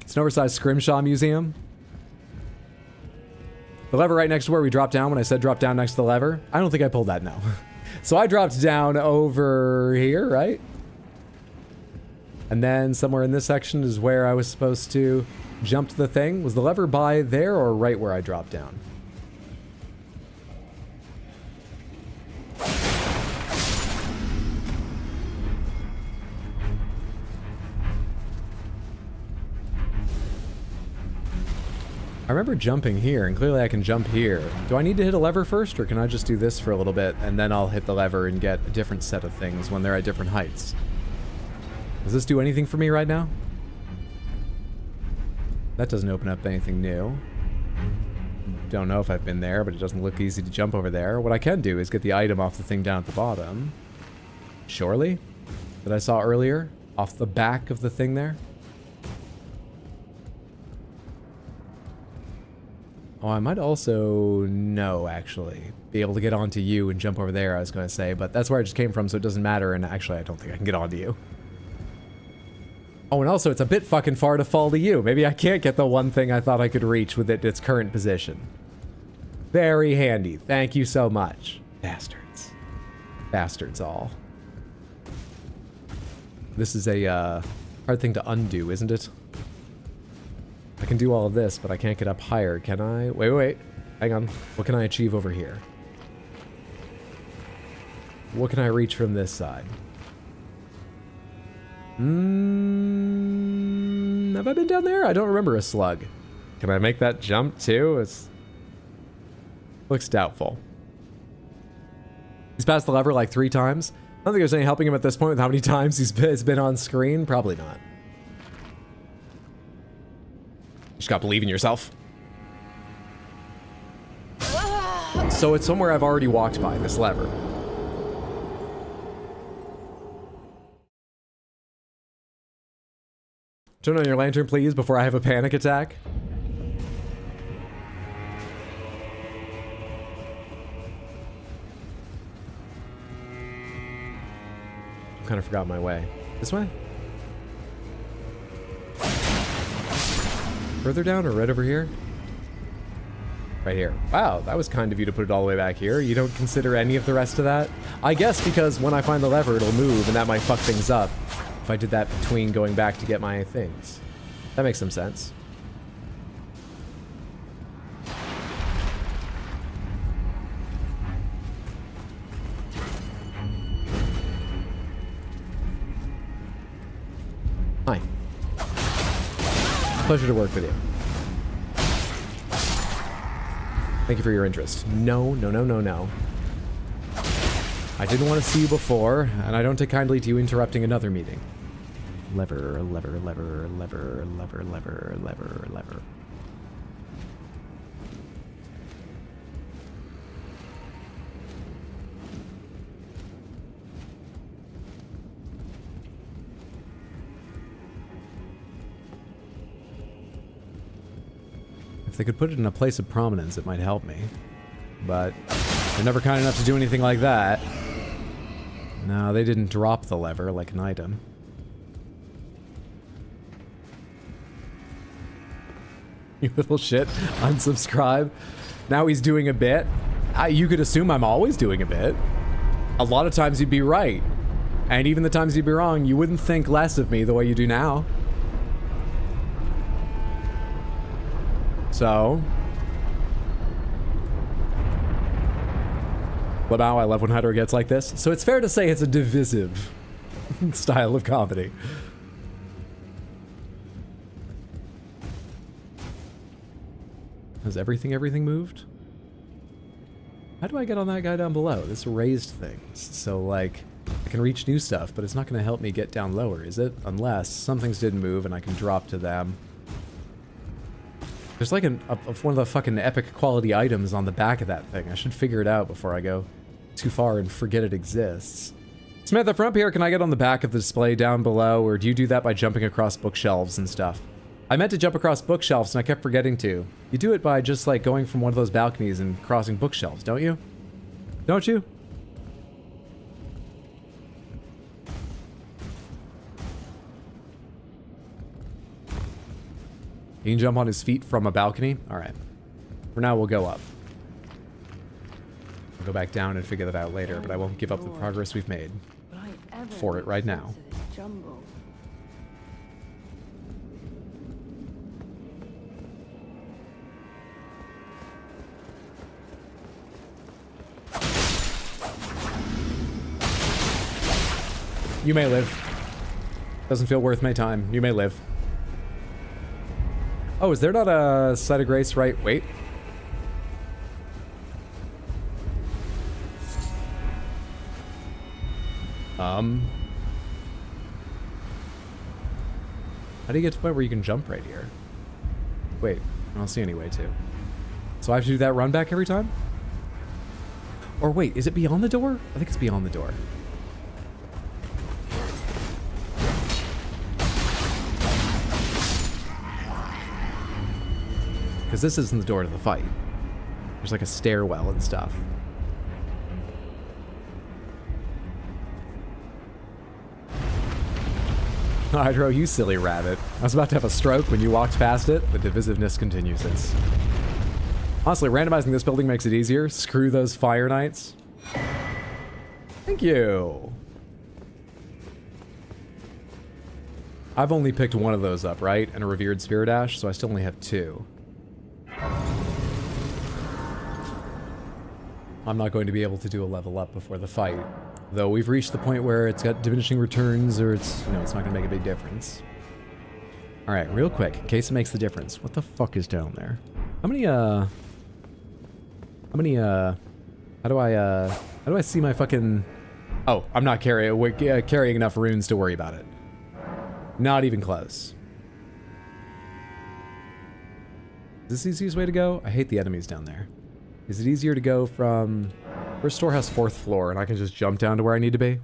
It's an oversized scrimshaw museum. The lever right next to where we dropped down when I said drop down next to the lever. I don't think I pulled that, no. So I dropped down over here, right? And then somewhere in this section is where I was supposed to jump to the thing. Was the lever by there or right where I dropped down? I remember jumping here, and clearly I can jump here. Do I need to hit a lever first, or can I just do this for a little bit, and then I'll hit the lever and get a different set of things when they're at different heights? Does this do anything for me right now? That doesn't open up anything new. Don't know if I've been there, but it doesn't look easy to jump over there. What I can do is get the item off the thing down at the bottom. Surely? That I saw earlier? Off the back of the thing there? Oh, I might also, no, actually, be able to get onto you and jump over there, I was going to say, but that's where I just came from, so it doesn't matter, and actually, I don't think I can get onto you. Oh, and also, it's a bit fucking far to fall to you. Maybe I can't get the one thing I thought I could reach with its current position. Very handy. Thank you so much. Bastards. Bastards all. This is a, hard thing to undo, isn't it? I can do all of this, but I can't get up higher, can I? Wait. Hang on. What can I achieve over here? What can I reach from this side? Have I been down there? I don't remember a slug. Can I make that jump too? Looks doubtful. He's passed the lever like 3 times. I don't think there's any helping him at this point with how many times he's been on screen. Probably not. You just gotta believe in yourself. So it's somewhere I've already walked by, this lever. Turn on your lantern, please, before I have a panic attack. I kind of forgot my way. This way? Further down or right over here? Right here. Wow, that was kind of you to put it all the way back here. You don't consider any of the rest of that? I guess because when I find the lever, it'll move, and that might fuck things up. If I did that between going back to get my things. That makes some sense. Hi. Pleasure to work with you. Thank you for your interest. No. I didn't want to see you before, and I don't take kindly to you interrupting another meeting. Lever. If they could put it in a place of prominence, it might help me. But they're never kind enough to do anything like that. No, they didn't drop the lever like an item. You little shit. Unsubscribe. Now he's doing a bit. You could assume I'm always doing a bit. A lot of times you'd be right. And even the times you'd be wrong, you wouldn't think less of me the way you do now. So... Lamau, I love when Hydro gets like this. So it's fair to say it's a divisive style of comedy. Has everything moved? How do I get on that guy down below? This raised things. So, like, I can reach new stuff, but it's not going to help me get down lower, is it? Unless some things didn't move and I can drop to them. There's like one of the fucking epic quality items on the back of that thing. I should figure it out before I go too far and forget it exists. Samantha, from up here, can I get on the back of the display down below, or do you do that by jumping across bookshelves and stuff? I meant to jump across bookshelves and I kept forgetting to. You do it by just like going from one of those balconies and crossing bookshelves, don't you? Don't you? You can jump on his feet from a balcony? Alright. For now, we'll go up. We'll go back down and figure that out later, but I won't give up the progress we've made for it right now. You may live. Doesn't feel worth my time. You may live. Oh, is there not a site of grace right? Wait. How do you get to the point where you can jump right here? Wait, I don't see any way to. So I have to do that run back every time? Or wait, is it beyond the door? I think it's beyond the door. Because this isn't the door to the fight. There's like a stairwell and stuff. Hydro, you silly rabbit. I was about to have a stroke when you walked past it. The divisiveness continues. Honestly, randomizing this building makes it easier. Screw those Fire Knights. Thank you. I've only picked one of those up, right? And a Revered Spirit Ash, so I still only have 2. I'm not going to be able to do a level up before the fight. Though we've reached the point where it's got diminishing returns, or it's, you know, it's not going to make a big difference. Alright, real quick, in case it makes the difference. What the fuck is down there? How do I see my fucking... Oh, I'm not carrying enough runes to worry about it. Not even close. Is this the easiest way to go? I hate the enemies down there. Is it easier to go from... First storehouse 4th floor, and I can just jump down to where I need to be?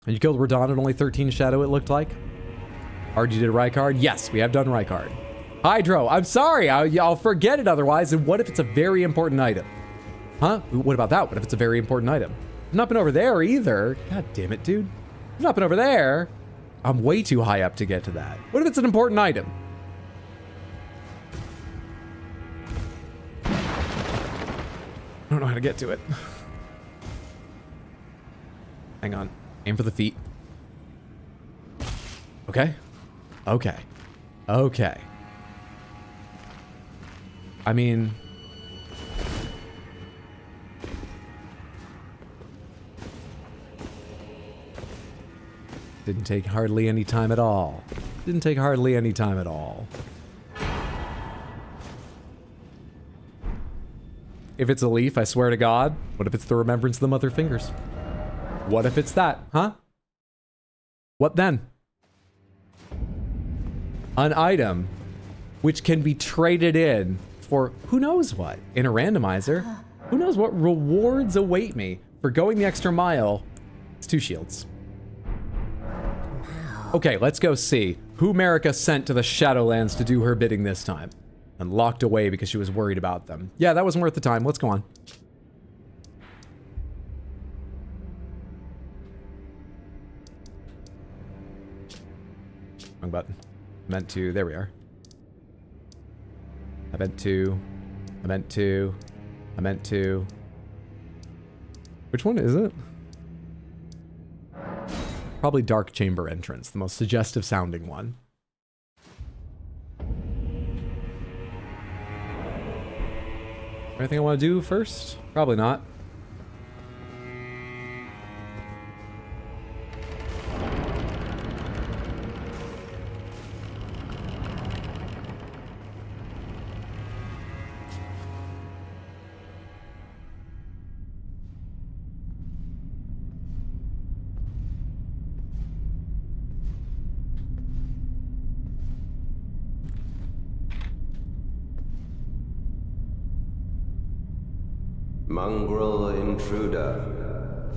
And you killed Radon at only 13 shadow, it looked like? Hard you did Rykard? Yes, we have done Rykard. Hydro, I'm sorry, I'll forget it otherwise, and what if it's a very important item? Huh? What about that? What if it's a very important item? I've not been over there either. God damn it, dude. I've not been over there. I'm way too high up to get to that. What if it's an important item? I don't know how to get to it. Hang on. Aim for the feet. Okay. Okay. Okay. I mean... Didn't take hardly any time at all. Didn't take hardly any time at all. If it's a leaf, I swear to God. What if it's the remembrance of the mother fingers? What if it's that, huh? What then? An item which can be traded in for who knows what in a randomizer. Who knows what rewards await me for going the extra mile. It's 2 shields. Okay, let's go see who Marika sent to the Shadowlands to do her bidding this time. And locked away because she was worried about them. Yeah, that wasn't worth the time. Let's go on. Wrong button. Meant to. There we are. I meant to. I meant to. I meant to. Which one is it? Probably Dark Chamber Entrance, the most suggestive sounding one. Anything I want to do first? Probably not. Mongrel intruder.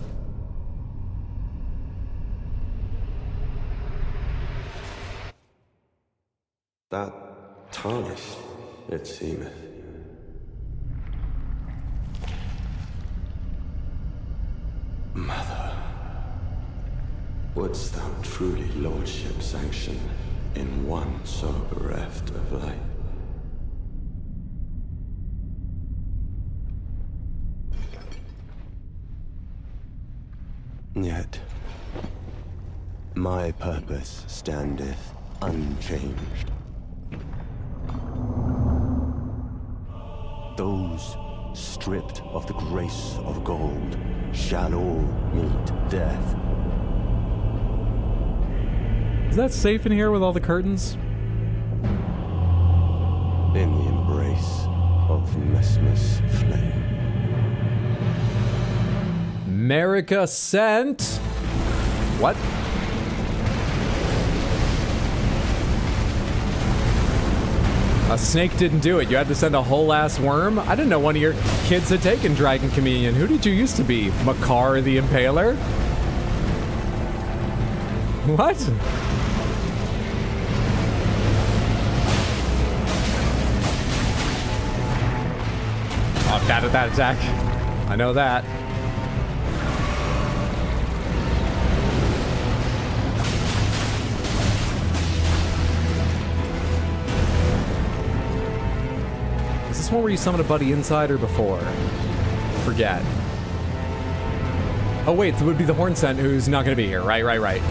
That tarnished, it seemeth. Mother, wouldst thou truly lordship sanction in one so bereft of light? Yet, my purpose standeth unchanged. Those stripped of the grace of gold shall all meet death. Is that safe in here with all the curtains? In the embrace of Messmer's flame. Marika sent... What? A snake didn't do it. You had to send a whole ass worm? I didn't know one of your kids had taken Dragon Communion. Who did you used to be? Makar the Impaler? What? I'm bad at that attack. I know that. Is this one where you summon a buddy inside or before? Forget. Oh wait, it would be the Horn Scent who's not gonna be here. Right.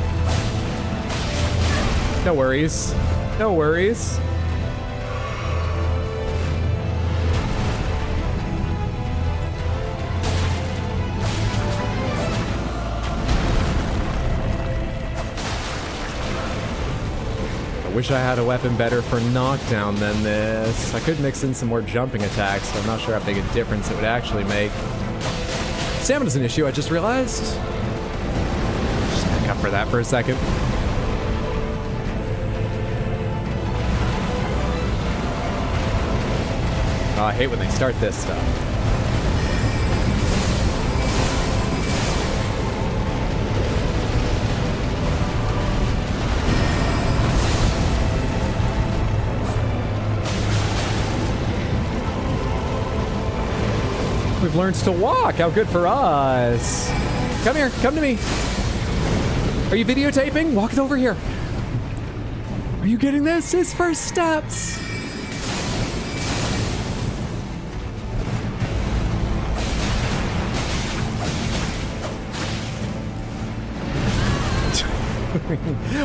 No worries. No worries. Wish I had a weapon better for knockdown than this. I could mix in some more jumping attacks, but I'm not sure how big a difference it would actually make. Stamina's an issue, I just realized. Just back up for that for a second. Oh, I hate when they start this stuff. We've learned to walk. How good for us. Come here. Come to me. Are you videotaping? Walk it over here. Are you getting this? His first steps.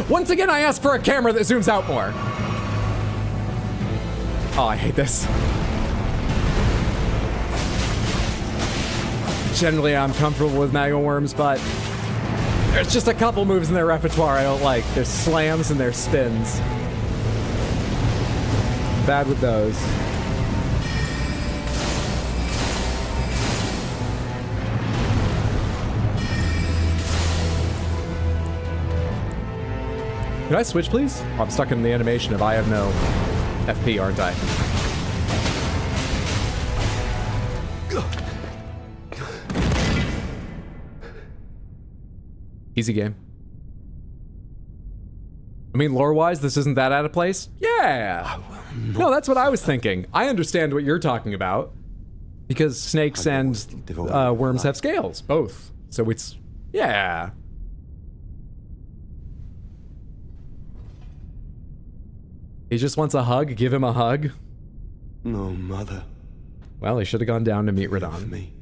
Once again, I asked for a camera that zooms out more. Oh, I hate this. Generally, I'm comfortable with magma worms, but there's just a couple moves in their repertoire I don't like. There's slams and there's spins. Bad with those. Can I switch, please? Oh, I'm stuck in the animation of I have no FP, aren't I? Easy game. I mean, lore-wise, this isn't that out of place? Yeah! No, that's what I was thinking. I understand what you're talking about. Because snakes and worms have scales, both. So it's... yeah. He just wants a hug, give him a hug. No, mother. Well, he should have gone down to meet Radon. Me.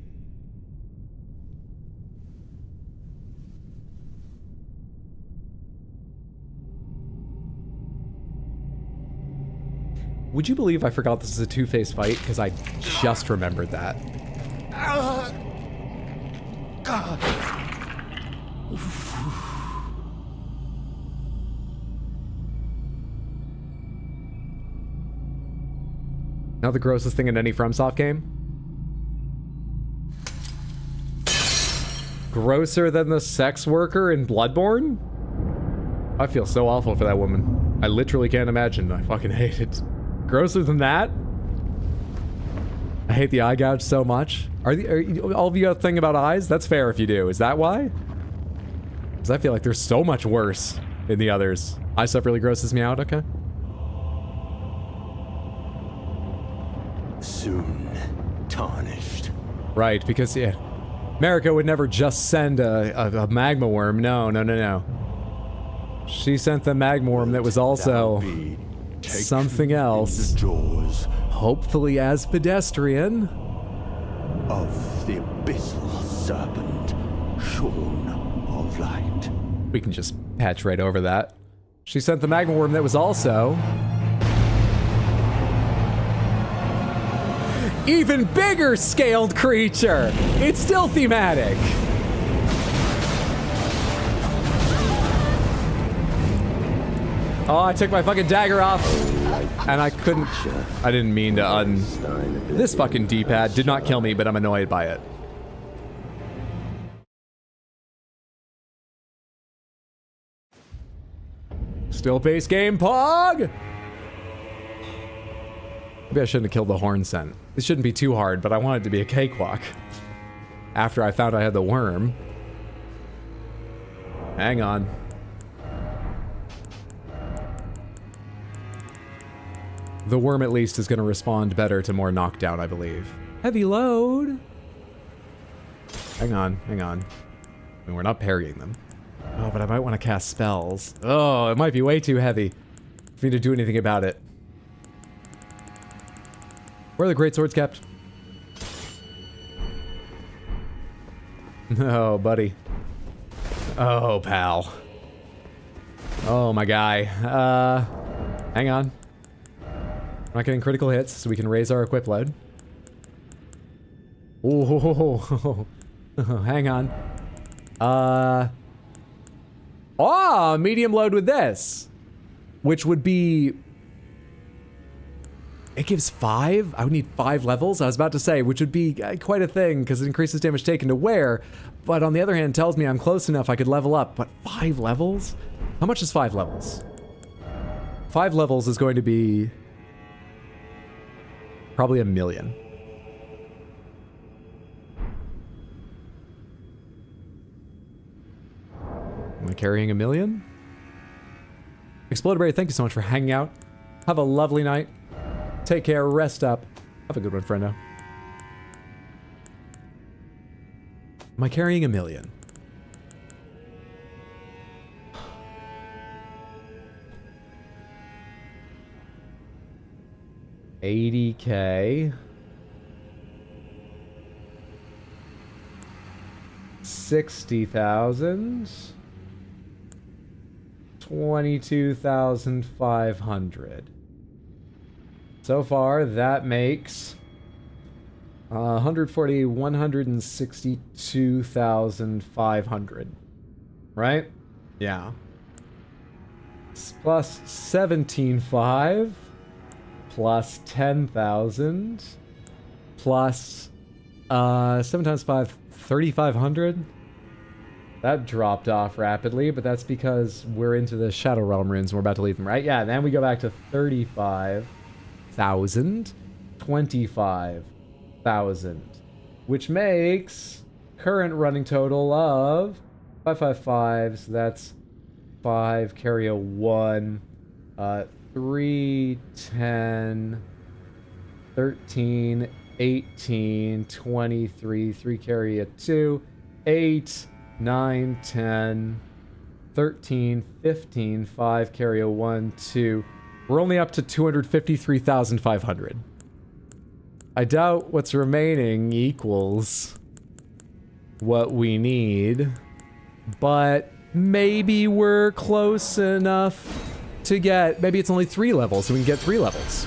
Would you believe I forgot this is a two-phase fight? Because I just remembered that. Now the grossest thing in any FromSoft game? Grosser than the sex worker in Bloodborne? I feel so awful for that woman. I literally can't imagine. I fucking hate it. Grosser than that? I hate the eye gouge so much. Are all of you got a thing about eyes? That's fair if you do. Is that why? Because I feel like they're so much worse in the others. Eye stuff really grosses me out, okay. Soon tarnished. Right, because, yeah. Marika would never just send a magma worm. No, no, no, no. She sent the magma worm that was also something else. Hopefully as pedestrian. Of the abyssal serpent, shorn of light. We can just patch right over that. She sent the magma worm that was also... even bigger scaled creature! It's still thematic! Oh, I took my fucking dagger off. And I couldn't... I didn't mean to This fucking D-pad did not kill me, but I'm annoyed by it. Still base game, Pog! Maybe I shouldn't have killed the horn scent. This shouldn't be too hard, but I want it to be a cakewalk. After I found I had the worm. Hang on. The worm at least is going to respond better to more knockdown, I believe. Heavy load! Hang on, hang on. I mean, we're not parrying them. Oh, but I might want to cast spells. Oh, it might be way too heavy for me to do anything about it. Where are the great swords kept? Oh, buddy. Oh, pal. Oh, my guy. Hang on. We're not getting critical hits, so we can raise our equip load. Oh, hang on. Oh, medium load with this. Which would be... It gives 5? I would need 5 levels, I was about to say, which would be quite a thing, because it increases damage taken to wear, but on the other hand, tells me I'm close enough I could level up, but 5 levels? How much is 5 levels? 5 levels is going to be... probably 1 million. Am I carrying 1 million? Exploderberry, thank you so much for hanging out. Have a lovely night. Take care, rest up. Have a good one, friendo. Am I carrying 1 million? $80K. 60,000. 22,500. So far, that makes 162,500. Right? Yeah. Plus 17,500. Plus 10,000. Plus 7 times 5, 3,500. That dropped off rapidly, but that's because we're into the Shadow Realm runes and we're about to leave them, right? Yeah, then we go back to 35,000, 25,000, which makes current running total of 555, so that's 5, carry a 1, 3, 10, 13, 18, 23, 3 carry a 2, 8, 9, 10, 13, 15, 5 carry a 1, 2. We're only up to 253,500. I doubt what's remaining equals what we need, but maybe we're close enough to get, maybe it's only 3 levels, so we can get 3 levels.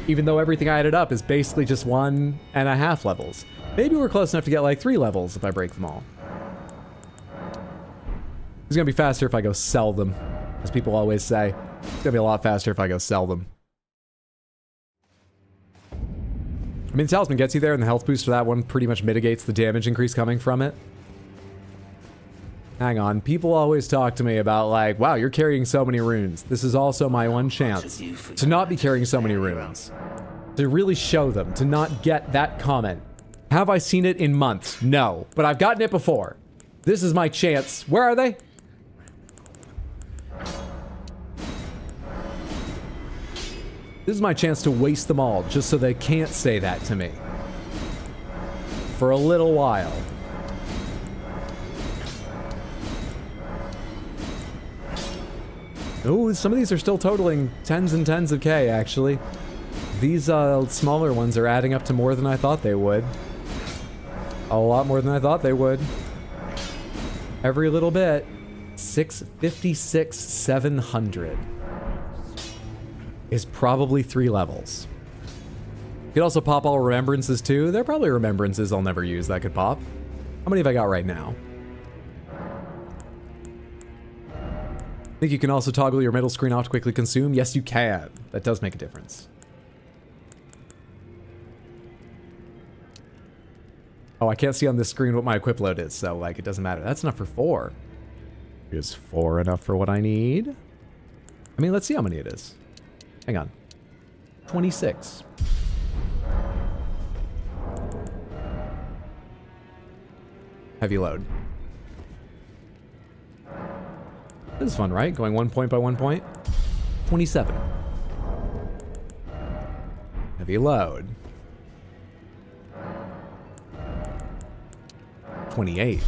Even though everything I added up is basically just 1.5 levels. Maybe we're close enough to get like 3 levels if I break them all. It's gonna be faster if I go sell them, as people always say. It's gonna be a lot faster if I go sell them. I mean, the talisman gets you there, and the health boost for that one pretty much mitigates the damage increase coming from it. Hang on, people always talk to me about like, wow, you're carrying so many runes. This is also my one chance to not be carrying so many runes. To really show them, to not get that comment. Have I seen it in months? No, but I've gotten it before. This is my chance. Where are they? This is my chance to waste them all, just so they can't say that to me. For a little while. Oh, some of these are still totaling tens and tens of K, actually. These smaller ones are adding up to more than I thought they would. A lot more than I thought they would. Every little bit. 656, 700. Is probably 3 levels. You could also pop all remembrances too. There are probably remembrances I'll never use that could pop. How many have I got right now? I think you can also toggle your middle screen off to quickly consume. Yes, you can. That does make a difference. Oh, I can't see on this screen what my equip load is, so like it doesn't matter. That's enough for 4. Is 4 enough for what I need? I mean, let's see how many it is. Hang on. 26. Heavy load. This is fun, right? Going 1 point by 1 point. 27. Heavy load. 28.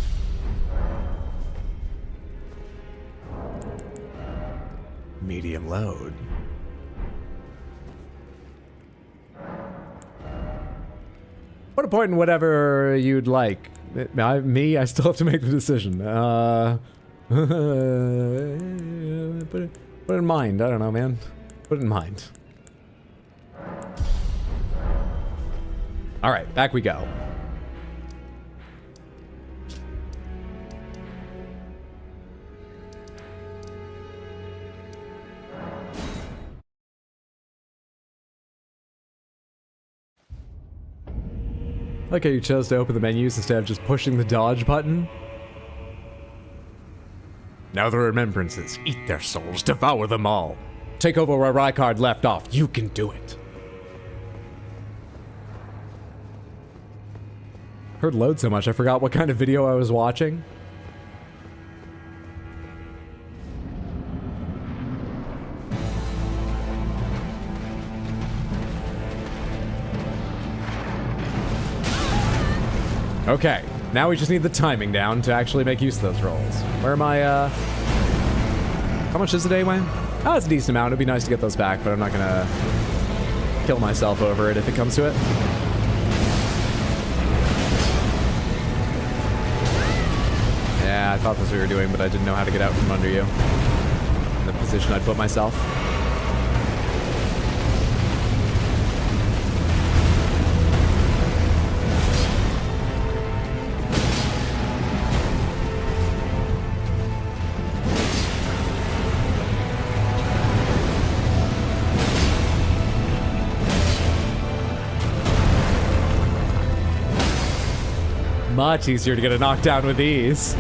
Medium load. Put a point in whatever you'd like. I still have to make the decision. Put it in mind. I don't know, man. Put it in mind. All right, back we go. I like how you chose to open the menus instead of just pushing the dodge button. Now the remembrances. Eat their souls. Devour them all. Take over where Rykard left off. You can do it. Heard load so much, I forgot what kind of video I was watching. Okay, now we just need the timing down to actually make use of those rolls. Where am I, how much is it anyway? Oh, it's a decent amount. It'd be nice to get those back, but I'm not gonna kill myself over it if it comes to it. Yeah, I thought that's what we were doing, but I didn't know how to get out from under you. In the position I'd put myself. Much easier to get a knockdown with these.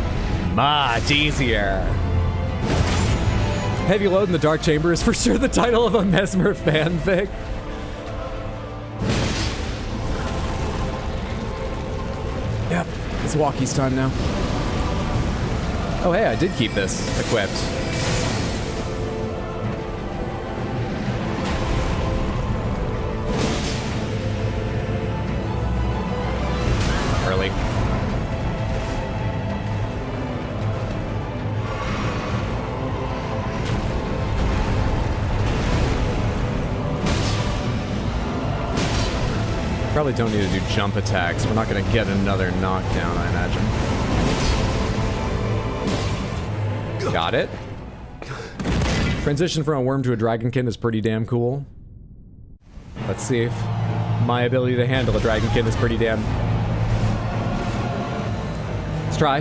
Much easier. Heavy Load in the Dark Chamber is for sure the title of a Messmer fanfic. Yep, it's walkie's time now. Oh, hey, I did keep this equipped. Early. Probably don't need to do jump attacks. We're not going to get another knockdown, I imagine. Got it. Transition from a worm to a dragonkin is pretty damn cool. Let's see if my ability to handle a dragonkin is pretty damn... Let's try.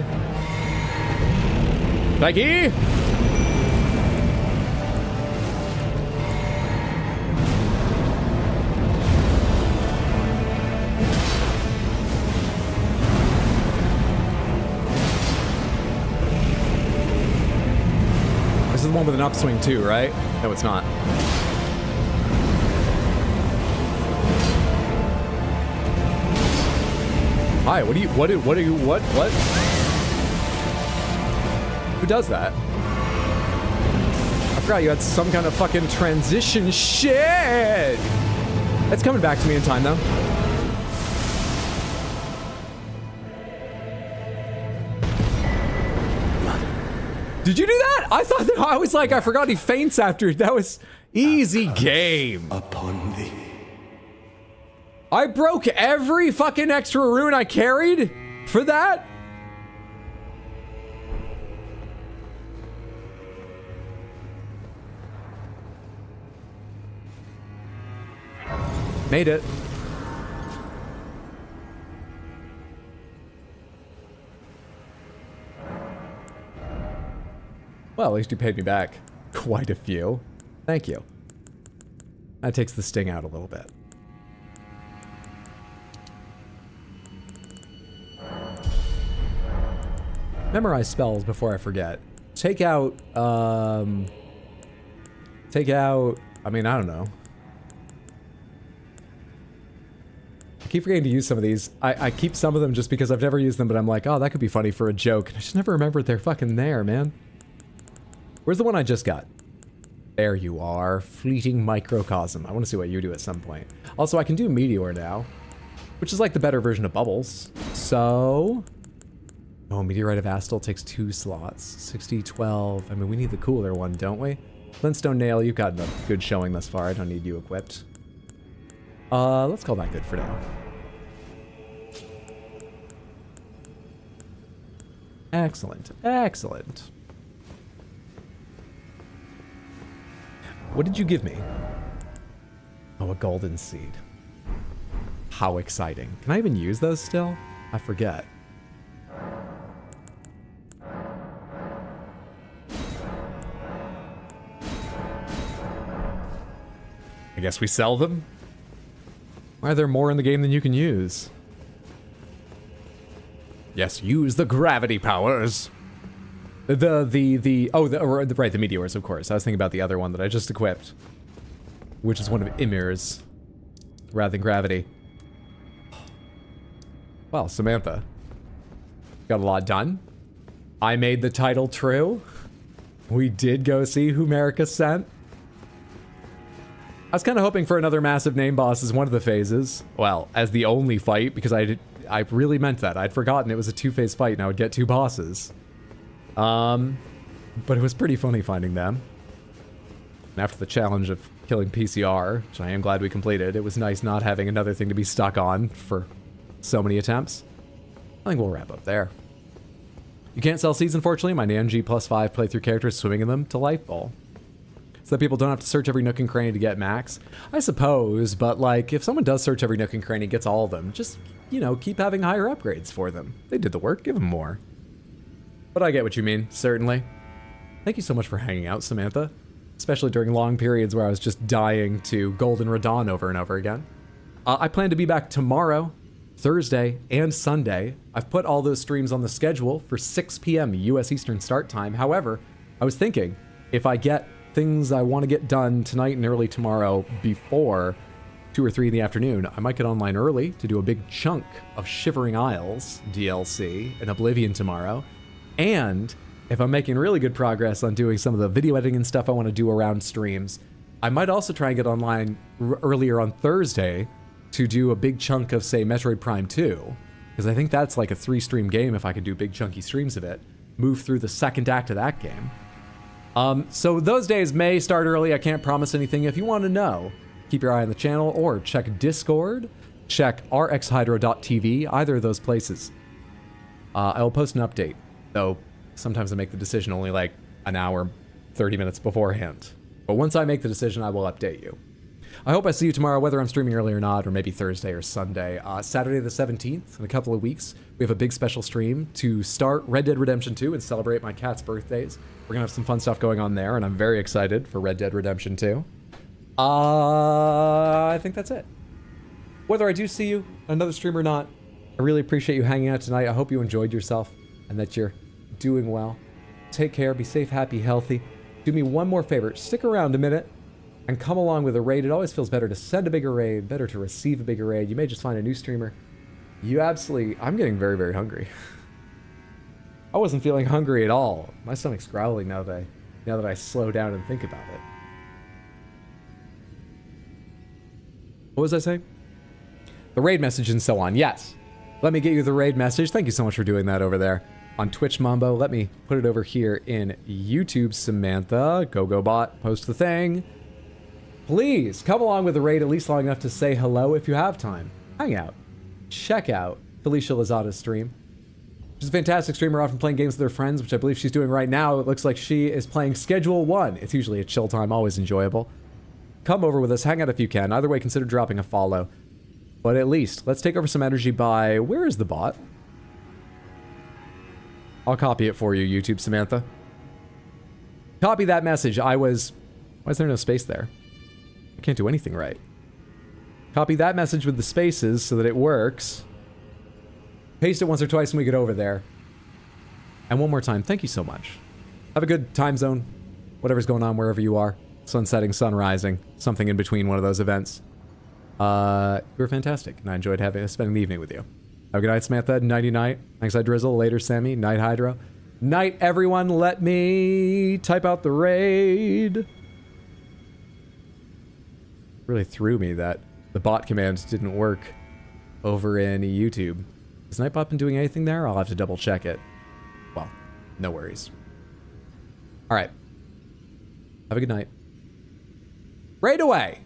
Nike! This is the one with an upswing too, right? No, it's not. Hi, what? Who does that? I forgot you had some kind of fucking transition shit! It's coming back to me in time, though. Did you do that? I thought that I was like, I forgot he faints after. That was easy game. Upon thee. I broke every fucking extra rune I carried for that? Made it. Well, at least you paid me back quite a few. Thank you. That takes the sting out a little bit. Memorize spells before I forget. Take out, I mean, I don't know. I keep forgetting to use some of these. I keep some of them just because I've never used them, but I'm like, oh, that could be funny for a joke. I just never remembered they're fucking there, man. Where's the one I just got? There you are. Fleeting Microcosm. I want to see what you do at some point. Also, I can do Meteor now, which is like the better version of Bubbles. So... Oh, Meteorite of Astal takes 2 slots. 60, 12. I mean, we need the cooler one, don't we? Flintstone Nail, you've gotten a good showing thus far. I don't need you equipped. Let's call that good for now. Excellent. Excellent. What did you give me? Oh, a golden seed. How exciting. Can I even use those still? I forget. I guess we sell them? Why are there more in the game than you can use? Yes, use the gravity powers. Right, the meteors, of course. I was thinking about the other one that I just equipped, which is one of Ymir's, rather than gravity. Well, Samantha, got a lot done. I made the title true. We did go see who Marika sent. I was kind of hoping for another massive name boss as one of the phases. Well, as the only fight, because I really meant that. I'd forgotten it was a 2-phase fight and I would get 2 bosses. But it was pretty funny finding them. And after the challenge of killing PCR, which I am glad we completed, it was nice not having another thing to be stuck on for so many attempts. I think we'll wrap up there. You can't sell seeds, unfortunately. My NG +5 playthrough character is swimming in them to Life Ball. So that people don't have to search every nook and cranny to get max. I suppose, but like, if someone does search every nook and cranny and gets all of them, just, you know, keep having higher upgrades for them. They did the work, give them more. But I get what you mean, certainly. Thank you so much for hanging out, Samantha. Especially during long periods where I was just dying to Golden Radon over and over again. I plan to be back tomorrow, Thursday, and Sunday. I've put all those streams on the schedule for 6 p.m. US Eastern start time. However, I was thinking, if I get things I want to get done tonight and early tomorrow before 2 or 3 in the afternoon, I might get online early to do a big chunk of Shivering Isles DLC and Oblivion tomorrow. And if I'm making really good progress on doing some of the video editing and stuff I want to do around streams, I might also try and get online earlier on Thursday to do a big chunk of, say, Metroid Prime 2, because I think that's like a 3-stream game if I can do big chunky streams of it, move through the second act of that game. So those days may start early. I can't promise anything. If you want to know, keep your eye on the channel or check Discord, check rxhydro.tv, either of those places. I will post an update, though sometimes I make the decision only like an hour, 30 minutes beforehand. But once I make the decision, I will update you. I hope I see you tomorrow, whether I'm streaming early or not, or maybe Thursday or Sunday. Saturday the 17th, in a couple of weeks, we have a big special stream to start Red Dead Redemption 2 and celebrate my cat's birthdays. We're going to have some fun stuff going on there, and I'm very excited for Red Dead Redemption 2. I think that's it. Whether I do see you, another stream or not, I really appreciate you hanging out tonight. I hope you enjoyed yourself and that you're doing well. Take care, be safe, happy, healthy. Do me one more favor, stick around a minute and come along with a raid. It always feels better to send a bigger raid, better to receive a bigger raid. You may just find a new streamer. I'm getting very, very hungry. I wasn't feeling hungry at all. My stomach's growling now that I slow down and think about it. What was I saying? The raid message and so on. Yes. Let me get you the raid message. Thank you so much for doing that over there on Twitch, Mambo. Let me put it over here in YouTube, Samantha. GoGoBot, post the thing. Please come along with the raid at least long enough to say hello if you have time. Hang out. Check out Felicia Lozada's stream. She's a fantastic streamer, often playing games with her friends, which I believe she's doing right now. It looks like she is playing Schedule 1. It's usually a chill time, always enjoyable. Come over with us, hang out if you can. Either way, consider dropping a follow. But at least, let's take over some energy by... Where is the bot? I'll copy it for you, YouTube Samantha. Copy that message. Why is there no space there? I can't do anything right. Copy that message with the spaces so that it works. Paste it once or twice when we get over there. And one more time, thank you so much. Have a good time zone. Whatever's going on wherever you are. Sun setting, sun rising. Something in between one of those events. You were fantastic, and I enjoyed spending the evening with you. Have a good night, Samantha. Nighty night. Thanks, I Drizzle. Later, Sammy. Night, Hydro. Night, everyone. Let me type out the raid. Really threw me that the bot command didn't work over in YouTube. Has Nightbot been doing anything there? I'll have to double check it. Well, no worries. All right. Have a good night. Raid away!